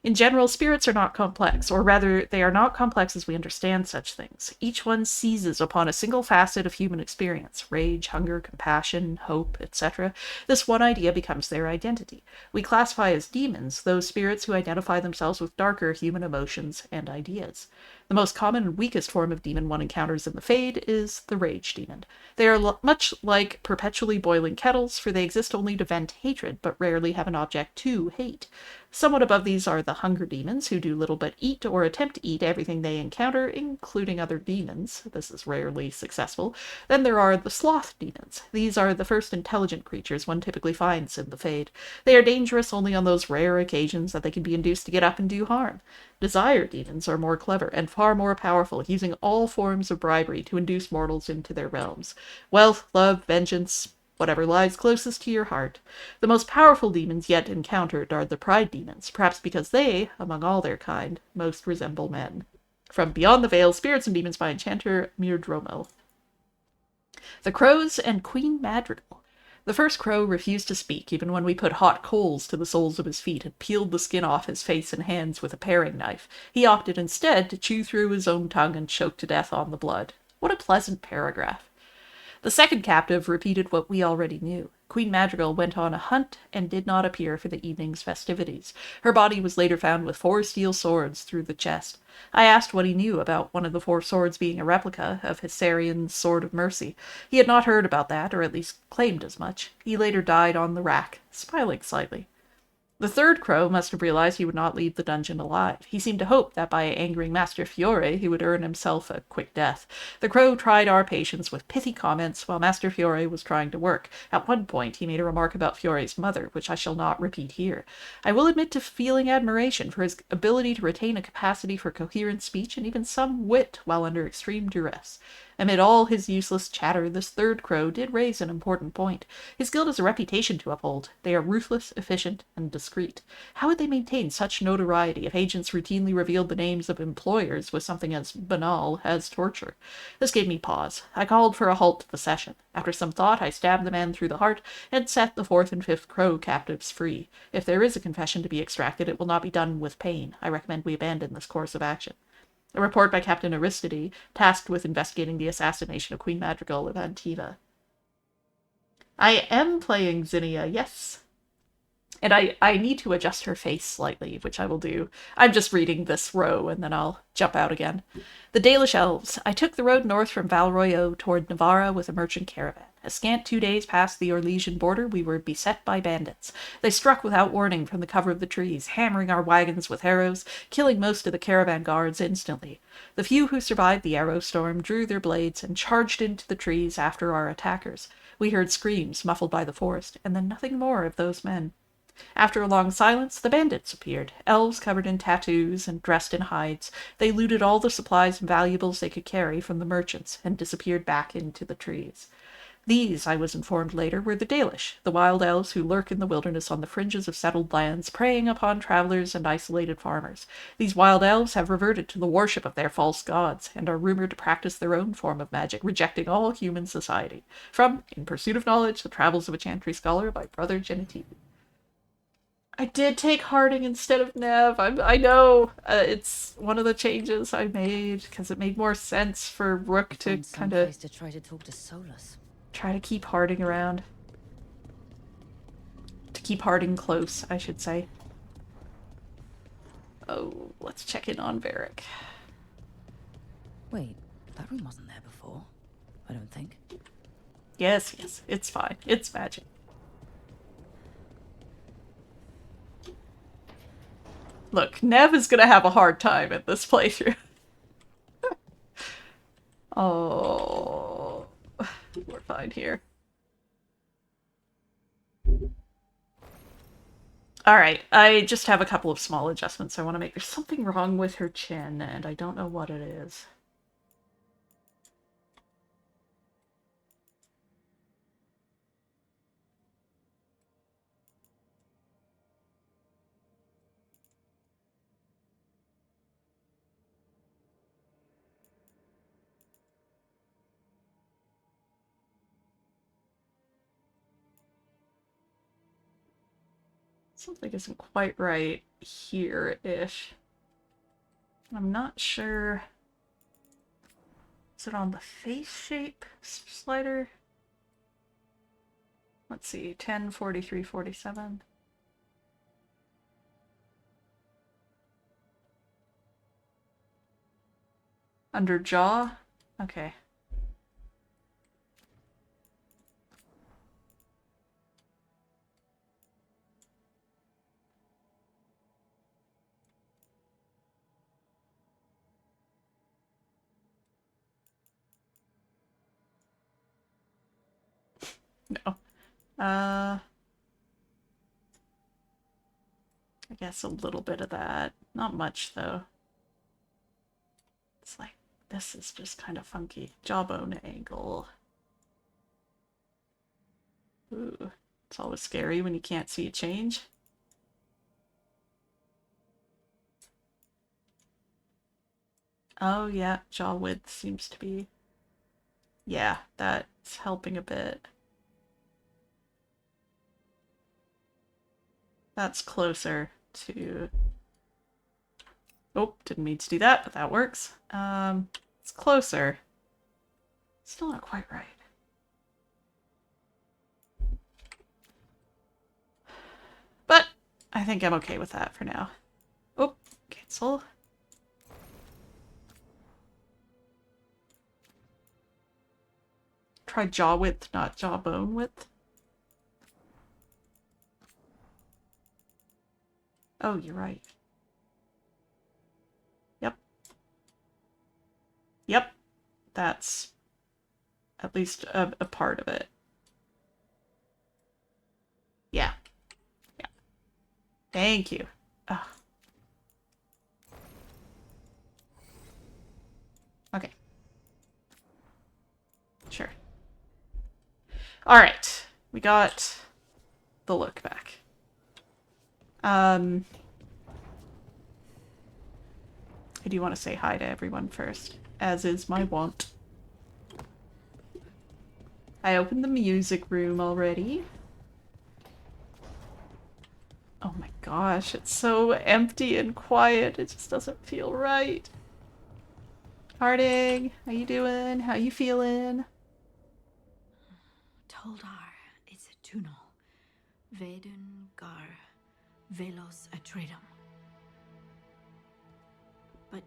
In general, spirits are not complex, or rather, they are not complex as we understand such things. Each one seizes upon a single facet of human experience, rage, hunger, compassion, hope, etc. This one idea becomes their identity. We classify as demons those spirits who identify themselves with darker human emotions and ideas. The most common and weakest form of demon one encounters in the Fade is the Rage Demon. They are much like perpetually boiling kettles, for they exist only to vent hatred, but rarely have an object to hate. Somewhat above these are the Hunger Demons, who do little but eat or attempt to eat everything they encounter, including other demons. This is rarely successful. Then there are the Sloth Demons. These are the first intelligent creatures one typically finds in the Fade. They are dangerous only on those rare occasions that they can be induced to get up and do harm. Desire Demons are more clever and far more powerful, using all forms of bribery to induce mortals into their realms. Wealth, love, vengeance, whatever lies closest to your heart. The most powerful demons yet encountered are the Pride Demons, perhaps because they, among all their kind, most resemble men. From Beyond the Veil, Spirits and Demons by Enchanter Mirdromo. The Crows and Queen Madrigal. The first crow refused to speak, even when we put hot coals to the soles of his feet and peeled the skin off his face and hands with a paring knife. He opted instead to chew through his own tongue and choke to death on the blood. What a pleasant paragraph. The second captive repeated what we already knew. Queen Madrigal went on a hunt and did not appear for the evening's festivities. Her body was later found with 4 steel swords through the chest. I asked what he knew about one of the 4 swords being a replica of Hissarion's Sword of Mercy. He had not heard about that, or at least claimed as much. He later died on the rack, smiling slightly. The third crow must have realized he would not leave the dungeon alive. He seemed to hope that by angering Master Fiore, he would earn himself a quick death. The crow tried our patience with pithy comments while Master Fiore was trying to work. At one point, he made a remark about Fiore's mother, which I shall not repeat here. I will admit to feeling admiration for his ability to retain a capacity for coherent speech and even some wit while under extreme duress. Amid all his useless chatter, this third crow did raise an important point. His guild has a reputation to uphold. They are ruthless, efficient, and discreet. How would they maintain such notoriety if agents routinely revealed the names of employers with something as banal as torture? This gave me pause. I called for a halt to the session. After some thought, I stabbed the man through the heart and set the 4th and 5th crow captives free. If there is a confession to be extracted, it will not be done with pain. I recommend we abandon this course of action. A report by Captain Aristide, tasked with investigating the assassination of Queen Madrigal of Antiva. I am playing Zinnia, yes. And I need to adjust her face slightly, which I will do. I'm just reading this row, and then I'll jump out again. The Dalish Elves. I took the road north from Valroyo toward Navarra with a merchant caravan. A scant 2 days past the Orlesian border, we were beset by bandits. They struck without warning from the cover of the trees, hammering our wagons with arrows, killing most of the caravan guards instantly. The few who survived the arrow storm drew their blades and charged into the trees after our attackers. We heard screams muffled by the forest, and then nothing more of those men. After a long silence, the bandits appeared, elves covered in tattoos and dressed in hides. They looted all the supplies and valuables they could carry from the merchants and disappeared back into the trees. These, I was informed later, were the Dalish, the wild elves who lurk in the wilderness on the fringes of settled lands, preying upon travelers and isolated farmers. These wild elves have reverted to the worship of their false gods, and are rumored to practice their own form of magic, rejecting all human society. From In Pursuit of Knowledge, The Travels of a Chantry Scholar by Brother Genitive. I did take Harding instead of Nev. I know it's one of the changes I made because it made more sense for Rook to kind of to try to talk to Solus. Try to keep Harding around. To keep Harding close, I should say. Oh, let's check in on Varric. Wait, that room wasn't there before. I don't think. Yes, it's fine. It's magic. Look, Nev is gonna have a hard time at this playthrough. Oh, we're fine here. Alright, I just have a couple of small adjustments I want to make. There's something wrong with her chin, and I don't know what it is. Something isn't quite right here-ish. I'm not sure. Is it on the face shape slider? Let's see, 10, 43, 47. Under jaw? Okay. No. I guess a little bit of that. Not much, though. It's like, this is just kind of funky. Jawbone angle. Ooh. It's always scary when you can't see a change. Oh, yeah. Jaw width seems to be... Yeah, that's helping a bit. That's closer to... Oh, didn't mean to do that, but that works. It's closer. Still not quite right. But I think I'm okay with that for now. Oh, cancel. Try jaw width, not jawbone width. Oh, you're right. Yep. Yep. That's at least a part of it. Yeah. Yeah. Thank you. Ugh. Okay. Sure. Alright. We got the look back. I do want to say hi to everyone first, as is my wont. I opened the music room already. Oh my gosh, it's so empty and quiet. It just doesn't feel right. Harding, how you doing? How you feeling? Toldar, it's a tunnel. Veilguard, Velos Atreidim. But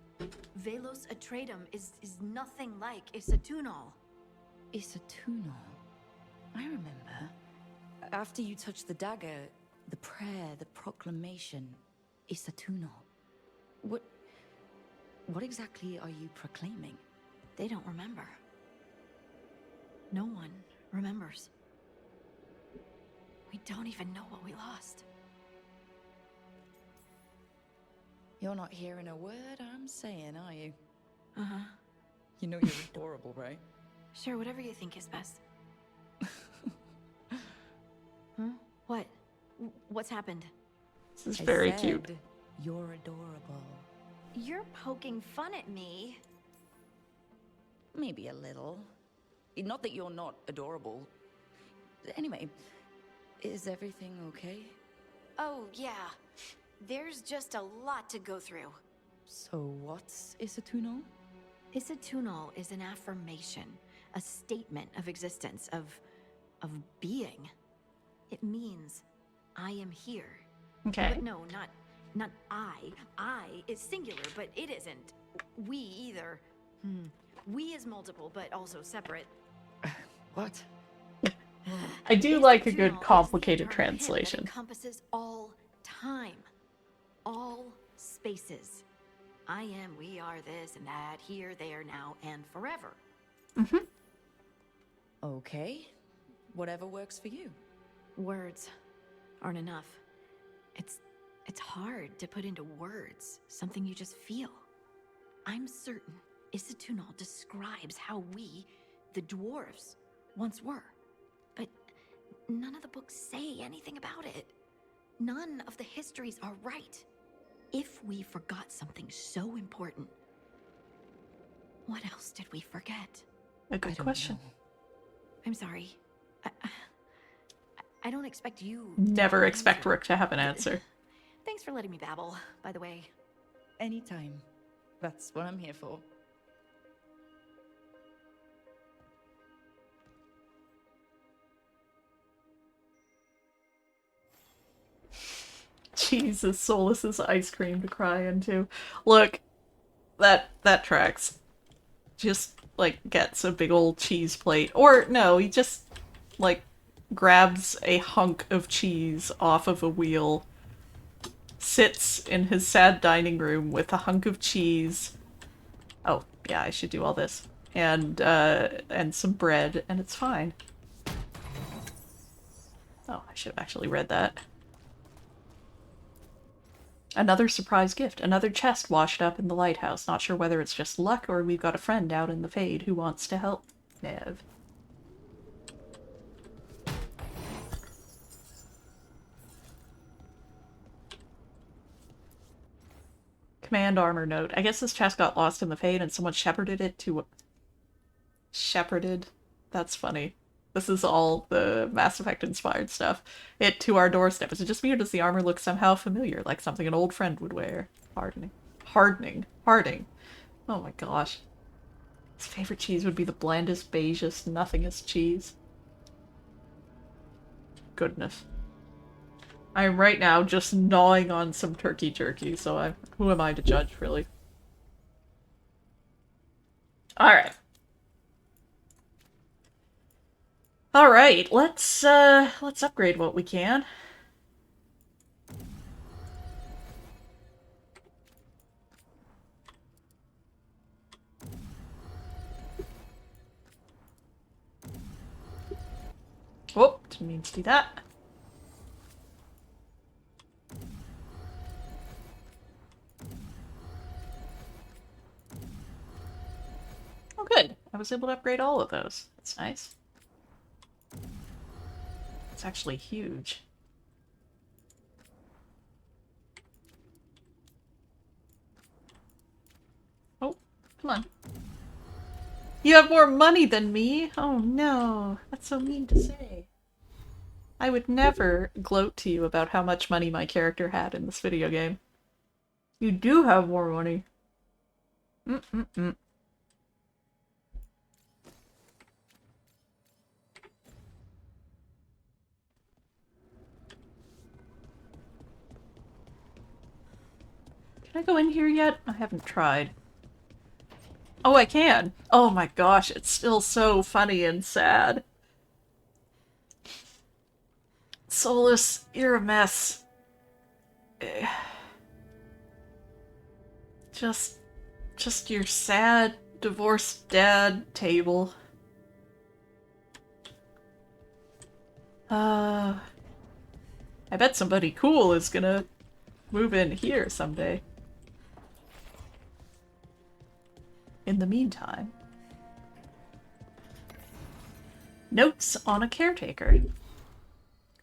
Velos Atreidim is nothing like Isatunal. Isatunal. I remember. After you touched the dagger, the prayer, the proclamation, Isatunal. What exactly are you proclaiming? They don't remember. No one remembers. We don't even know what we lost. You're not hearing a word I'm saying, are you? Uh-huh. You know you're adorable, right? Sure, whatever you think is best. Huh? What? What's happened? This is very cute. You're adorable. You're poking fun at me. Maybe a little. Not that you're not adorable. Anyway, is everything okay? Oh, yeah. There's just a lot to go through. So what's Isatunal? Isatunal is an affirmation, a statement of existence, of being. It means I am here. Okay. But no, not I. I is singular, but it isn't. We either. We is multiple, but also separate. What? I do like a good complicated translation. It encompasses all time, all spaces. I am, we are, this and that, here, there, now, and forever. Mm-hmm. Okay. Whatever works for you. Words aren't enough. It's hard to put into words something you just feel. I'm certain Isatunal describes how we, the dwarves, once were. But none of the books say anything about it. None of the histories are right. If we forgot something so important, what else did we forget? A good question. I'm sorry. I don't expect you... Never expect Rook to have an answer. Thanks for letting me babble, by the way. Anytime. That's what I'm here for. Jesus, Solus's ice cream to cry into. Look, that tracks. Just, like, gets a big old cheese plate. Or, no, he just, like, grabs a hunk of cheese off of a wheel, sits in his sad dining room with a hunk of cheese. Oh, yeah, I should do all this. And some bread, and it's fine. Oh, I should have actually read that. Another surprise gift. Another chest washed up in the lighthouse. Not sure whether it's just luck or we've got a friend out in the Fade who wants to help. Nev. Command armor note. I guess this chest got lost in the Fade and someone shepherded it to... Shepherded? That's funny. This is all the Mass Effect inspired stuff. It to our doorstep. Is it just me or does the armor look somehow familiar? Like something an old friend would wear? Hardening. Harding. Oh my gosh. His favorite cheese would be the blandest, beigest, nothingest cheese. Goodness. I am right now just gnawing on some turkey jerky, so who am I to judge, really? Alright. Alright, let's upgrade what we can. Oh, didn't mean to do that. Oh, good. I was able to upgrade all of those. That's nice. It's actually huge. Oh, come on. You have more money than me? Oh no, that's so mean to say. I would never gloat to you about how much money my character had in this video game. You do have more money. Can I go in here yet? I haven't tried. Oh, I can! Oh my gosh, it's still so funny and sad. Solus, you're a mess. Just your sad, divorced dad table. I bet somebody cool is gonna move in here someday. In the meantime... Notes on a caretaker.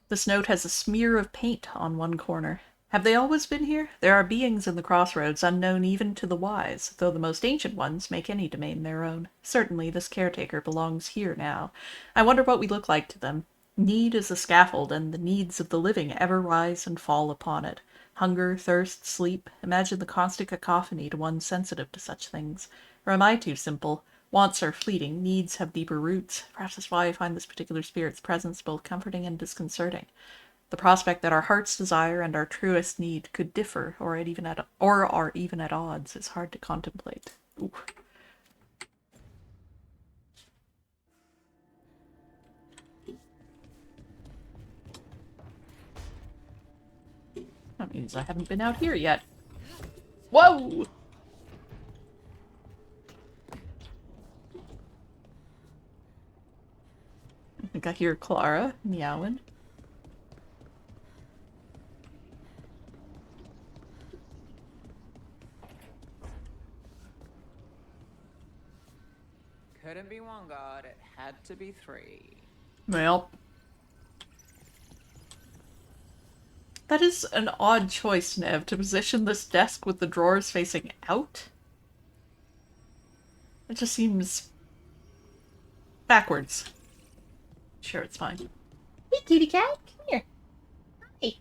This note has a smear of paint on one corner. Have they always been here? There are beings in the crossroads unknown even to the wise, though the most ancient ones make any domain their own. Certainly this caretaker belongs here now. I wonder what we look like to them. Need is a scaffold, and the needs of the living ever rise and fall upon it. Hunger, thirst, sleep. Imagine the constant cacophony to one sensitive to such things. Or am I too simple? Wants are fleeting, needs have deeper roots. Perhaps that's why I find this particular spirit's presence both comforting and disconcerting. The prospect that our heart's desire and our truest need could differ, or are even at odds, is hard to contemplate. Ooh. That means I haven't been out here yet. Whoa! I think I hear Clara meowing. Couldn't be one god, it had to be three. Well. That is an odd choice, Nev, to position this desk with the drawers facing out. It just seems... backwards. Sure, it's fine. Hey, kitty cat, come here. Hi.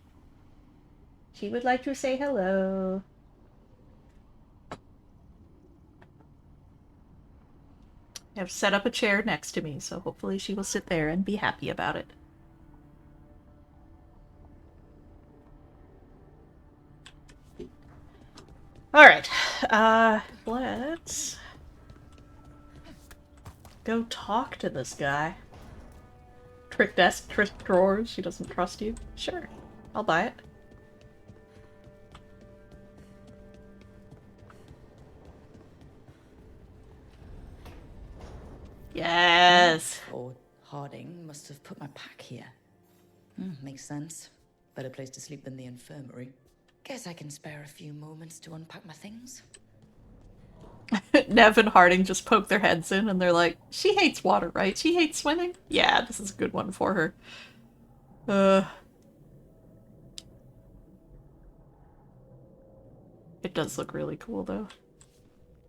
She would like to say hello. I have set up a chair next to me, so hopefully she will sit there and be happy about it. Alright, let's go talk to this guy. Trick desk, trick drawers, she doesn't trust you? Sure, I'll buy it. Yes! Or Harding must have put my pack here. Makes sense. Better place to sleep than the infirmary. Guess I can spare a few moments to unpack my things. Nev and Harding just poke their heads in and they're like, she hates water, right? She hates swimming? Yeah, this is a good one for her. It does look really cool, though.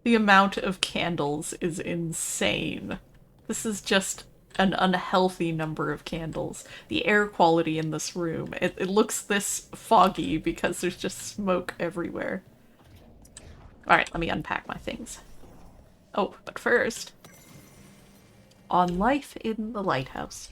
The amount of candles is insane. This is just an unhealthy number of candles. The air quality in this room, it looks this foggy because there's just smoke everywhere. Alright, let me unpack my things. Oh, but first... On life in the lighthouse.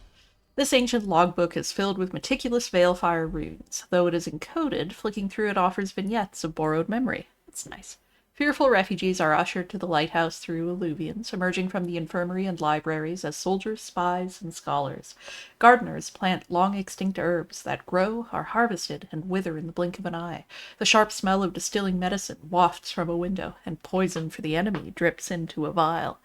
This ancient logbook is filled with meticulous Veilfire runes. Though it is encoded, flicking through it offers vignettes of borrowed memory. It's nice. Fearful refugees are ushered to the lighthouse through alluvions, emerging from the infirmary and libraries as soldiers, spies, and scholars. Gardeners plant long-extinct herbs that grow, are harvested, and wither in the blink of an eye. The sharp smell of distilling medicine wafts from a window, and poison for the enemy drips into a vial.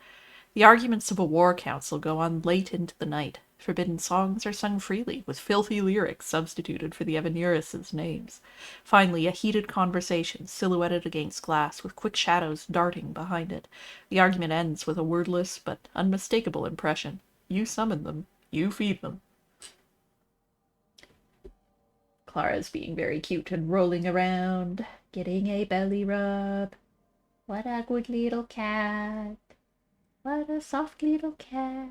The arguments of a war council go on late into the night. Forbidden songs are sung freely, with filthy lyrics substituted for the Evanuris' names. Finally, a heated conversation, silhouetted against glass, with quick shadows darting behind it. The argument ends with a wordless but unmistakable impression. You summon them, you feed them. Clara's being very cute and rolling around, getting a belly rub. What a good little cat. What a soft little cat.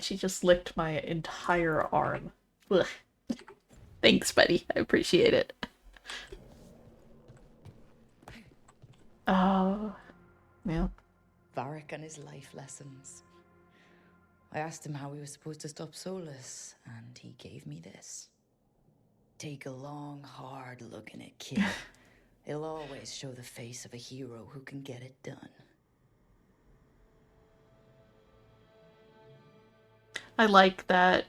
She just licked my entire arm. Ugh. Thanks, buddy. I appreciate it. Oh. Well. Varric and his life lessons. I asked him how we were supposed to stop Solus, and he gave me this. Take a long, hard look in it, kid. It'll always show the face of a hero who can get it done. I like that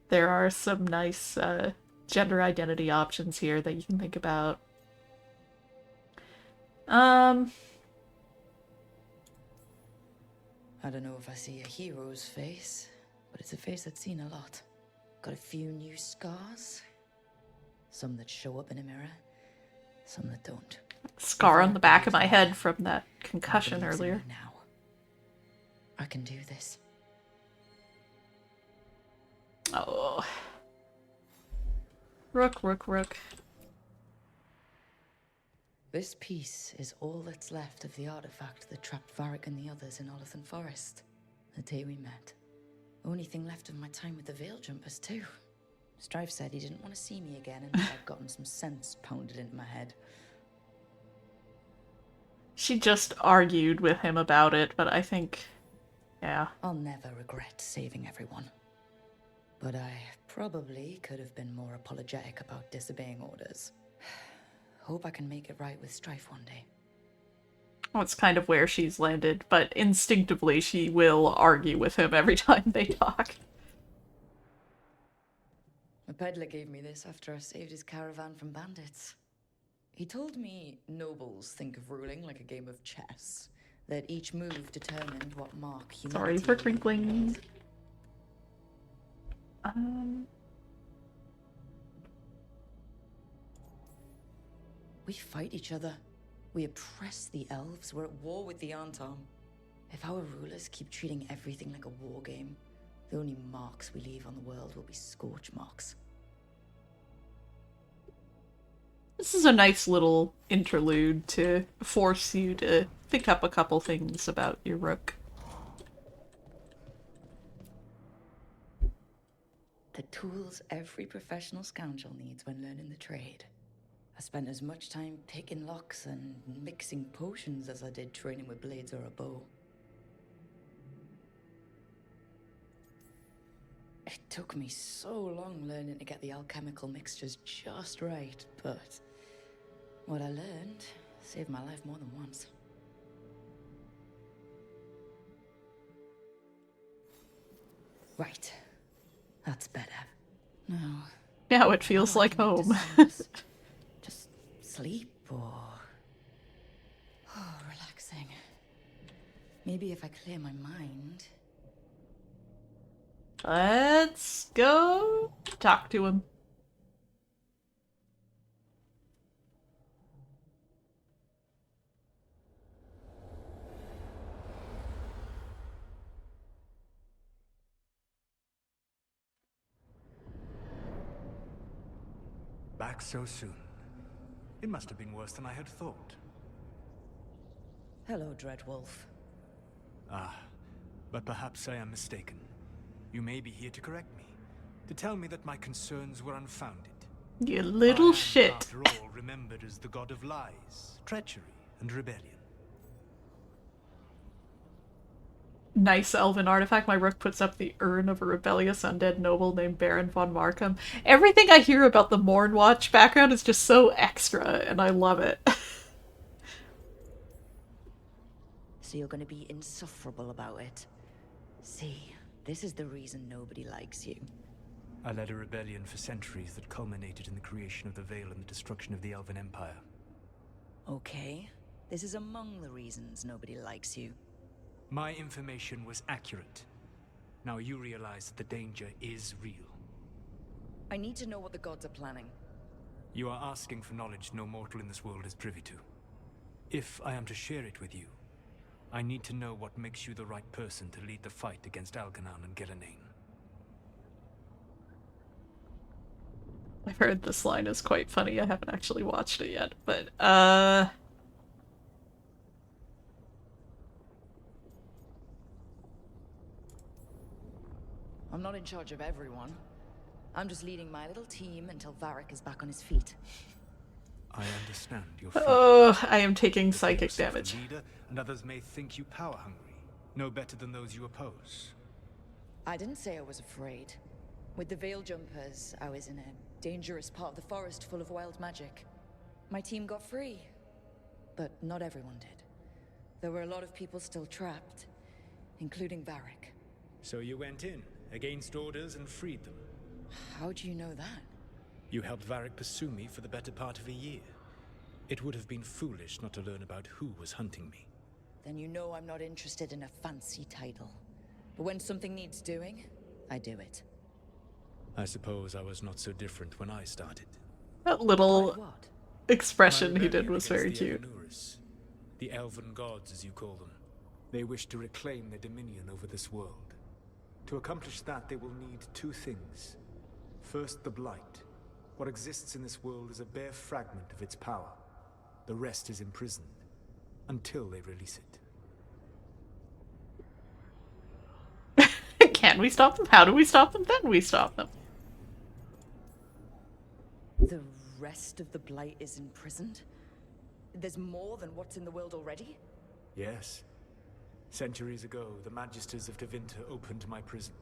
there are some nice gender identity options here that you can think about. I don't know if I see a hero's face, but it's a face I've seen a lot. Got a few new scars. Some that show up in a mirror, some that don't. Scar on the back of my head from that concussion earlier. Now, I can do this. Oh. Rook, rook, rook. This piece is all that's left of the artifact that trapped Varric and the others in Olithan Forest, the day we met. Only thing left of my time with the Veil Jumpers, too. Strife said he didn't want to see me again until I'd gotten some sense pounded into my head. She just argued with him about it, but I think, yeah. I'll never regret saving everyone. But I probably could have been more apologetic about disobeying orders. Hope I can make it right with Strife one day. Well, it's kind of where she's landed, but instinctively she will argue with him every time they talk. A peddler gave me this after I saved his caravan from bandits. He told me nobles think of ruling like a game of chess, that each move determined what mark humanity... Sorry for crinkling. We fight each other. We oppress the elves. We're at war with the Antam. If our rulers keep treating everything like a war game, the only marks we leave on the world will be scorch marks. This is a nice little interlude to force you to think up a couple things about your rook. The tools every professional scoundrel needs when learning the trade. I spent as much time picking locks and mixing potions as I did training with blades or a bow. It took me so long learning to get the alchemical mixtures just right, but what I learned saved my life more than once. Right. That's better. Now... Now it feels like home. Just sleep or... Oh, relaxing. Maybe if I clear my mind... Let's go talk to him. Back so soon. It must have been worse than I had thought. Hello, Dreadwolf. Ah, but perhaps I am mistaken. You may be here to correct me, to tell me that my concerns were unfounded. You little shit. After all, remembered as the god of lies, treachery, and rebellion. Nice elven artifact. My rook puts up the urn of a rebellious undead noble named Baron von Markham. Everything I hear about the Mornwatch background is just so extra, and I love it. So you're gonna be insufferable about it. See, this is the reason nobody likes you. I led a rebellion for centuries that culminated in the creation of the Veil and the destruction of the Elven Empire. Okay, this is among the reasons nobody likes you. My information was accurate. Now you realize that the danger is real. I need to know what the gods are planning. You are asking for knowledge no mortal in this world is privy to. If I am to share it with you, I need to know what makes you the right person to lead the fight against Algernon and Gillenane. I've heard this line is quite funny. I haven't actually watched it yet, but, I'm not in charge of everyone. I'm just leading my little team until Varric is back on his feet. I understand your oh, I am taking psychic damage. Leader, and others may think you power-hungry, no better than those you oppose. I didn't say I was afraid. With the Veil Jumpers, I was in a dangerous part of the forest full of wild magic. My team got free, but not everyone did. There were a lot of people still trapped, including Varric. So you went in, against orders, and freed them? How do you know that? You helped Varric pursue me for the better part of a year. It would have been foolish not to learn about who was hunting me. Then you know I'm not interested in a fancy title. But when something needs doing, I do it. I suppose I was not so different when I started. That little What? expression he did was very the cute. Evanuris, the elven gods, as you call them. They wish to reclaim their dominion over this world. To accomplish that, they will need two things. First, the Blight. What exists in this world is a bare fragment of its power. The rest is imprisoned, until they release it. Can we stop them? How do we stop them? Then we stop them. The rest of the Blight is imprisoned? There's more than what's in the world already? Yes. Centuries ago, the Magisters of Tevinter opened my prison.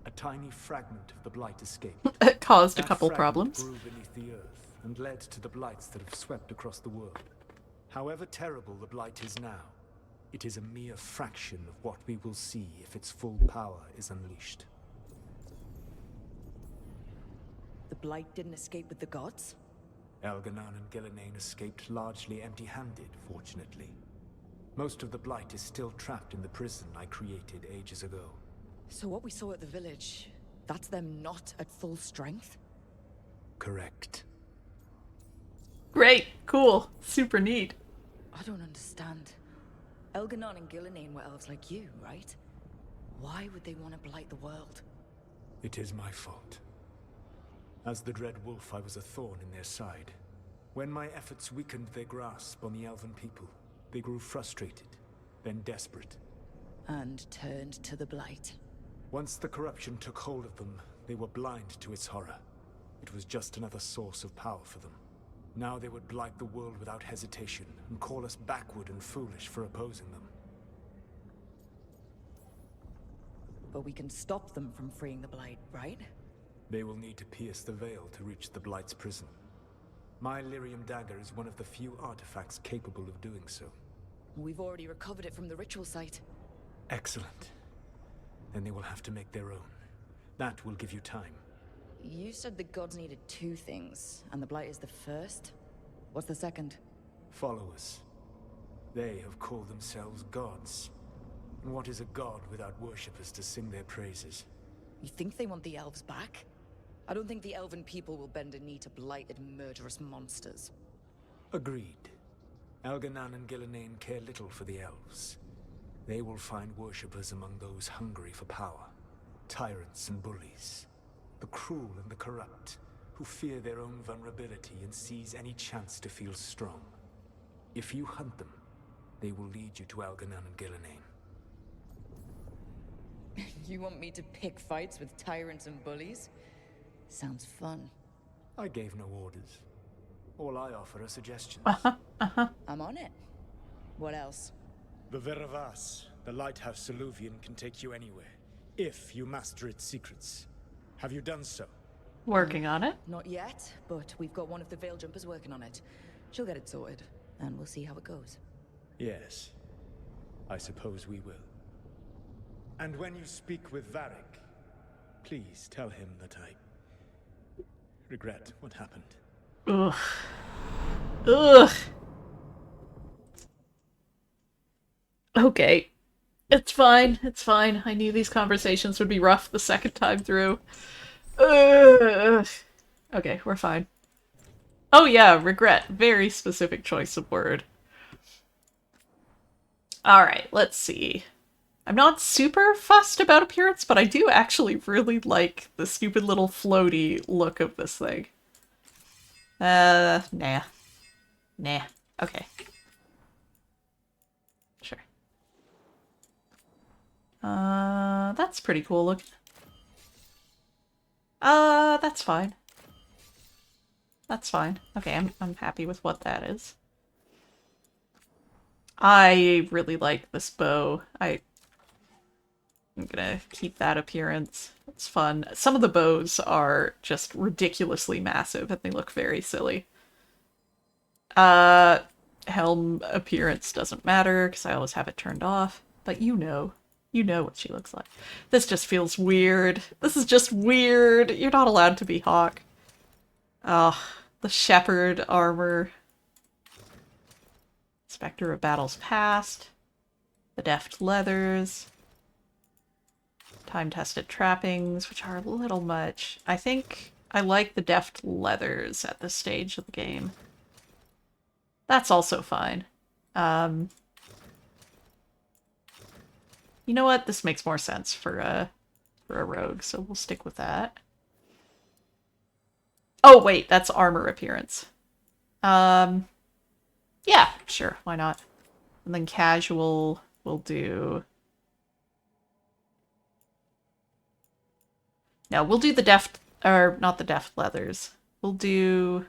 A tiny fragment of the Blight escaped. It caused a That couple fragment problems. grew beneath the earth and led to the Blights that have swept across the world. However terrible the Blight is now, it is a mere fraction of what we will see if its full power is unleashed. The Blight didn't escape with the gods? Elganan and Gillenane escaped largely empty-handed, fortunately. Most of the Blight is still trapped in the prison I created ages ago. So what we saw at the village, that's them not at full strength? Correct. Great. Cool. Super neat. I don't understand. Elganan and Gillenane were elves like you, right? Why would they want to blight the world? It is my fault. As the Dread Wolf, I was a thorn in their side. When my efforts weakened their grasp on the elven people, they grew frustrated, then desperate. And turned to the Blight. Once the corruption took hold of them, they were blind to its horror. It was just another source of power for them. Now they would blight the world without hesitation, and call us backward and foolish for opposing them. But we can stop them from freeing the Blight, right? They will need to pierce the veil to reach the Blight's prison. My Lyrium dagger is one of the few artifacts capable of doing so. We've already recovered it from the ritual site. Excellent. Then they will have to make their own. That will give you time. You said the gods needed two things, and the Blight is the first? What's the second? Followers. They have called themselves gods. And what is a god without worshippers to sing their praises? You think they want the elves back? I don't think the elven people will bend a knee to blighted, murderous monsters. Agreed. Elganan and Gillenane care little for the elves. They will find worshippers among those hungry for power. Tyrants and bullies. The cruel and the corrupt, who fear their own vulnerability and seize any chance to feel strong. If you hunt them, they will lead you to Elganan and Gillenane. You want me to pick fights with tyrants and bullies? Sounds fun. I gave no orders. All I offer are suggestions. I'm on it. What else? The Veravas, the lighthouse Soluvian, can take you anywhere, if you master its secrets. Have you done so? Working on it. Not yet, but we've got one of the Veil Jumpers working on it. She'll get it sorted, and we'll see how it goes. Yes. I suppose we will. And when you speak with Varric, please tell him that I regret what happened. Ugh. Ugh. Okay. It's fine. It's fine. I knew these conversations would be rough the second time through. Ugh. Okay, we're fine. Oh yeah, regret. Very specific choice of word. Alright, let's see. I'm not super fussed about appearance, but I do actually really like the stupid little floaty look of this thing. Nah. Nah. Okay. Sure. That's pretty cool looking. That's fine. That's fine. Okay, I'm happy with what that is. I really like this bow. I'm gonna keep that appearance. It's fun. Some of the bows are just ridiculously massive and they look very silly. Helm appearance doesn't matter because I always have it turned off, but you know what she looks like. This just feels weird. This is just weird. You're not allowed to be Hawk. Oh, the Shepherd armor. Spectre of Battles Past. The deft leathers. Time-tested trappings, which are a little much. I think I like the deft leathers at this stage of the game. That's also fine. You know what? This makes more sense for a rogue, so we'll stick with that. Oh, wait, that's armor appearance. Yeah, sure, why not? And then casual will do... No, we'll do the deft... Or, not the deft leathers. We'll do...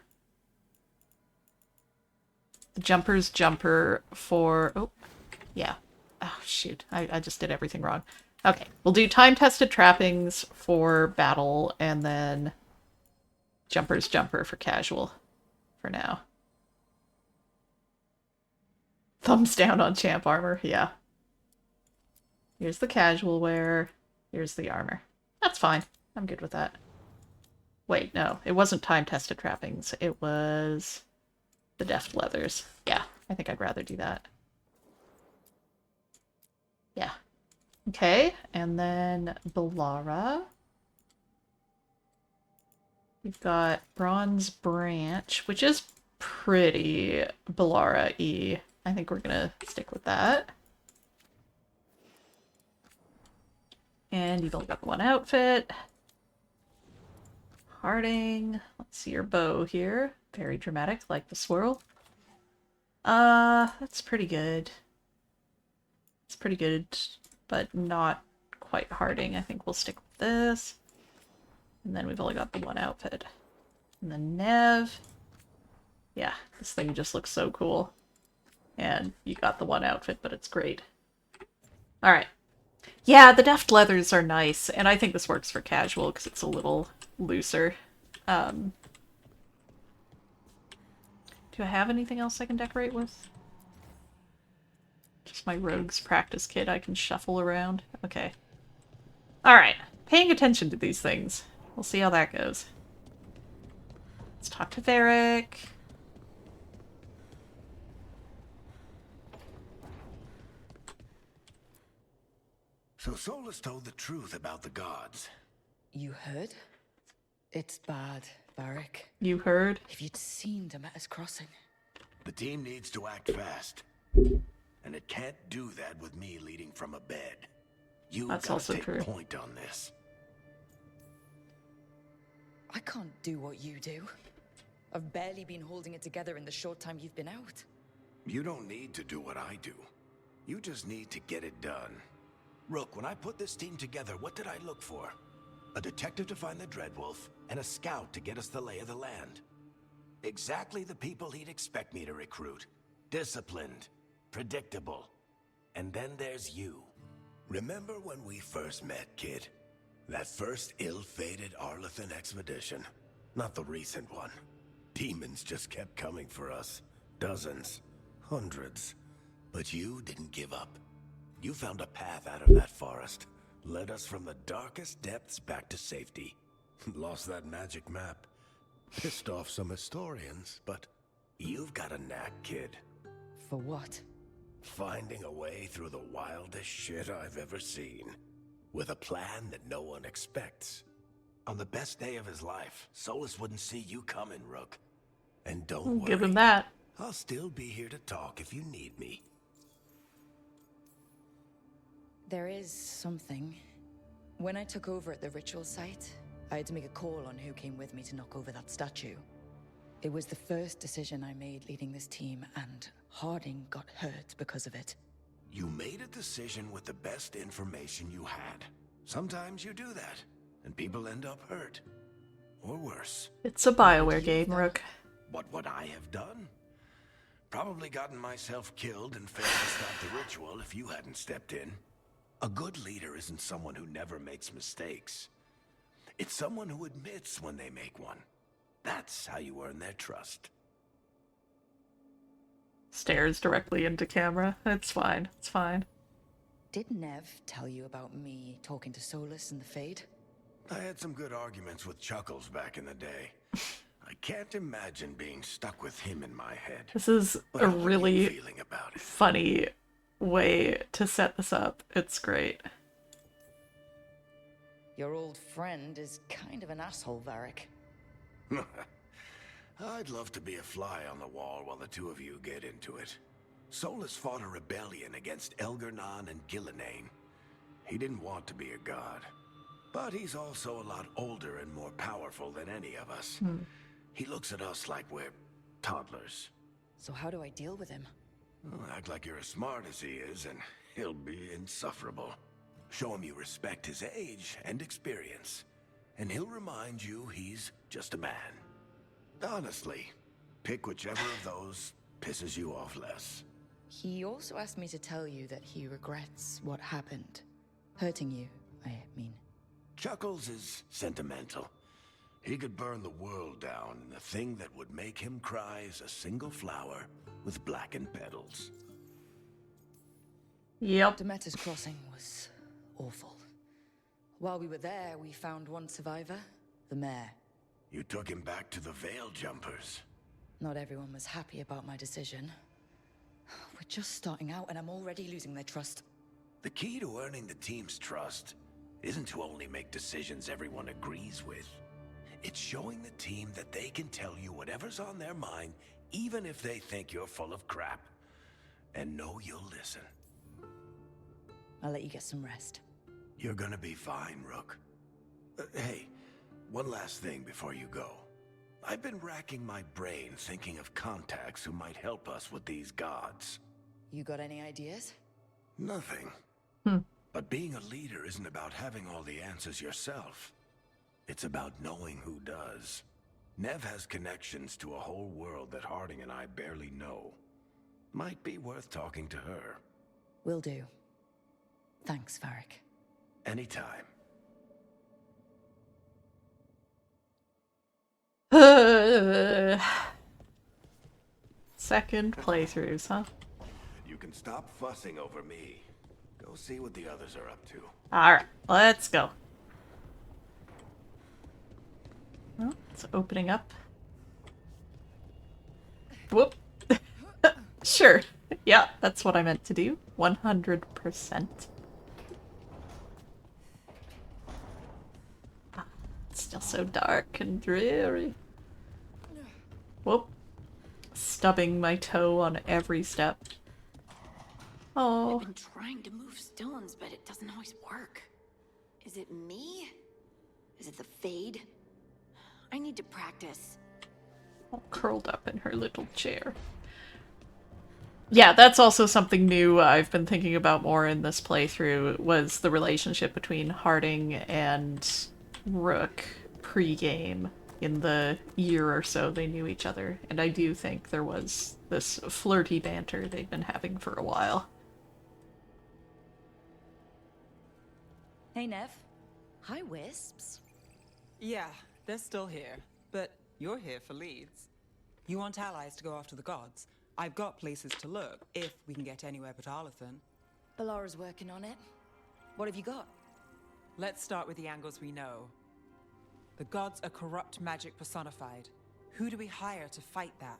the jumper's jumper for... Oh, yeah. Oh, shoot. I just did everything wrong. Okay, we'll do time-tested trappings for battle, and then jumper's jumper for casual for now. Thumbs down on champ armor, yeah. Here's the casual wear. Here's the armor. That's fine. I'm good with that. Wait, no. It wasn't time-tested trappings. It was the deft leathers. Yeah, I think I'd rather do that. Yeah. Okay, and then Belara. We've got Bronze Branch, which is pretty Belara-y. I think we're gonna stick with that. And you've only got the one outfit. Harding. Let's see your bow here. Very dramatic, like the swirl. That's pretty good. It's pretty good, but not quite Harding. I think we'll stick with this. And then we've only got the one outfit. And then Nev. Yeah, this thing just looks so cool. And you got the one outfit, but it's great. Alright. Yeah, the deft leathers are nice, and I think this works for casual because it's a little looser. Do I have anything else I can decorate with? Just my rogue's practice kit I can shuffle around. Okay. Alright. Paying attention to these things. We'll see how that goes. Let's talk to Varric. So Solus told the truth about the gods. You heard? It's bad, Varric. You heard? If you'd seen Demeter's crossing. The team needs to act fast. And it can't do that with me leading from a bed. You That's gotta also take true. point on this. I can't do what you do. I've barely been holding it together in the short time you've been out. You don't need to do what I do. You just need to get it done. Rook, when I put this team together, what did I look for? A detective to find the Dreadwolf, and a scout to get us the lay of the land. Exactly the people he'd expect me to recruit. Disciplined, predictable. And then there's you. Remember when we first met, kid? That first ill-fated Arlathan expedition. Not the recent one. Demons just kept coming for us. Dozens. Hundreds. But you didn't give up. You found a path out of that forest. Led us from the darkest depths back to safety. Lost that magic map. Pissed off some historians, but you've got a knack, kid. For what? Finding a way through the wildest shit I've ever seen. With a plan that no one expects. On the best day of his life, Solus wouldn't see you coming, Rook. And don't worry. Give him that. I'll still be here to talk if you need me. There is something. When I took over at the ritual site, I had to make a call on who came with me to knock over that statue. It was the first decision I made leading this team, and Harding got hurt because of it. You made a decision with the best information you had. Sometimes you do that, and people end up hurt. Or worse. It's a BioWare game, Rook. What would I have done? Probably gotten myself killed and failed to stop the ritual if you hadn't stepped in. A good leader isn't someone who never makes mistakes. It's someone who admits when they make one. That's how you earn their trust. Stares directly into camera. It's fine. It's fine. Did Nev tell you about me talking to Solus and the Fade? I had some good arguments with Chuckles back in the day. I can't imagine being stuck with him in my head. This is But a how are you really feeling about it? funny way to set this up. It's great. Your old friend is kind of an asshole, Varric. I'd love to be a fly on the wall while the two of you get into it. Solus fought a rebellion against Elgar'nan and Gillenane. He didn't want to be a god. But he's also a lot older and more powerful than any of us. He looks at us like we're toddlers. So how do I deal with him? Well, act like you're as smart as he is, and he'll be insufferable. Show him you respect his age and experience, and he'll remind you he's just a man. Honestly, pick whichever of those pisses you off less. He also asked me to tell you that he regrets what happened. Hurting you, I mean. Chuckles is sentimental. He could burn the world down, and the thing that would make him cry is a single flower with blackened petals. Yep. Demeter's crossing was awful. While we were there, we found one survivor, the mayor. You took him back to the Veil Jumpers. Not everyone was happy about my decision. We're just starting out, and I'm already losing their trust. The key to earning the team's trust isn't to only make decisions everyone agrees with. It's showing the team that they can tell you whatever's on their mind, even if they think you're full of crap. And know you'll listen. I'll let you get some rest. You're gonna be fine, Rook. Hey, one last thing before you go. I've been racking my brain thinking of contacts who might help us with these gods. You got any ideas? Nothing. But being a leader isn't about having all the answers yourself. It's about knowing who does. Nev has connections to a whole world that Harding and I barely know. Might be worth talking to her. Will do. Thanks, Varric. Anytime. Second playthroughs, huh? You can stop fussing over me. Go see what the others are up to. Alright, let's go. Well, it's opening up. Whoop. Sure. Yeah, that's what I meant to do. 100%. Ah, it's still so dark and dreary. Whoop. Stubbing my toe on every step. Oh. I've been trying to move stones, but it doesn't always work. Is it me? Is it the Fade? I need to practice. All curled up in her little chair. Yeah, that's also something new I've been thinking about more in this playthrough, was the relationship between Harding and Rook pre-game in the year or so they knew each other. And I do think there was this flirty banter they've been having for a while. Hey, Nev. Hi, Wisps. Yeah, they're still here, but you're here for leads. You want allies to go after the gods? I've got places to look, if we can get anywhere but Arlathan. Ballara's working on it. What have you got? Let's start with the angles we know. The gods are corrupt magic personified. Who do we hire to fight that?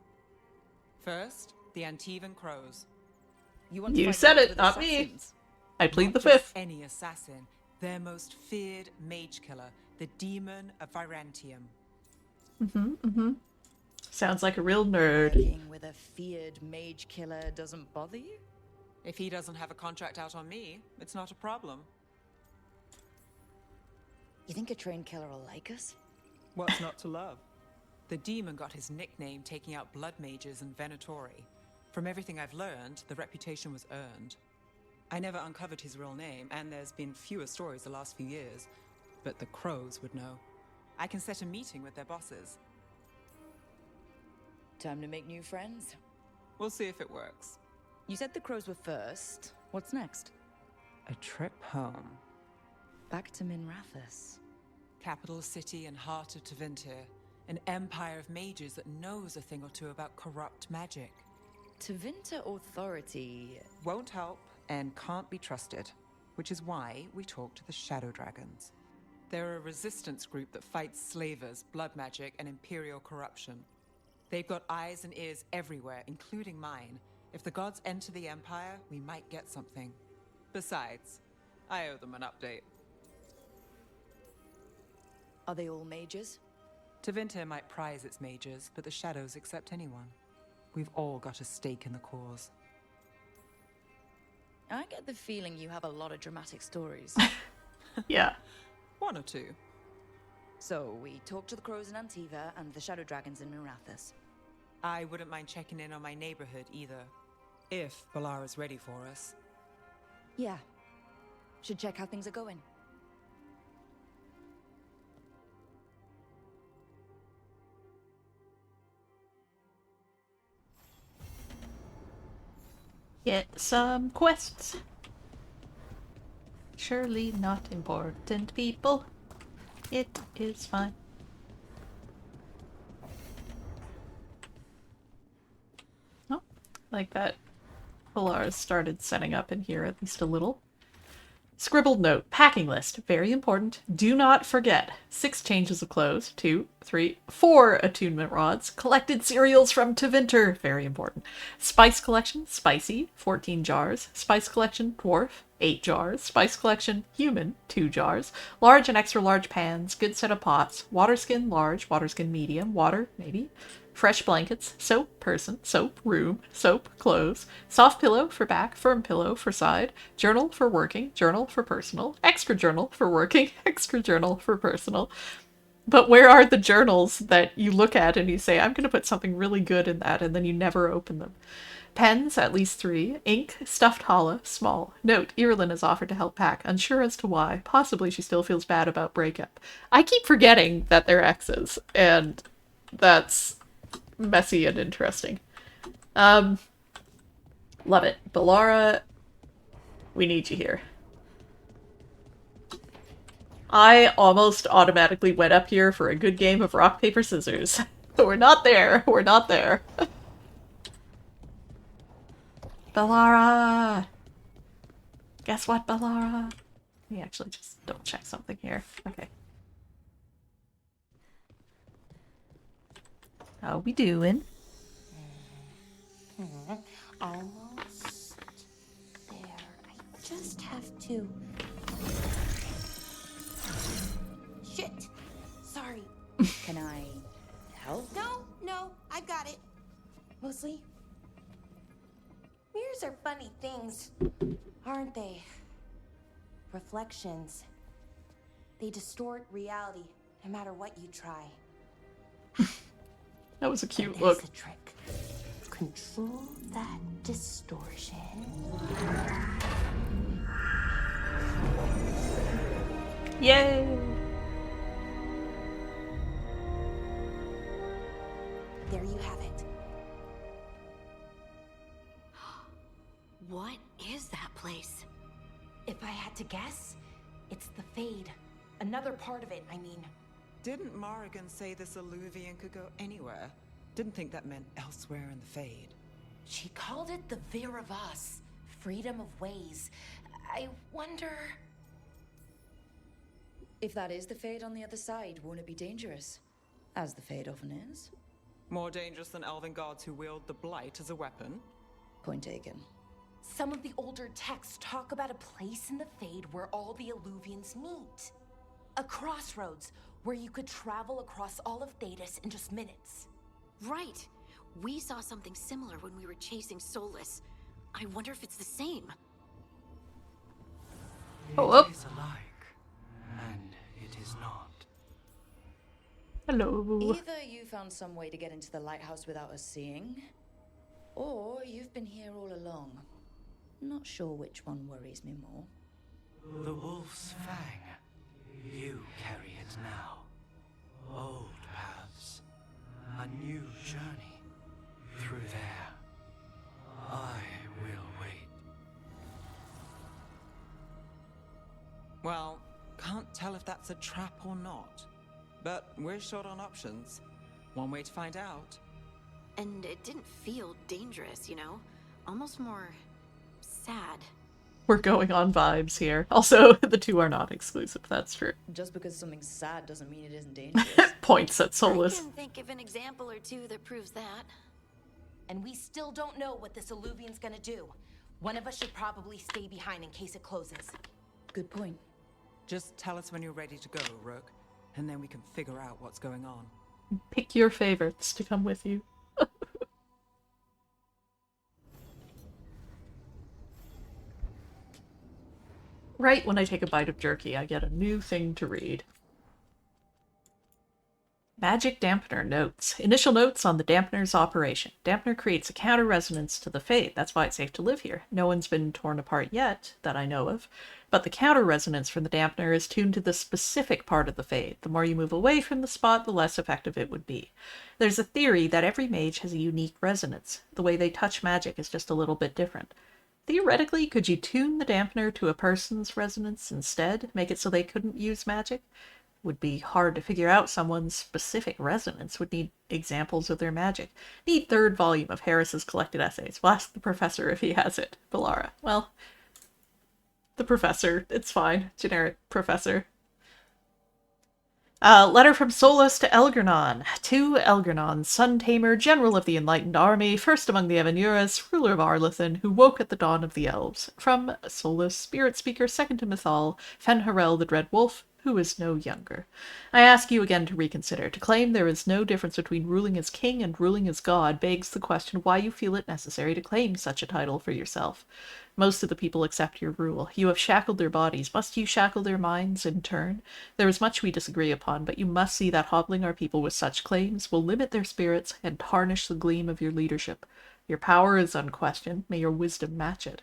First, the Antivan Crows. You said it, not me. I plead the fifth. Any assassin. Their most feared mage killer, the Demon of Virantium. Sounds like a real nerd. Working with a feared mage killer doesn't bother you? If he doesn't have a contract out on me, it's not a problem. You think a trained killer will like us? What's not to love? The demon got his nickname taking out blood mages and Venatori. From everything I've learned, the reputation was earned. I never uncovered his real name, and there's been fewer stories the last few years. But the Crows would know. I can set a meeting with their bosses. Time to make new friends. We'll see if it works. You said the Crows were first. What's next? A trip home. Back to Minrathous. Capital city and heart of Tevinter. An empire of mages that knows a thing or two about corrupt magic. Tevinter authority Won't help and can't be trusted, which is why we talk to the Shadow Dragons. They're a resistance group that fights slavers, blood magic, and imperial corruption. They've got eyes and ears everywhere, including mine. If the gods enter the Empire, we might get something. Besides, I owe them an update. Are they all mages? Tevinter might prize its mages, but the Shadows accept anyone. We've all got a stake in the cause. I get the feeling you have a lot of dramatic stories. Yeah. One or two. So, we talked to the crows in Antiva and the shadow dragons in Minrathous. I wouldn't mind checking in on my neighborhood either. If Balara's ready for us. Yeah. Should check how things are going. Get some quests. Surely not important, people. It is fine. Oh, like that. Pilar started setting up in here at least a little. Scribbled note. Packing list. Very important. Do not forget. 6 changes of clothes. 2, 3, 4 attunement rods. Collected cereals from Tevinter. Very important. Spice collection. Spicy. 14 jars. Spice collection. Dwarf. 8 jars. Spice collection. Human. 2 jars. Large and extra large pans. Good set of pots. Water skin. Large. Water skin. Medium. Water. Maybe. Fresh blankets, soap, person, soap, room, soap, clothes, soft pillow for back, firm pillow for side, journal for working, journal for personal, extra journal for working, extra journal for personal. But where are the journals that you look at and you say, I'm going to put something really good in that, and then you never open them? Pens, at least 3. Ink, stuffed Hala, small. Note, Irulan has offered to help pack, unsure as to why. Possibly she still feels bad about breakup. I keep forgetting that they're exes, and that's messy and interesting. Love it. Balara, we need you here. I almost automatically went up here for a good game of rock, paper, scissors. We're not there. We're not there. Balara! Guess what, Balara? Let me actually just double check something here. Okay. How we doing? Almost there. I just have to... Shit! Sorry. Can I help? No, I've got it. Mostly, mirrors are funny things, aren't they? Reflections. They distort reality, no matter what you try. That was a cute And look. there's the trick. Control that distortion. Yay! There you have it. What is that place? If I had to guess, it's the Fade. Another part of it, I mean. Didn't Morrigan say this Illuvian could go anywhere? Didn't think that meant elsewhere in the Fade. She called it the Vir of Us. Freedom of ways. I wonder... If that is the Fade on the other side, won't it be dangerous? As the Fade often is. More dangerous than elven gods who wield the Blight as a weapon? Point taken. Some of the older texts talk about a place in the Fade where all the Illuvians meet. A crossroads where you could travel across all of Thedas in just minutes. Right. We saw something similar when we were chasing Solus. I wonder if it's the same. Oh, It is alike, and it is not. Hello. Either you found some way to get into the lighthouse without us seeing, or you've been here all along. Not sure which one worries me more. The Wolf's Fang. You carry it now. Old paths. A new journey. Through there. I will wait. it's a trap or not. But we're short on options. One way to find out. And it didn't feel dangerous, you know? Almost more sad. We're going on vibes here. Also, the two are not exclusive, that's true. Just because something's sad doesn't mean it isn't dangerous. Points at I Solus. can think of an example or two that proves that. And we still don't know what this Illuvian's gonna do. One of us should probably stay behind in case it closes. Good point. Just tell us when you're ready to go, Rook, and then we can figure out what's going on. Pick your favorites to come with you. Right when I take a bite of jerky, I get a new thing to read. Magic Dampener Notes. Initial notes on the dampener's operation. Dampener creates a counter-resonance to the Fade. That's why it's safe to live here. No one's been torn apart yet, that I know of. But the counter-resonance from the dampener is tuned to the specific part of the Fade. The more you move away from the spot, the less effective it would be. There's a theory that every mage has a unique resonance. The way they touch magic is just a little bit different. Theoretically, could you tune the dampener to a person's resonance instead? Make it so they couldn't use magic? Would be hard to figure out someone's specific resonance. Would need examples of their magic. Need third volume of Harris's collected essays. We'll ask the professor if he has it. Valara. Well, the professor. It's fine. Generic professor. Letter from Solus to Elgernon. To Elgernon, Sun Tamer, General of the Enlightened Army, first among the Evanuras, ruler of Arlathan, who woke at the dawn of the Elves. From Solus, Spirit Speaker, second to Mythal, Fenharel the Dread Wolf, who is no younger. I ask you again to reconsider. To claim there is no difference between ruling as king and ruling as god begs the question why you feel it necessary to claim such a title for yourself. Most of the people accept your rule. You have shackled their bodies. Must you shackle their minds in turn? There is much we disagree upon, but you must see that hobbling our people with such claims will limit their spirits and tarnish the gleam of your leadership. Your power is unquestioned. May your wisdom match it.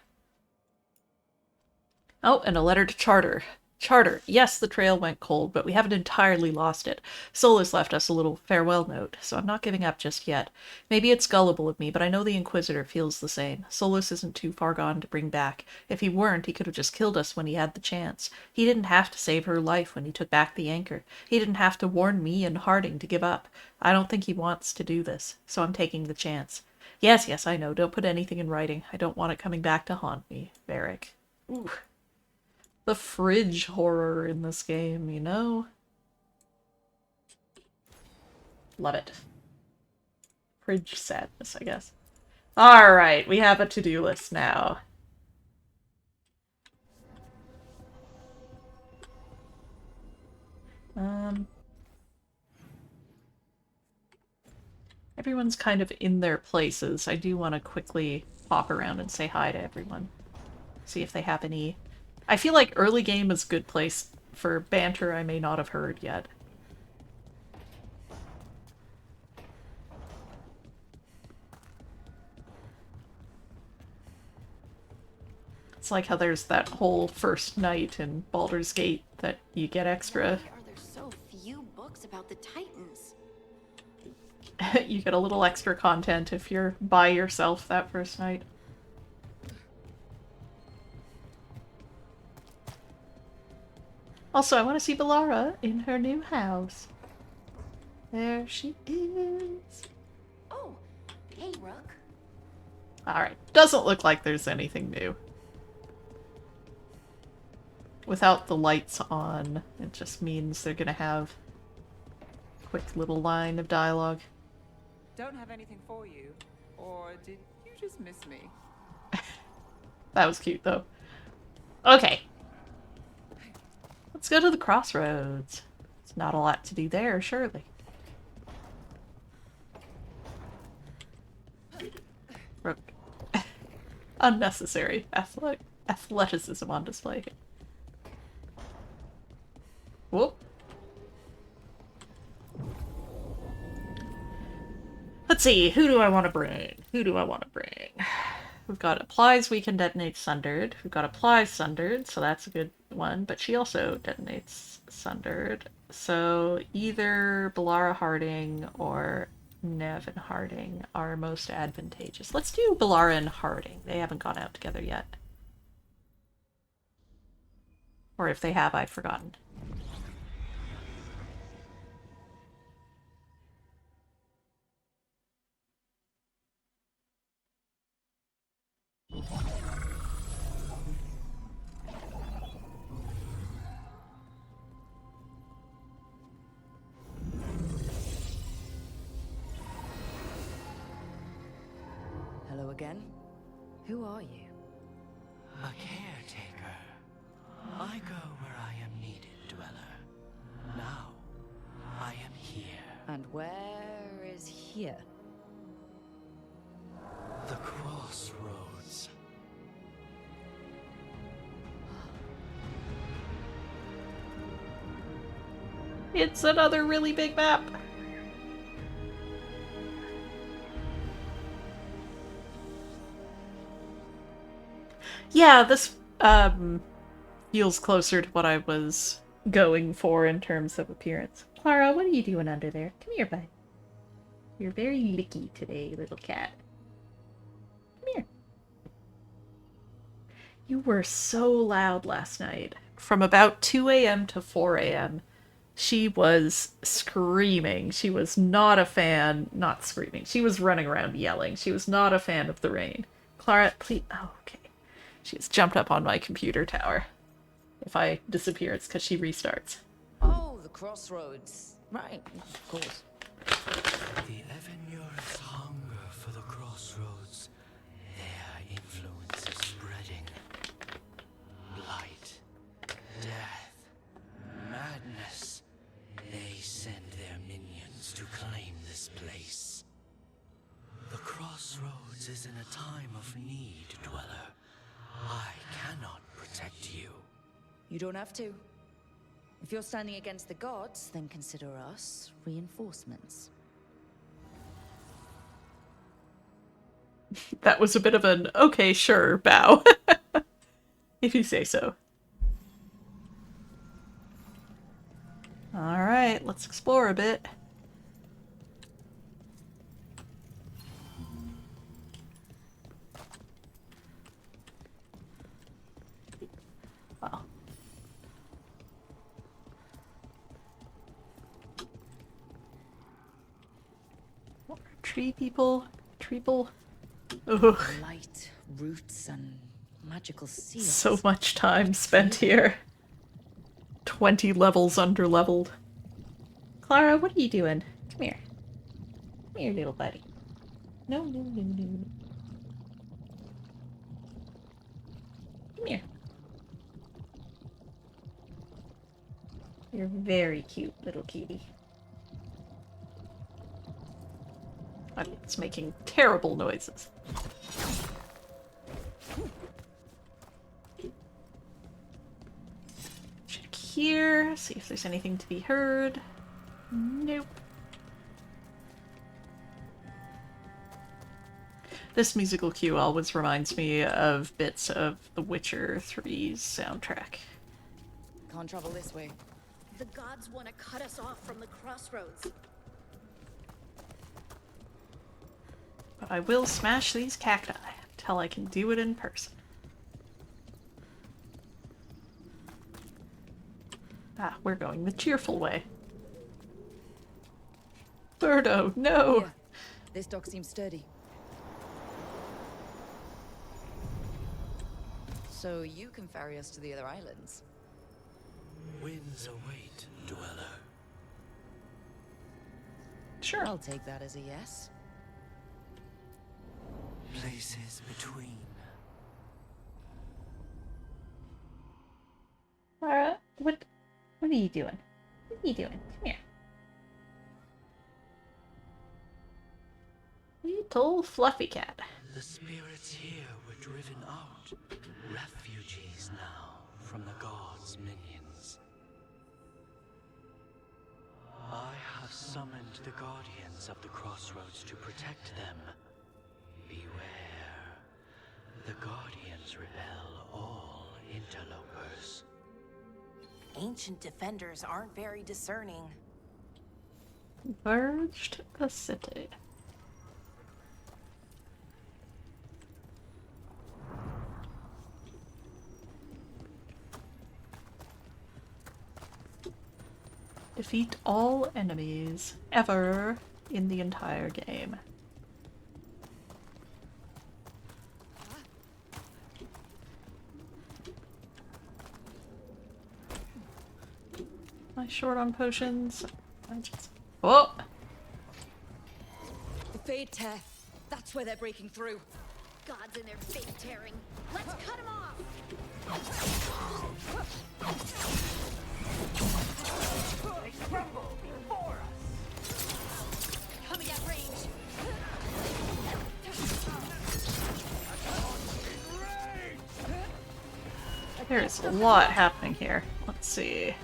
Oh, and a letter to Charter. Charter, yes, the trail went cold, but we haven't entirely lost it. Solus left us a little farewell note, so I'm not giving up just yet. Maybe it's gullible of me, but I know the Inquisitor feels the same. Solus isn't too far gone to bring back. If he weren't, he could have just killed us when he had the chance. He didn't have to save her life when he took back the anchor. He didn't have to warn me and Harding to give up. I don't think he wants to do this, so I'm taking the chance. Yes, I know, don't put anything in writing. I don't want it coming back to haunt me, Varric. Ooh. The fridge horror in this game, you know? Love it. Fridge sadness, I guess. Alright, we have a to-do list now. Everyone's kind of in their places. I do want to quickly pop around and say hi to everyone. See if they have any... I feel like early game is a good place for banter I may not have heard yet. It's like how there's that whole first night in Baldur's Gate that you get extra. Why are there so few books about the Titans? You get a little extra content if you're by yourself that first night. Also, I want to see Valara in her new house. There she is. Oh, hey, Rook. Alright, doesn't look like there's anything new. Without the lights on, it just means they're gonna have a quick little line of dialogue. Don't have anything for you, or did you just miss me? That was cute, though. Okay. Let's go to the crossroads. There's not a lot to do there, surely. Rook. Unnecessary athleticism on display. Whoop. Let's see, who do I want to bring? We've got Applies Weaken detonates Sundered. We've got Applies Sundered, so that's a good one, but she also detonates Sundered. So either Valara Harding or Nev and Harding are most advantageous. Let's do Valara and Harding. They haven't gone out together yet. Or if they have, I've forgotten. again. Who are you? A caretaker. I go where I am needed, Dweller. Now, I am here. And where is here? The crossroads. It's another really big map. Yeah, this feels closer to what I was going for in terms of appearance. Clara, what are you doing under there? Come here, bud. You're very licky today, little cat. Come here. You were so loud last night. From about 2 a.m. to 4 a.m. She was screaming. She was not a fan, not screaming. She was running around yelling. She was not a fan of the rain. Clara, please. Oh, okay. She has jumped up on my computer tower. If I disappear, it's because she restarts. Oh, the crossroads. Right, of course. The Evanurus hunger for the crossroads. Their influence is spreading. Blight, death, madness. They send their minions to claim this place. The crossroads is in a time of need, Dweller. I cannot protect you. You don't have to. If you're standing against the gods, then consider us reinforcements. That was a bit of an okay, sure bow. If you say so. Alright, let's explore a bit. Wow. Tree people? Treeple? Ugh. Light, roots, and magical seals. So much time spent here. 20 levels underleveled. Clara, what are you doing? Come here. Come here, little buddy. No, no, no, no. Come here. You're very cute, little kitty. I mean, it's making terrible noises. Check here, see if there's anything to be heard. Nope. This musical cue always reminds me of bits of The Witcher 3's soundtrack. Can't travel this way. The gods want to cut us off from the crossroads. But I will smash these cacti until I can do it in person. Ah, we're going the cheerful way. Birdo, no! Here. This dock seems sturdy. So you can ferry us to the other islands? Winds await, Dweller. Sure. I'll take that as a yes. Places between. Lara, what are you doing? What are you doing? Come here. Little fluffy cat. The spirits here were driven out. Refugees now from the gods' minions. I have summoned the guardians of the crossroads to protect them. Beware. The guardians repel all interlopers. Ancient defenders aren't very discerning. Verged the city. Defeat all enemies ever in the entire game. Am I short on potions? Oh! The Fade Tear. That's where they're breaking through. Gods and their fate tearing. Let's cut him off! They crumble before us. Coming at range. There's a lot happening here. Let's see.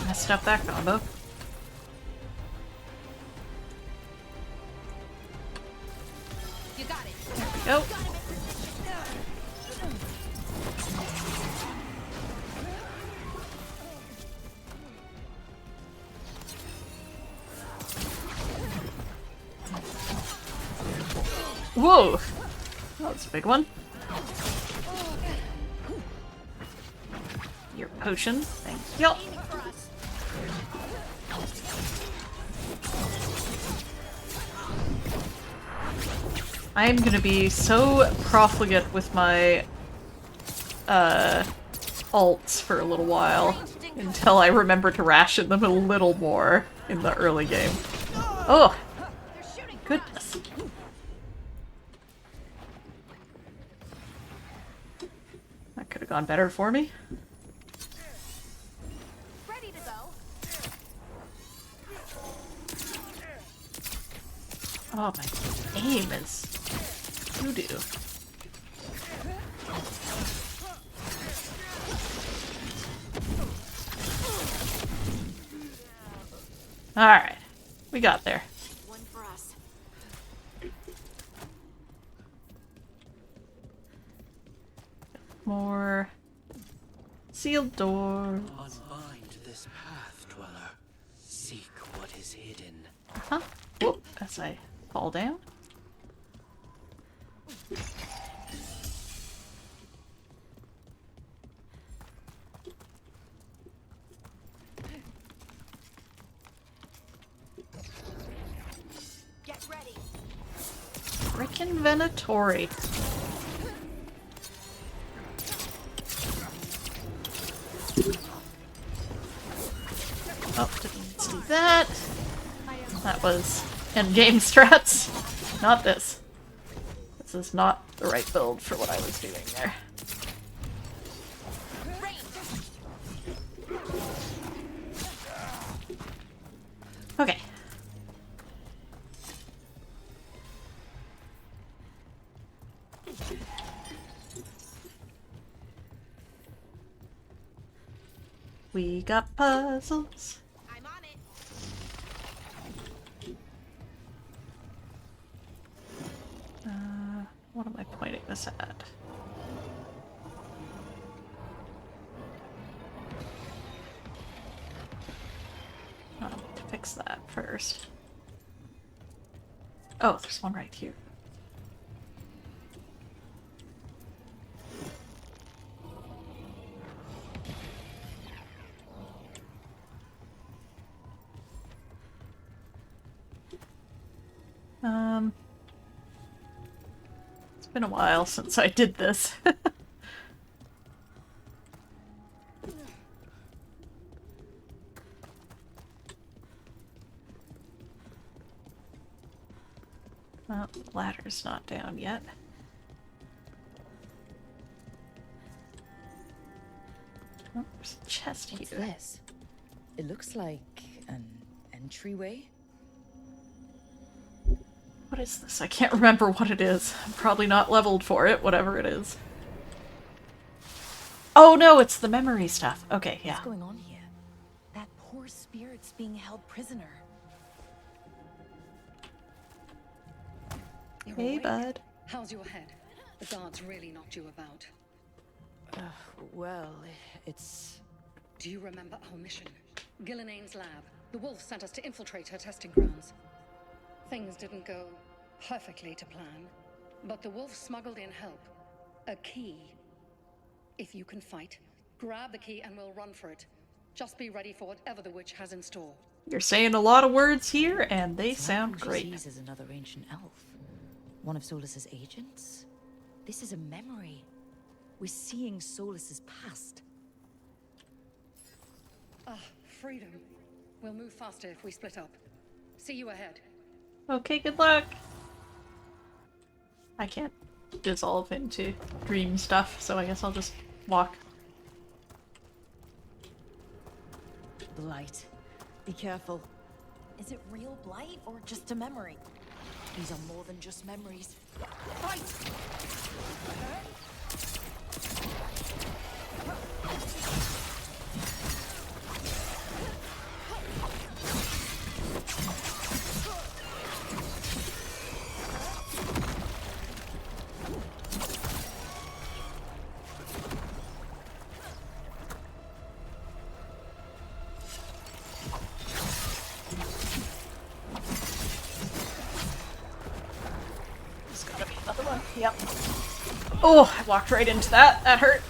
I messed up that combo. You got it. There we go. Whoa! That was a big one. Your potion. Thank you. I am gonna be so profligate with my ults for a little while until I remember to ration them a little more in the early game. Oh! Goodness. That could have gone better for me. Ready to go. Oh, my aim is doo-doo. Alright. We got there. One for us. More sealed doors. Unbind this path, dweller. Seek what is hidden. Uh-huh. Whoop, as I fall down. Get ready. Frickin' Venatori. Oh, didn't need to do that. That was endgame strats. Not this. This is not the right build for what I was doing there. Okay. We got puzzles. I'm on it. What am I pointing this at? Oh, I need to fix that first. Oh, there's one right here. It's been a while since I did this. Well, the ladder's not down yet. Oh, there's a chest What's here. this? It looks like an entryway. What is this? I can't remember what it is. I'm probably not leveled for it, whatever it is. Oh no, it's the memory stuff. Okay, yeah. What's going on here? That poor spirit's being held prisoner. You're Hey, awake? bud. How's your head? The guards really knocked you about. Well, it's... Do you remember our mission? Gillenane's lab. The wolf sent us to infiltrate her testing grounds. Things didn't go perfectly to plan, but the wolf smuggled in help. A key. If you can fight, grab the key and we'll run for it. Just be ready for whatever the witch has in store. You're saying a lot of words here, and they It's like sound who she great. sees as another ancient elf. One of Solus's agents? This is a memory. We're seeing Solus's past. Freedom. We'll move faster if we split up. See you ahead. Okay, good luck. I can't dissolve into dream stuff, so I guess I'll just walk. Blight. Be careful. Is it real blight or just a memory? These are more than just memories. Fight! Yep. Oh, I walked right into that. That hurt.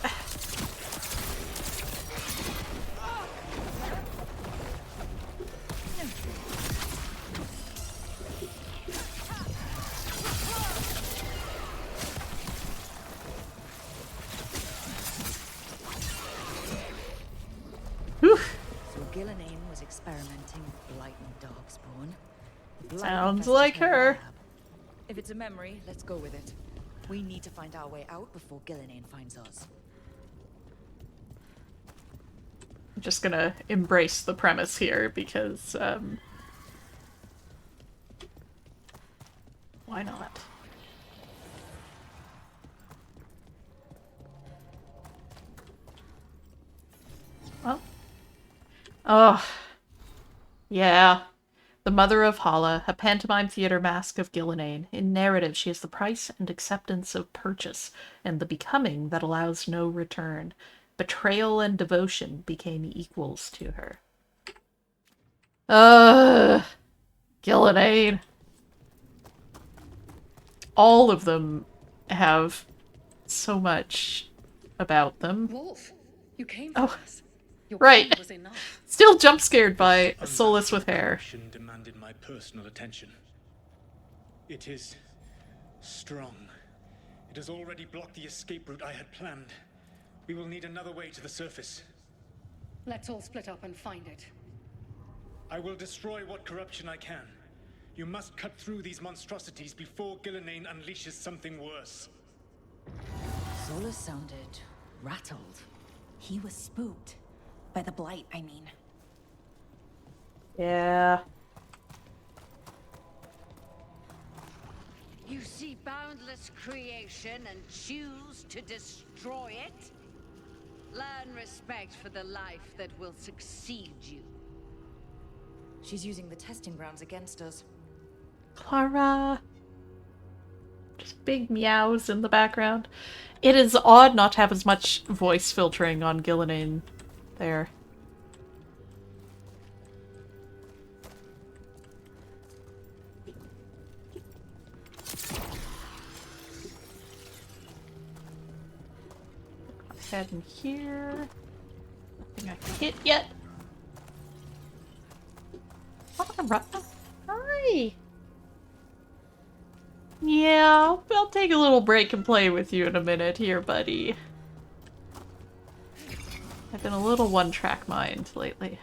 Whew. So Gillenane was experimenting with blight and darkspawn. Sounds like her. If it's a memory, let's go with it. We need to find our way out before Gillenane finds us. I'm just gonna embrace the premise here because, why not? Well. Oh. Yeah. The Mother of Hala, a pantomime theater mask of Gillenane. In narrative, she is the price and acceptance of purchase, and the becoming that allows no return. Betrayal and devotion became equals to her. Gillenane. All of them have so much about them. Wolf, you came for us. Your Right. plan was enough. Still jump scared by Solus with hair. Demanded my personal attention. It is strong. It has already blocked the escape route I had planned. We will need another way to the surface. Let's all split up and find it. I will destroy what corruption I can. You must cut through these monstrosities before Gillenane unleashes something worse. Solus sounded rattled. He was spooked. By the blight, I mean. Yeah. You see boundless creation and choose to destroy it? Learn respect for the life that will succeed you. She's using the testing grounds against us. Clara. Just big meows in the background. It is odd not to have as much voice filtering on Gillenane there. Head in here. Nothing I can hit yet. Hi. Yeah, I'll take a little break and play with you in a minute here, buddy. I've been a little one-track mind lately.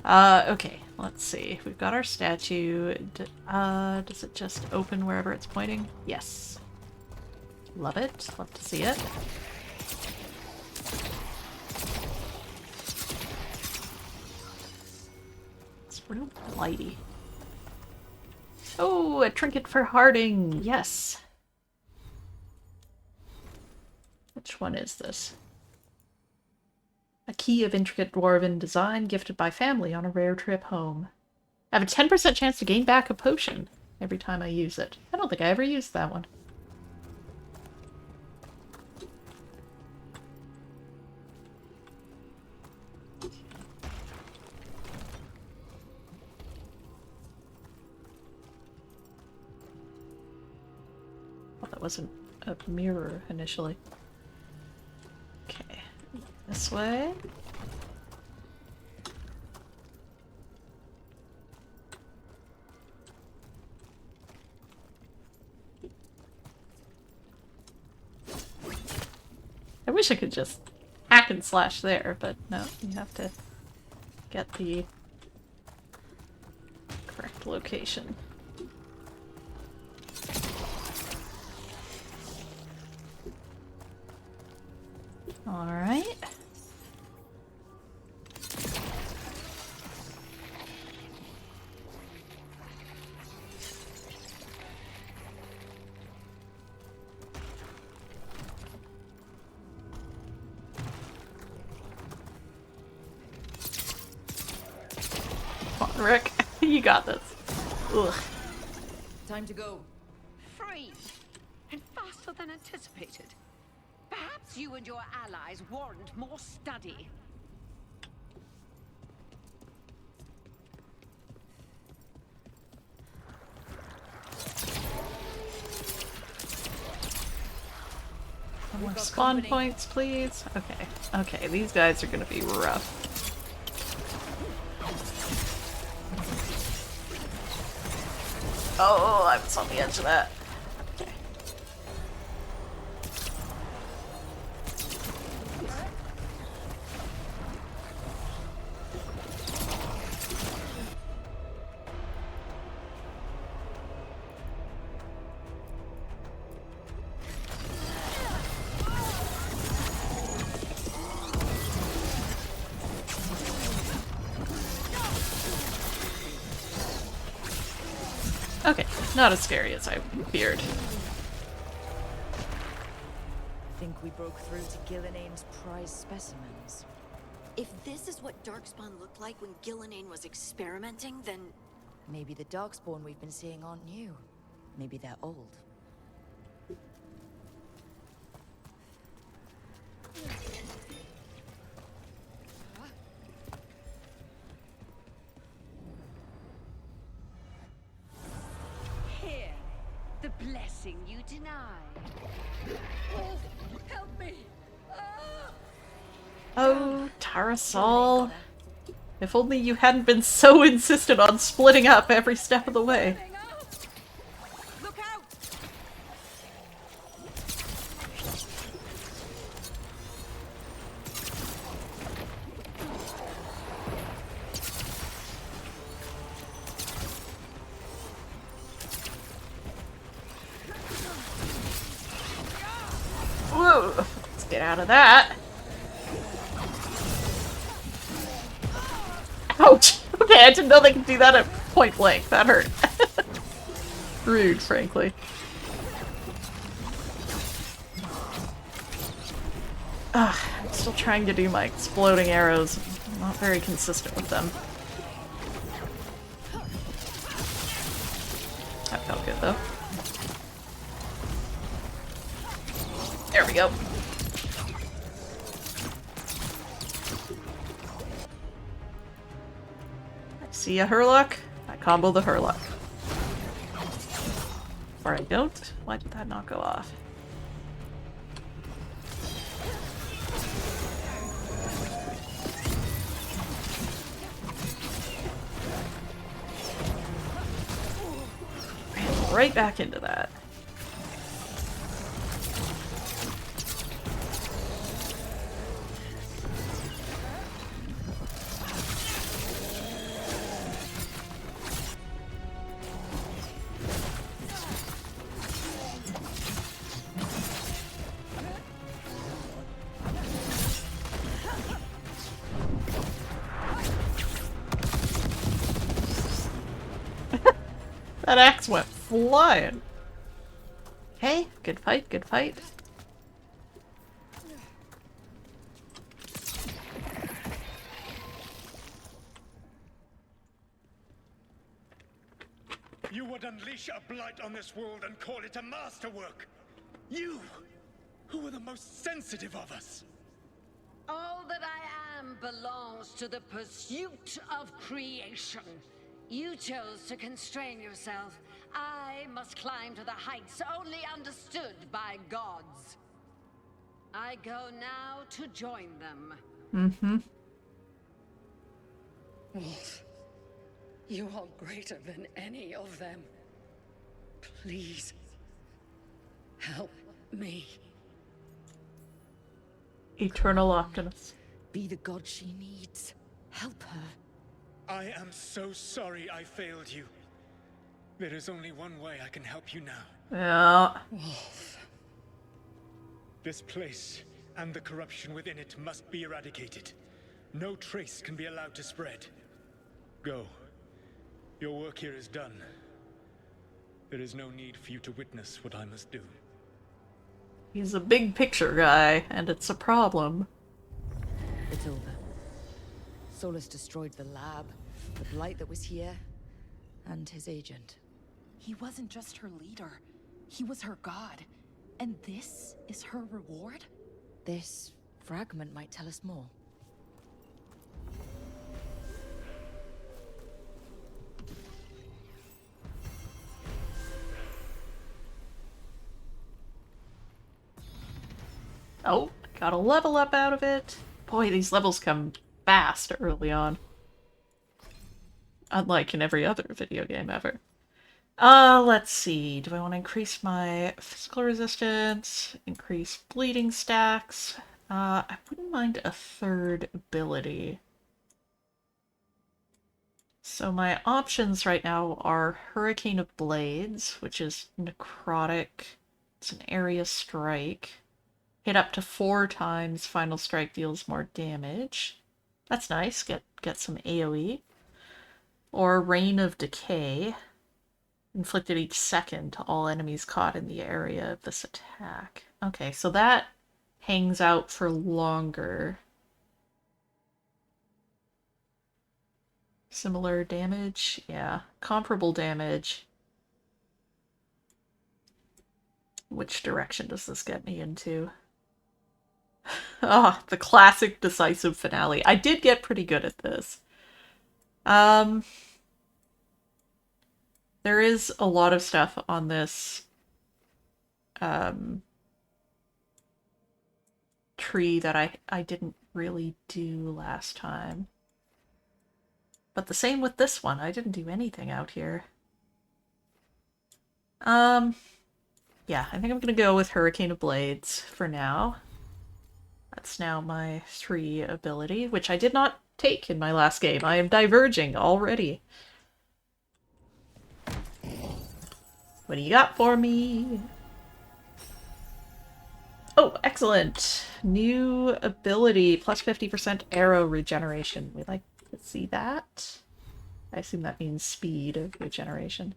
Okay, let's see. We've got our statue. Does it just open wherever it's pointing? Yes. Love it. Love to see it. It's real blighty. Oh, a trinket for Harding! Yes! Which one is this? A key of intricate dwarven design gifted by family on a rare trip home. I have a 10% chance to gain back a potion every time I use it. I don't think I ever used that one. That wasn't a mirror initially. Okay, this way. I wish I could just hack and slash there, but no, you have to get the correct location. Alright. Come on, Rick. You got this. Ugh. Time to go. Free! And faster than anticipated. Perhaps you and your allies warrant more study. More spawn points, please. Okay. Okay, these guys are gonna be rough. Oh, I was on the edge of that. Okay. Okay, not as scary as I feared. I think we broke through to Gillinane's prize specimens. If this is what Darkspawn looked like when Gillinane was experimenting, then... Maybe the Darkspawn we've been seeing aren't new. Maybe they're old. Here, the blessing you denied. Wolf, help me! Oh, Tarasol. If only you hadn't been so insistent on splitting up every step of the way. Look out! Whoa, let's get out of that. Ouch! Okay, I didn't know they could do that at point blank. That hurt. Rude, frankly. Ugh, I'm still trying to do my exploding arrows. I'm not very consistent with them. That felt good, though. There we go. See a Hurlock? I combo the Hurlock. Or I don't? Why did that not go off? Ran right back into that. That axe went flying. Hey, good fight, good fight. You would unleash a blight on this world and call it a masterwork. You, who are the most sensitive of us. All that I am belongs to the pursuit of creation. You chose to constrain yourself. I must climb to the heights only understood by gods. I go now to join them. Mm-hmm. Wolf, you are greater than any of them. Please, help me. Eternal Optimus. Be the god she needs. Help her. I am so sorry I failed you. There is only one way I can help you now. Yeah. Wolf. This place and the corruption within it must be eradicated. No trace can be allowed to spread. Go. Your work here is done. There is no need for you to witness what I must do. He's a big picture guy, and it's a problem. It's over. Solus destroyed the lab, the blight that was here, and his agent. He wasn't just her leader. He was her god. And this is her reward? This fragment might tell us more. Oh, got a level up out of it. Boy, these levels come fast early on. Unlike in every other video game ever. Let's see. Do I want to increase my physical resistance? Increase bleeding stacks? I wouldn't mind a third ability. So my options right now are Hurricane of Blades, which is necrotic. It's an area strike. Hit up to 4 times, final strike deals more damage. That's nice, get some AoE. Or Rain of Decay. Inflicted each second to all enemies caught in the area of this attack. Okay, so that hangs out for longer. Similar damage? Yeah, comparable damage. Which direction does this get me into? Ah, the classic decisive finale. I did get pretty good at this. There is a lot of stuff on this tree that I didn't really do last time. But the same with this one. I didn't do anything out here. Yeah, I think I'm gonna go with Hurricane of Blades for now. That's now my 3 ability, which I did not take in my last game. I am diverging already. What do you got for me? Oh, excellent! New ability, plus 50% arrow regeneration. We like to see that. I assume that means speed of regeneration.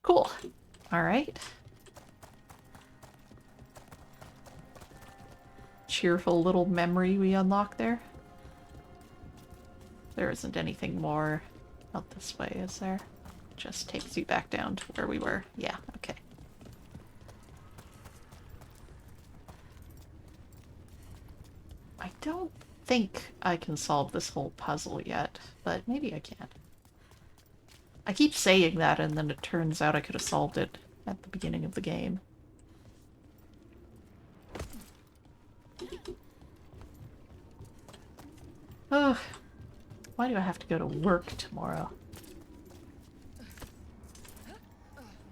Cool. Alright. Cheerful little memory we unlock there. There isn't anything more out this way, is there? Just takes you back down to where we were. Yeah, okay. I don't think I can solve this whole puzzle yet, but maybe I can. I keep saying that, and then it turns out I could have solved it at the beginning of the game. Ugh. Why do I have to go to work tomorrow?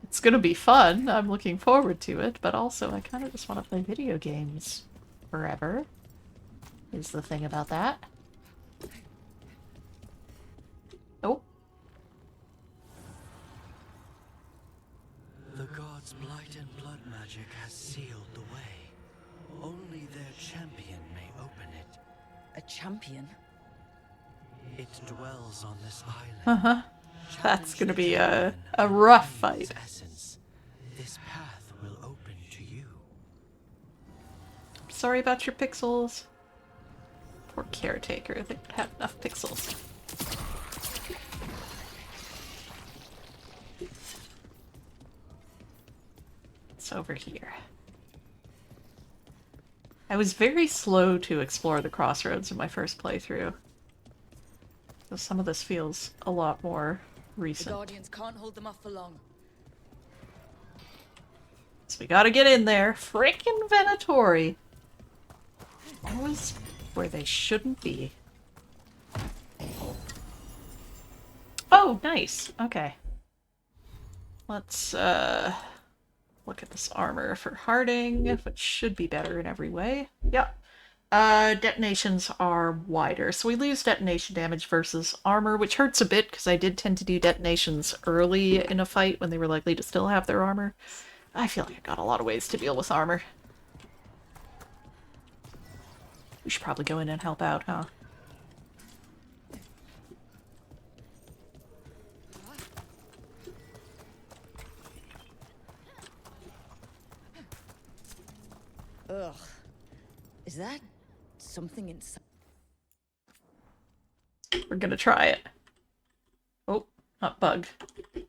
It's gonna be fun, I'm looking forward to it, but also I kind of just want to play video games forever, is the thing about that. Oh. The gods' blight and blood magic has sealed the way. Only their champion may open it. A champion? It dwells on this island. Uh-huh. That's gonna be a rough fight. Essence, this path will open to you. Sorry about your pixels. Poor caretaker, they don't have enough pixels. It's over here. I was very slow to explore the crossroads in my first playthrough. So some of this feels a lot more recent. The Guardians can't hold them off for long. So we gotta get in there. Frickin' Venatori! Always where they shouldn't be. Oh, nice. Okay. Let's, look at this armor for Harding, which should be better in every way. Yep. Detonations are wider, so we lose detonation damage versus armor, which hurts a bit because I did tend to do detonations early in a fight when they were likely to still have their armor. I feel like I got a lot of ways to deal with armor. We should probably go in and help out, huh? Ugh. Is that something inside? We're gonna try it. Oh, not bug.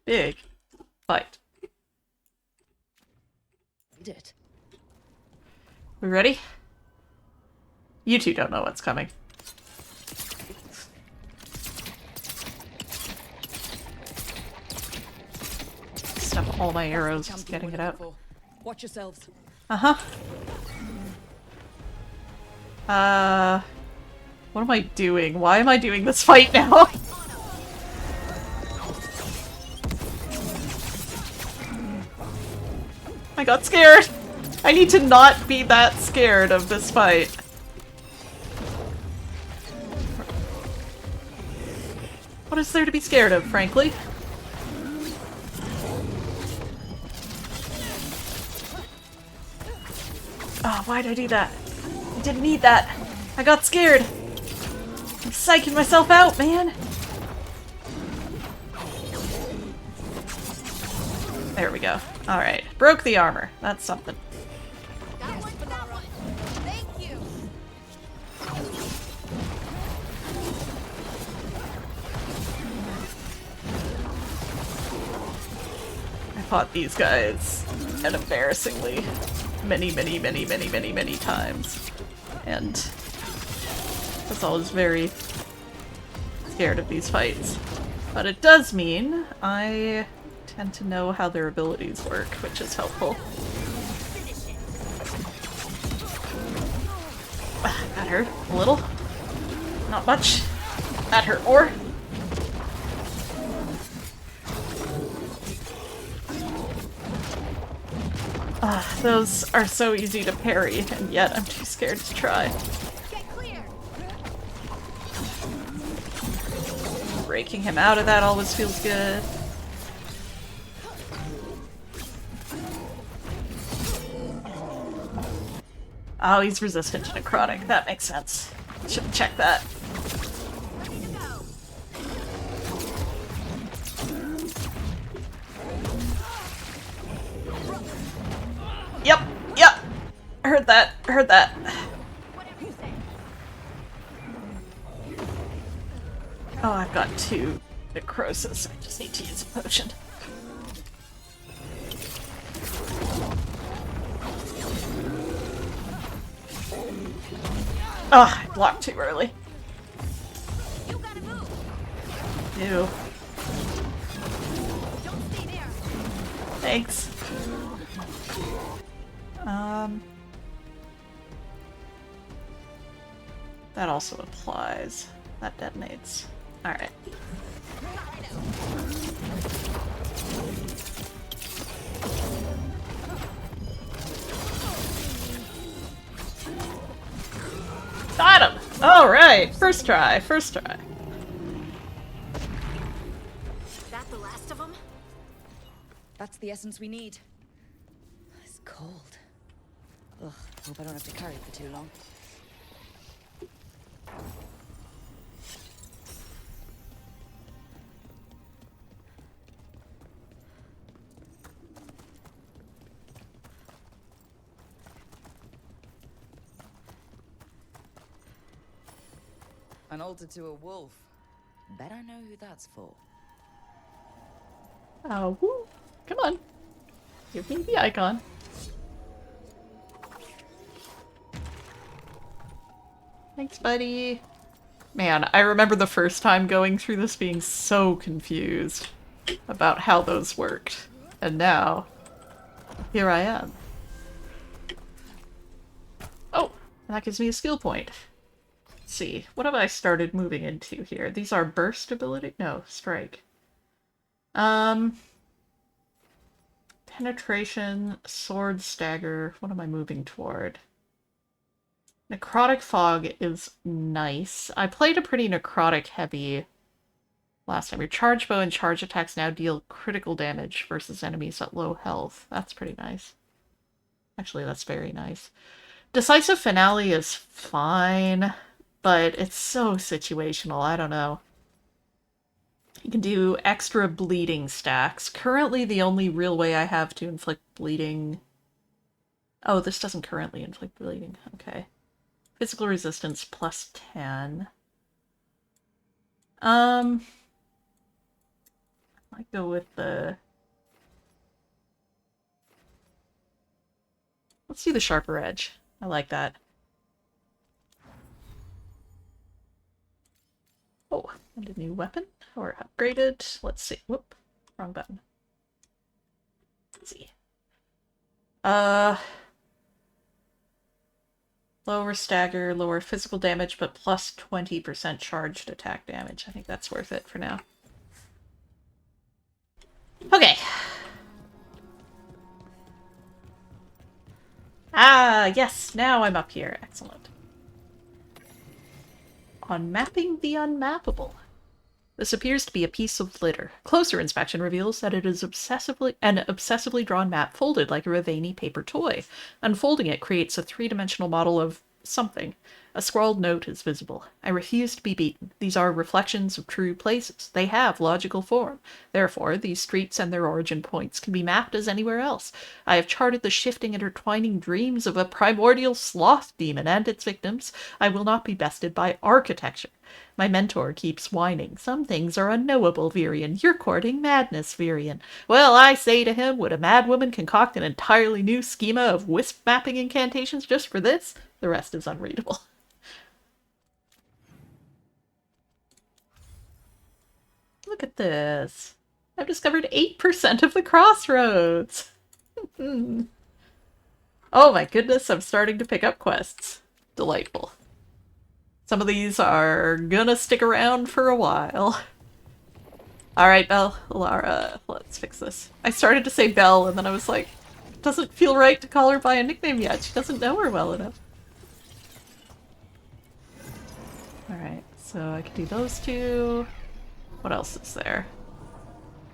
Big. Bite. Did it? We ready? You two don't know what's coming. Stuff all my arrows, just getting it out. Watch yourselves. Uh-huh. What am I doing? Why am I doing this fight now? I got scared! I need to not be that scared of this fight. What is there to be scared of, frankly? Oh, why'd I do that? I didn't need that. I got scared. I'm psyching myself out, man. There we go. Alright. Broke the armor. That's something. Thank you. I fought these guys an embarrassingly many times. And I was always very scared of these fights. But it does mean I tend to know how their abilities work, which is helpful. That hurt a little. Not much. That hurt more. Those are so easy to parry, and yet I'm too scared to try. Breaking him out of that always feels good. Oh, he's resistant to necrotic. That makes sense. Should check that. Yep, yep. Heard that, heard that. Oh, I've got 2 necrosis. I just need to use a potion. Oh, I blocked too early. Ew. Thanks. That also applies. That detonates. Alright. Got him! Alright! First try, first try. Is that the last of them? That's the essence we need. It's cold. Ugh, hope I don't have to carry it for too long. An altar to a wolf. Bet I know who that's for. Oh, woo. Come on. Give me the icon. Thanks, buddy. Man, I remember the first time going through this being so confused about how those worked. And now, here I am. Oh, and that gives me a skill point. Let's see, what have I started moving into here? These are burst ability? No, strike. Penetration, sword, stagger. What am I moving toward? Necrotic fog is nice. I played a pretty necrotic heavy last time. Your charge bow and charge attacks now deal critical damage versus enemies at low health. That's pretty nice. Actually, that's very nice. Decisive finale is fine, but it's so situational. I don't know. You can do extra bleeding stacks. Currently, the only real way I have to inflict bleeding... Oh, this doesn't currently inflict bleeding. Okay. Physical resistance plus 10. I might go with the... Let's do the sharper edge. I like that. Oh, and a new weapon. Or upgraded. Let's see. Whoop. Wrong button. Let's see. Lower stagger, lower physical damage, but plus 20% charged attack damage. I think that's worth it for now. Okay. Ah, yes, now I'm up here. Excellent. Unmapping the unmappable. This appears to be a piece of litter. Closer inspection reveals that it is an obsessively drawn map folded like a Ravani paper toy. Unfolding it creates a three-dimensional model of something. A scrawled note is visible. I refuse to be beaten. These are reflections of true places. They have logical form. Therefore, these streets and their origin points can be mapped as anywhere else. I have charted the shifting, intertwining dreams of a primordial sloth demon and its victims. I will not be bested by architecture. My mentor keeps whining. Some things are unknowable, Virion. You're courting madness, Virion. Well, I say to him, would a madwoman concoct an entirely new schema of wisp mapping incantations just for this? The rest is unreadable. Look at this. I've discovered 8% of the crossroads. Oh my goodness, I'm starting to pick up quests. Delightful. Some of these are gonna stick around for a while. Alright, Lara, let's fix this. I started to say Belle, and then I was like, it doesn't feel right to call her by a nickname yet. She doesn't know her well enough. Alright, so I can do those two. What else is there?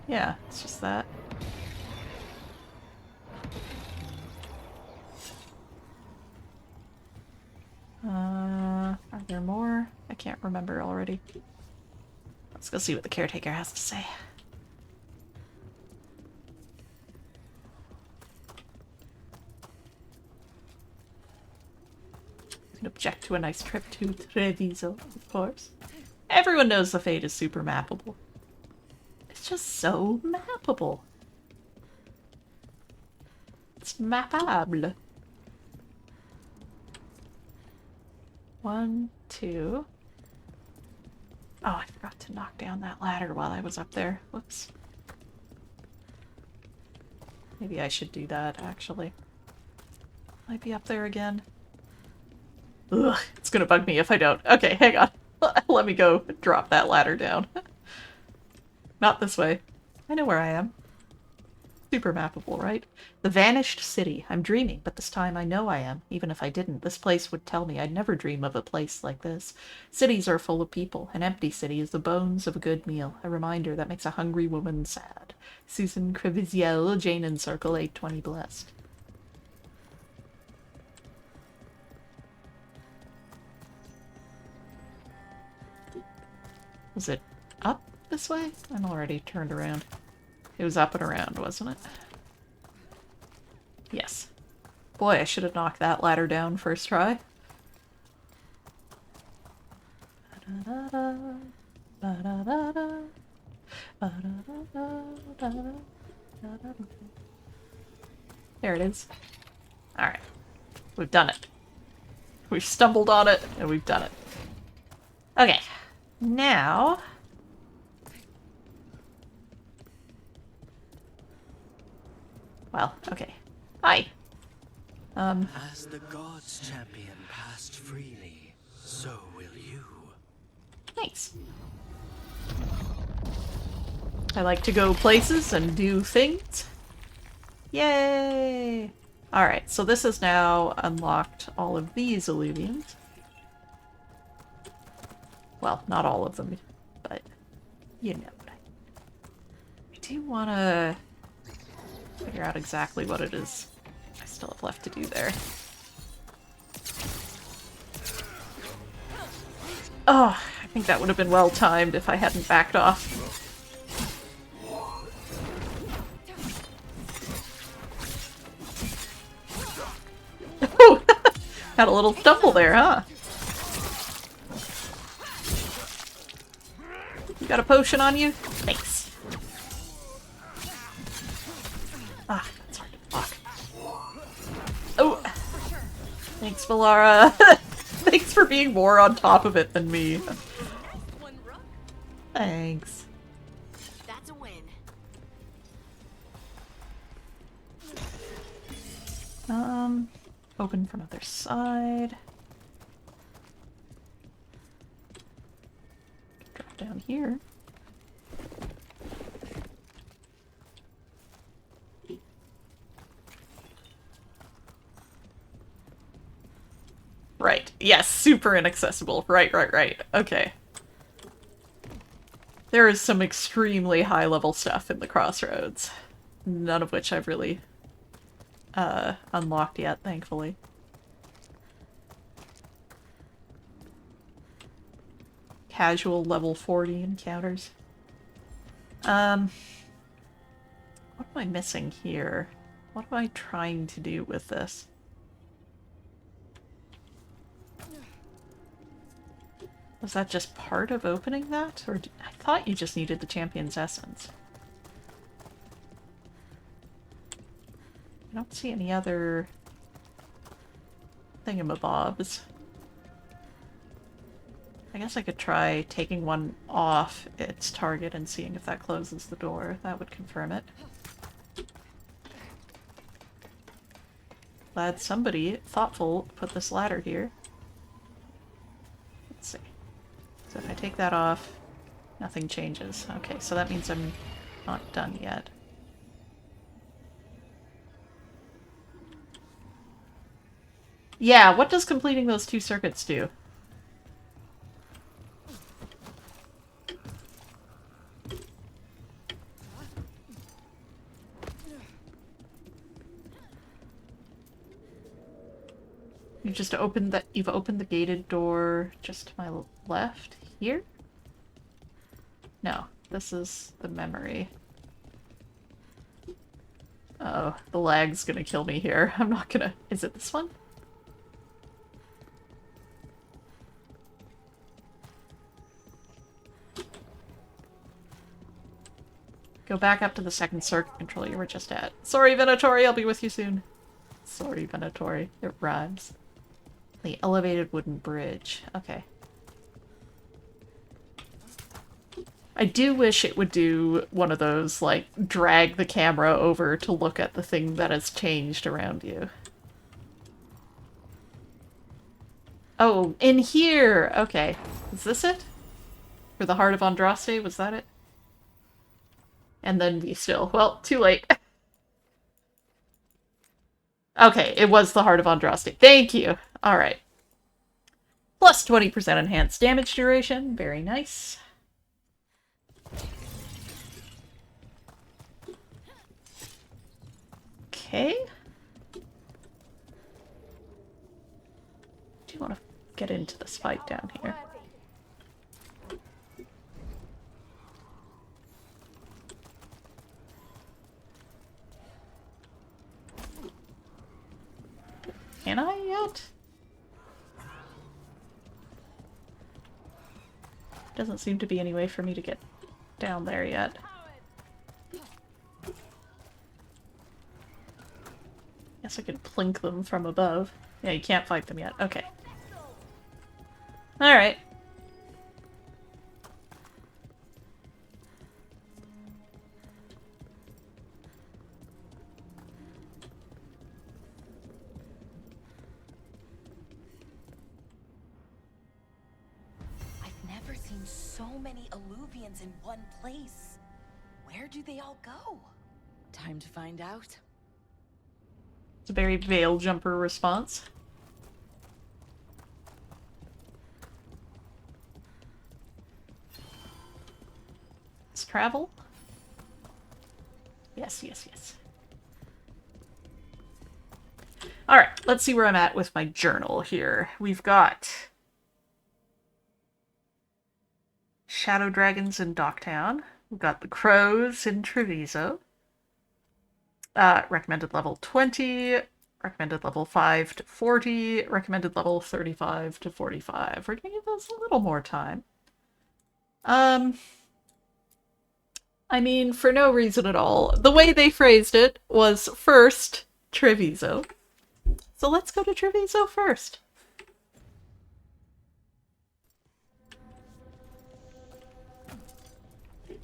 Yeah, it's just that. Are there more? I can't remember already. Let's go see what the caretaker has to say. You can object to a nice trip to Treviso, of course. Everyone knows the Fade is super mappable. It's just so mappable. It's mappable. 1, 2. Oh, I forgot to knock down that ladder while I was up there. Whoops. Maybe I should do that, actually. Might be up there again. Ugh, it's gonna bug me if I don't. Okay, hang on. Let me go drop that ladder down. Not this way. I know where I am. Super mappable, right? The vanished city. I'm dreaming, but this time I know I am. Even if I didn't, this place would tell me I'd never dream of a place like this. Cities are full of people. An empty city is the bones of a good meal. A reminder that makes a hungry woman sad. Susan Creviziel, Jane in Circle, 820 blessed. Was it up this way? I'm already turned around. It was up and around, wasn't it? Yes. Boy, I should have knocked that ladder down first try. There it is. Alright. We've done it. We've stumbled on it, and we've done it. Okay. Now... Well, okay. Hi! As the gods' champion passed freely, so will you. Thanks. I like to go places and do things. Yay! Alright, so this has now unlocked all of these illusions. Well, not all of them, but you know what I do want to figure out exactly what it is I still have left to do there. Oh, I think that would have been well timed if I hadn't backed off. Oh, had a little stumble there, huh? You got a potion on you? Thanks. Ah, that's hard to block. Oh! Thanks, Valara. Thanks for being more on top of it than me. Thanks. That's a win. Open from other side. Drop down here. Right. Yes, super inaccessible. Right. Okay. There is some extremely high-level stuff in the Crossroads. None of which I've really unlocked yet, thankfully. Casual level 40 encounters. What am I missing here? What am I trying to do with this? Was that just part of opening that? Or I thought you just needed the champion's essence. I don't see any other thingamabobs. I guess I could try taking one off its target and seeing if that closes the door. That would confirm it. Glad somebody thoughtful put this ladder here. Let's see. So if I take that off, nothing changes. Okay, so that means I'm not done yet. Yeah, what does completing those 2 circuits do? You've opened the gated door just to my left here? No, this is the memory. Oh, the lag's gonna kill me here. I'm not gonna... Is it this one? Go back up to the second circuit control you were just at. Sorry, Venatori, I'll be with you soon. Sorry, Venatori. It rhymes. The elevated wooden bridge. Okay. I do wish it would do one of those, like, drag the camera over to look at the thing that has changed around you. Oh, in here! Okay. Is this it? For the Heart of Andraste, was that it? And then be still. Well, too late. Okay, it was the Heart of Andraste. Thank you! Alright. Plus 20% enhanced damage duration. Very nice. Okay. Do you want to get into this fight down here? Can I yet? Doesn't seem to be any way for me to get down there yet. Guess I could plink them from above. Yeah, you can't fight them yet. Okay. Alright. So many alluvians in one place. Where do they all go? Time to find out. It's a very veil jumper response. Let's travel. Yes, yes, yes. Alright, let's see where I'm at with my journal here. We've got Shadow Dragons in Docktown. We've got the Crows in Treviso. Recommended level 20. Recommended level 5 to 40. Recommended level 35 to 45. We're gonna give this a little more time. I mean, for no reason at all. The way they phrased it was first Treviso. So let's go to Treviso first.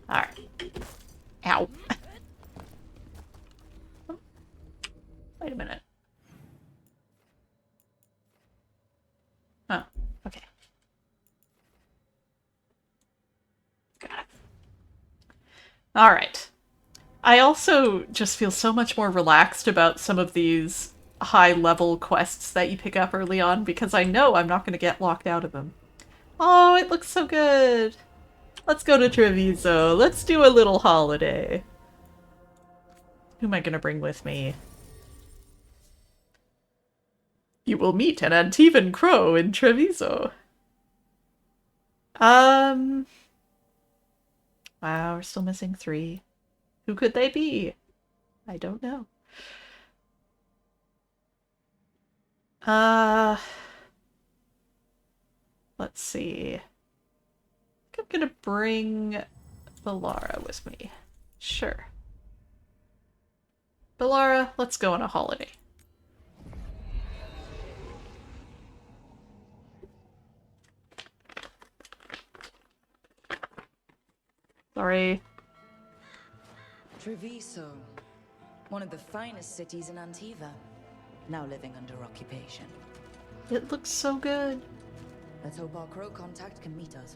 Alright. Ow. Wait a minute. Oh, okay. Got it. Alright. I also just feel so much more relaxed about some of these high-level quests that you pick up early on because I know I'm not going to get locked out of them. Oh, it looks so good! Let's go to Treviso. Let's do a little holiday. Who am I going to bring with me? You will meet an Antivan crow in Treviso. Wow, we're still missing 3. Who could they be? I don't know. Let's see. I think I'm gonna bring Bellara with me. Sure. Bellara, let's go on a holiday. Sorry. Treviso, one of the finest cities in Antiva, now living under occupation. It looks so good. Let's hope our crow contact can meet us.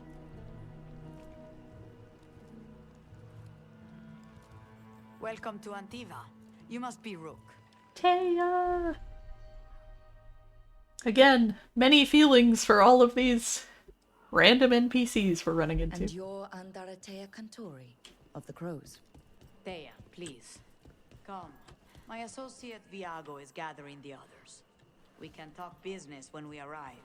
Welcome to Antiva. You must be Rook. Taya! Again, many feelings for all of these random NPCs we're running into. And you're Andaratea Cantori of the Crows. Thea, please. Come. My associate Viago is gathering the others. We can talk business when we arrive.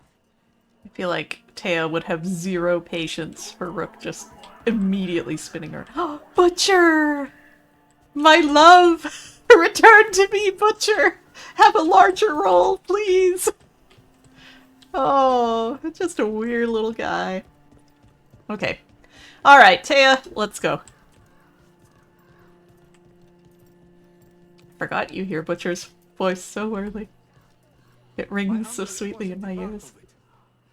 I feel like Taya would have 0 patience for Rook just immediately spinning her. Oh, Butcher! My love! Return to me, Butcher! Have a larger role, please! Oh, just a weird little guy. Okay. Alright, Taya, let's go. Forgot you hear Butcher's voice so early. It rings so sweetly in my ears.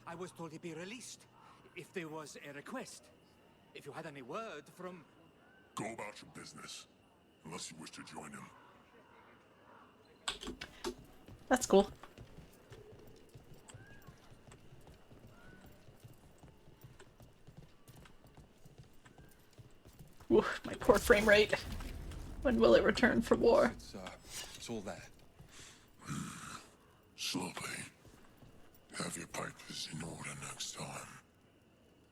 I was told he'd be released if there was a request. If you had any word from... Go about your business, unless you wish to join him. That's cool. Ooh, my poor frame rate. When will it return from war? It's all there. Slowly. Have your pipers in order next time.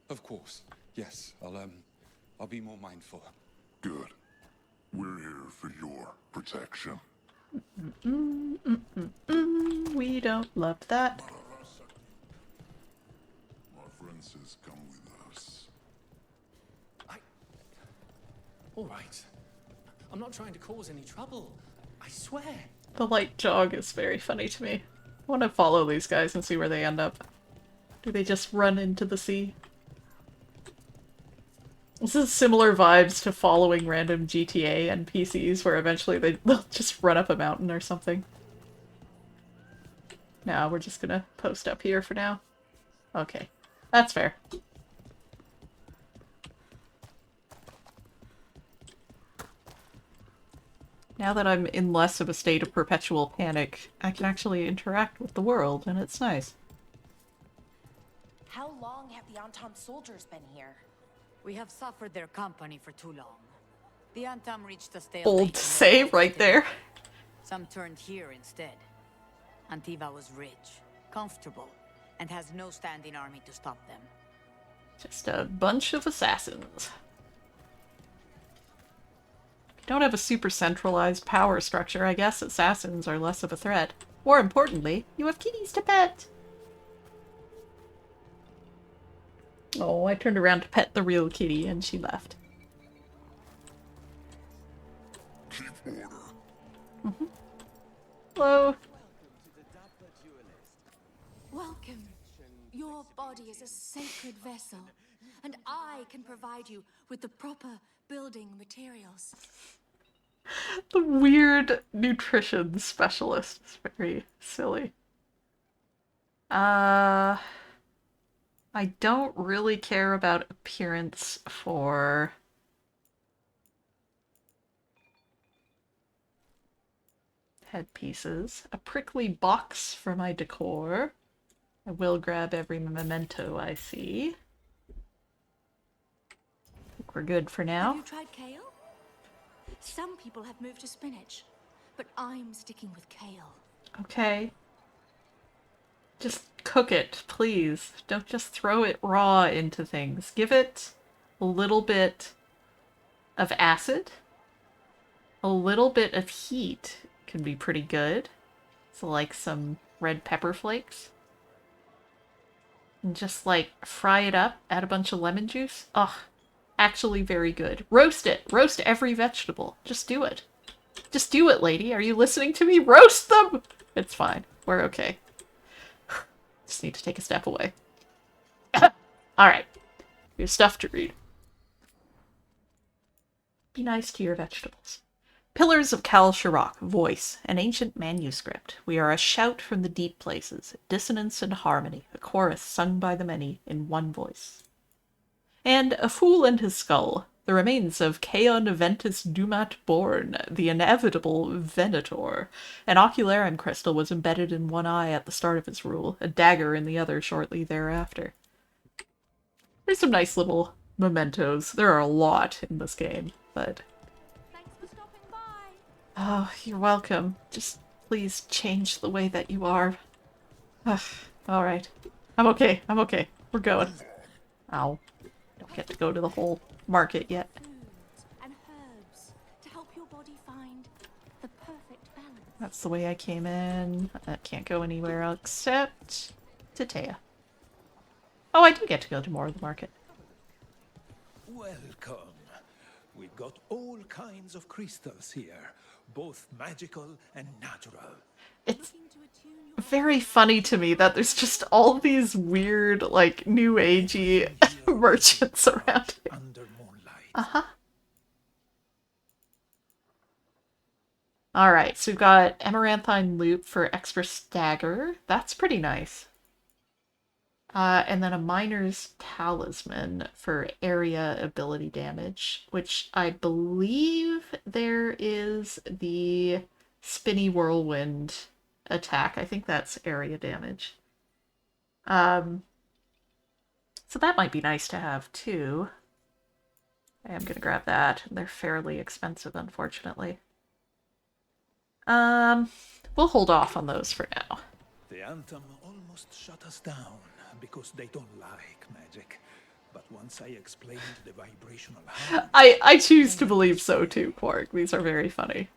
Of course. Yes, I'll be more mindful. Good. We're here for your protection. We don't love that. My friend says come with us. All right. I'm not trying to cause any trouble. I swear. The light jog is very funny to me. I want to follow these guys and see where they end up. Do they just run into the sea? This is similar vibes to following random GTA NPCs where eventually they'll just run up a mountain or something. No, we're just gonna post up here for now. Okay, that's fair. Now that I'm in less of a state of perpetual panic, I can actually interact with the world, and it's nice. How long have the Antam soldiers been here? We have suffered their company for too long. The Antam reached a stalemate. Bold to say right there. Some turned here instead. Antiva was rich, comfortable, and has no standing army to stop them. Just a bunch of assassins. If you don't have a super centralized power structure, I guess assassins are less of a threat. More importantly, you have kitties to pet. Oh, I turned around to pet the real kitty and she left. Keep order. Mm-hmm. Hello. Welcome. Your body is a sacred vessel, and I can provide you with the proper building materials. The weird nutrition specialist is very silly. I don't really care about appearance for headpieces. A prickly box for my decor. I will grab every memento I see. I think we're good for now. Have you tried kale? Some people have moved to spinach, but I'm sticking with kale. Okay. Just cook it, please. Don't just throw it raw into things. Give it a little bit of acid. A little bit of heat can be pretty good. So like some red pepper flakes. And just like fry it up, add a bunch of lemon juice. Ugh, actually very good. Roast it. Roast every vegetable. Just do it. Just do it, lady. Are you listening to me? Roast them! It's fine. We're okay. Just need to take a step away. Alright. We have stuff to read. Be nice to your vegetables. Pillars of Kal Shirak, voice, an ancient manuscript. We are a shout from the deep places, dissonance and harmony, a chorus sung by the many in one voice. And A Fool and His Skull, the remains of Caon Ventus Dumat Born, the inevitable Venator. An ocularum crystal was embedded in one eye at the start of his rule, a dagger in the other shortly thereafter. There's some nice little mementos. There are a lot in this game, but... Thanks for stopping by. Oh, you're welcome. Just please change the way that you are. Ugh, alright. I'm okay. I'm okay. We're going. Ow. Don't get to go to the whole market yet. Foods and herbs to help your body find the perfect balance. That's the way I came in. I can't go anywhere else except to Taya. Oh, I do get to go to more of the market. Welcome. We've got all kinds of crystals here, both magical and natural. It's very funny to me that there's just all these weird, like, new agey merchants around here. Under moonlight. Uh-huh. Alright, so we've got Amaranthine Loop for extra stagger. That's pretty nice. And then a Miner's Talisman for area ability damage, which I believe there is the Spinny Whirlwind attack. I think that's area damage. So that might be nice to have too. I am gonna grab that. They're fairly expensive, unfortunately. We'll hold off on those for now. The Anthem almost shut us down because they don't like magic. But once I explained the vibrational hand... I choose to believe so too, Quark. These are very funny.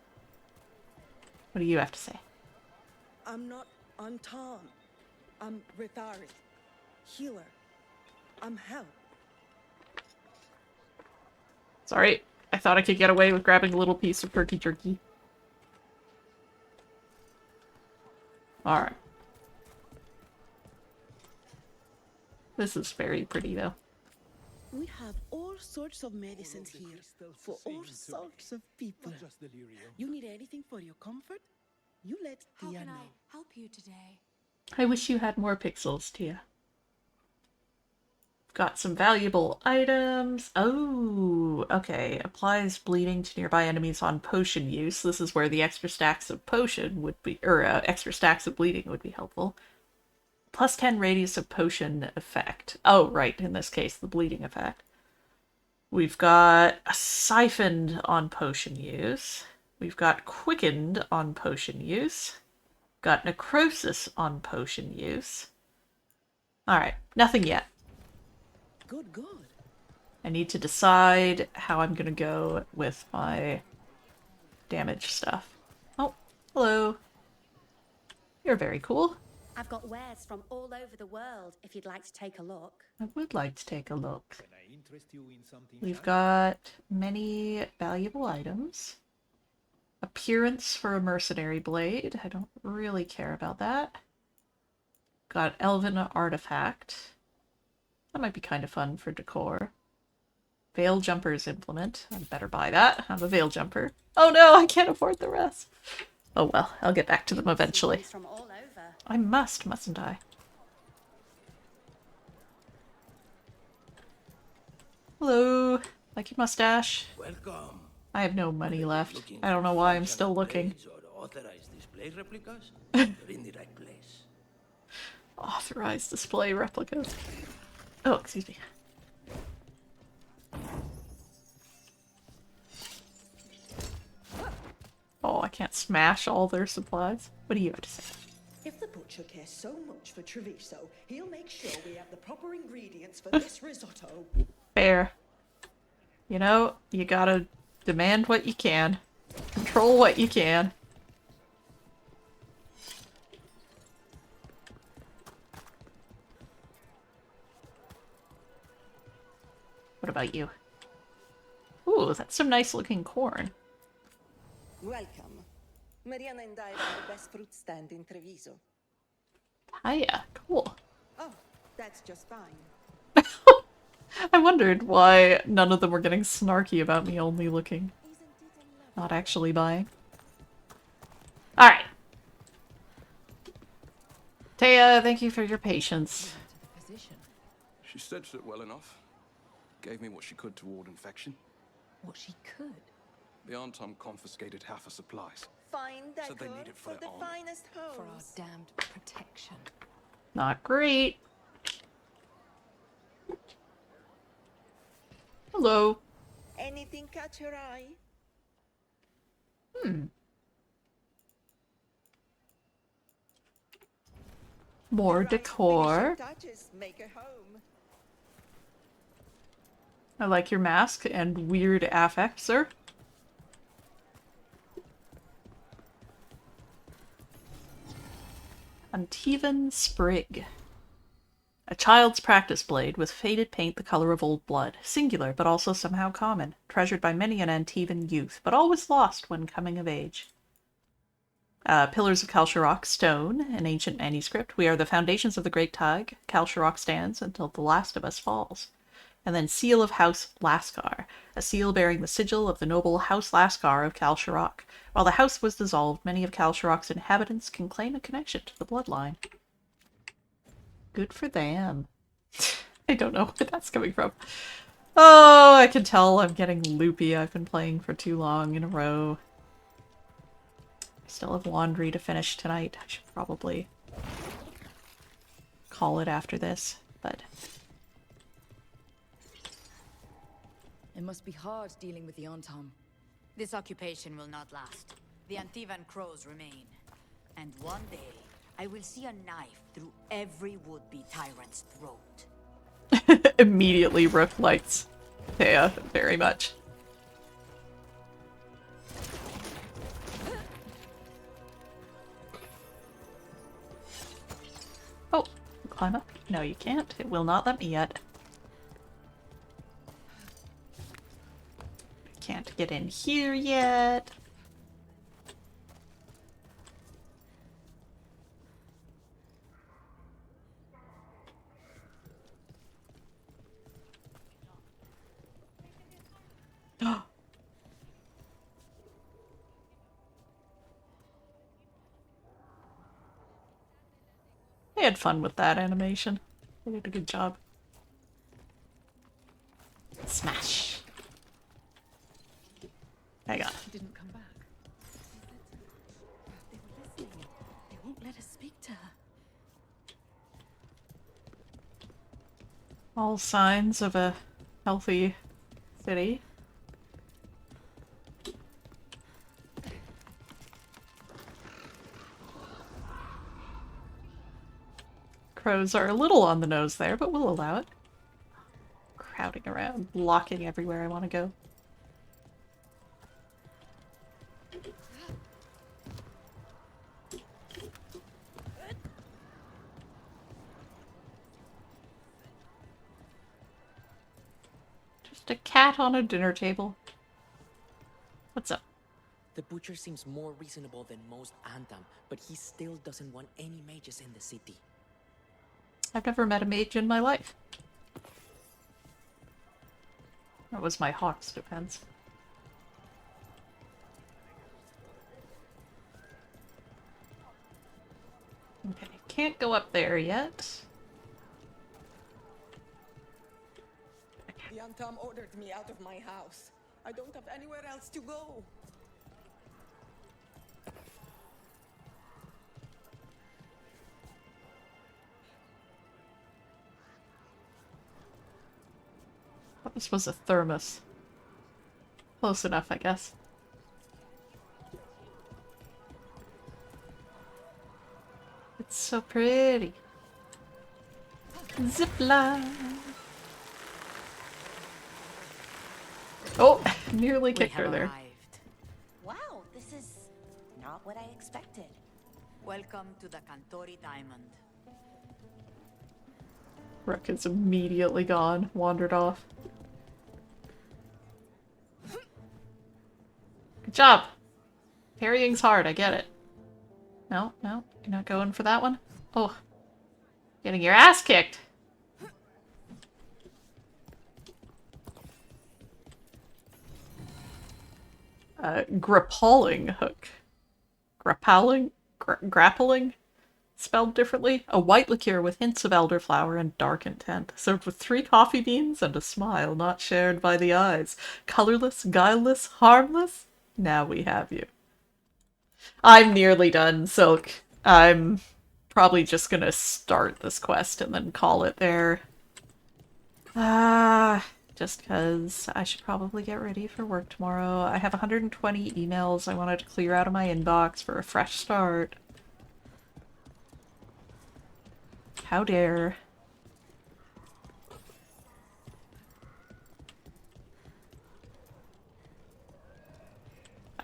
What do you have to say? I'm Tom. I'm Rithari, healer. I'm Hel. Sorry, I thought I could get away with grabbing a little piece of turkey jerky. Alright. This is very pretty, though. We have all sorts of medicines here for all sorts of people. You need anything for your comfort? You let How Tia can know. I help you today? I wish you had more pixels, Tia. Got some valuable items. Oh, okay. Applies bleeding to nearby enemies on potion use. This is where the extra stacks of potion would be, or extra stacks of bleeding would be helpful. Plus 10 radius of potion effect. Oh, right. In this case, the bleeding effect. We've got a siphoned on potion use. We've got Quickened on potion use. Got Necrosis on potion use. Alright, nothing yet. Good, good. I need to decide how I'm gonna go with my damage stuff. Oh, hello. You're very cool. I've got wares from all over the world if you'd like to take a look. I would like to take a look. Can I interest you in something? We've got many valuable items. Appearance for a mercenary blade. I don't really care about that. Got Elven artifact. That might be kind of fun for decor. Veil jumper's implement. I'd better buy that. I'm a veil jumper. Oh no, I can't afford the rest. Oh well, I'll get back to them eventually. From all over. I mustn't I? Hello. Like your mustache. Welcome. I have no money left. I don't know why I'm still looking. Authorized display replicas? You're in the right place. Authorized display replicas. Oh, excuse me. Oh, I can't smash all their supplies. What do you have to say? If the butcher cares so much for Treviso, he'll make sure we have the proper ingredients for this risotto. Fair. You know, you gotta demand what you can. Control what you can. What about you? Ooh, that's some nice looking corn. Welcome. Mariana and I run the best fruit stand in Treviso. Hiya, cool. Oh, that's just fine. I wondered why none of them were getting snarky about me only looking. Not actually buying. Alright. Taya, thank you for your patience. She stitched it well enough. Gave me what she could to ward infection. What she could? The Arntom confiscated half her supplies. Fine Said they decor need it for for their the army. finest homes. For our damned protection. Not great. Hello. Anything catch your eye? More decor. Touches make a home. I like your mask and weird affect, sir. Antivan Sprig. A child's practice blade with faded paint the color of old blood. Singular, but also somehow common. Treasured by many an Antivan youth, but always lost when coming of age. Pillars of Kalsharok stone, an ancient manuscript. We are the foundations of the Great Tag. Kalsharok stands until the last of us falls. And then Seal of House Laskar, a seal bearing the sigil of the noble House Laskar of Kalsharok. While the house was dissolved, many of Kalsharok's inhabitants can claim a connection to the bloodline. Good for them. I don't know where that's coming from. Oh, I can tell I'm getting loopy. I've been playing for too long in a row. I still have laundry to finish tonight. I should probably call it after this, but... It must be hard dealing with the Antom. This occupation will not last. The Antivan crows remain. And one day, I will see a knife through every would-be tyrant's throat. Immediately Rook likes Thea very much. Oh, climb up? No, you can't. It will not let me yet. Can't get in here yet. They had fun with that animation. They did a good job. Smash. Hang on. She didn't come back. They were listening. They won't let us speak to her. All signs of a healthy city. Crows are a little on the nose there, but we'll allow it. Crowding around, blocking everywhere I want to go. Just a cat on a dinner table. What's up? The butcher seems more reasonable than most Anthem, but he still doesn't want any mages in the city. I've never met a mage in my life. That was my Hawk's defense. Okay, can't go up there yet. The Antam ordered me out of my house. I don't have anywhere else to go. Thought this was a thermos. Close enough, I guess. It's so pretty. Zipline. Oh, nearly kicked her there. Wow, this is not what I expected. Welcome to the Cantori Diamond. Rook is immediately gone, wandered off. Good job! Parrying's hard, I get it. No, no, you're not going for that one? Oh. Getting your ass kicked! Grappling hook. Grappling? Spelled differently. A white liqueur with hints of elderflower and dark intent. Served with 3 coffee beans and a smile not shared by the eyes. Colorless, guileless, harmless. Now we have you. I'm nearly done, Silk. I'm probably just gonna start this quest and then call it there. Just because I should probably get ready for work tomorrow. I have 120 emails I wanted to clear out of my inbox for a fresh start. How dare.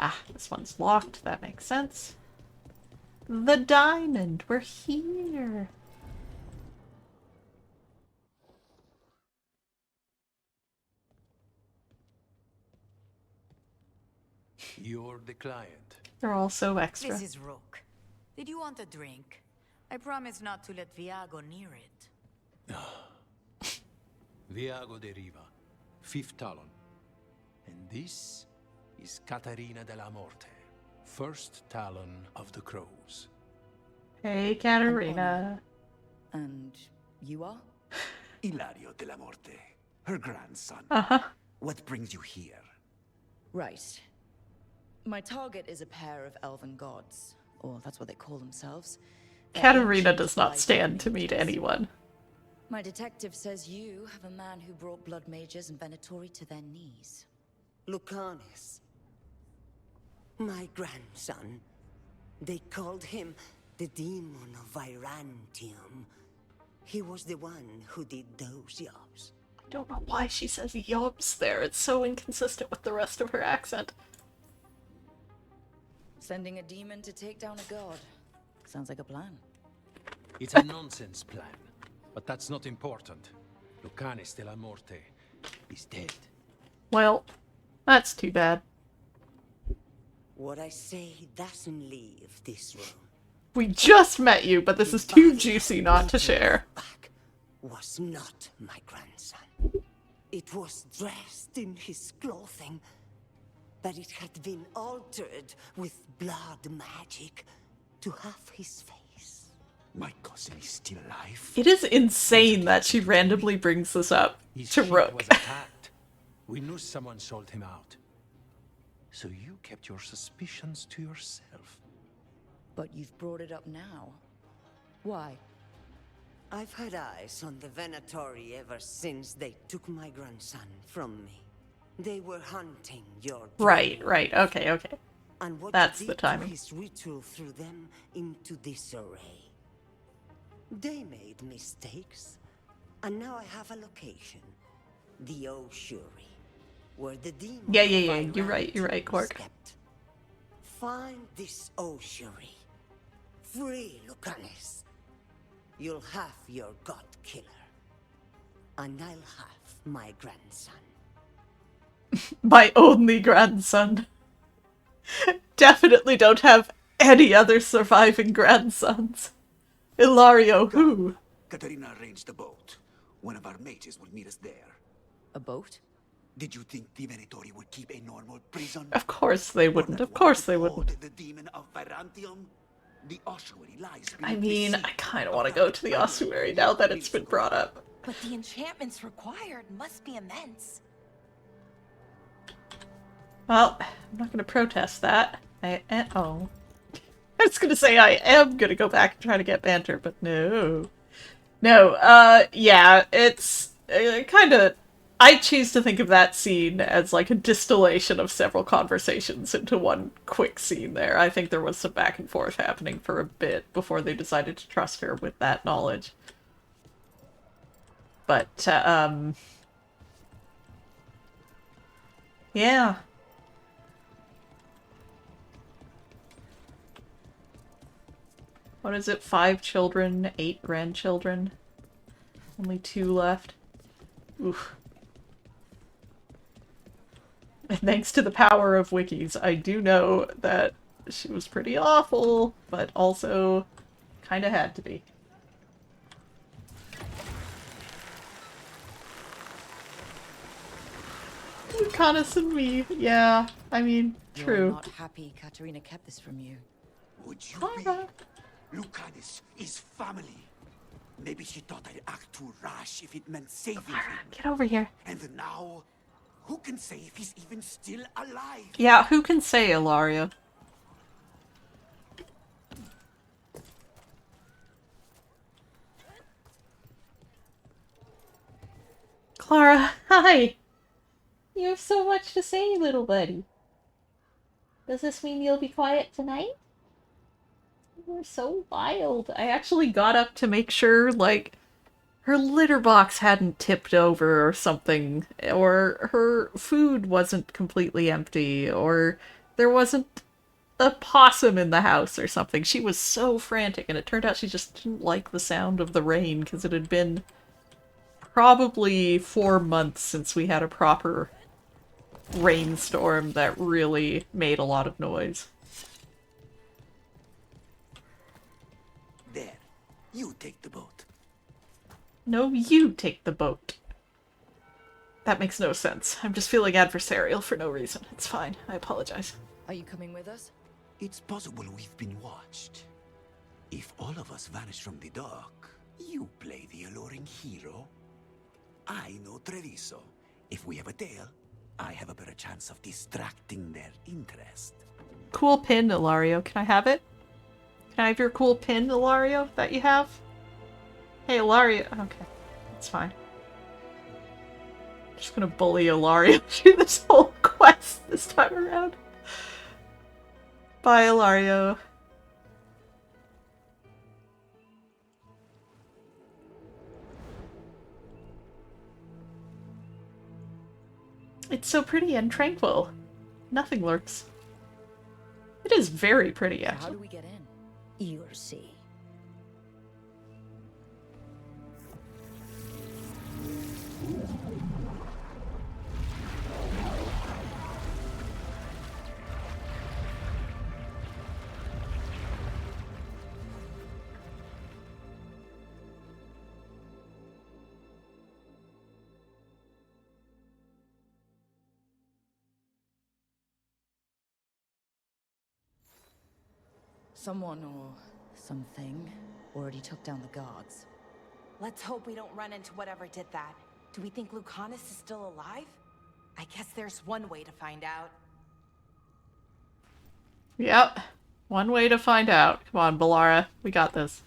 Ah, this one's locked. That makes sense. The diamond. We're here. You're the client. They're all so extra. This is Rook. Did you want a drink? I promise not to let Viago near it. Viago de Riva, 5th Talon. And this is Catarina de la Morte, 1st Talon of the Crows. Hey, Katarina. And you are? Ilario de la Morte, her grandson. What brings you here? Right. My target is a pair of elven gods, or that's what they call themselves. Katarina does not stand to meet anyone. My detective says you have a man who brought blood mages and Venatori to their knees. Lucanis. My grandson. They called him the Demon of Virantium. He was the one who did those jobs. I don't know why she says yobs there. It's so inconsistent with the rest of her accent. Sending a demon to take down a god. Sounds like a plan. It's a nonsense plan, but that's not important. Lucanis de la Morte is dead. Well, that's too bad. What I say doesn't leave this room. We just met you, but this is too juicy not to share. Was not my grandson. It was dressed in his clothing, but it had been altered with blood magic to have his face. My cousin is still alive? It is insane that she randomly brings this up His to ship Rook. was attacked. We knew someone sold him out. So you kept your suspicions to yourself. But you've brought it up now. Why? I've had eyes on the Venatori ever since they took my grandson from me. They were hunting your Right, okay. And what That's you the did timing. to his ritual threw them into disarray. They made mistakes, and now I have a location. The Ossuary, where the demon Yeah, you're right, Quark. stepped. Find this Ossuary. Free Lucanus. You'll have your god killer. And I'll have my grandson. My only grandson. Definitely don't have any other surviving grandsons. Ilario, who? Katarina arranged a boat. One of our mages will meet us there. A boat? Did you think the Venatori would keep a normal prison? Of course they wouldn't. Of course they wouldn't. The demon of Virantium? The ossuary lies I mean, I kind of want to go to the ossuary now that it's been brought up. But the enchantments required must be immense. Well, I'm not going to protest that. I was going to say I am going to go back and try to get banter, but no. No, yeah, it's kind of... I choose to think of that scene as like a distillation of several conversations into one quick scene there. I think there was some back and forth happening for a bit before they decided to trust her with that knowledge. But, yeah. What is it? 5 children, 8 grandchildren. Only 2 left. Oof. And thanks to the power of wikis, I do know that she was pretty awful, but also kind of had to be. Lucanus and me, yeah. I mean, true. You're not happy Katarina kept this from you. Would you be? Lucanus is family. Maybe she thought I'd act too rash if it meant saving him. Get over here. And now, who can say if he's even still alive? Yeah, who can say, Ilario? Clara, hi! You have so much to say, little buddy. Does this mean you'll be quiet tonight? You're so wild. I actually got up to make sure, like, her litter box hadn't tipped over or something, or her food wasn't completely empty, or there wasn't a possum in the house or something. She was so frantic, and it turned out she just didn't like the sound of the rain, because it had been probably 4 months since we had a proper rainstorm that really made a lot of noise. There, you take the boat. No, you take the boat. That makes no sense. I'm just feeling adversarial for no reason. It's fine. I apologize. Are you coming with us? It's possible we've been watched. If all of us vanish from the dock, you play the alluring hero. I know Treviso. If we have a tail, I have a better chance of distracting their interest. Cool pin, Ilario. Can I have it? Can I have your cool pin, Ilario, that you have? Hey, Ilario. Okay. It's fine. I'm just gonna bully Ilario through this whole quest this time around. Bye, Ilario. It's so pretty and tranquil. Nothing lurks. It is very pretty, actually. How do we get in? You'll see. Someone or something already took down the guards. Let's hope we don't run into whatever did that. Do we think Lucanus is still alive? I guess there's one way to find out. Yep. One way to find out. Come on, Bellara. We got this.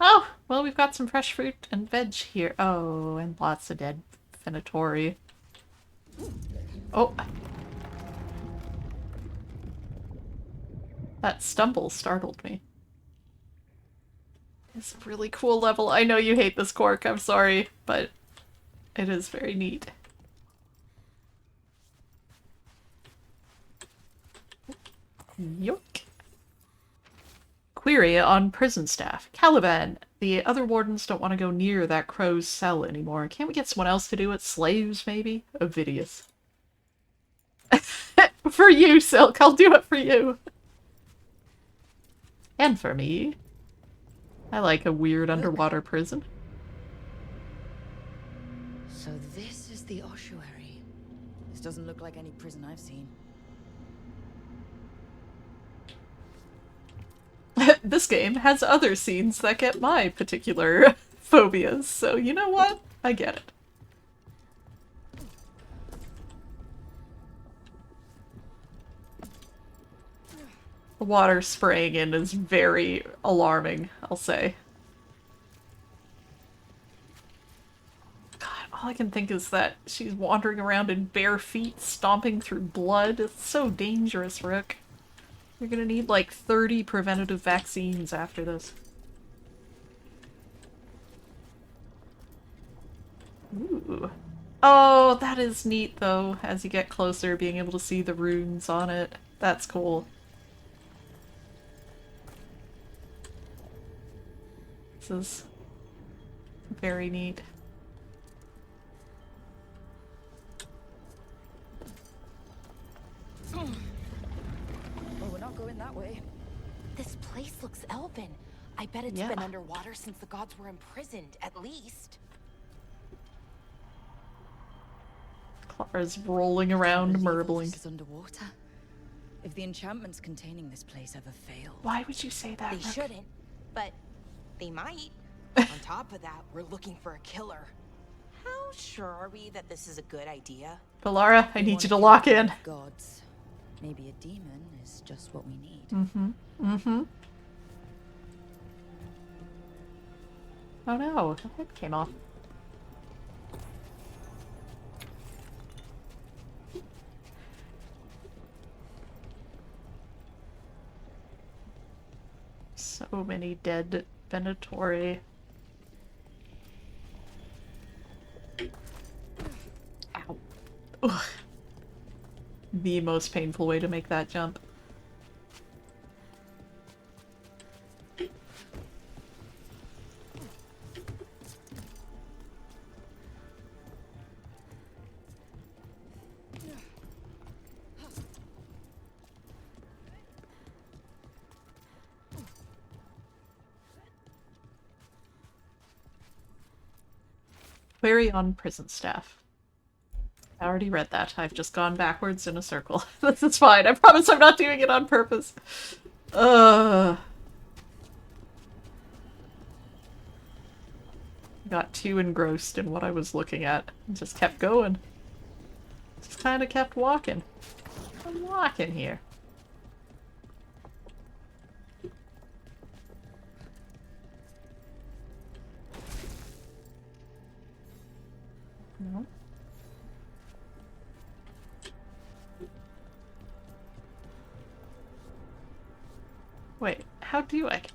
Oh, well, we've got some fresh fruit and veg here. Oh, and lots of dead Venatori. Oh. That stumble startled me. It's a really cool level. I know you hate this cork, I'm sorry, but it is very neat. Yoink. Query on prison staff. Caliban, the other wardens don't want to go near that crow's cell anymore. Can't we get someone else to do it? Slaves, maybe? Ovidius. For you, Silk. I'll do it for you. And for me. I like a weird underwater prison. So this is the ossuary. This doesn't look like any prison I've seen. This game has other scenes that get my particular phobias, so you know what? I get it. The water spraying in is very alarming, I'll say. God, all I can think is that she's wandering around in bare feet, stomping through blood. It's so dangerous, Rook. You're gonna need like 30 preventative vaccines after this. Ooh. Oh, that is neat though, as you get closer, being able to see the runes on it. That's cool. This is very neat. Oh, we're not going that way. This place looks elven. I bet it's been underwater since the gods were imprisoned, at least. Clara's rolling around, murbling. This is underwater. If the enchantments containing this place ever fail. Why would you say that? They shouldn't, but they might. On top of that, we're looking for a killer. How sure are we that this is a good idea? Valara, I need you to lock in. Gods. Maybe a demon is just what we need. Mm-hmm. Mm-hmm. Oh no, the head came off. So many dead Venatori. Ow. Ugh. The most painful way to make that jump. Query on prison staff. I already read that. I've just gone backwards in a circle. This is fine. I promise I'm not doing it on purpose. Got too engrossed in what I was looking at and just kept going. Just kind of kept walking. I'm walking here. No. Wait, how do I get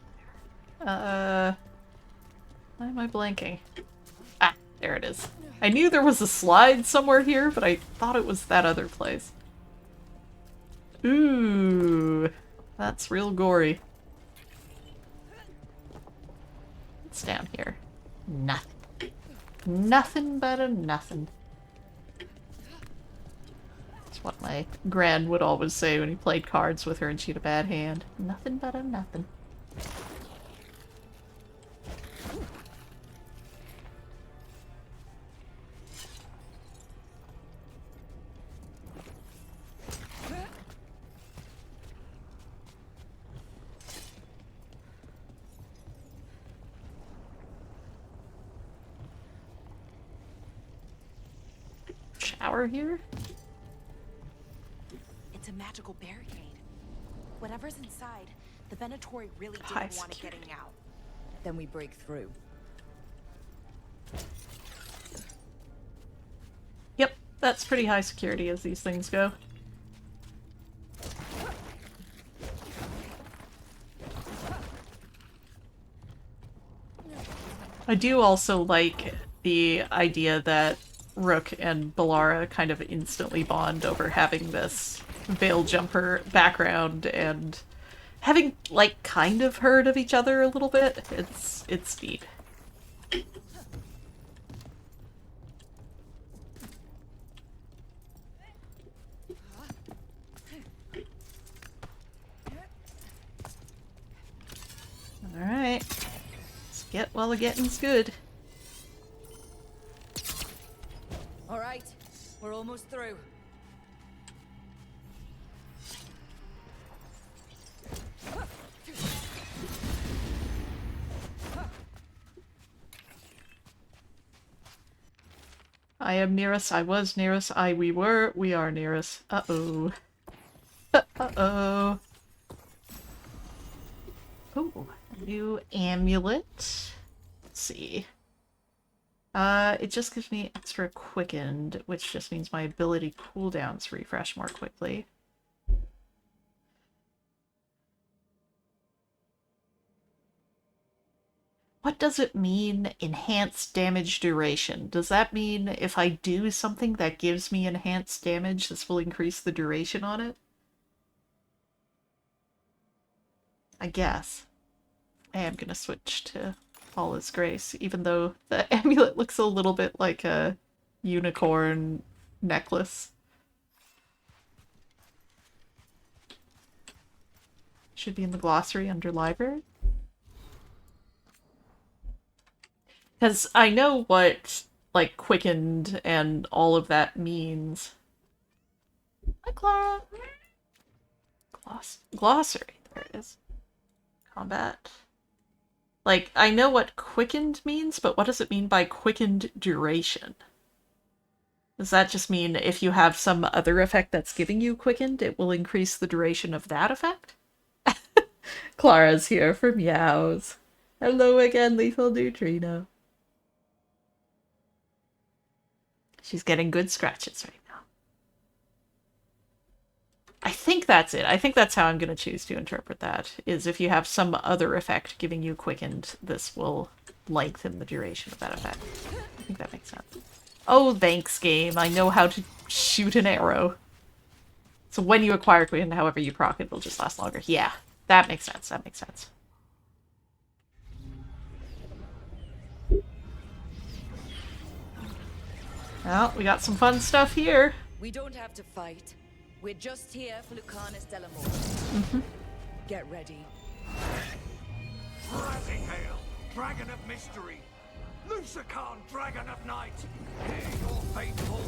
there? Why am I blanking? Ah, there it is. I knew there was a slide somewhere here, but I thought it was that other place. Ooh, that's real gory. What's down here? Nothing. Nothing but a nothing. That's what my gran would always say when he played cards with her and she had a bad hand. Nothing but a nothing. Shower here? It's a magical barricade. Whatever's inside, the Venatori really didn't want it getting out. Then we break through. Yep, that's pretty high security as these things go. I do also like the idea that Rook and Balara kind of instantly bond over having this veil jumper background and having, like, kind of heard of each other a little bit. It's neat. Alright. Let's get while the getting's good. Alright, we're almost through. I am nearest, I was nearest, we were, we are nearest. Uh-oh. Uh-oh. Oh, new amulet. Let's see. It just gives me extra quickened, which just means my ability cooldowns refresh more quickly. What does it mean, enhanced damage duration? Does that mean if I do something that gives me enhanced damage, this will increase the duration on it? I guess. I am gonna switch to All Is Grace, even though the amulet looks a little bit like a unicorn necklace. Should be in the glossary under library. Because I know what, like, quickened and all of that means. Hi, Clara. Glossary. There it is. Combat. Like, I know what quickened means, but what does it mean by quickened duration? Does that just mean if you have some other effect that's giving you quickened, it will increase the duration of that effect? Clara's here for meows. Hello again, Lethal Neutrino. She's getting good scratches right now. I think that's it. I think that's how I'm going to choose to interpret that, is if you have some other effect giving you quickened, this will lengthen the duration of that effect. I think that makes sense. Oh, thanks, game. I know how to shoot an arrow. So when you acquire quickened, however you proc it, it'll just last longer. Yeah, that makes sense. That makes sense. Well, we got some fun stuff here. We don't have to fight. We're just here for Lucanus Delamore. Get ready. Rising Hail, Dragon of Mystery! Lucican, Dragon of Night! Hear your faithful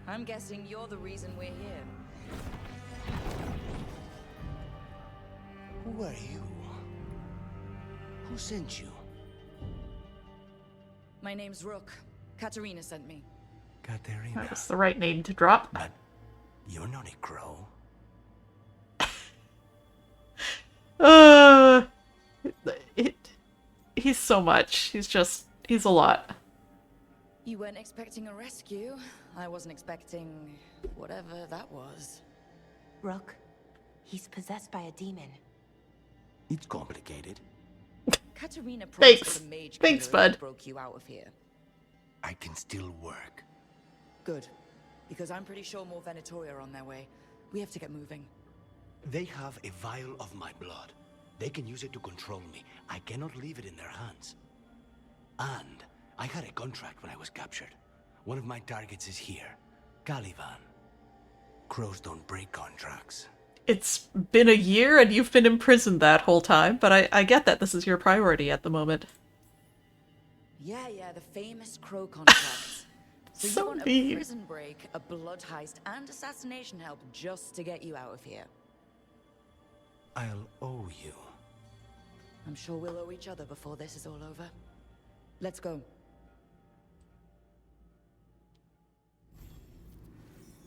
I'm guessing you're the reason we're here. Who are you? Who sent you? My name's Rook. Katarina sent me. Katarina. That was the right name to drop. But you're not a crow. He's so much. He's a lot. You weren't expecting a rescue. I wasn't expecting whatever that was. Rook, he's possessed by a demon. It's complicated. Katarina Thanks. the mage Thanks, killer bud. Broke you out of here. I can still work. Good. Because I'm pretty sure more Venatori are on their way. We have to get moving. They have a vial of my blood. They can use it to control me. I cannot leave it in their hands. And I had a contract when I was captured. One of my targets is here. Caliban. Crows don't break contracts. It's been a year and you've been imprisoned that whole time, but I get that this is your priority at the moment. Yeah, the famous crow contracts. So So you want mean. a prison break, a blood heist, and assassination help just to get you out of here. I'll owe you. I'm sure we'll owe each other before this is all over. Let's go.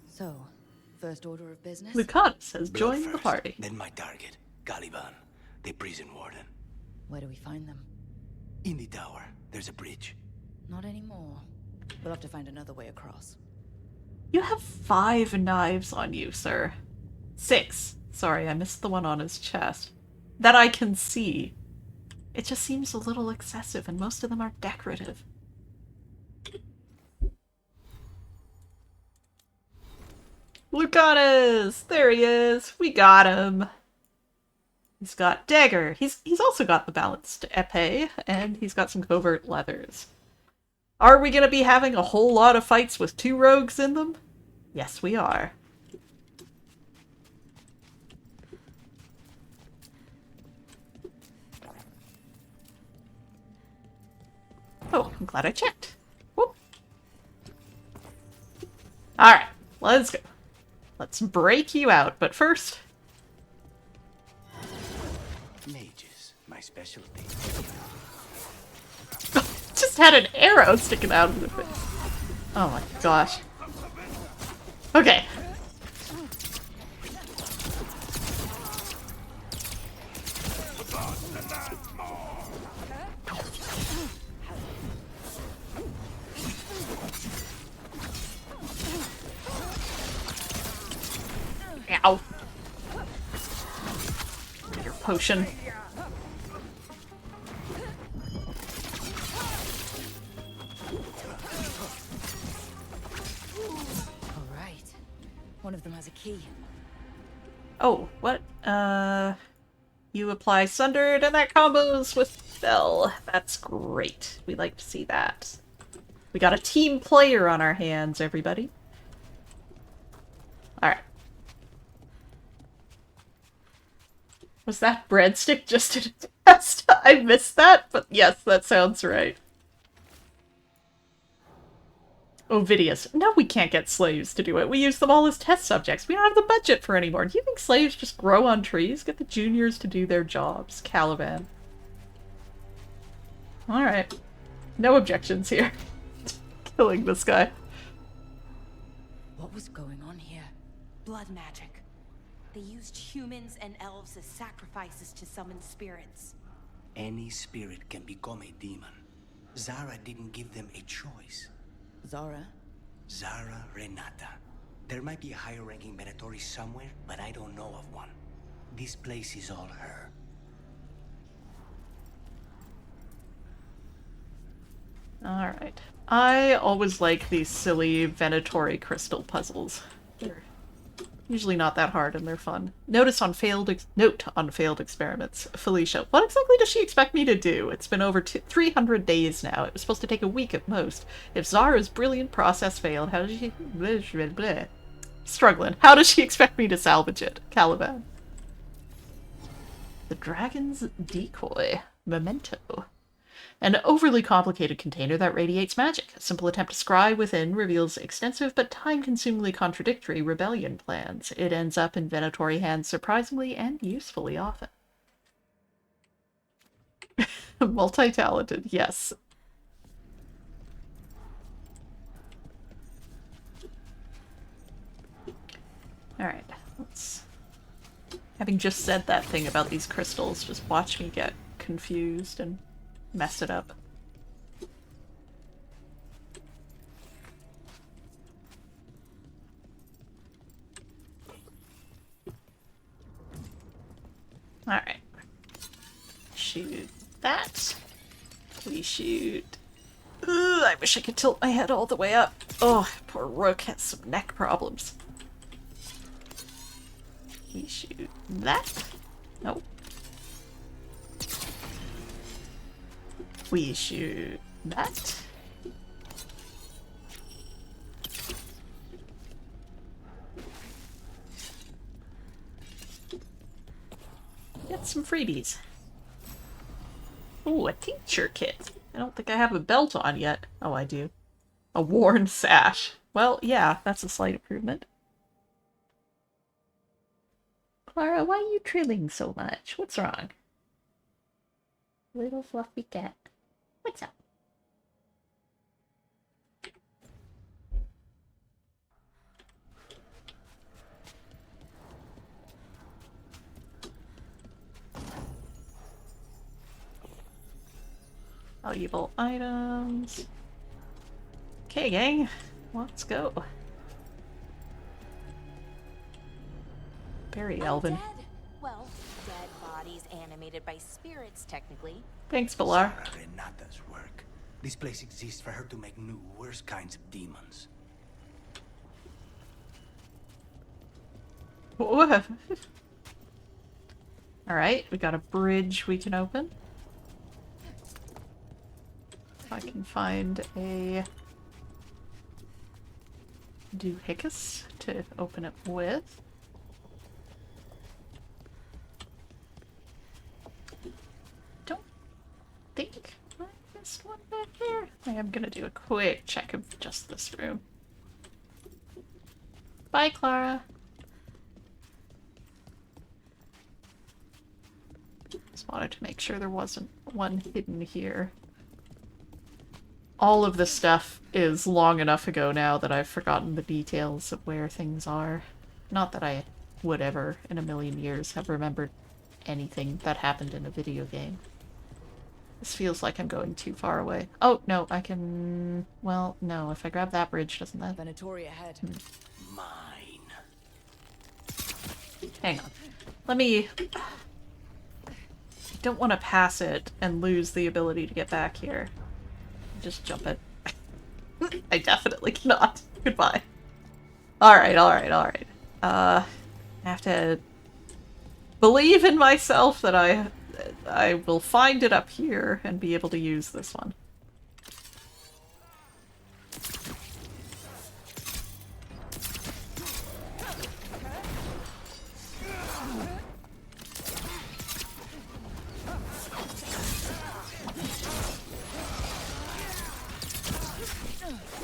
So, first order of business? Lucanus has Blood joined the first, party. Then my target, Caliban, the prison warden. Where do we find them? In the tower, there's a bridge. Not anymore. We'll have to find another way across. You have 5 knives on you, sir. 6. Sorry, I missed the one on his chest. That I can see. It just seems a little excessive, and most of them are decorative. Lucanus! There he is! We got him! He's got dagger. He's also got the balanced epee, and he's got some covert leathers. Are we gonna be having a whole lot of fights with 2 rogues in them? Yes, we are. Oh, I'm glad I checked. Whoop. Alright, let's go. Let's break you out, but first... Mages, my specialty. Just had an arrow sticking out of the face. Oh my gosh. Okay. Ow. Your potion. Alright. One of them has a key. Oh, what? You apply Sundered and that combos with Bell. That's great. We like to see that. We got a team player on our hands, everybody. Alright. Was that breadstick just a test? I missed that, but yes, that sounds right. Ovidius. No, we can't get slaves to do it. We use them all as test subjects. We don't have the budget for any more. Do you think slaves just grow on trees? Get the juniors to do their jobs. Caliban. Alright. No objections here. Killing this guy. What was going on here? Blood magic. They used humans and elves as sacrifices to summon spirits. Any spirit can become a demon. Zara didn't give them a choice. Zara? Zara Renata. There might be a higher-ranking Venatori somewhere, but I don't know of one. This place is all her. Alright. I always like these silly Venatori crystal puzzles. They're usually not that hard and they're fun. Note on failed experiments. Felicia. What exactly does she expect me to do? It's been over 300 days now. It was supposed to take a week at most. If Zara's brilliant process failed, how does she... Struggling. How does she expect me to salvage it? Caliban. The Dragon's Decoy. Memento. An overly complicated container that radiates magic. A simple attempt to scry within reveals extensive but time-consumingly contradictory rebellion plans. It ends up in Venatori hands surprisingly and usefully often. Multi-talented, yes. Alright, let's... Having just said that thing about these crystals, just watch me get confused and mess it up. Alright. Shoot that. We shoot... Ugh, I wish I could tilt my head all the way up. Oh, poor Rook has some neck problems. We shoot that. Nope. We shoot that. Get some freebies. Ooh, a tincture kit. I don't think I have a belt on yet. Oh, I do. A worn sash. Well, yeah, that's a slight improvement. Clara, why are you trilling so much? What's wrong? Little fluffy cat. What's up? Valuable items. Okay, gang. Let's go. Very elven. Dead. Well, dead bodies animated by spirits, technically. Thanks, Pilar. Sarah Renata's work. This place exists for her to make new, worse kinds of demons. Alright, we got a bridge we can open. If I can find a doohickey to open it with. Don't think I missed one back there. I am gonna do a quick check of just this room. Bye, Clara. Just wanted to make sure there wasn't one hidden here. All of this stuff is long enough ago now that I've forgotten the details of where things are. Not that I would ever, in a million years, have remembered anything that happened in a video game. This feels like I'm going too far away. Oh, no, I can... Well, no, if I grab that bridge, doesn't that... Venatori ahead. Mine. Hang on. Let me... I don't want to pass it and lose the ability to get back here. Just jump it. I definitely cannot. Goodbye. Alright. I have to believe in myself that I will find it up here and be able to use this one.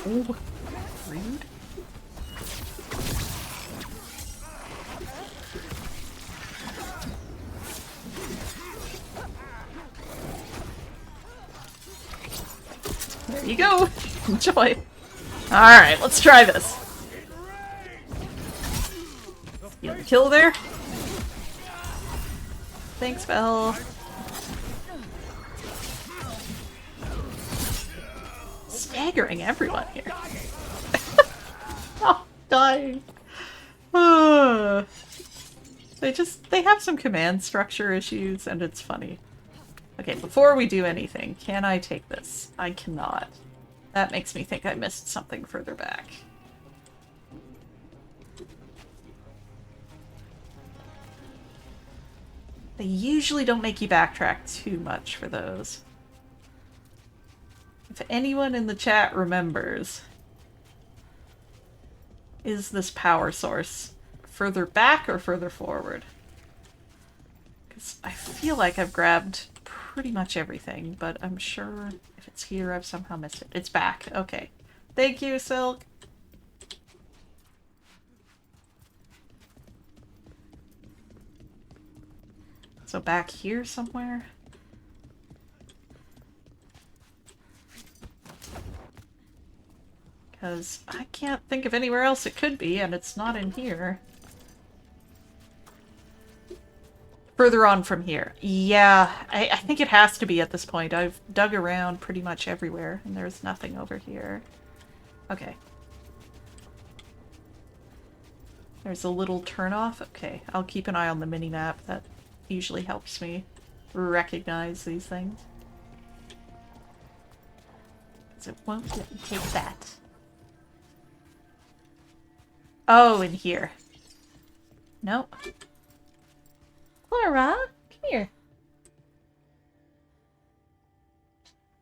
Ooh, rude. There you go. Enjoy. Alright, let's try this. You kill there? Thanks, Belle. Staggering everyone here. Oh, dying. They have some command structure issues and it's funny. Okay, before we do anything, can I take this? I cannot. That makes me think I missed something further back. They usually don't make you backtrack too much for those. If anyone in the chat remembers, is this power source further back or further forward? Because I feel like I've grabbed pretty much everything, but I'm sure if it's here, I've somehow missed it. It's back. Okay. Thank you, Silk. So back here somewhere? Because I can't think of anywhere else it could be, and it's not in here. Further on from here. Yeah, I think it has to be at this point. I've dug around pretty much everywhere, and there's nothing over here. Okay. There's a little turnoff. Okay, I'll keep an eye on the mini-map. That usually helps me recognize these things. Because it won't let me take that. Oh, in here. Nope. Clara, come here.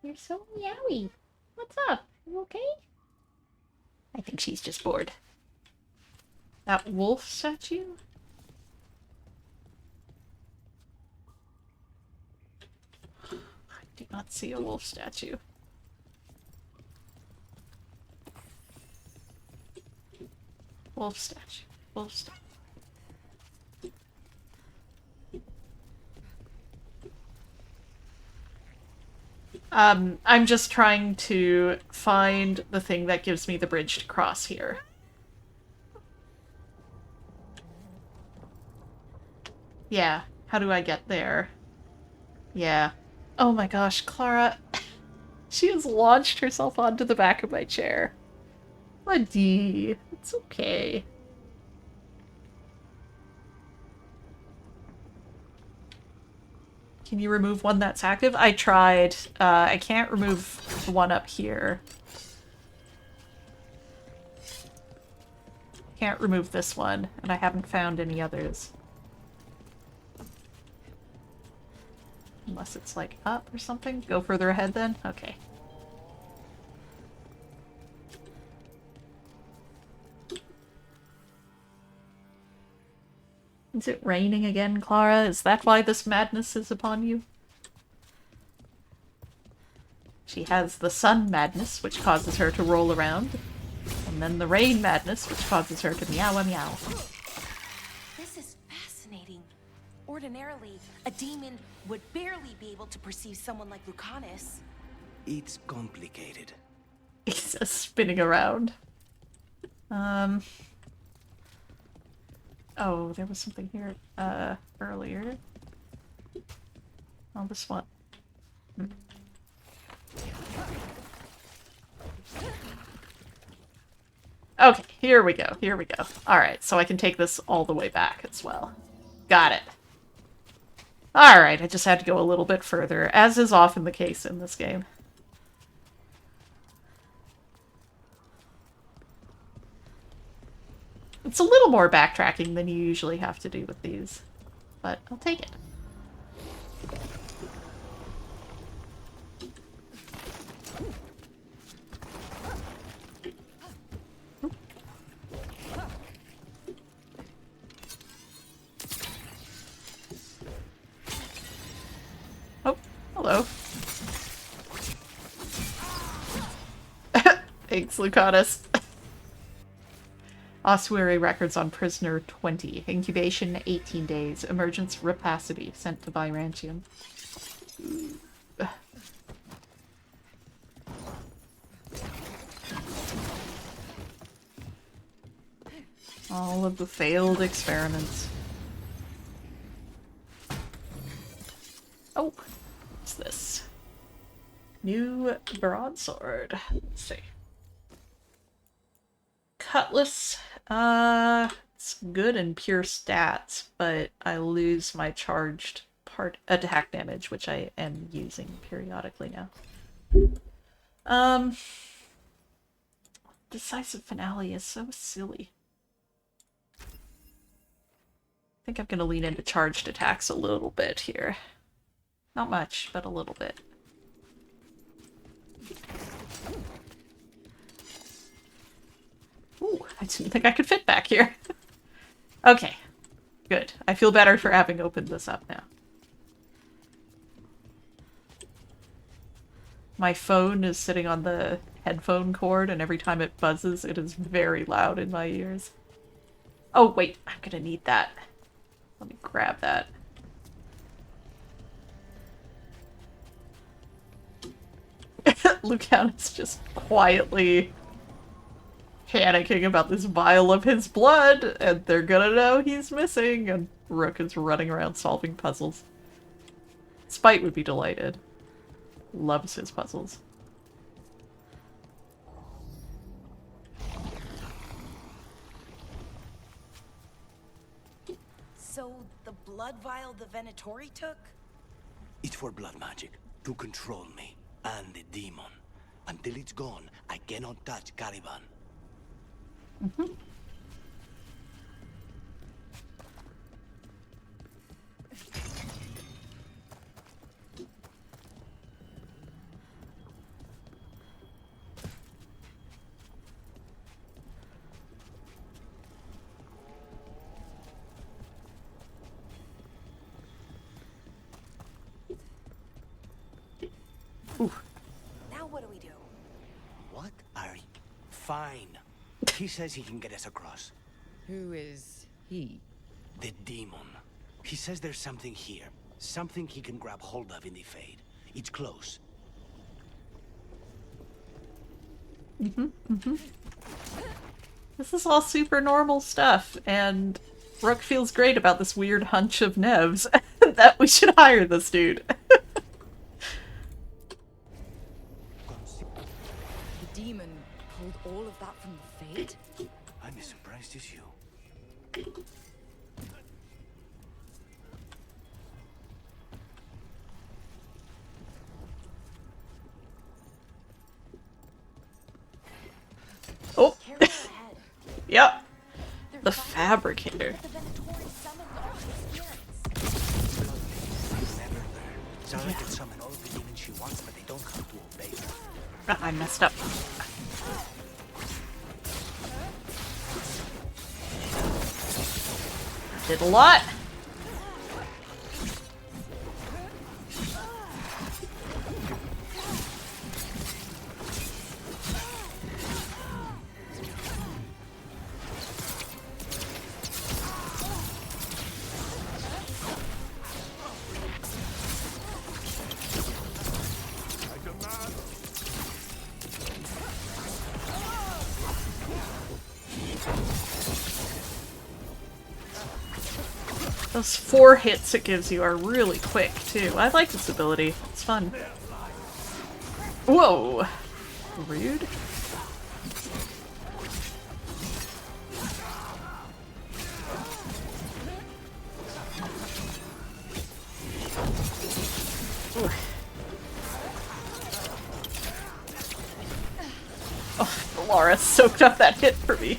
You're so meowy. What's up? You okay? I think she's just bored. That wolf statue? I do not see a wolf statue. Wolf statue. Wolf statue. I'm just trying to find the thing that gives me the bridge to cross here. Yeah, how do I get there? Yeah. Oh my gosh, Clara. She has launched herself onto the back of my chair. Buddy, it's okay. Can you remove one that's active? I tried. I can't remove the one up here. Can't remove this one, and I haven't found any others. Unless it's like up or something. Go further ahead then? Okay. Is it raining again, Clara? Is that why this madness is upon you? She has the sun madness, which causes her to roll around. And then the rain madness, which causes her to meow-a-meow. This is fascinating. Ordinarily, a demon would barely be able to perceive someone like Lucanus. It's complicated. He's just spinning around. Oh, there was something here, earlier. Oh, this one. Okay, here we go, here we go. Alright, so I can take this all the way back as well. Got it. Alright, I just had to go a little bit further, as is often the case in this game. It's a little more backtracking than you usually have to do with these, but I'll take it. Oh, hello. Thanks, Lucanus. Ossuary records on prisoner 20. Incubation 18 days. Emergence rapacity. Sent to Byrantium. All of the failed experiments. Oh, what's this? New broadsword. Let's see. Cutlass. It's good in pure stats, but I lose my charged attack damage, which I am using periodically now. Decisive Finale is so silly. I think I'm gonna lean into charged attacks a little bit here. Not much, but a little bit. Ooh, I didn't think I could fit back here. Okay, good. I feel better for having opened this up now. My phone is sitting on the headphone cord, and every time it buzzes, it is very loud in my ears. Oh, wait, I'm gonna need that. Let me grab that. Lucanus just quietly panicking about this vial of his blood, and they're gonna know he's missing, and Rook is running around solving puzzles. Spite would be delighted. Loves his puzzles. So, the blood vial the Venatori took? It's for blood magic, to control me, and the demon. Until it's gone, I cannot touch Caliban. Mm-hmm. Now what do we do? What are you? Fine. He says he can get us across. Who is he? The demon. He says there's something here. Something he can grab hold of in the Fade. It's close. This is all super normal stuff, and Rook feels great about this weird hunch of Nev's that we should hire this dude. The demon pulled all of that from the fate? I'm as surprised as you. Oh! Yep. The Fabricator. Zara can summon all the demons she wants, but they don't come to obey her. Ah, I messed up. Did a lot. Those 4 hits it gives you are really quick, too. I like this ability. It's fun. Whoa! Rude. Ooh. Oh, Laura soaked up that hit for me.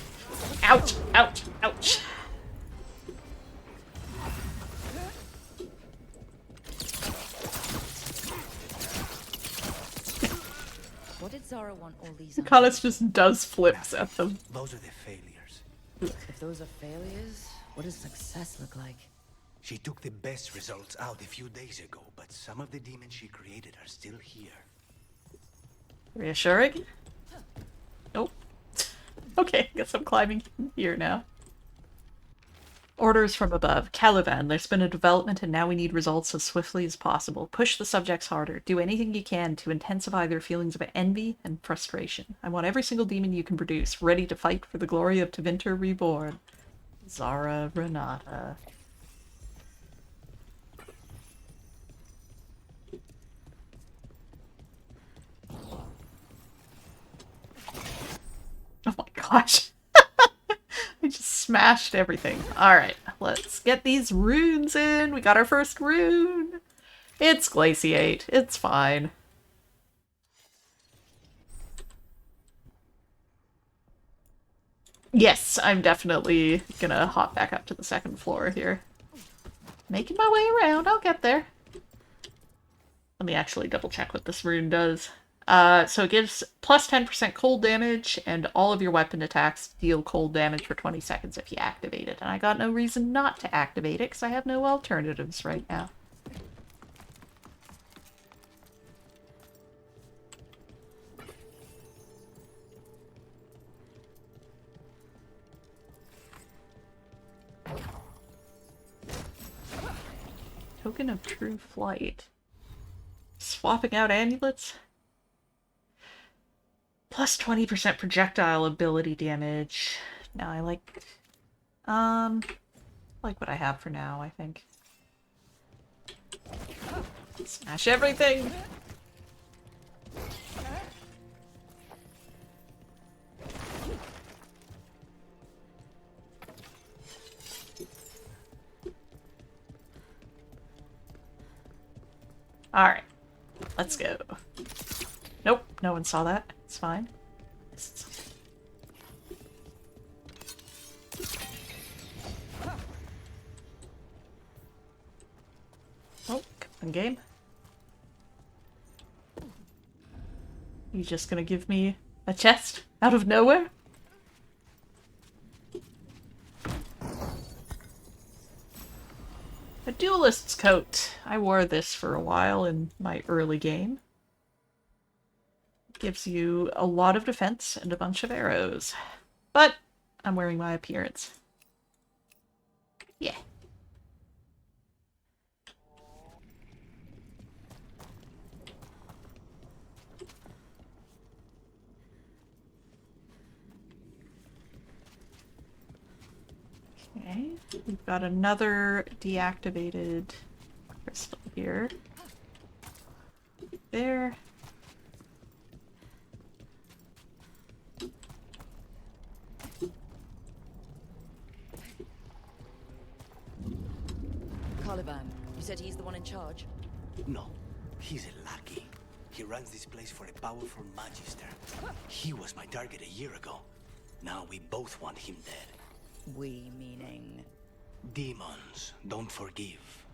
Ouch! Ouch! Ouch! What did Zara want all these? Connors just does flips at them. Those are the failures. If those are failures, what does success look like? She took the best results out a few days ago, but some of the demons she created are still here. Reassuring? Nope. Okay, guess I'm climbing here now. Orders from above. Caliban, there's been a development and now we need results as swiftly as possible. Push the subjects harder. Do anything you can to intensify their feelings of envy and frustration. I want every single demon you can produce, ready to fight for the glory of Tevinter Reborn. Zara Renata. Oh my gosh. I just smashed everything. Alright, let's get these runes in. We got our first rune. It's Glaciate. It's fine. Yes, I'm definitely gonna hop back up to the second floor here. Making my way around. I'll get there. Let me actually double check what this rune does. So it gives plus 10% cold damage, and all of your weapon attacks deal cold damage for 20 seconds if you activate it. And I got no reason not to activate it, because I have no alternatives right now. Token of True Flight. Swapping out amulets? Plus 20% projectile ability damage. Now I like what I have for now, I think. Smash everything! Alright, let's go. Nope, no one saw that. It's fine. Oh, come on, game. You just gonna give me a chest out of nowhere? A duelist's coat. I wore this for a while in my early game. It gives you a lot of defense and a bunch of arrows. But I'm wearing my appearance. Yeah. Okay, we've got another deactivated crystal here. There. Caliban, you said he's the one in charge? No, he's a lackey. He runs this place for a powerful magister. He was my target a year ago. Now we both want him dead. We meaning... Demons don't forgive.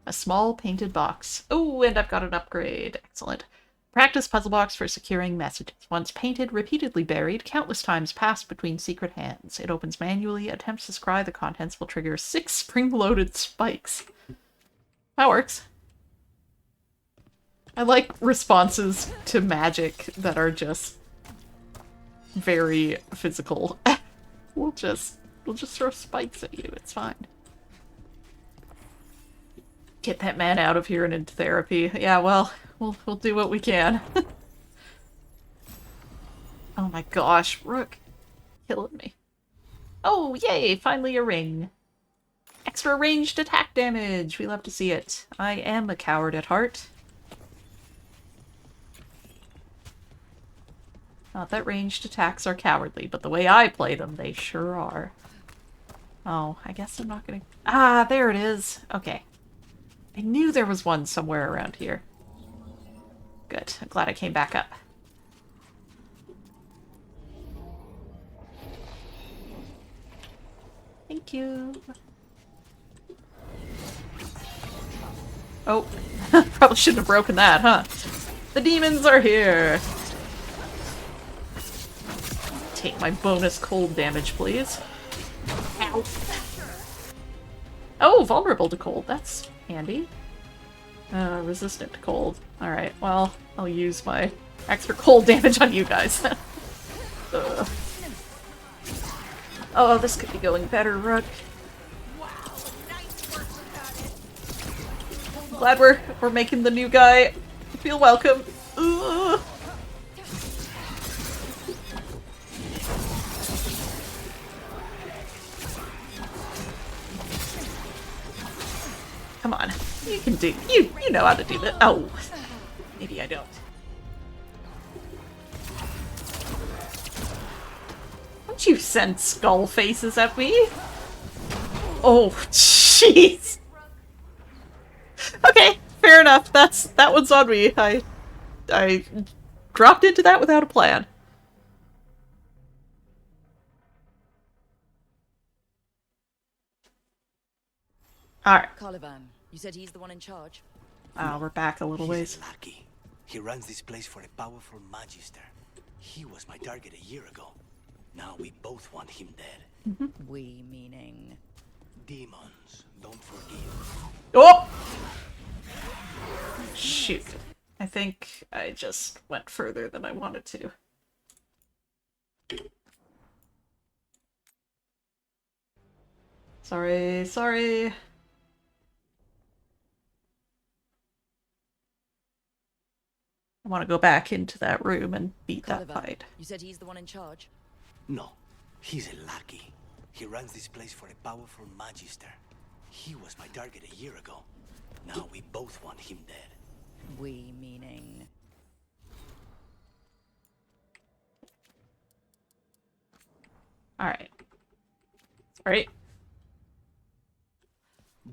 A small painted box. Oh, and I've got an upgrade. Excellent. Practice puzzle box for securing messages. Once painted, repeatedly buried, countless times passed between secret hands. It opens manually. Attempts to scry the contents will trigger 6 spring-loaded spikes. That works. I like responses to magic that are just very physical. We'll just throw spikes at you. It's fine. Get that man out of here and into therapy. Yeah, well, we'll do what we can. Oh my gosh, Rook. Killing me. Oh, yay! Finally a ring. Extra ranged attack damage! We love to see it. I am a coward at heart. Not that ranged attacks are cowardly, but the way I play them, they sure are. Oh, I guess I'm not gonna... Ah, there it is. Okay. I knew there was one somewhere around here. Good. I'm glad I came back up. Thank you. Oh, probably shouldn't have broken that, huh? The demons are here! Take my bonus cold damage, please. Ow. Oh, vulnerable to cold. That's handy. Resistant to cold. Alright, well, I'll use my extra cold damage on you guys. Oh, this could be going better, Rook. Glad we're making the new guy feel welcome. Ugh. Come on, you can do. You know how to do that. Oh, maybe I don't. Don't you send skull faces at me? Oh, jeez. Okay, fair enough. That one's on me. I dropped into that without a plan. Alright. Caliban, you said he's the one in charge? We're back a little ways. He's lucky. He runs this place for a powerful magister. He was my target a year ago. Now we both want him dead. We meaning... Demons don't forgive. Oh! Shoot. I think I just went further than I wanted to. Sorry. I want to go back into that room and beat Caliban, that fight. You said he's the one in charge? No, he's a lackey. He runs this place for a powerful magister. He was my target a year ago. Now we both want him dead. We meaning... Alright. Alright.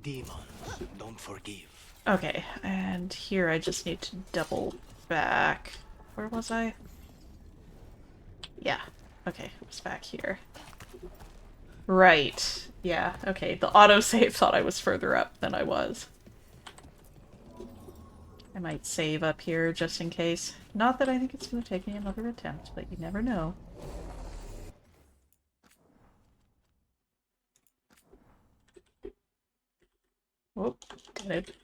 Demons don't forgive. Okay, and here I just need to double back. Where was I? Yeah. Okay, it was back here. Right. Yeah, okay. The autosave thought I was further up than I was. I might save up here just in case. Not that I think it's going to take me another attempt, but you never know. Whoop, get it.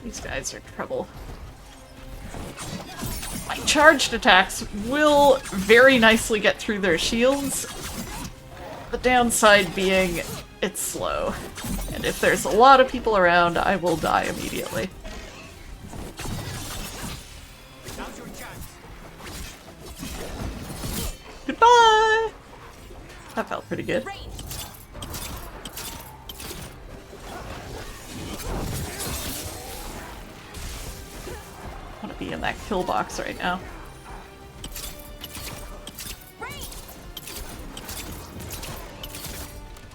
These guys are trouble. My charged attacks will very nicely get through their shields. The downside being it's slow. And if there's a lot of people around, I will die immediately. Bye! That felt pretty good. I want to be in that kill box right now.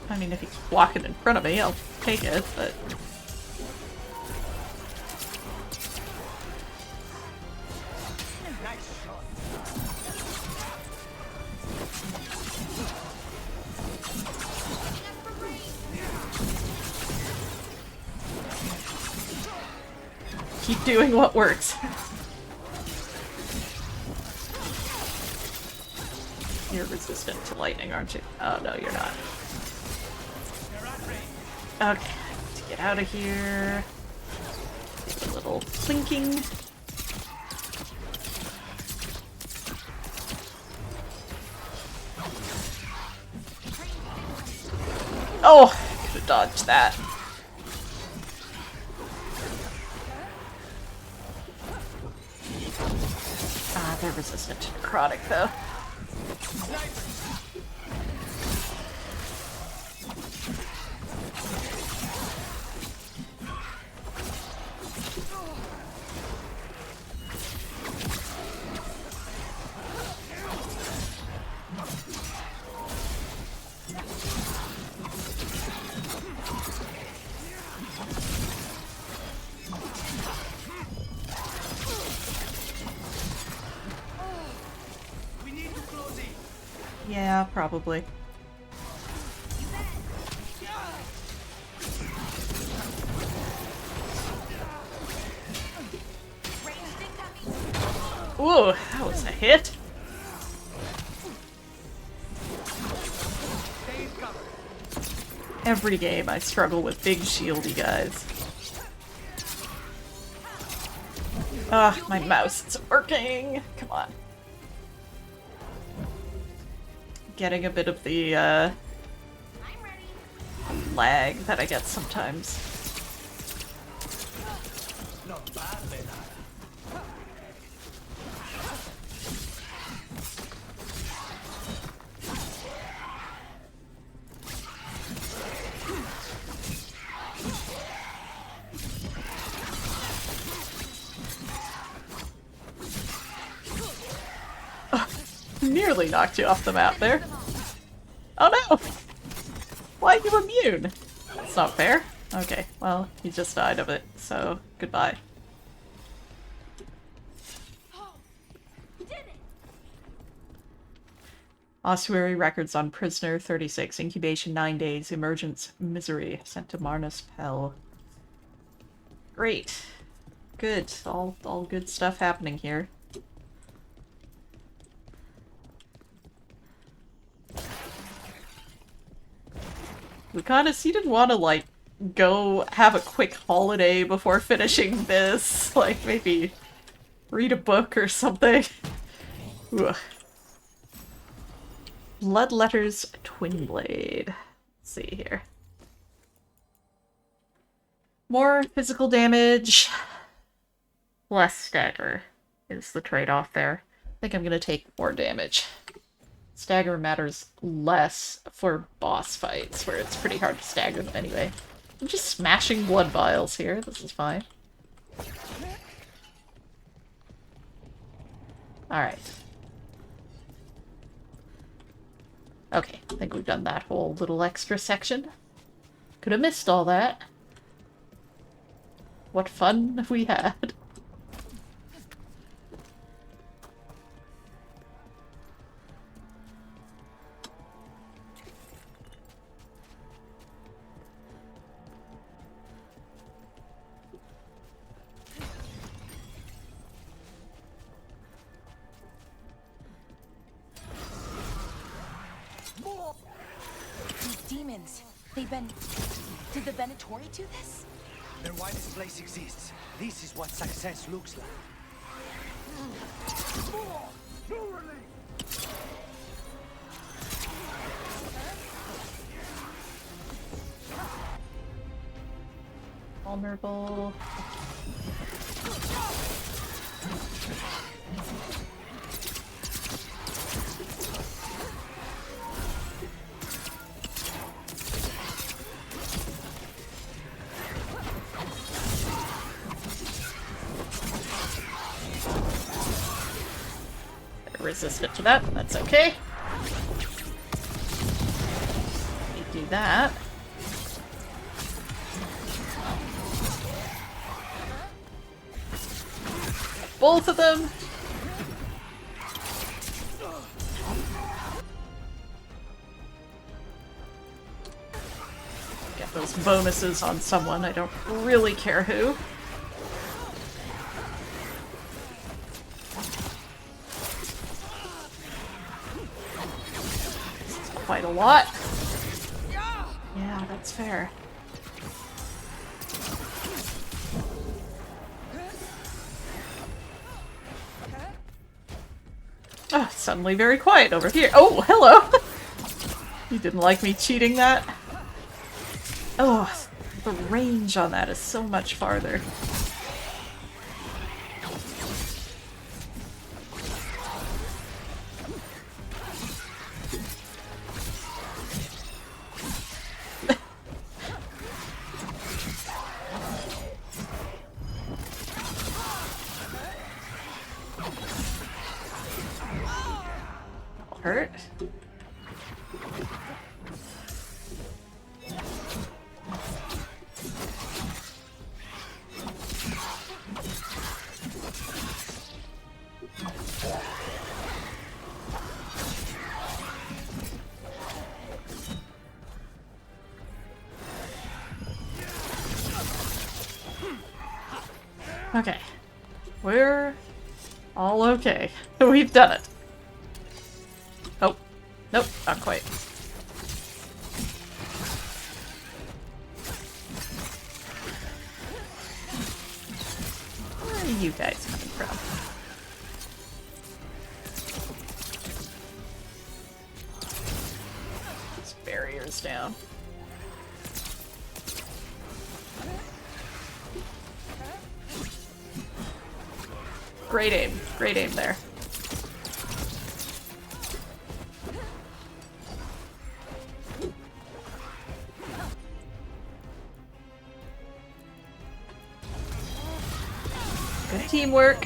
I mean, if he's walking in front of me, I'll take it, but... Keep doing what works. You're resistant to lightning, aren't you? Oh, no, you're not. Okay, let's get out of here. A little clinking. Oh, I could have dodged that. Ah, they're resistant to necrotic, though. Yeah, probably. Ooh, that was a hit. Every game I struggle with big shieldy guys. Ah, my mouse isn't working. Come on. Getting a bit of the lag that I get sometimes. Nearly knocked you off the map there. Oh no! Why are you immune? That's not fair. Okay, well, he just died of it, so goodbye. Ossuary records on prisoner 36, incubation 9 days, emergence misery, sent to Marnus Pell. Great. Good. All good stuff happening here. Lucanus, you didn't want to, like, go have a quick holiday before finishing this? Like, maybe read a book or something? Ugh. Bloodletter's Twin Blade. Let's see here. More physical damage. Less stagger is the trade-off there. I think I'm gonna take more damage. Stagger matters less for boss fights, where it's pretty hard to stagger them anyway. I'm just smashing blood vials here. This is fine. Alright. Okay, I think we've done that whole little extra section. Could have missed all that. What fun we had. Did the Venatori do this? They're why this place exists. This is what success looks like. Vulnerable. resistant to that. That's okay. Let me do that. Both of them. Get those bonuses on someone. I don't really care who. Quite a lot. Yeah, that's fair. Oh, suddenly very quiet over here. Oh, hello! You didn't like me cheating that? Oh, the range on that is so much farther. Hurt. Okay. We're all okay. We've done it. Oh. Nope, not quite. Where are you guys coming from? These barriers down. Great aim. Great aim there. Good teamwork.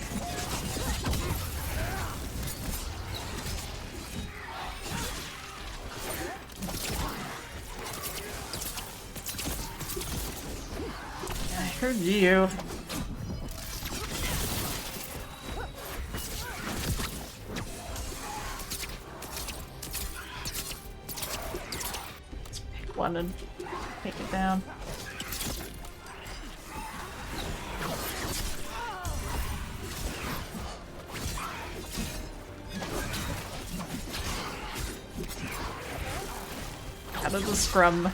I heard you. Let's pick one and take it down. Out of the scrum.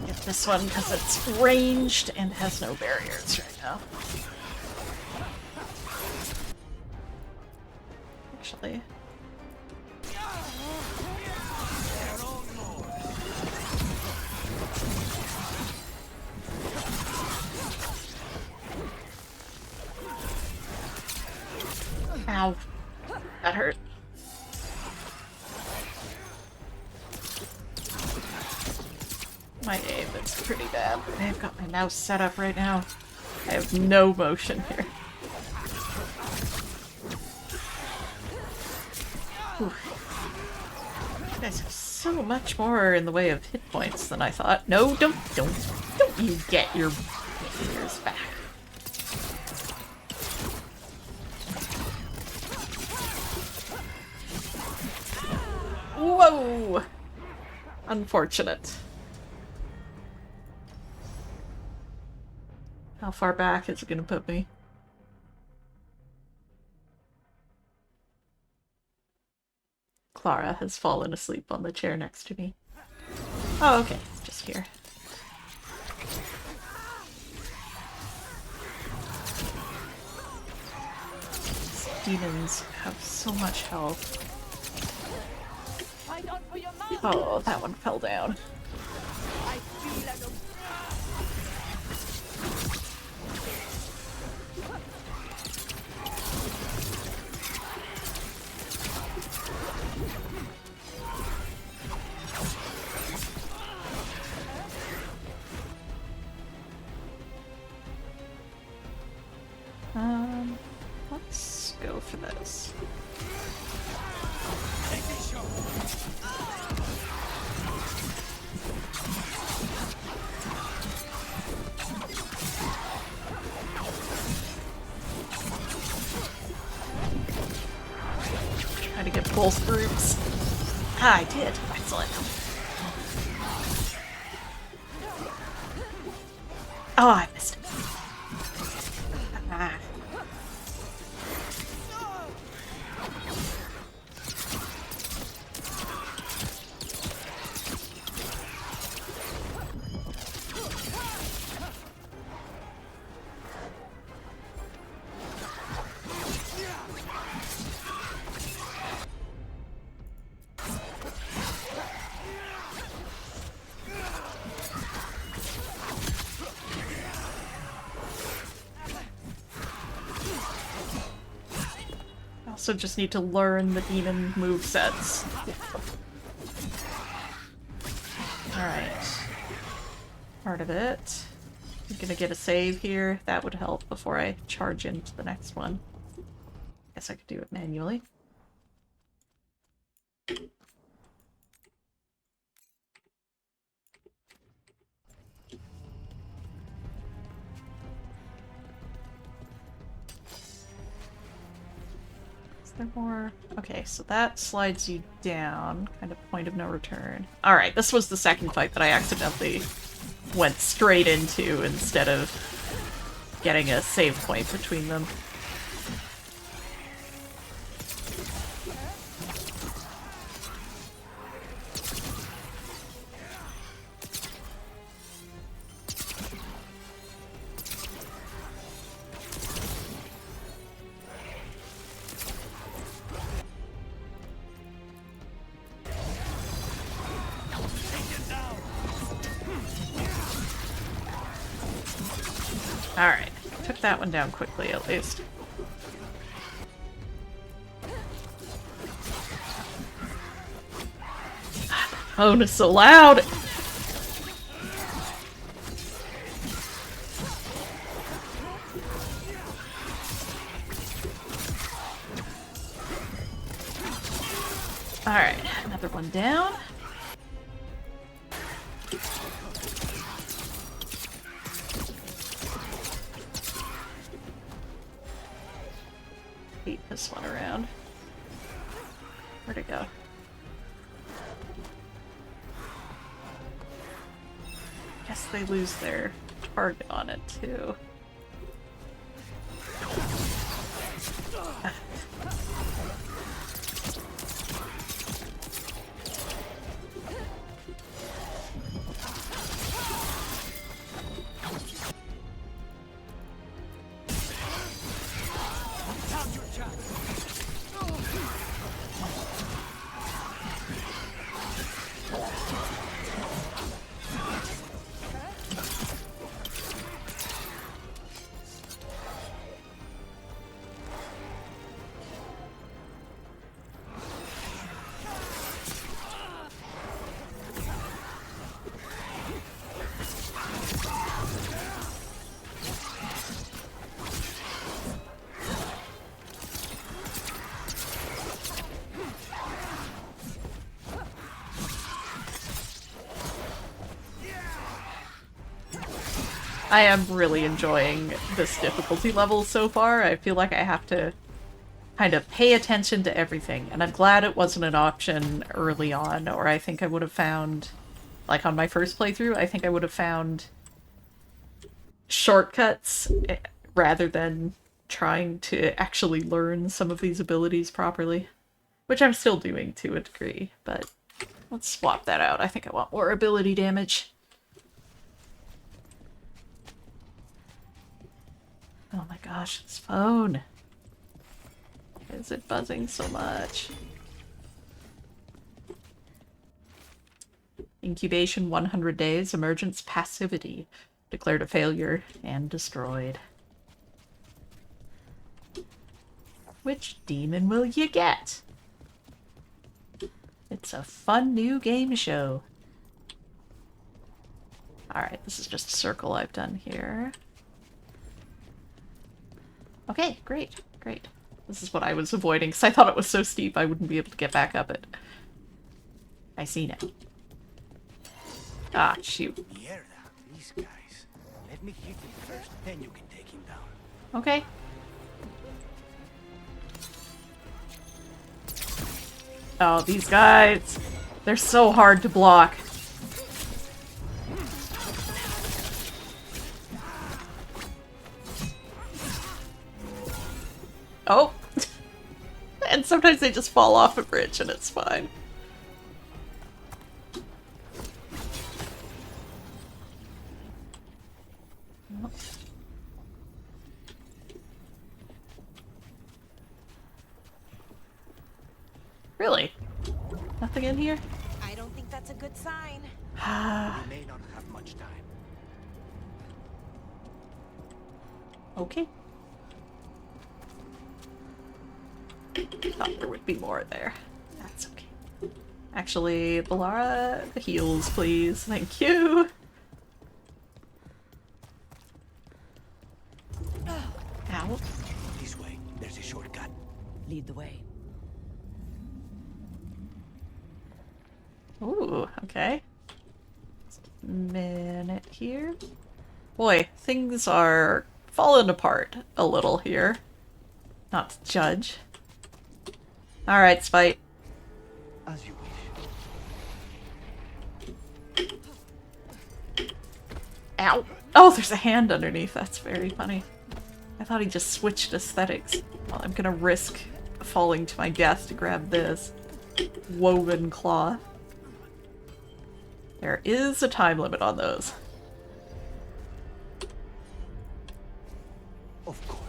Get this one because it's ranged and has no barriers right now. Actually. Ow. That hurt. My aim is pretty bad. I've got my mouse set up right now. I have no motion here. Ooh. You guys have so much more in the way of hit points than I thought. No, don't you get your fingers back. Whoa! Unfortunate. How far back is it gonna put me? Clara has fallen asleep on the chair next to me. Oh, okay. Just here. These demons have so much health. Oh, that one fell down. both groups. Ah, I did. Excellent. Oh, I missed it. Ah. Also just need to learn the demon movesets. Alright. Part of it. I'm gonna get a save here. That would help before I charge into the next one. Guess I could do it manually. There more? Okay, so that slides you down. Kind of point of no return. Alright, this was the second fight that I accidentally went straight into instead of getting a save point between them. Alright, took that one down quickly at least. God, the phone is so loud! Alright, another one down. This one around. Where'd it go? Guess they lose their target on it too. I am really enjoying this difficulty level so far. I feel like I have to kind of pay attention to everything, and I'm glad it wasn't an option early on, or I think I would have found, like on my first playthrough, I think I would have found shortcuts rather than trying to actually learn some of these abilities properly. Which I'm still doing to a degree, but let's swap that out. I think I want more ability damage. Oh my gosh, this phone. Why is it buzzing so much? Incubation 100 days, emergence passivity. Declared a failure and destroyed. Which demon will you get? It's a fun new game show. Alright, this is just a circle I've done here. Okay, great, great. This is what I was avoiding, because I thought it was so steep I wouldn't be able to get back up it. I see now. Ah, shoot. Mierda, these guys. Let me hit him first, then you can take him down. Okay. Oh, these guys. They're so hard to block. Oh. And sometimes they just fall off a bridge and it's fine. Really? Nothing in here? I don't think that's a good sign. We may not have much time. Okay. Thought there would be more there. That's okay. Actually, Belara, the heals, please. Thank you. Ow. This way. There's a shortcut. Lead the way. Ooh, okay. Minute here. Boy, things are falling apart a little here. Not to judge. Alright, Spite. As you wish. Ow. Oh, there's a hand underneath. That's very funny. I thought he just switched aesthetics. Well, I'm gonna risk falling to my death to grab this woven cloth. There is a time limit on those. Of course.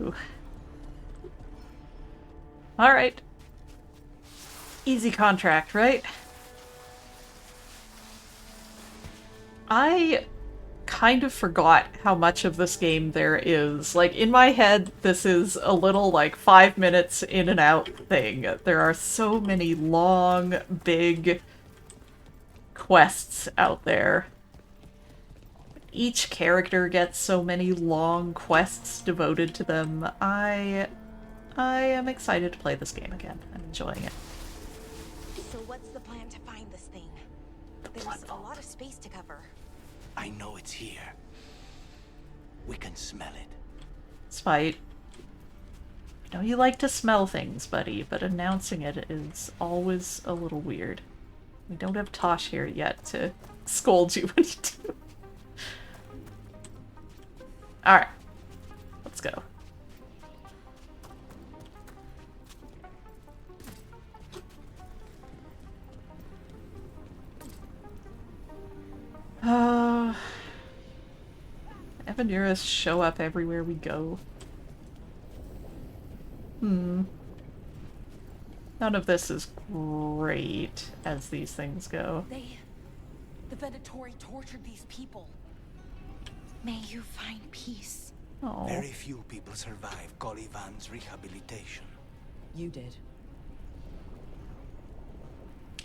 Ooh. All right. Easy contract, right? I kind of forgot how much of this game there is. Like, in my head, this is a little, like, 5 minutes in and out thing. There are so many long, big quests out there. Each character gets so many long quests devoted to them. I am excited to play this game again. I'm enjoying it. So what's the plan to find this thing? There's a lot of space to cover. I know it's here. We can smell it. Spite. I know you like to smell things, buddy, but announcing it is always a little weird. We don't have Tosh here yet to scold you when you do. Alright. Let's go. Evaneras show up everywhere we go. None of this is great as these things go. The Venatori tortured these people. May you find peace. Oh. Very few people survive Colivan's rehabilitation. You did.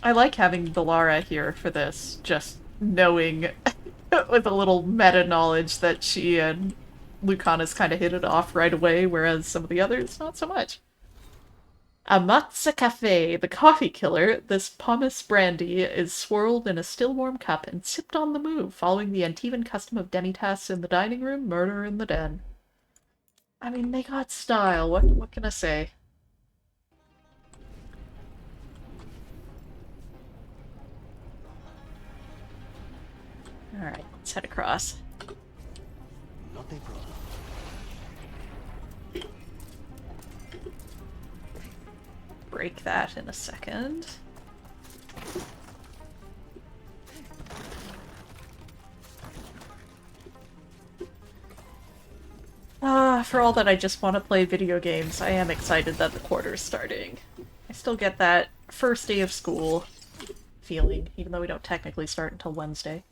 I like having Belara here for this, just knowing with a little meta-knowledge that she and Lucanus kind of hit it off right away, whereas some of the others, not so much. Amatsa Cafe, the coffee killer. This pomace brandy is swirled in a still-warm cup and sipped on the move, following the Antivan custom of demi-tasks in the dining room, murder in the den. I mean, they got style. What can I say? Alright, let's head across. Not a problem. Break that in a second. For all that I just want to play video games, I am excited that the quarter's starting. I still get that first day of school feeling, even though we don't technically start until Wednesday.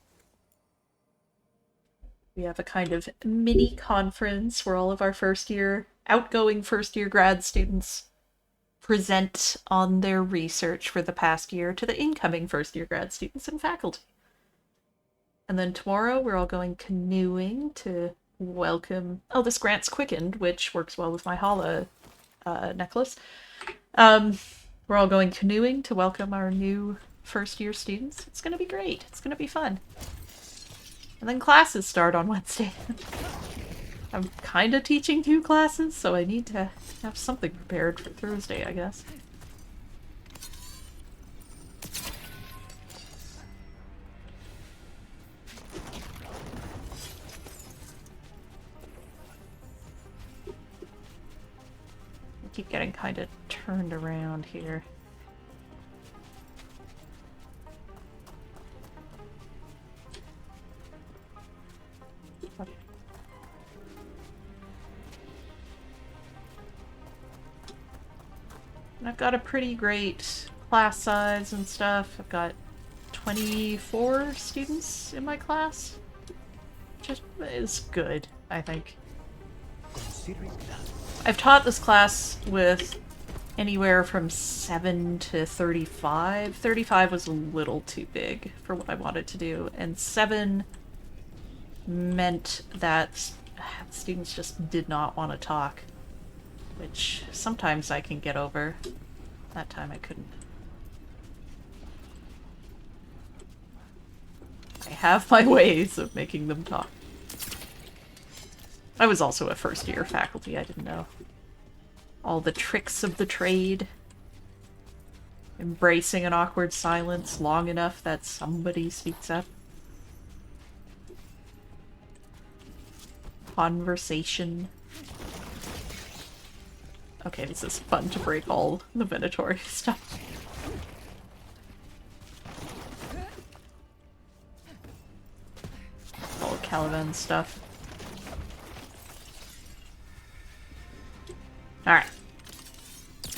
We have a kind of mini conference where all of our outgoing first year grad students present on their research for the past year to the incoming first year grad students and faculty. And then tomorrow we're all going canoeing to welcome... Oh, this grant's quickened, which works well with my Hala necklace. We're all going canoeing to welcome our new first-year students. It's going to be great. It's going to be fun. And then classes start on Wednesday. I'm kind of teaching 2 classes, so I need to have something prepared for Thursday, I guess. I keep getting kind of turned around here. And I've got a pretty great class size and stuff. I've got 24 students in my class, which is good, I think. I've taught this class with anywhere from 7 to 35. 35 was a little too big for what I wanted to do, and 7 meant that students just did not want to talk, which sometimes I can get over. That time I couldn't. I have my ways of making them talk. I was also a first-year faculty, I didn't know all the tricks of the trade. Embracing an awkward silence long enough that somebody speaks up. Conversation. Okay, this is fun to break all the Venatori stuff. All Caliban stuff. Alright.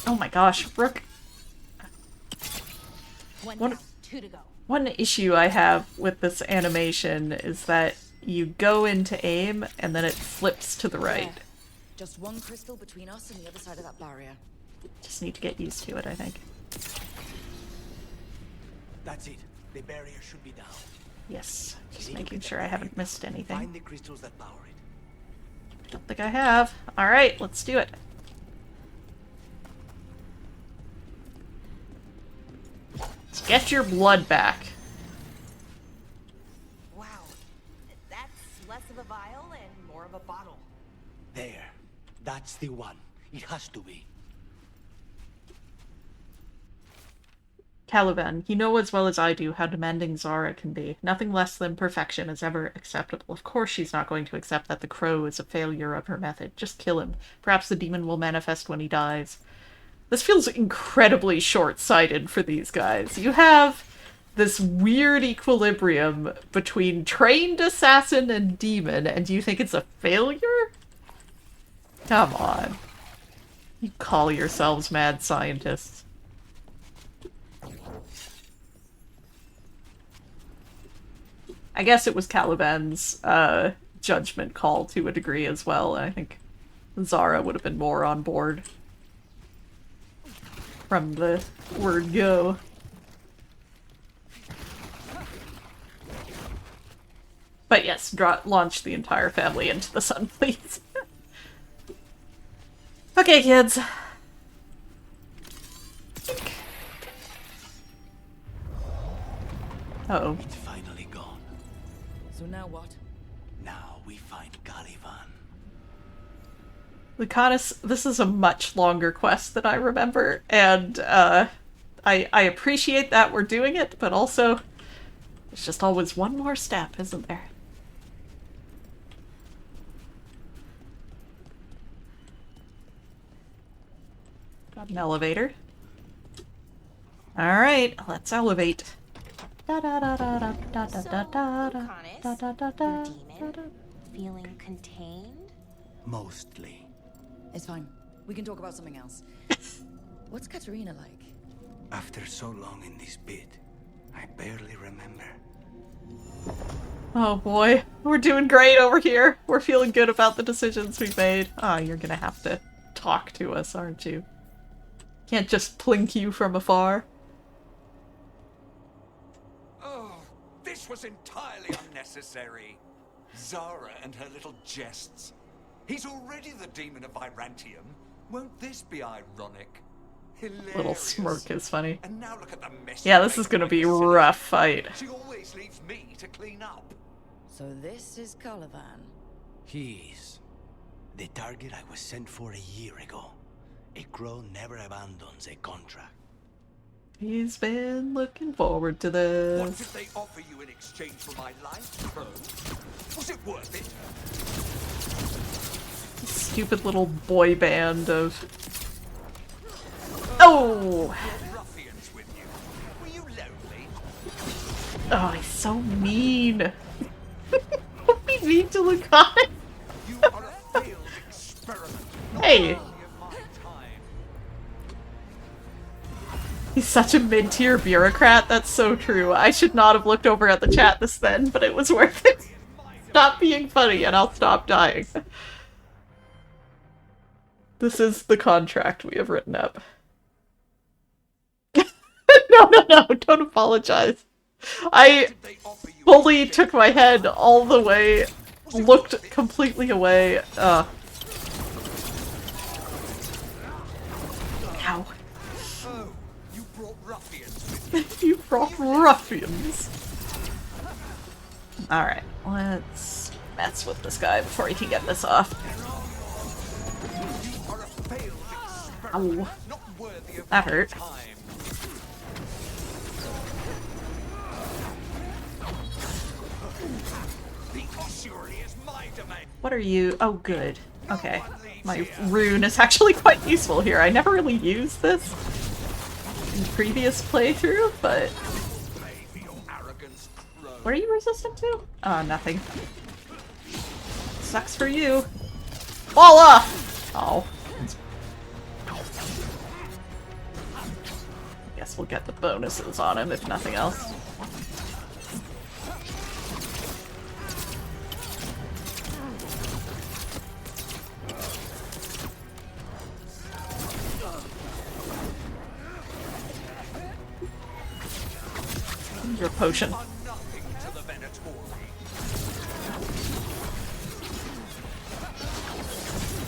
Oh my gosh, Rook. One issue I have with this animation is that you go into aim and then it flips to the right. Just one crystal between us and the other side of that barrier. Just need to get used to it, I think. That's it. The barrier should be down. Yes, just making sure I haven't missed anything. Find the crystals that power it. Don't think I have. Alright, let's do it. Let's get your blood back. Wow. That's less of a vial and more of a bottle. There. That's the one. It has to be. Caliban, you know as well as I do how demanding Zara can be. Nothing less than perfection is ever acceptable. Of course she's not going to accept that the crow is a failure of her method. Just kill him. Perhaps the demon will manifest when he dies. This feels incredibly short-sighted for these guys. You have this weird equilibrium between trained assassin and demon, and you think it's a failure? Come on. You call yourselves mad scientists. I guess it was Caliban's judgment call to a degree as well. I think Zara would have been more on board from the word go. But yes, launch the entire family into the sun, please. Okay, kids. Uh-oh. It's finally gone. So now what? Now we find Caliban. Lucanus, this is a much longer quest than I remember, and I appreciate that we're doing it, but also there's just always one more step, isn't there? Got an elevator. Alright, let's elevate. So, Lucanus, your demon, feeling contained? Mostly. It's fine. We can talk about something else. What's Katerina like? After so long in this pit, I barely remember. Oh boy, we're doing great over here. We're feeling good about the decisions we've made. Ah, you're gonna have to talk to us, aren't you? Can't just plink you from afar. Oh, this was entirely unnecessary. Zara and her little jests. He's already the demon of Virantium. Won't this be ironic? Little Hilarious. smirk is funny. And now look at the mess. Yeah, you this is made gonna my be a facility. rough fight. She always leaves me to clean up. So this is Caliban. He's The target I was sent for a year ago. A crow never abandons a contract. He's been looking forward to What this. did they offer you in exchange for my life, Crow? Was it worth it? Stupid little boy band of... Oh! Ruffians with you. Were you lonely? Oh, he's so mean. Don't be mean to the guy. You are a failed experiment. Hey! He's such a mid-tier bureaucrat, that's so true. I should not have looked over at the chat this then, but it was worth it. Stop being funny and I'll stop dying. This is the contract we have written up. No, don't apologize. I fully took my head all the way, looked completely away. Ow. Oh, you brought ruffians with You brought ruffians. Alright, let's mess with this guy before he can get this off. You are a failed Ow. experiment. Not worthy of That my hurt. time. The ossuary is my domain. What are you? Oh, good. Okay. My rune is actually quite useful here. I never really used this in previous playthrough, but... What are you resistant to? Oh, nothing. Sucks for you. Voila! Oh. Guess we'll get the bonuses on him, if nothing else. Your potion.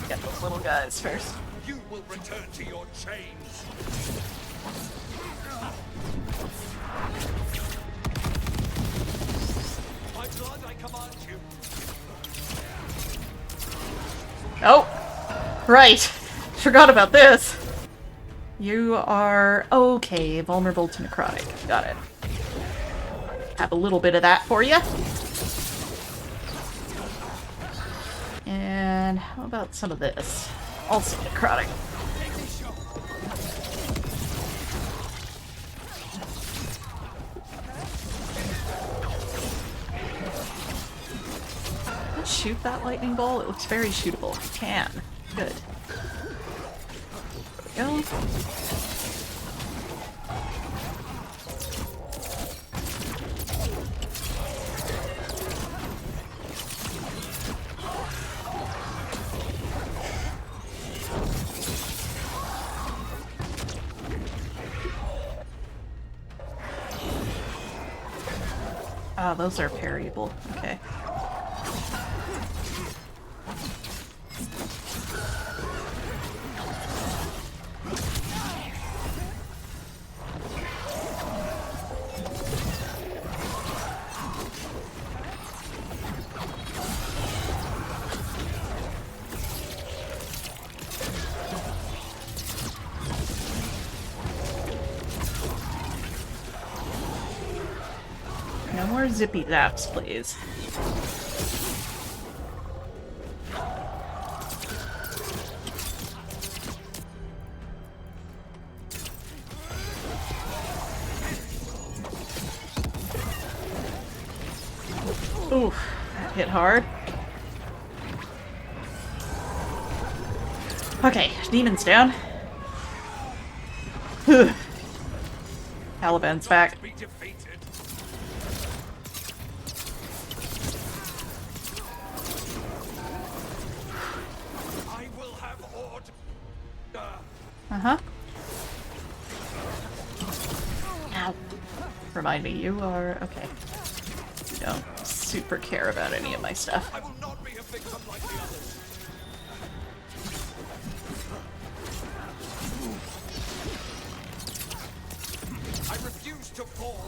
Get those little guys first. You will return to your chains. My blood, I command you. Oh! Right! Forgot about this! You are... okay, vulnerable to necrotic. Got it. Have a little bit of that for you. And how about some of this? Also necrotic. Can I shoot that lightning ball? It looks very shootable. I can. Good. There we go. Oh, those are parryable. Okay. No more zippy zaps, please. Oof, that hit hard. Okay, demon's down. Caliban's back. Uh-huh. Ow. Remind me, you are... okay. You don't super care about any of my stuff. I will not be a victim like the others. to fall.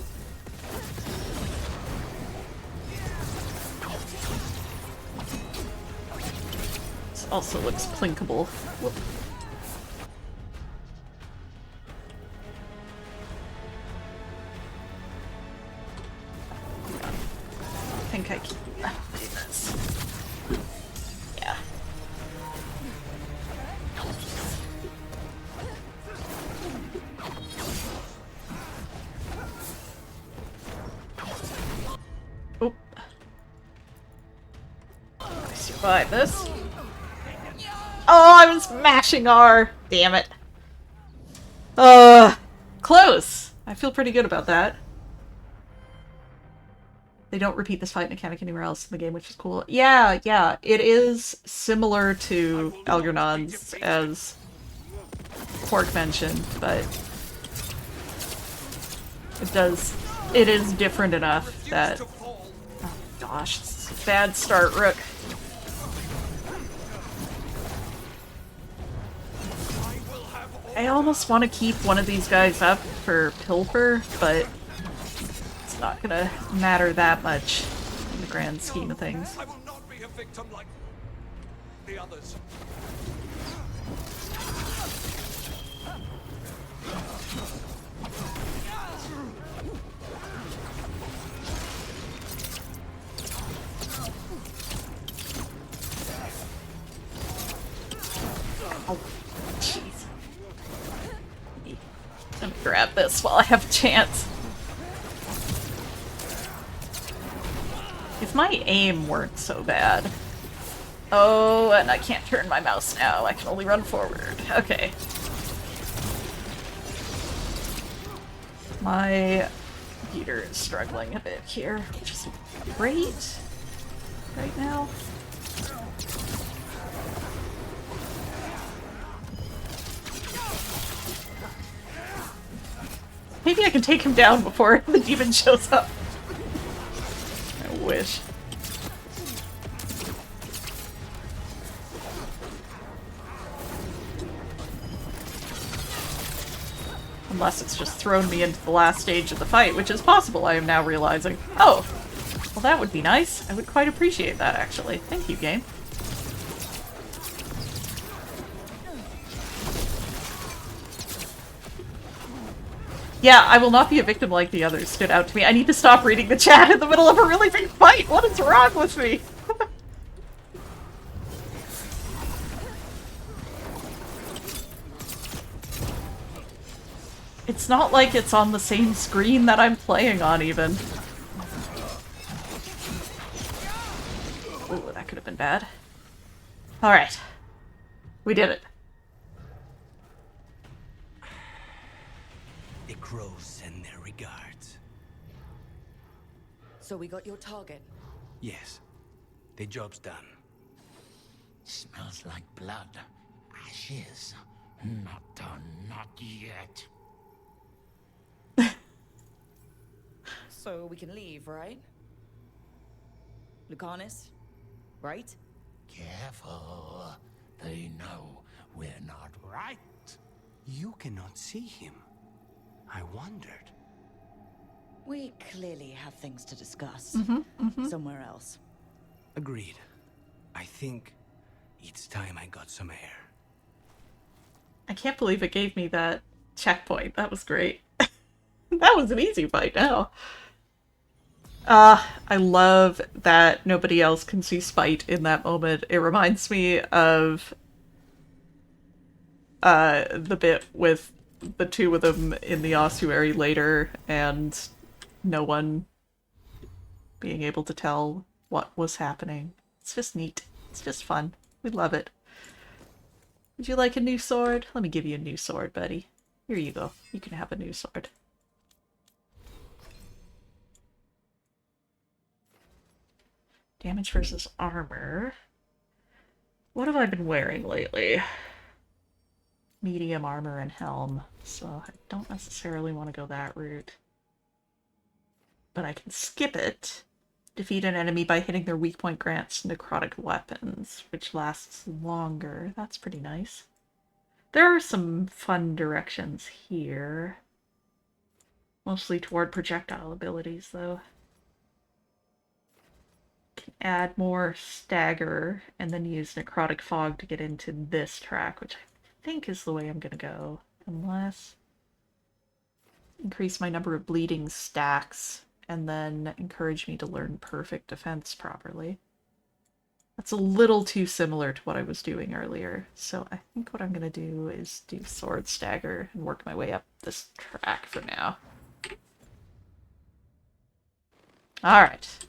This also looks plinkable. Whoop. I think I can do this. Yeah. Oop. I survived this. Oh, I was mashing R. Damn it. Close. I feel pretty good about that. They don't repeat this fight mechanic anywhere else in the game, which is cool. Yeah, yeah, it is similar to Algernon's, as Quark mentioned, but it is different enough that... Oh gosh, this is a bad start, Rook. I almost want to keep one of these guys up for Pilfer, but it's not gonna matter that much in the grand scheme of things. I will not be a victim like the others. Oh, jeez. Let me grab this while I have a chance. If my aim weren't so bad. Oh, and I can't turn my mouse now. I can only run forward. Okay. My computer is struggling a bit here, which is great right now. Maybe I can take him down before the demon shows up. I wish. Unless it's just thrown me into the last stage of the fight, which is possible, I am now realizing. Oh! Well, that would be nice. I would quite appreciate that, actually. Thank you, game. Yeah, I will not be a victim like the others stood out to me. I need to stop reading the chat in the middle of a really big fight! What is wrong with me? It's not like it's on the same screen that I'm playing on, even. Ooh, that could have been bad. Alright. We did it. The crows send their regards. So we got your target? Yes. The job's done. Smells like blood. Ashes. Not done, not yet. So we can leave, right? Lucanus, right? Careful. They know we're not right. You cannot see him. I wondered. We clearly have things to discuss. Somewhere else. Agreed. I think it's time I got some air. I can't believe it gave me that checkpoint. That was great. That was an easy fight now. I love that nobody else can see Spite in that moment. It reminds me of the bit with the two of them in the ossuary later, and no one being able to tell what was happening. It's just neat. It's just fun. We love it. Would you like a new sword? Let me give you a new sword, buddy. Here you go. You can have a new sword. Damage versus armor. What have I been wearing lately? Medium armor and helm, so I don't necessarily want to go that route. But I can skip it. Defeat an enemy by hitting their weak point grants necrotic weapons, which lasts longer. That's pretty nice. There are some fun directions here. Mostly toward projectile abilities, though. Can add more stagger and then use necrotic fog to get into this track, which I think is the way I'm gonna go. Unless... increase my number of bleeding stacks and then encourage me to learn perfect defense properly. That's a little too similar to what I was doing earlier, so I think what I'm gonna do is do sword stagger and work my way up this track for now. Alright.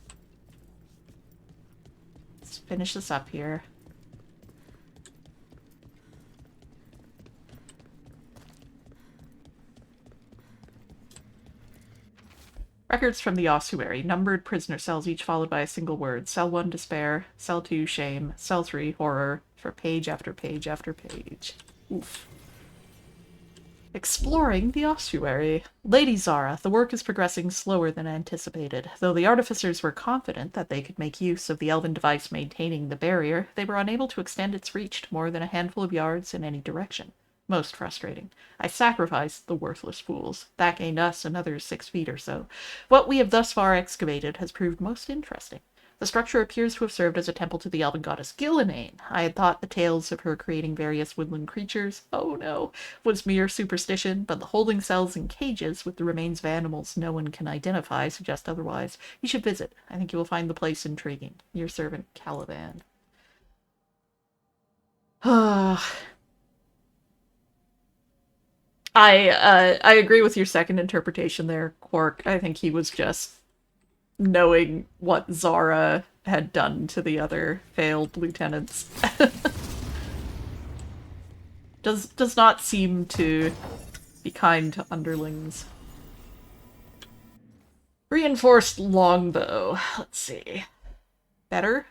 Let's finish this up here. Records from the ossuary. Numbered prisoner cells, each followed by a single word. Cell 1, despair. Cell 2, shame. Cell 3, horror. For page after page after page. Oof. Exploring the ossuary. Lady Zara, the work is progressing slower than anticipated. Though the artificers were confident that they could make use of the elven device maintaining the barrier, they were unable to extend its reach to more than a handful of yards in any direction. Most frustrating. I sacrificed the worthless fools. That gained us another 6 feet or so. What we have thus far excavated has proved most interesting. The structure appears to have served as a temple to the elven goddess Gillinane. I had thought the tales of her creating various woodland creatures, oh no, was mere superstition, but the holding cells and cages with the remains of animals no one can identify suggest otherwise. You should visit. I think you will find the place intriguing. Your servant, Caliban. I agree with your second interpretation there, Quark. I think he was just knowing what Zara had done to the other failed lieutenants. Does not seem to be kind to underlings. Reinforced longbow. Let's see. Better?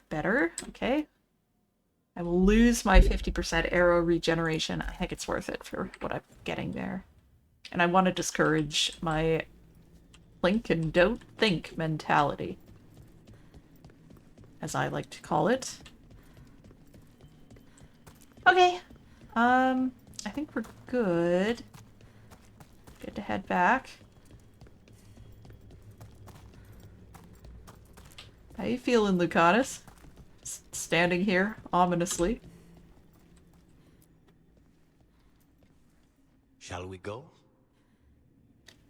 Okay. I will lose my 50% arrow regeneration. I think it's worth it for what I'm getting there. And I want to discourage my blink and don't think mentality, as I like to call it. Okay. I think we're good. Good to head back. How you feeling, Lucanus? Standing here, ominously. Shall we go?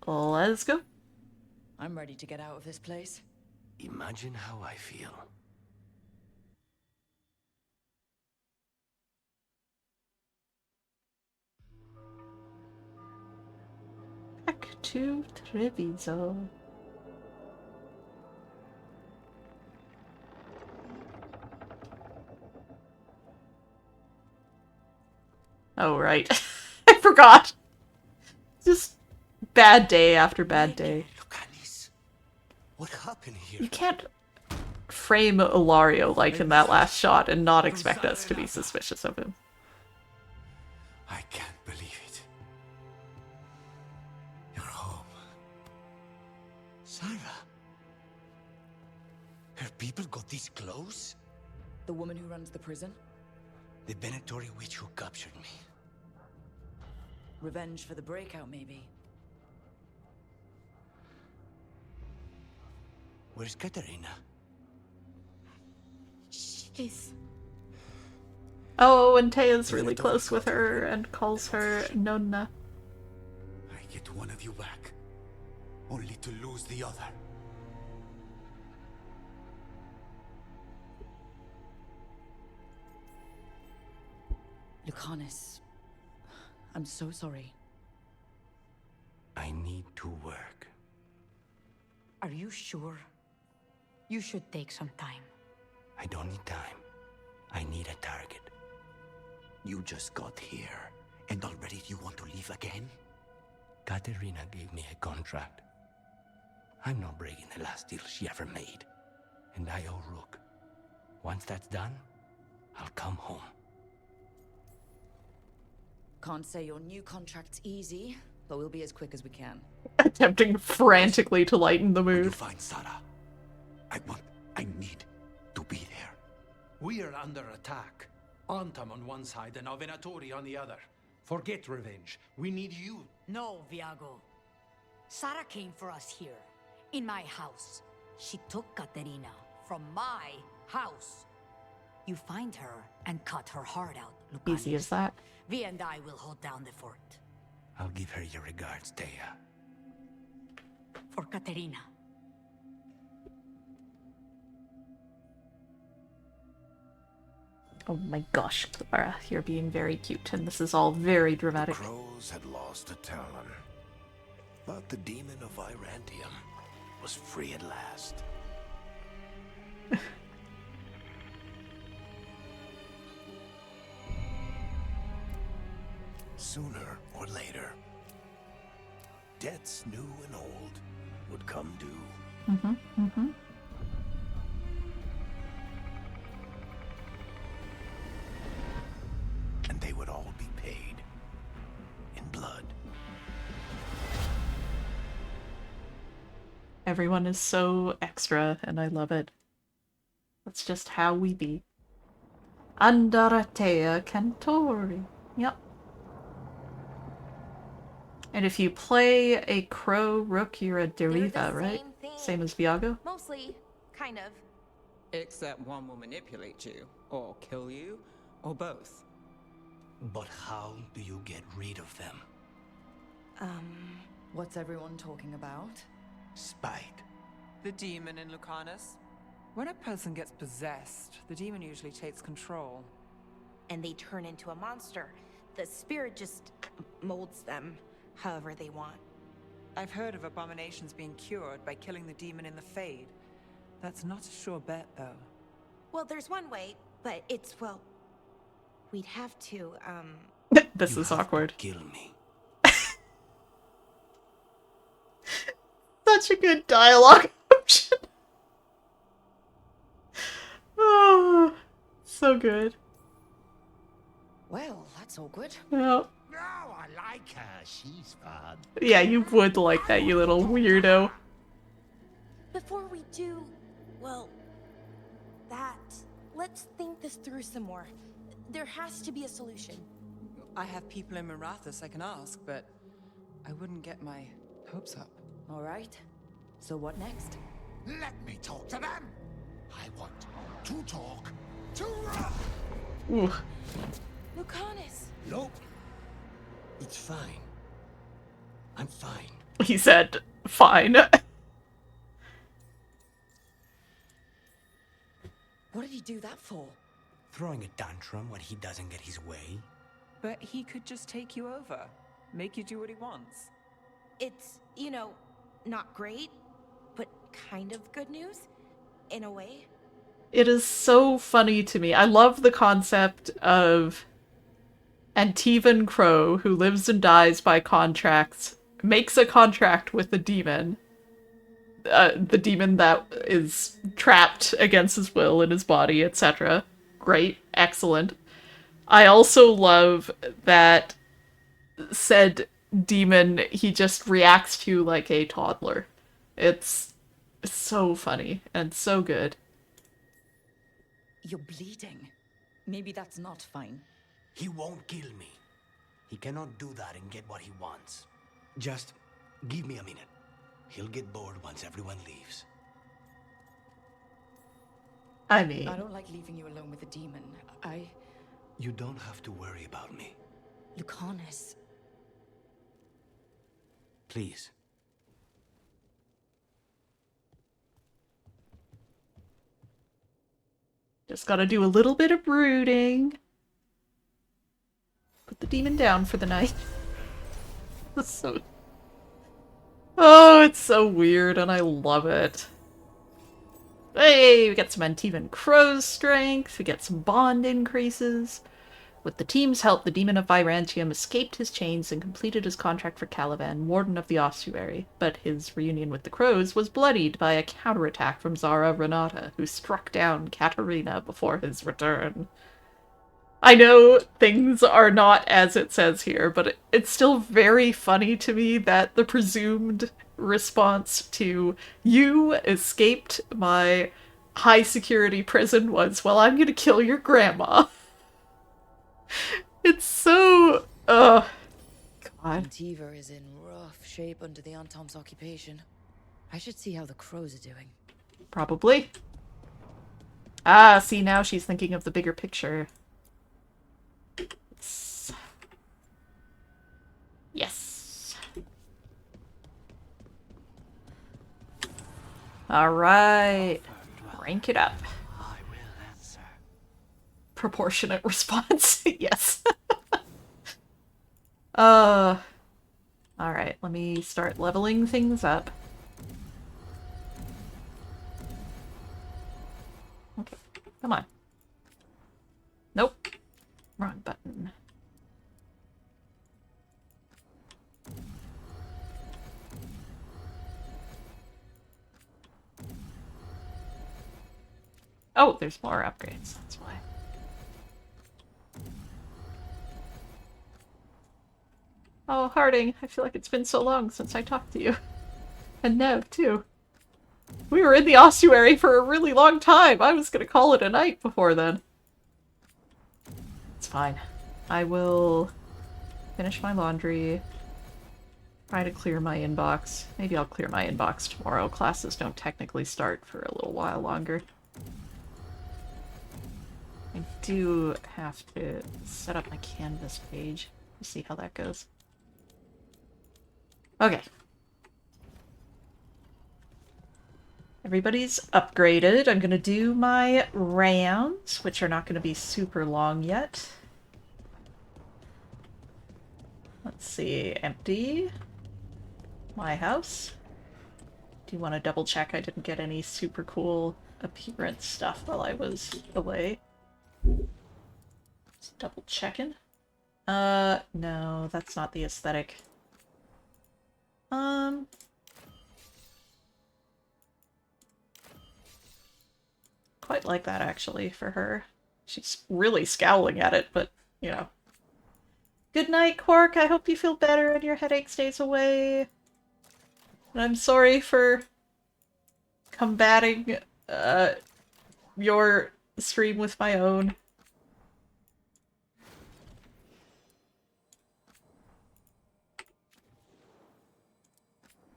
Let's go. I'm ready to get out of this place. Imagine how I feel. Back to Treviso. Oh, right. I forgot. Just bad day after bad day. What happened here? You can't frame Ilario like in that last shot and not expect us to be suspicious of him. I can't believe it. You're home. Sarah. Her people got this close? The woman who runs the prison? The Venatori witch who captured me. Revenge for the breakout, maybe. Where's Katerina? She's... Oh, and Tea's really close with her and calls her Nonna. I get one of you back, only to lose the other. Lucanus, I'm so sorry. I need to work. Are you sure? You should take some time. I don't need time. I need a target. You just got here, and already you want to leave again? Katerina gave me a contract. I'm not breaking the last deal she ever made. And I owe Rook. Once that's done, I'll come home. Can't say your new contract's easy, but we'll be as quick as we can. Attempting frantically to lighten the mood. Find Sarah. I need to be there. We are under attack. Antam on one side and Venatori on the other. Forget revenge. We need you. No, Viago. Sarah came for us here, in my house. She took Katerina from my house. You find her and cut her heart out, Lucanus. Easy as that. Vi and I will hold down the fort. I'll give her your regards, Thea. For Katerina. Oh my gosh, Clara, you're being very cute, and this is all very dramatic. The crows had lost a talon, but the demon of Irantium was free at last. Sooner or later, debts new and old would come due. And they would all be paid in blood. Everyone is so extra, and I love it. That's just how we be. Andaratea Cantori. Yep. And if you play a crow rook, you're a deriva, right? Same as Viago? Mostly, kind of. Except one will manipulate you, or kill you, or both. But how do you get rid of them? What's everyone talking about? Spite. The demon in Lucanus. When a person gets possessed, the demon usually takes control. And they turn into a monster. The spirit just molds them however they want. I've heard of abominations being cured by killing the demon in the Fade. That's not a sure bet, though. Well, there's one way, but it's, well, we'd have to, This is awkward. Kill me. Such a good dialogue option. Oh, so good. Well, that's awkward. Yeah. No, I like her. She's fun. Yeah, you would like that, you little weirdo. before we do, well, that, let's think this through some more. There has to be a solution. I have people in Marathas I can ask, but I wouldn't get my hopes up. All right. So what next? Let me talk to them. I want to talk to Ooh. Lucanus! Nope. It's fine. I'm fine. He said, fine. What did he do that for? Throwing a tantrum when he doesn't get his way. But he could just take you over, make you do what he wants. It's, you know, not great, but kind of good news, in a way. It is so funny to me. I love the concept of Antivan Crow, who lives and dies by contracts, makes a contract with the demon that is trapped against his will in his body, etc. Great, excellent. I also love that said demon, he just reacts to like a toddler. It's so funny and so good. You're bleeding. Maybe that's not fine. He won't kill me. He cannot do that and get what he wants. Just give me a minute. He'll get bored once everyone leaves. I mean, I don't like leaving you alone with the demon. You don't have to worry about me. Lucanus. Please. Just gotta do a little bit of brooding. Put the demon down for the night. That's so... Oh, it's so weird and I love it. Hey, we get some Antivan Crow's strength, we get some bond increases. With the team's help, the Demon of Virantium escaped his chains and completed his contract for Caliban, Warden of the Ossuary, but his reunion with the Crows was bloodied by a counterattack from Zara Renata, who struck down Katerina before his return. I know things are not as it says here, but it's still very funny to me that the presumed response to "you escaped my high security prison" was, "well, I'm gonna kill your grandma." It's so God. Antiva is in rough shape under the Antom's occupation. I should see how the crows are doing. Probably. Ah, see, now she's thinking of the bigger picture. Yes. All right. Rank it up. Proportionate response. Yes. All right, let me start leveling things up. Okay, come on. Nope. Wrong button. Oh, there's more upgrades, that's why. Oh, Harding, I feel like it's been so long since I talked to you. And Nev, too. We were in the ossuary for a really long time. I was gonna call it a night before then. It's fine. I will finish my laundry. Try to clear my inbox. Maybe I'll clear my inbox tomorrow. Classes don't technically start for a little while longer. I do have to set up my Canvas page to see how that goes. Okay. Everybody's upgraded. I'm gonna do my rounds, which are not gonna be super long yet. Let's see, empty. My house. Do you want to double check I didn't get any super cool appearance stuff while I was away? Just double checking. No, that's not the aesthetic. Quite like that, actually, for her. She's really scowling at it, but, you know. Good night, Quark. I hope you feel better and your headache stays away. And I'm sorry for combating, your stream with my own.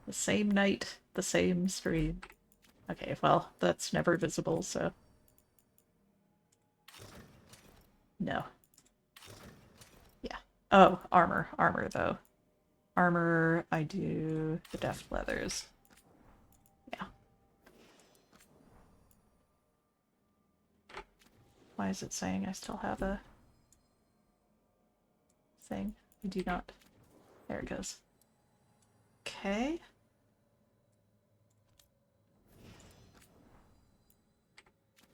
The same night, the same stream. Okay, well, that's never visible, so... No. Yeah. Oh, armor. Armor, though. Armor, I do the deft leathers. Yeah. Why is it saying I still have a thing? I do not. There it goes. Okay.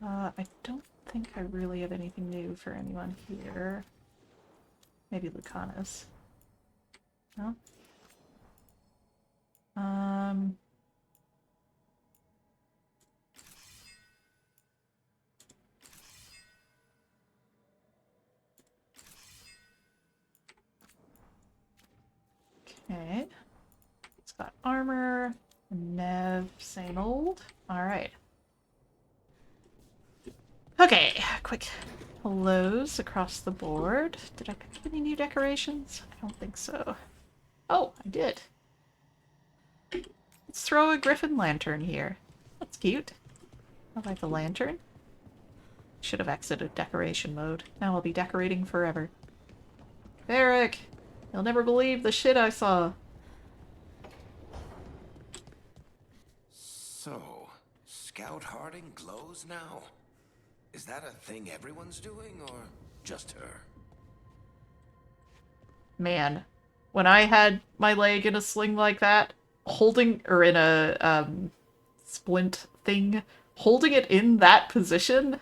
I don't think I really have anything new for anyone here. Maybe Lucanus. No? Okay. It's got armor. Nev, same old. Alright. Okay, quick hellos across the board. Did I pick up any new decorations? I don't think so. Oh, I did. Let's throw a griffin lantern here. That's cute. I like the lantern. Should have exited decoration mode. Now I'll be decorating forever. Eric! You'll never believe the shit I saw. So, Scout Harding glows now? Is that a thing everyone's doing, or just her? Man, when I had my leg in a sling like that, holding, or in a, splint thing, holding it in that position,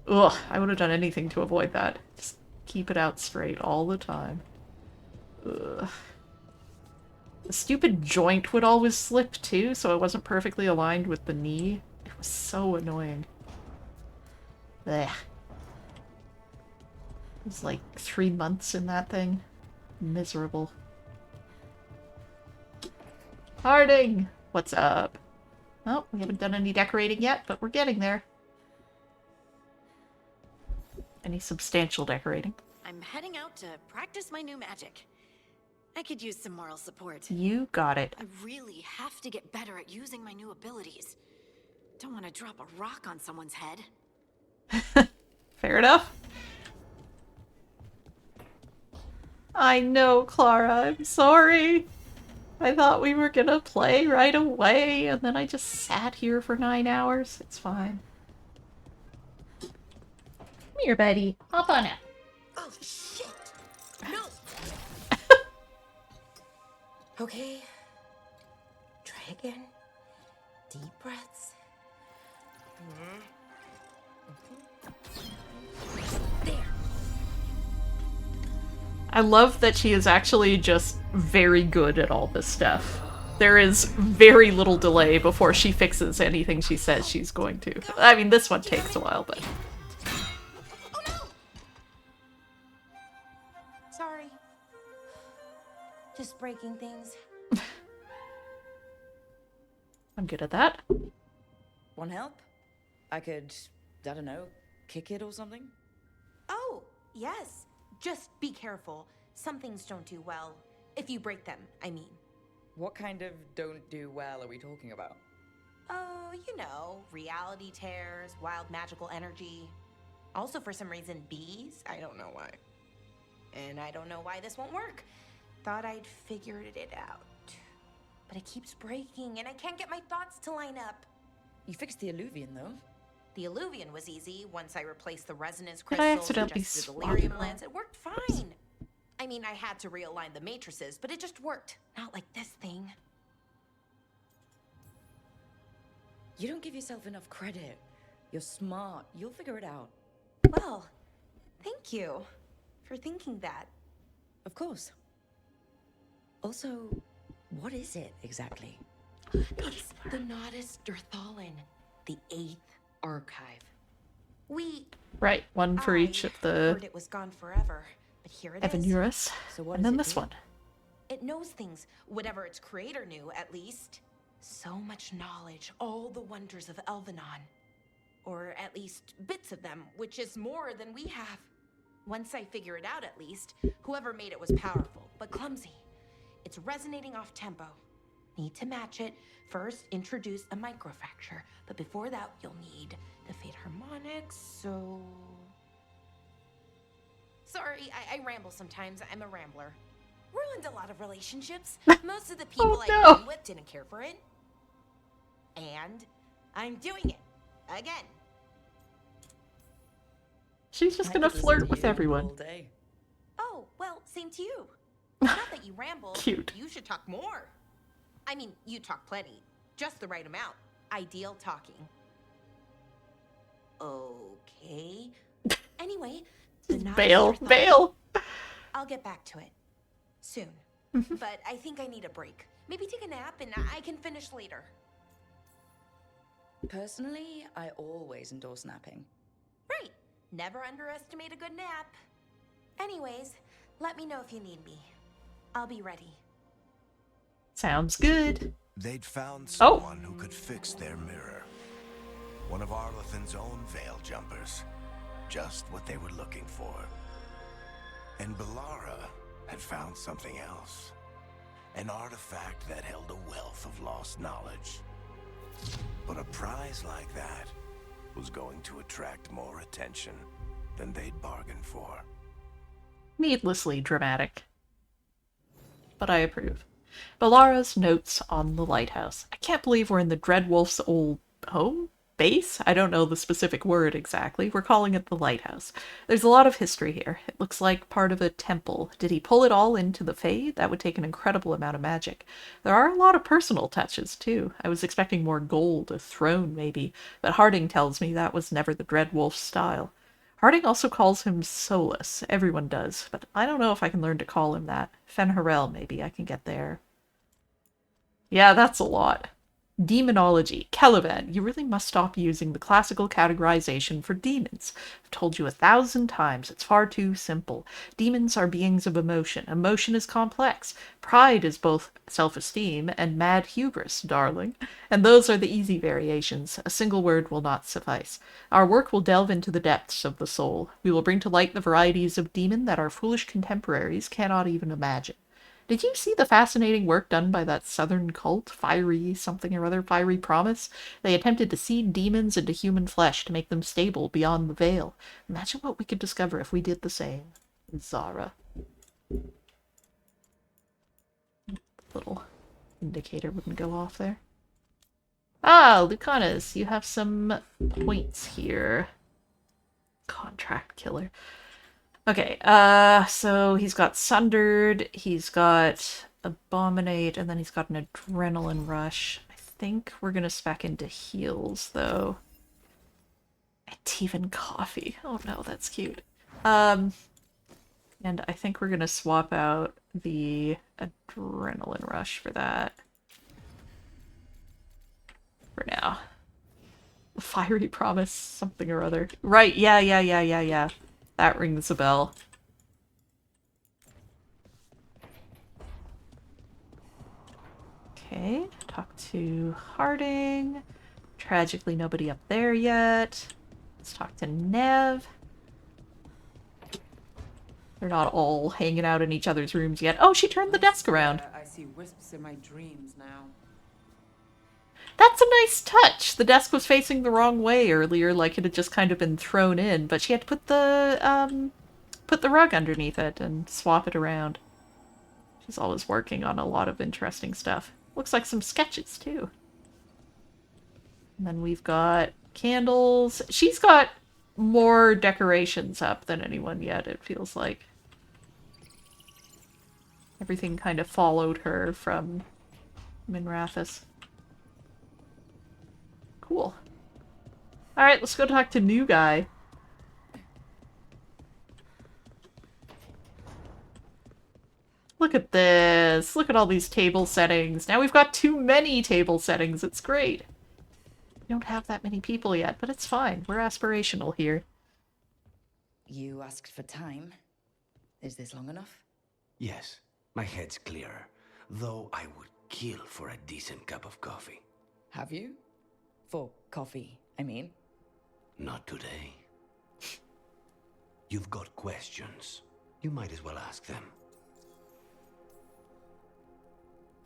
ugh, I would have done anything to avoid that. Just keep it out straight all the time. Ugh. The stupid joint would always slip too, so it wasn't perfectly aligned with the knee. It was so annoying. Blech. It was like 3 months in that thing. Miserable. Harding! What's up? Oh, we haven't done any decorating yet, but we're getting there. Any substantial decorating? I'm heading out to practice my new magic. I could use some moral support. You got it. I really have to get better at using my new abilities. Don't want to drop a rock on someone's head. Fair enough. I know, Clara. I'm sorry. I thought we were gonna play right away, and then I just sat here for 9 hours. It's fine. Come here, buddy. Hop on up. Oh, shit! No! Okay. Try again. Deep breaths. There. I love that she is actually just very good at all this stuff. There is very little delay before she fixes anything she says she's going to. I mean, this one takes a while, but... Oh no! Sorry. Just breaking things. I'm good at that. Want help? I could, I don't know, kick it or something? Oh, yes. Just be careful. Some things don't do well. If you break them, I mean. What kind of don't do well are we talking about? Oh, you know, reality tears, wild magical energy. Also, for some reason, bees. I don't know why. And I don't know why this won't work. Thought I'd figured it out. But it keeps breaking, and I can't get my thoughts to line up. You fixed the Illuvian, though. The Illuvian was easy. Once I replaced the resonance Did I crystals, accidentally adjusted the swap delirium them? lens, it worked fine. I mean, I had to realign the matrices, but it just worked. Not like this thing. You don't give yourself enough credit. You're smart. You'll figure it out. Well, thank you for thinking that. Of course. Also, what is it exactly? It's the Nodus Dirthalin, the 8th archive. Right, one for each of the heard it was gone forever, but here it is. Evanurus, and then this one. It knows things, whatever its creator knew, at least. So much knowledge, all the wonders of Elvenon. Or at least bits of them, which is more than we have. Once I figure it out, at least, whoever made it was powerful, but clumsy. It's resonating off tempo. Need to match it. First, introduce a microfracture, but before that, you'll need the Fate harmonics, so... Sorry, I ramble sometimes. I'm a rambler. Ruined a lot of relationships. Most of the people I've been with didn't care for it. And I'm doing it. Again. She's just gonna flirt with everyone. Oh, well, same to you. Not that you ramble. Cute. You should talk more. I mean, you talk plenty. Just the right amount. Ideal talking. Okay. Anyway, the Bail. I'll get back to it. Soon. But I think I need a break. Maybe take a nap and I can finish later. Personally, I always endorse napping. Right. Never underestimate a good nap. Anyways, let me know if you need me. I'll be ready. Sounds good. They'd found someone who could fix their mirror. One of Arlethan's own veil jumpers. Just what they were looking for. And Bellara had found something else. An artifact that held a wealth of lost knowledge. But a prize like that was going to attract more attention than they'd bargained for. Needlessly dramatic. But I approve. Bellara's notes on the lighthouse. I can't believe we're in the Dreadwolf's old home? Base? I don't know the specific word exactly. We're calling it the lighthouse. There's a lot of history here. It looks like part of a temple. Did he pull it all into the Fade? That would take an incredible amount of magic. There are a lot of personal touches, too. I was expecting more gold, a throne maybe, but Harding tells me that was never the Dreadwolf's style. Harding also calls him Solus. Everyone does, but I don't know if I can learn to call him that. Fenharel, maybe I can get there. Yeah, that's a lot. Demonology. Caliban, you really must stop using the classical categorization for demons. I've told you 1,000 times, it's far too simple. Demons are beings of emotion. Emotion is complex. Pride is both self-esteem and mad hubris, darling. And those are the easy variations. A single word will not suffice. Our work will delve into the depths of the soul. We will bring to light the varieties of demon that our foolish contemporaries cannot even imagine. Did you see the fascinating work done by that southern cult, Fiery something or other, Fiery Promise? They attempted to seed demons into human flesh to make them stable beyond the veil. Imagine what we could discover if we did the same. Zara. Little indicator wouldn't go off there. Ah, Lucanus, you have some points here. Contract killer. Okay, so he's got Sundered, he's got Abominate, and then he's got an Adrenaline Rush. I think we're gonna spec into heals, though. Antivan Coffee. Oh no, that's cute. And I think we're gonna swap out the Adrenaline Rush for that. For now. Fiery Promise, something or other. Right, yeah. That rings a bell. Okay, talk to Harding. Tragically, nobody up there yet. Let's talk to Nev. They're not all hanging out in each other's rooms yet. Oh, she turned the desk around. I see wisps in my dreams now. That's a nice touch. The desk was facing the wrong way earlier, like it had just kind of been thrown in, but she had to put the rug underneath it and swap it around. She's always working on a lot of interesting stuff. Looks like some sketches, too. And then we've got candles. She's got more decorations up than anyone yet, it feels like. Everything kind of followed her from Minrathous. Cool. Alright, let's go talk to new guy. Look at this. Look at all these table settings. Now we've got too many table settings. It's great. We don't have that many people yet, but it's fine. We're aspirational here. You asked for time. Is this long enough? Yes, my head's clearer. Though I would kill for a decent cup of coffee. Have you? For coffee, I mean. Not today. You've got questions. You might as well ask them.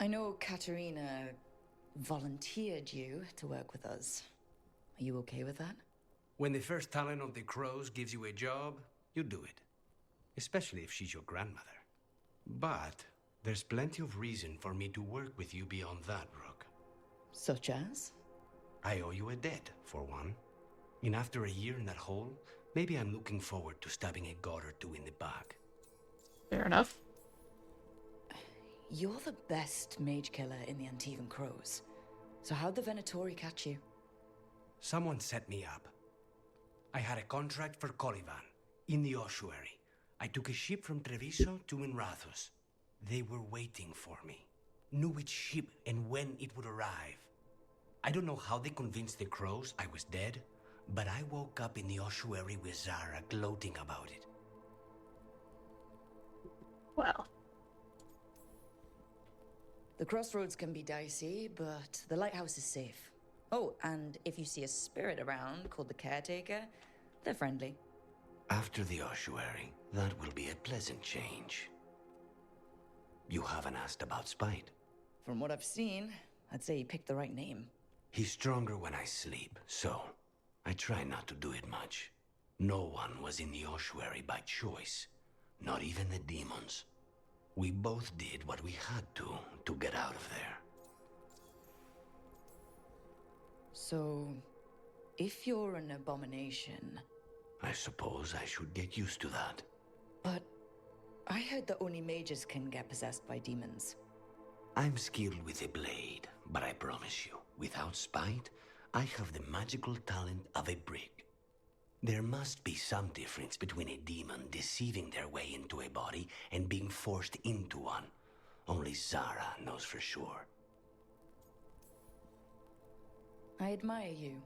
I know Katerina volunteered you to work with us. Are you okay with that? When the first talent of the Crows gives you a job, you do it. Especially if she's your grandmother. But there's plenty of reason for me to work with you beyond that, Rook. Such as? I owe you a debt, for one. And after a year in that hole, maybe I'm looking forward to stabbing a god or two in the back. Fair enough. You're the best mage killer in the Antivan Crows. So how'd the Venatori catch you? Someone set me up. I had a contract for Colivan, in the ossuary. I took a ship from Treviso to Minrathous. They were waiting for me. Knew which ship and when it would arrive. I don't know how they convinced the Crows I was dead, but I woke up in the ossuary with Zara gloating about it. Well. The crossroads can be dicey, but the lighthouse is safe. Oh, and if you see a spirit around called the Caretaker, they're friendly. After the ossuary, that will be a pleasant change. You haven't asked about Spite. From what I've seen, I'd say you picked the right name. He's stronger when I sleep, so I try not to do it much. No one was in the ossuary by choice, not even the demons. We both did what we had to get out of there. So, if you're an abomination... I suppose I should get used to that. But I heard that only mages can get possessed by demons. I'm skilled with a blade, but I promise you, without Spite, I have the magical talent of a brick. There must be some difference between a demon deceiving their way into a body and being forced into one. Only Zara knows for sure. I admire you.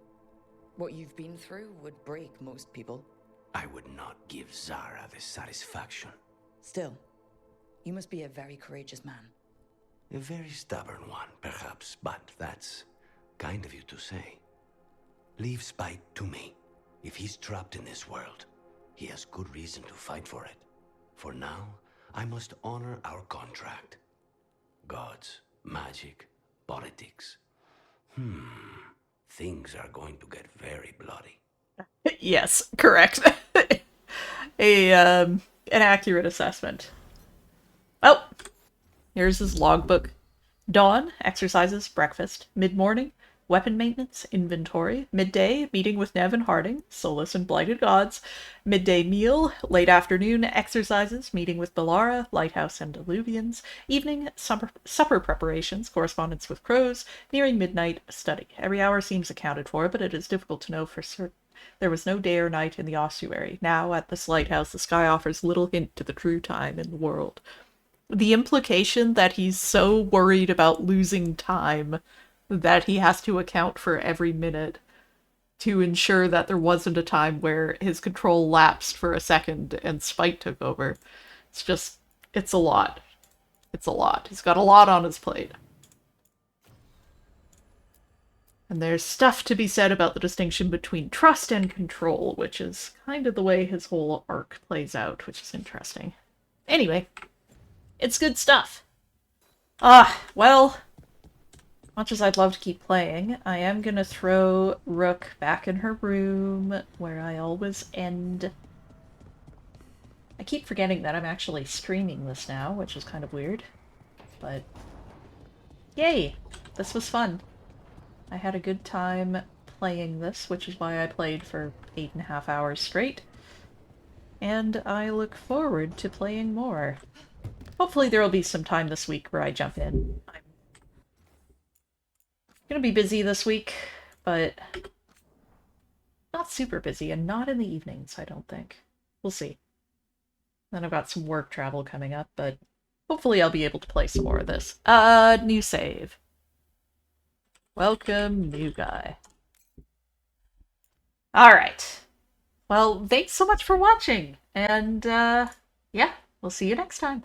What you've been through would break most people. I would not give Zara the satisfaction. Still, you must be a very courageous man. A very stubborn one, perhaps, but that's kind of you to say. Leave Spite to me. If he's trapped in this world, he has good reason to fight for it. For now, I must honor our contract. gods, magic, politics. Things are going to get very bloody. Yes, correct. An accurate assessment. Well, here's his logbook. Dawn, exercises, breakfast. Mid-morning, weapon maintenance, inventory. Midday, meeting with Nev and Harding, Solus and Blighted Gods. Midday meal. Late afternoon, exercises, meeting with Belara, Lighthouse and Alluvians. Evening, supper preparations, correspondence with crows. Nearing midnight, study. Every hour seems accounted for, but it is difficult to know for certain. There was no day or night in the ossuary. Now, at this lighthouse, the sky offers little hint to the true time in the world. The implication that he's so worried about losing time that he has to account for every minute to ensure that there wasn't a time where his control lapsed for a second and spite took over. It's a lot. It's a lot. He's got a lot on his plate. And there's stuff to be said about the distinction between trust and control, which is kind of the way his whole arc plays out, which is interesting. Anyway, it's good stuff. Well, much as I'd love to keep playing, I am going to throw Rook back in her room, where I always end. I keep forgetting that I'm actually streaming this now, which is kind of weird. But, yay! This was fun. I had a good time playing this, which is why I played for 8.5 hours straight. And I look forward to playing more. Hopefully there will be some time this week where I jump in. I'm gonna be busy this week, but not super busy, and not in the evenings, I don't think. We'll see. Then I've got some work travel coming up, but hopefully I'll be able to play some more of this. New save. Welcome, new guy. Alright. Well, thanks so much for watching, and yeah, we'll see you next time.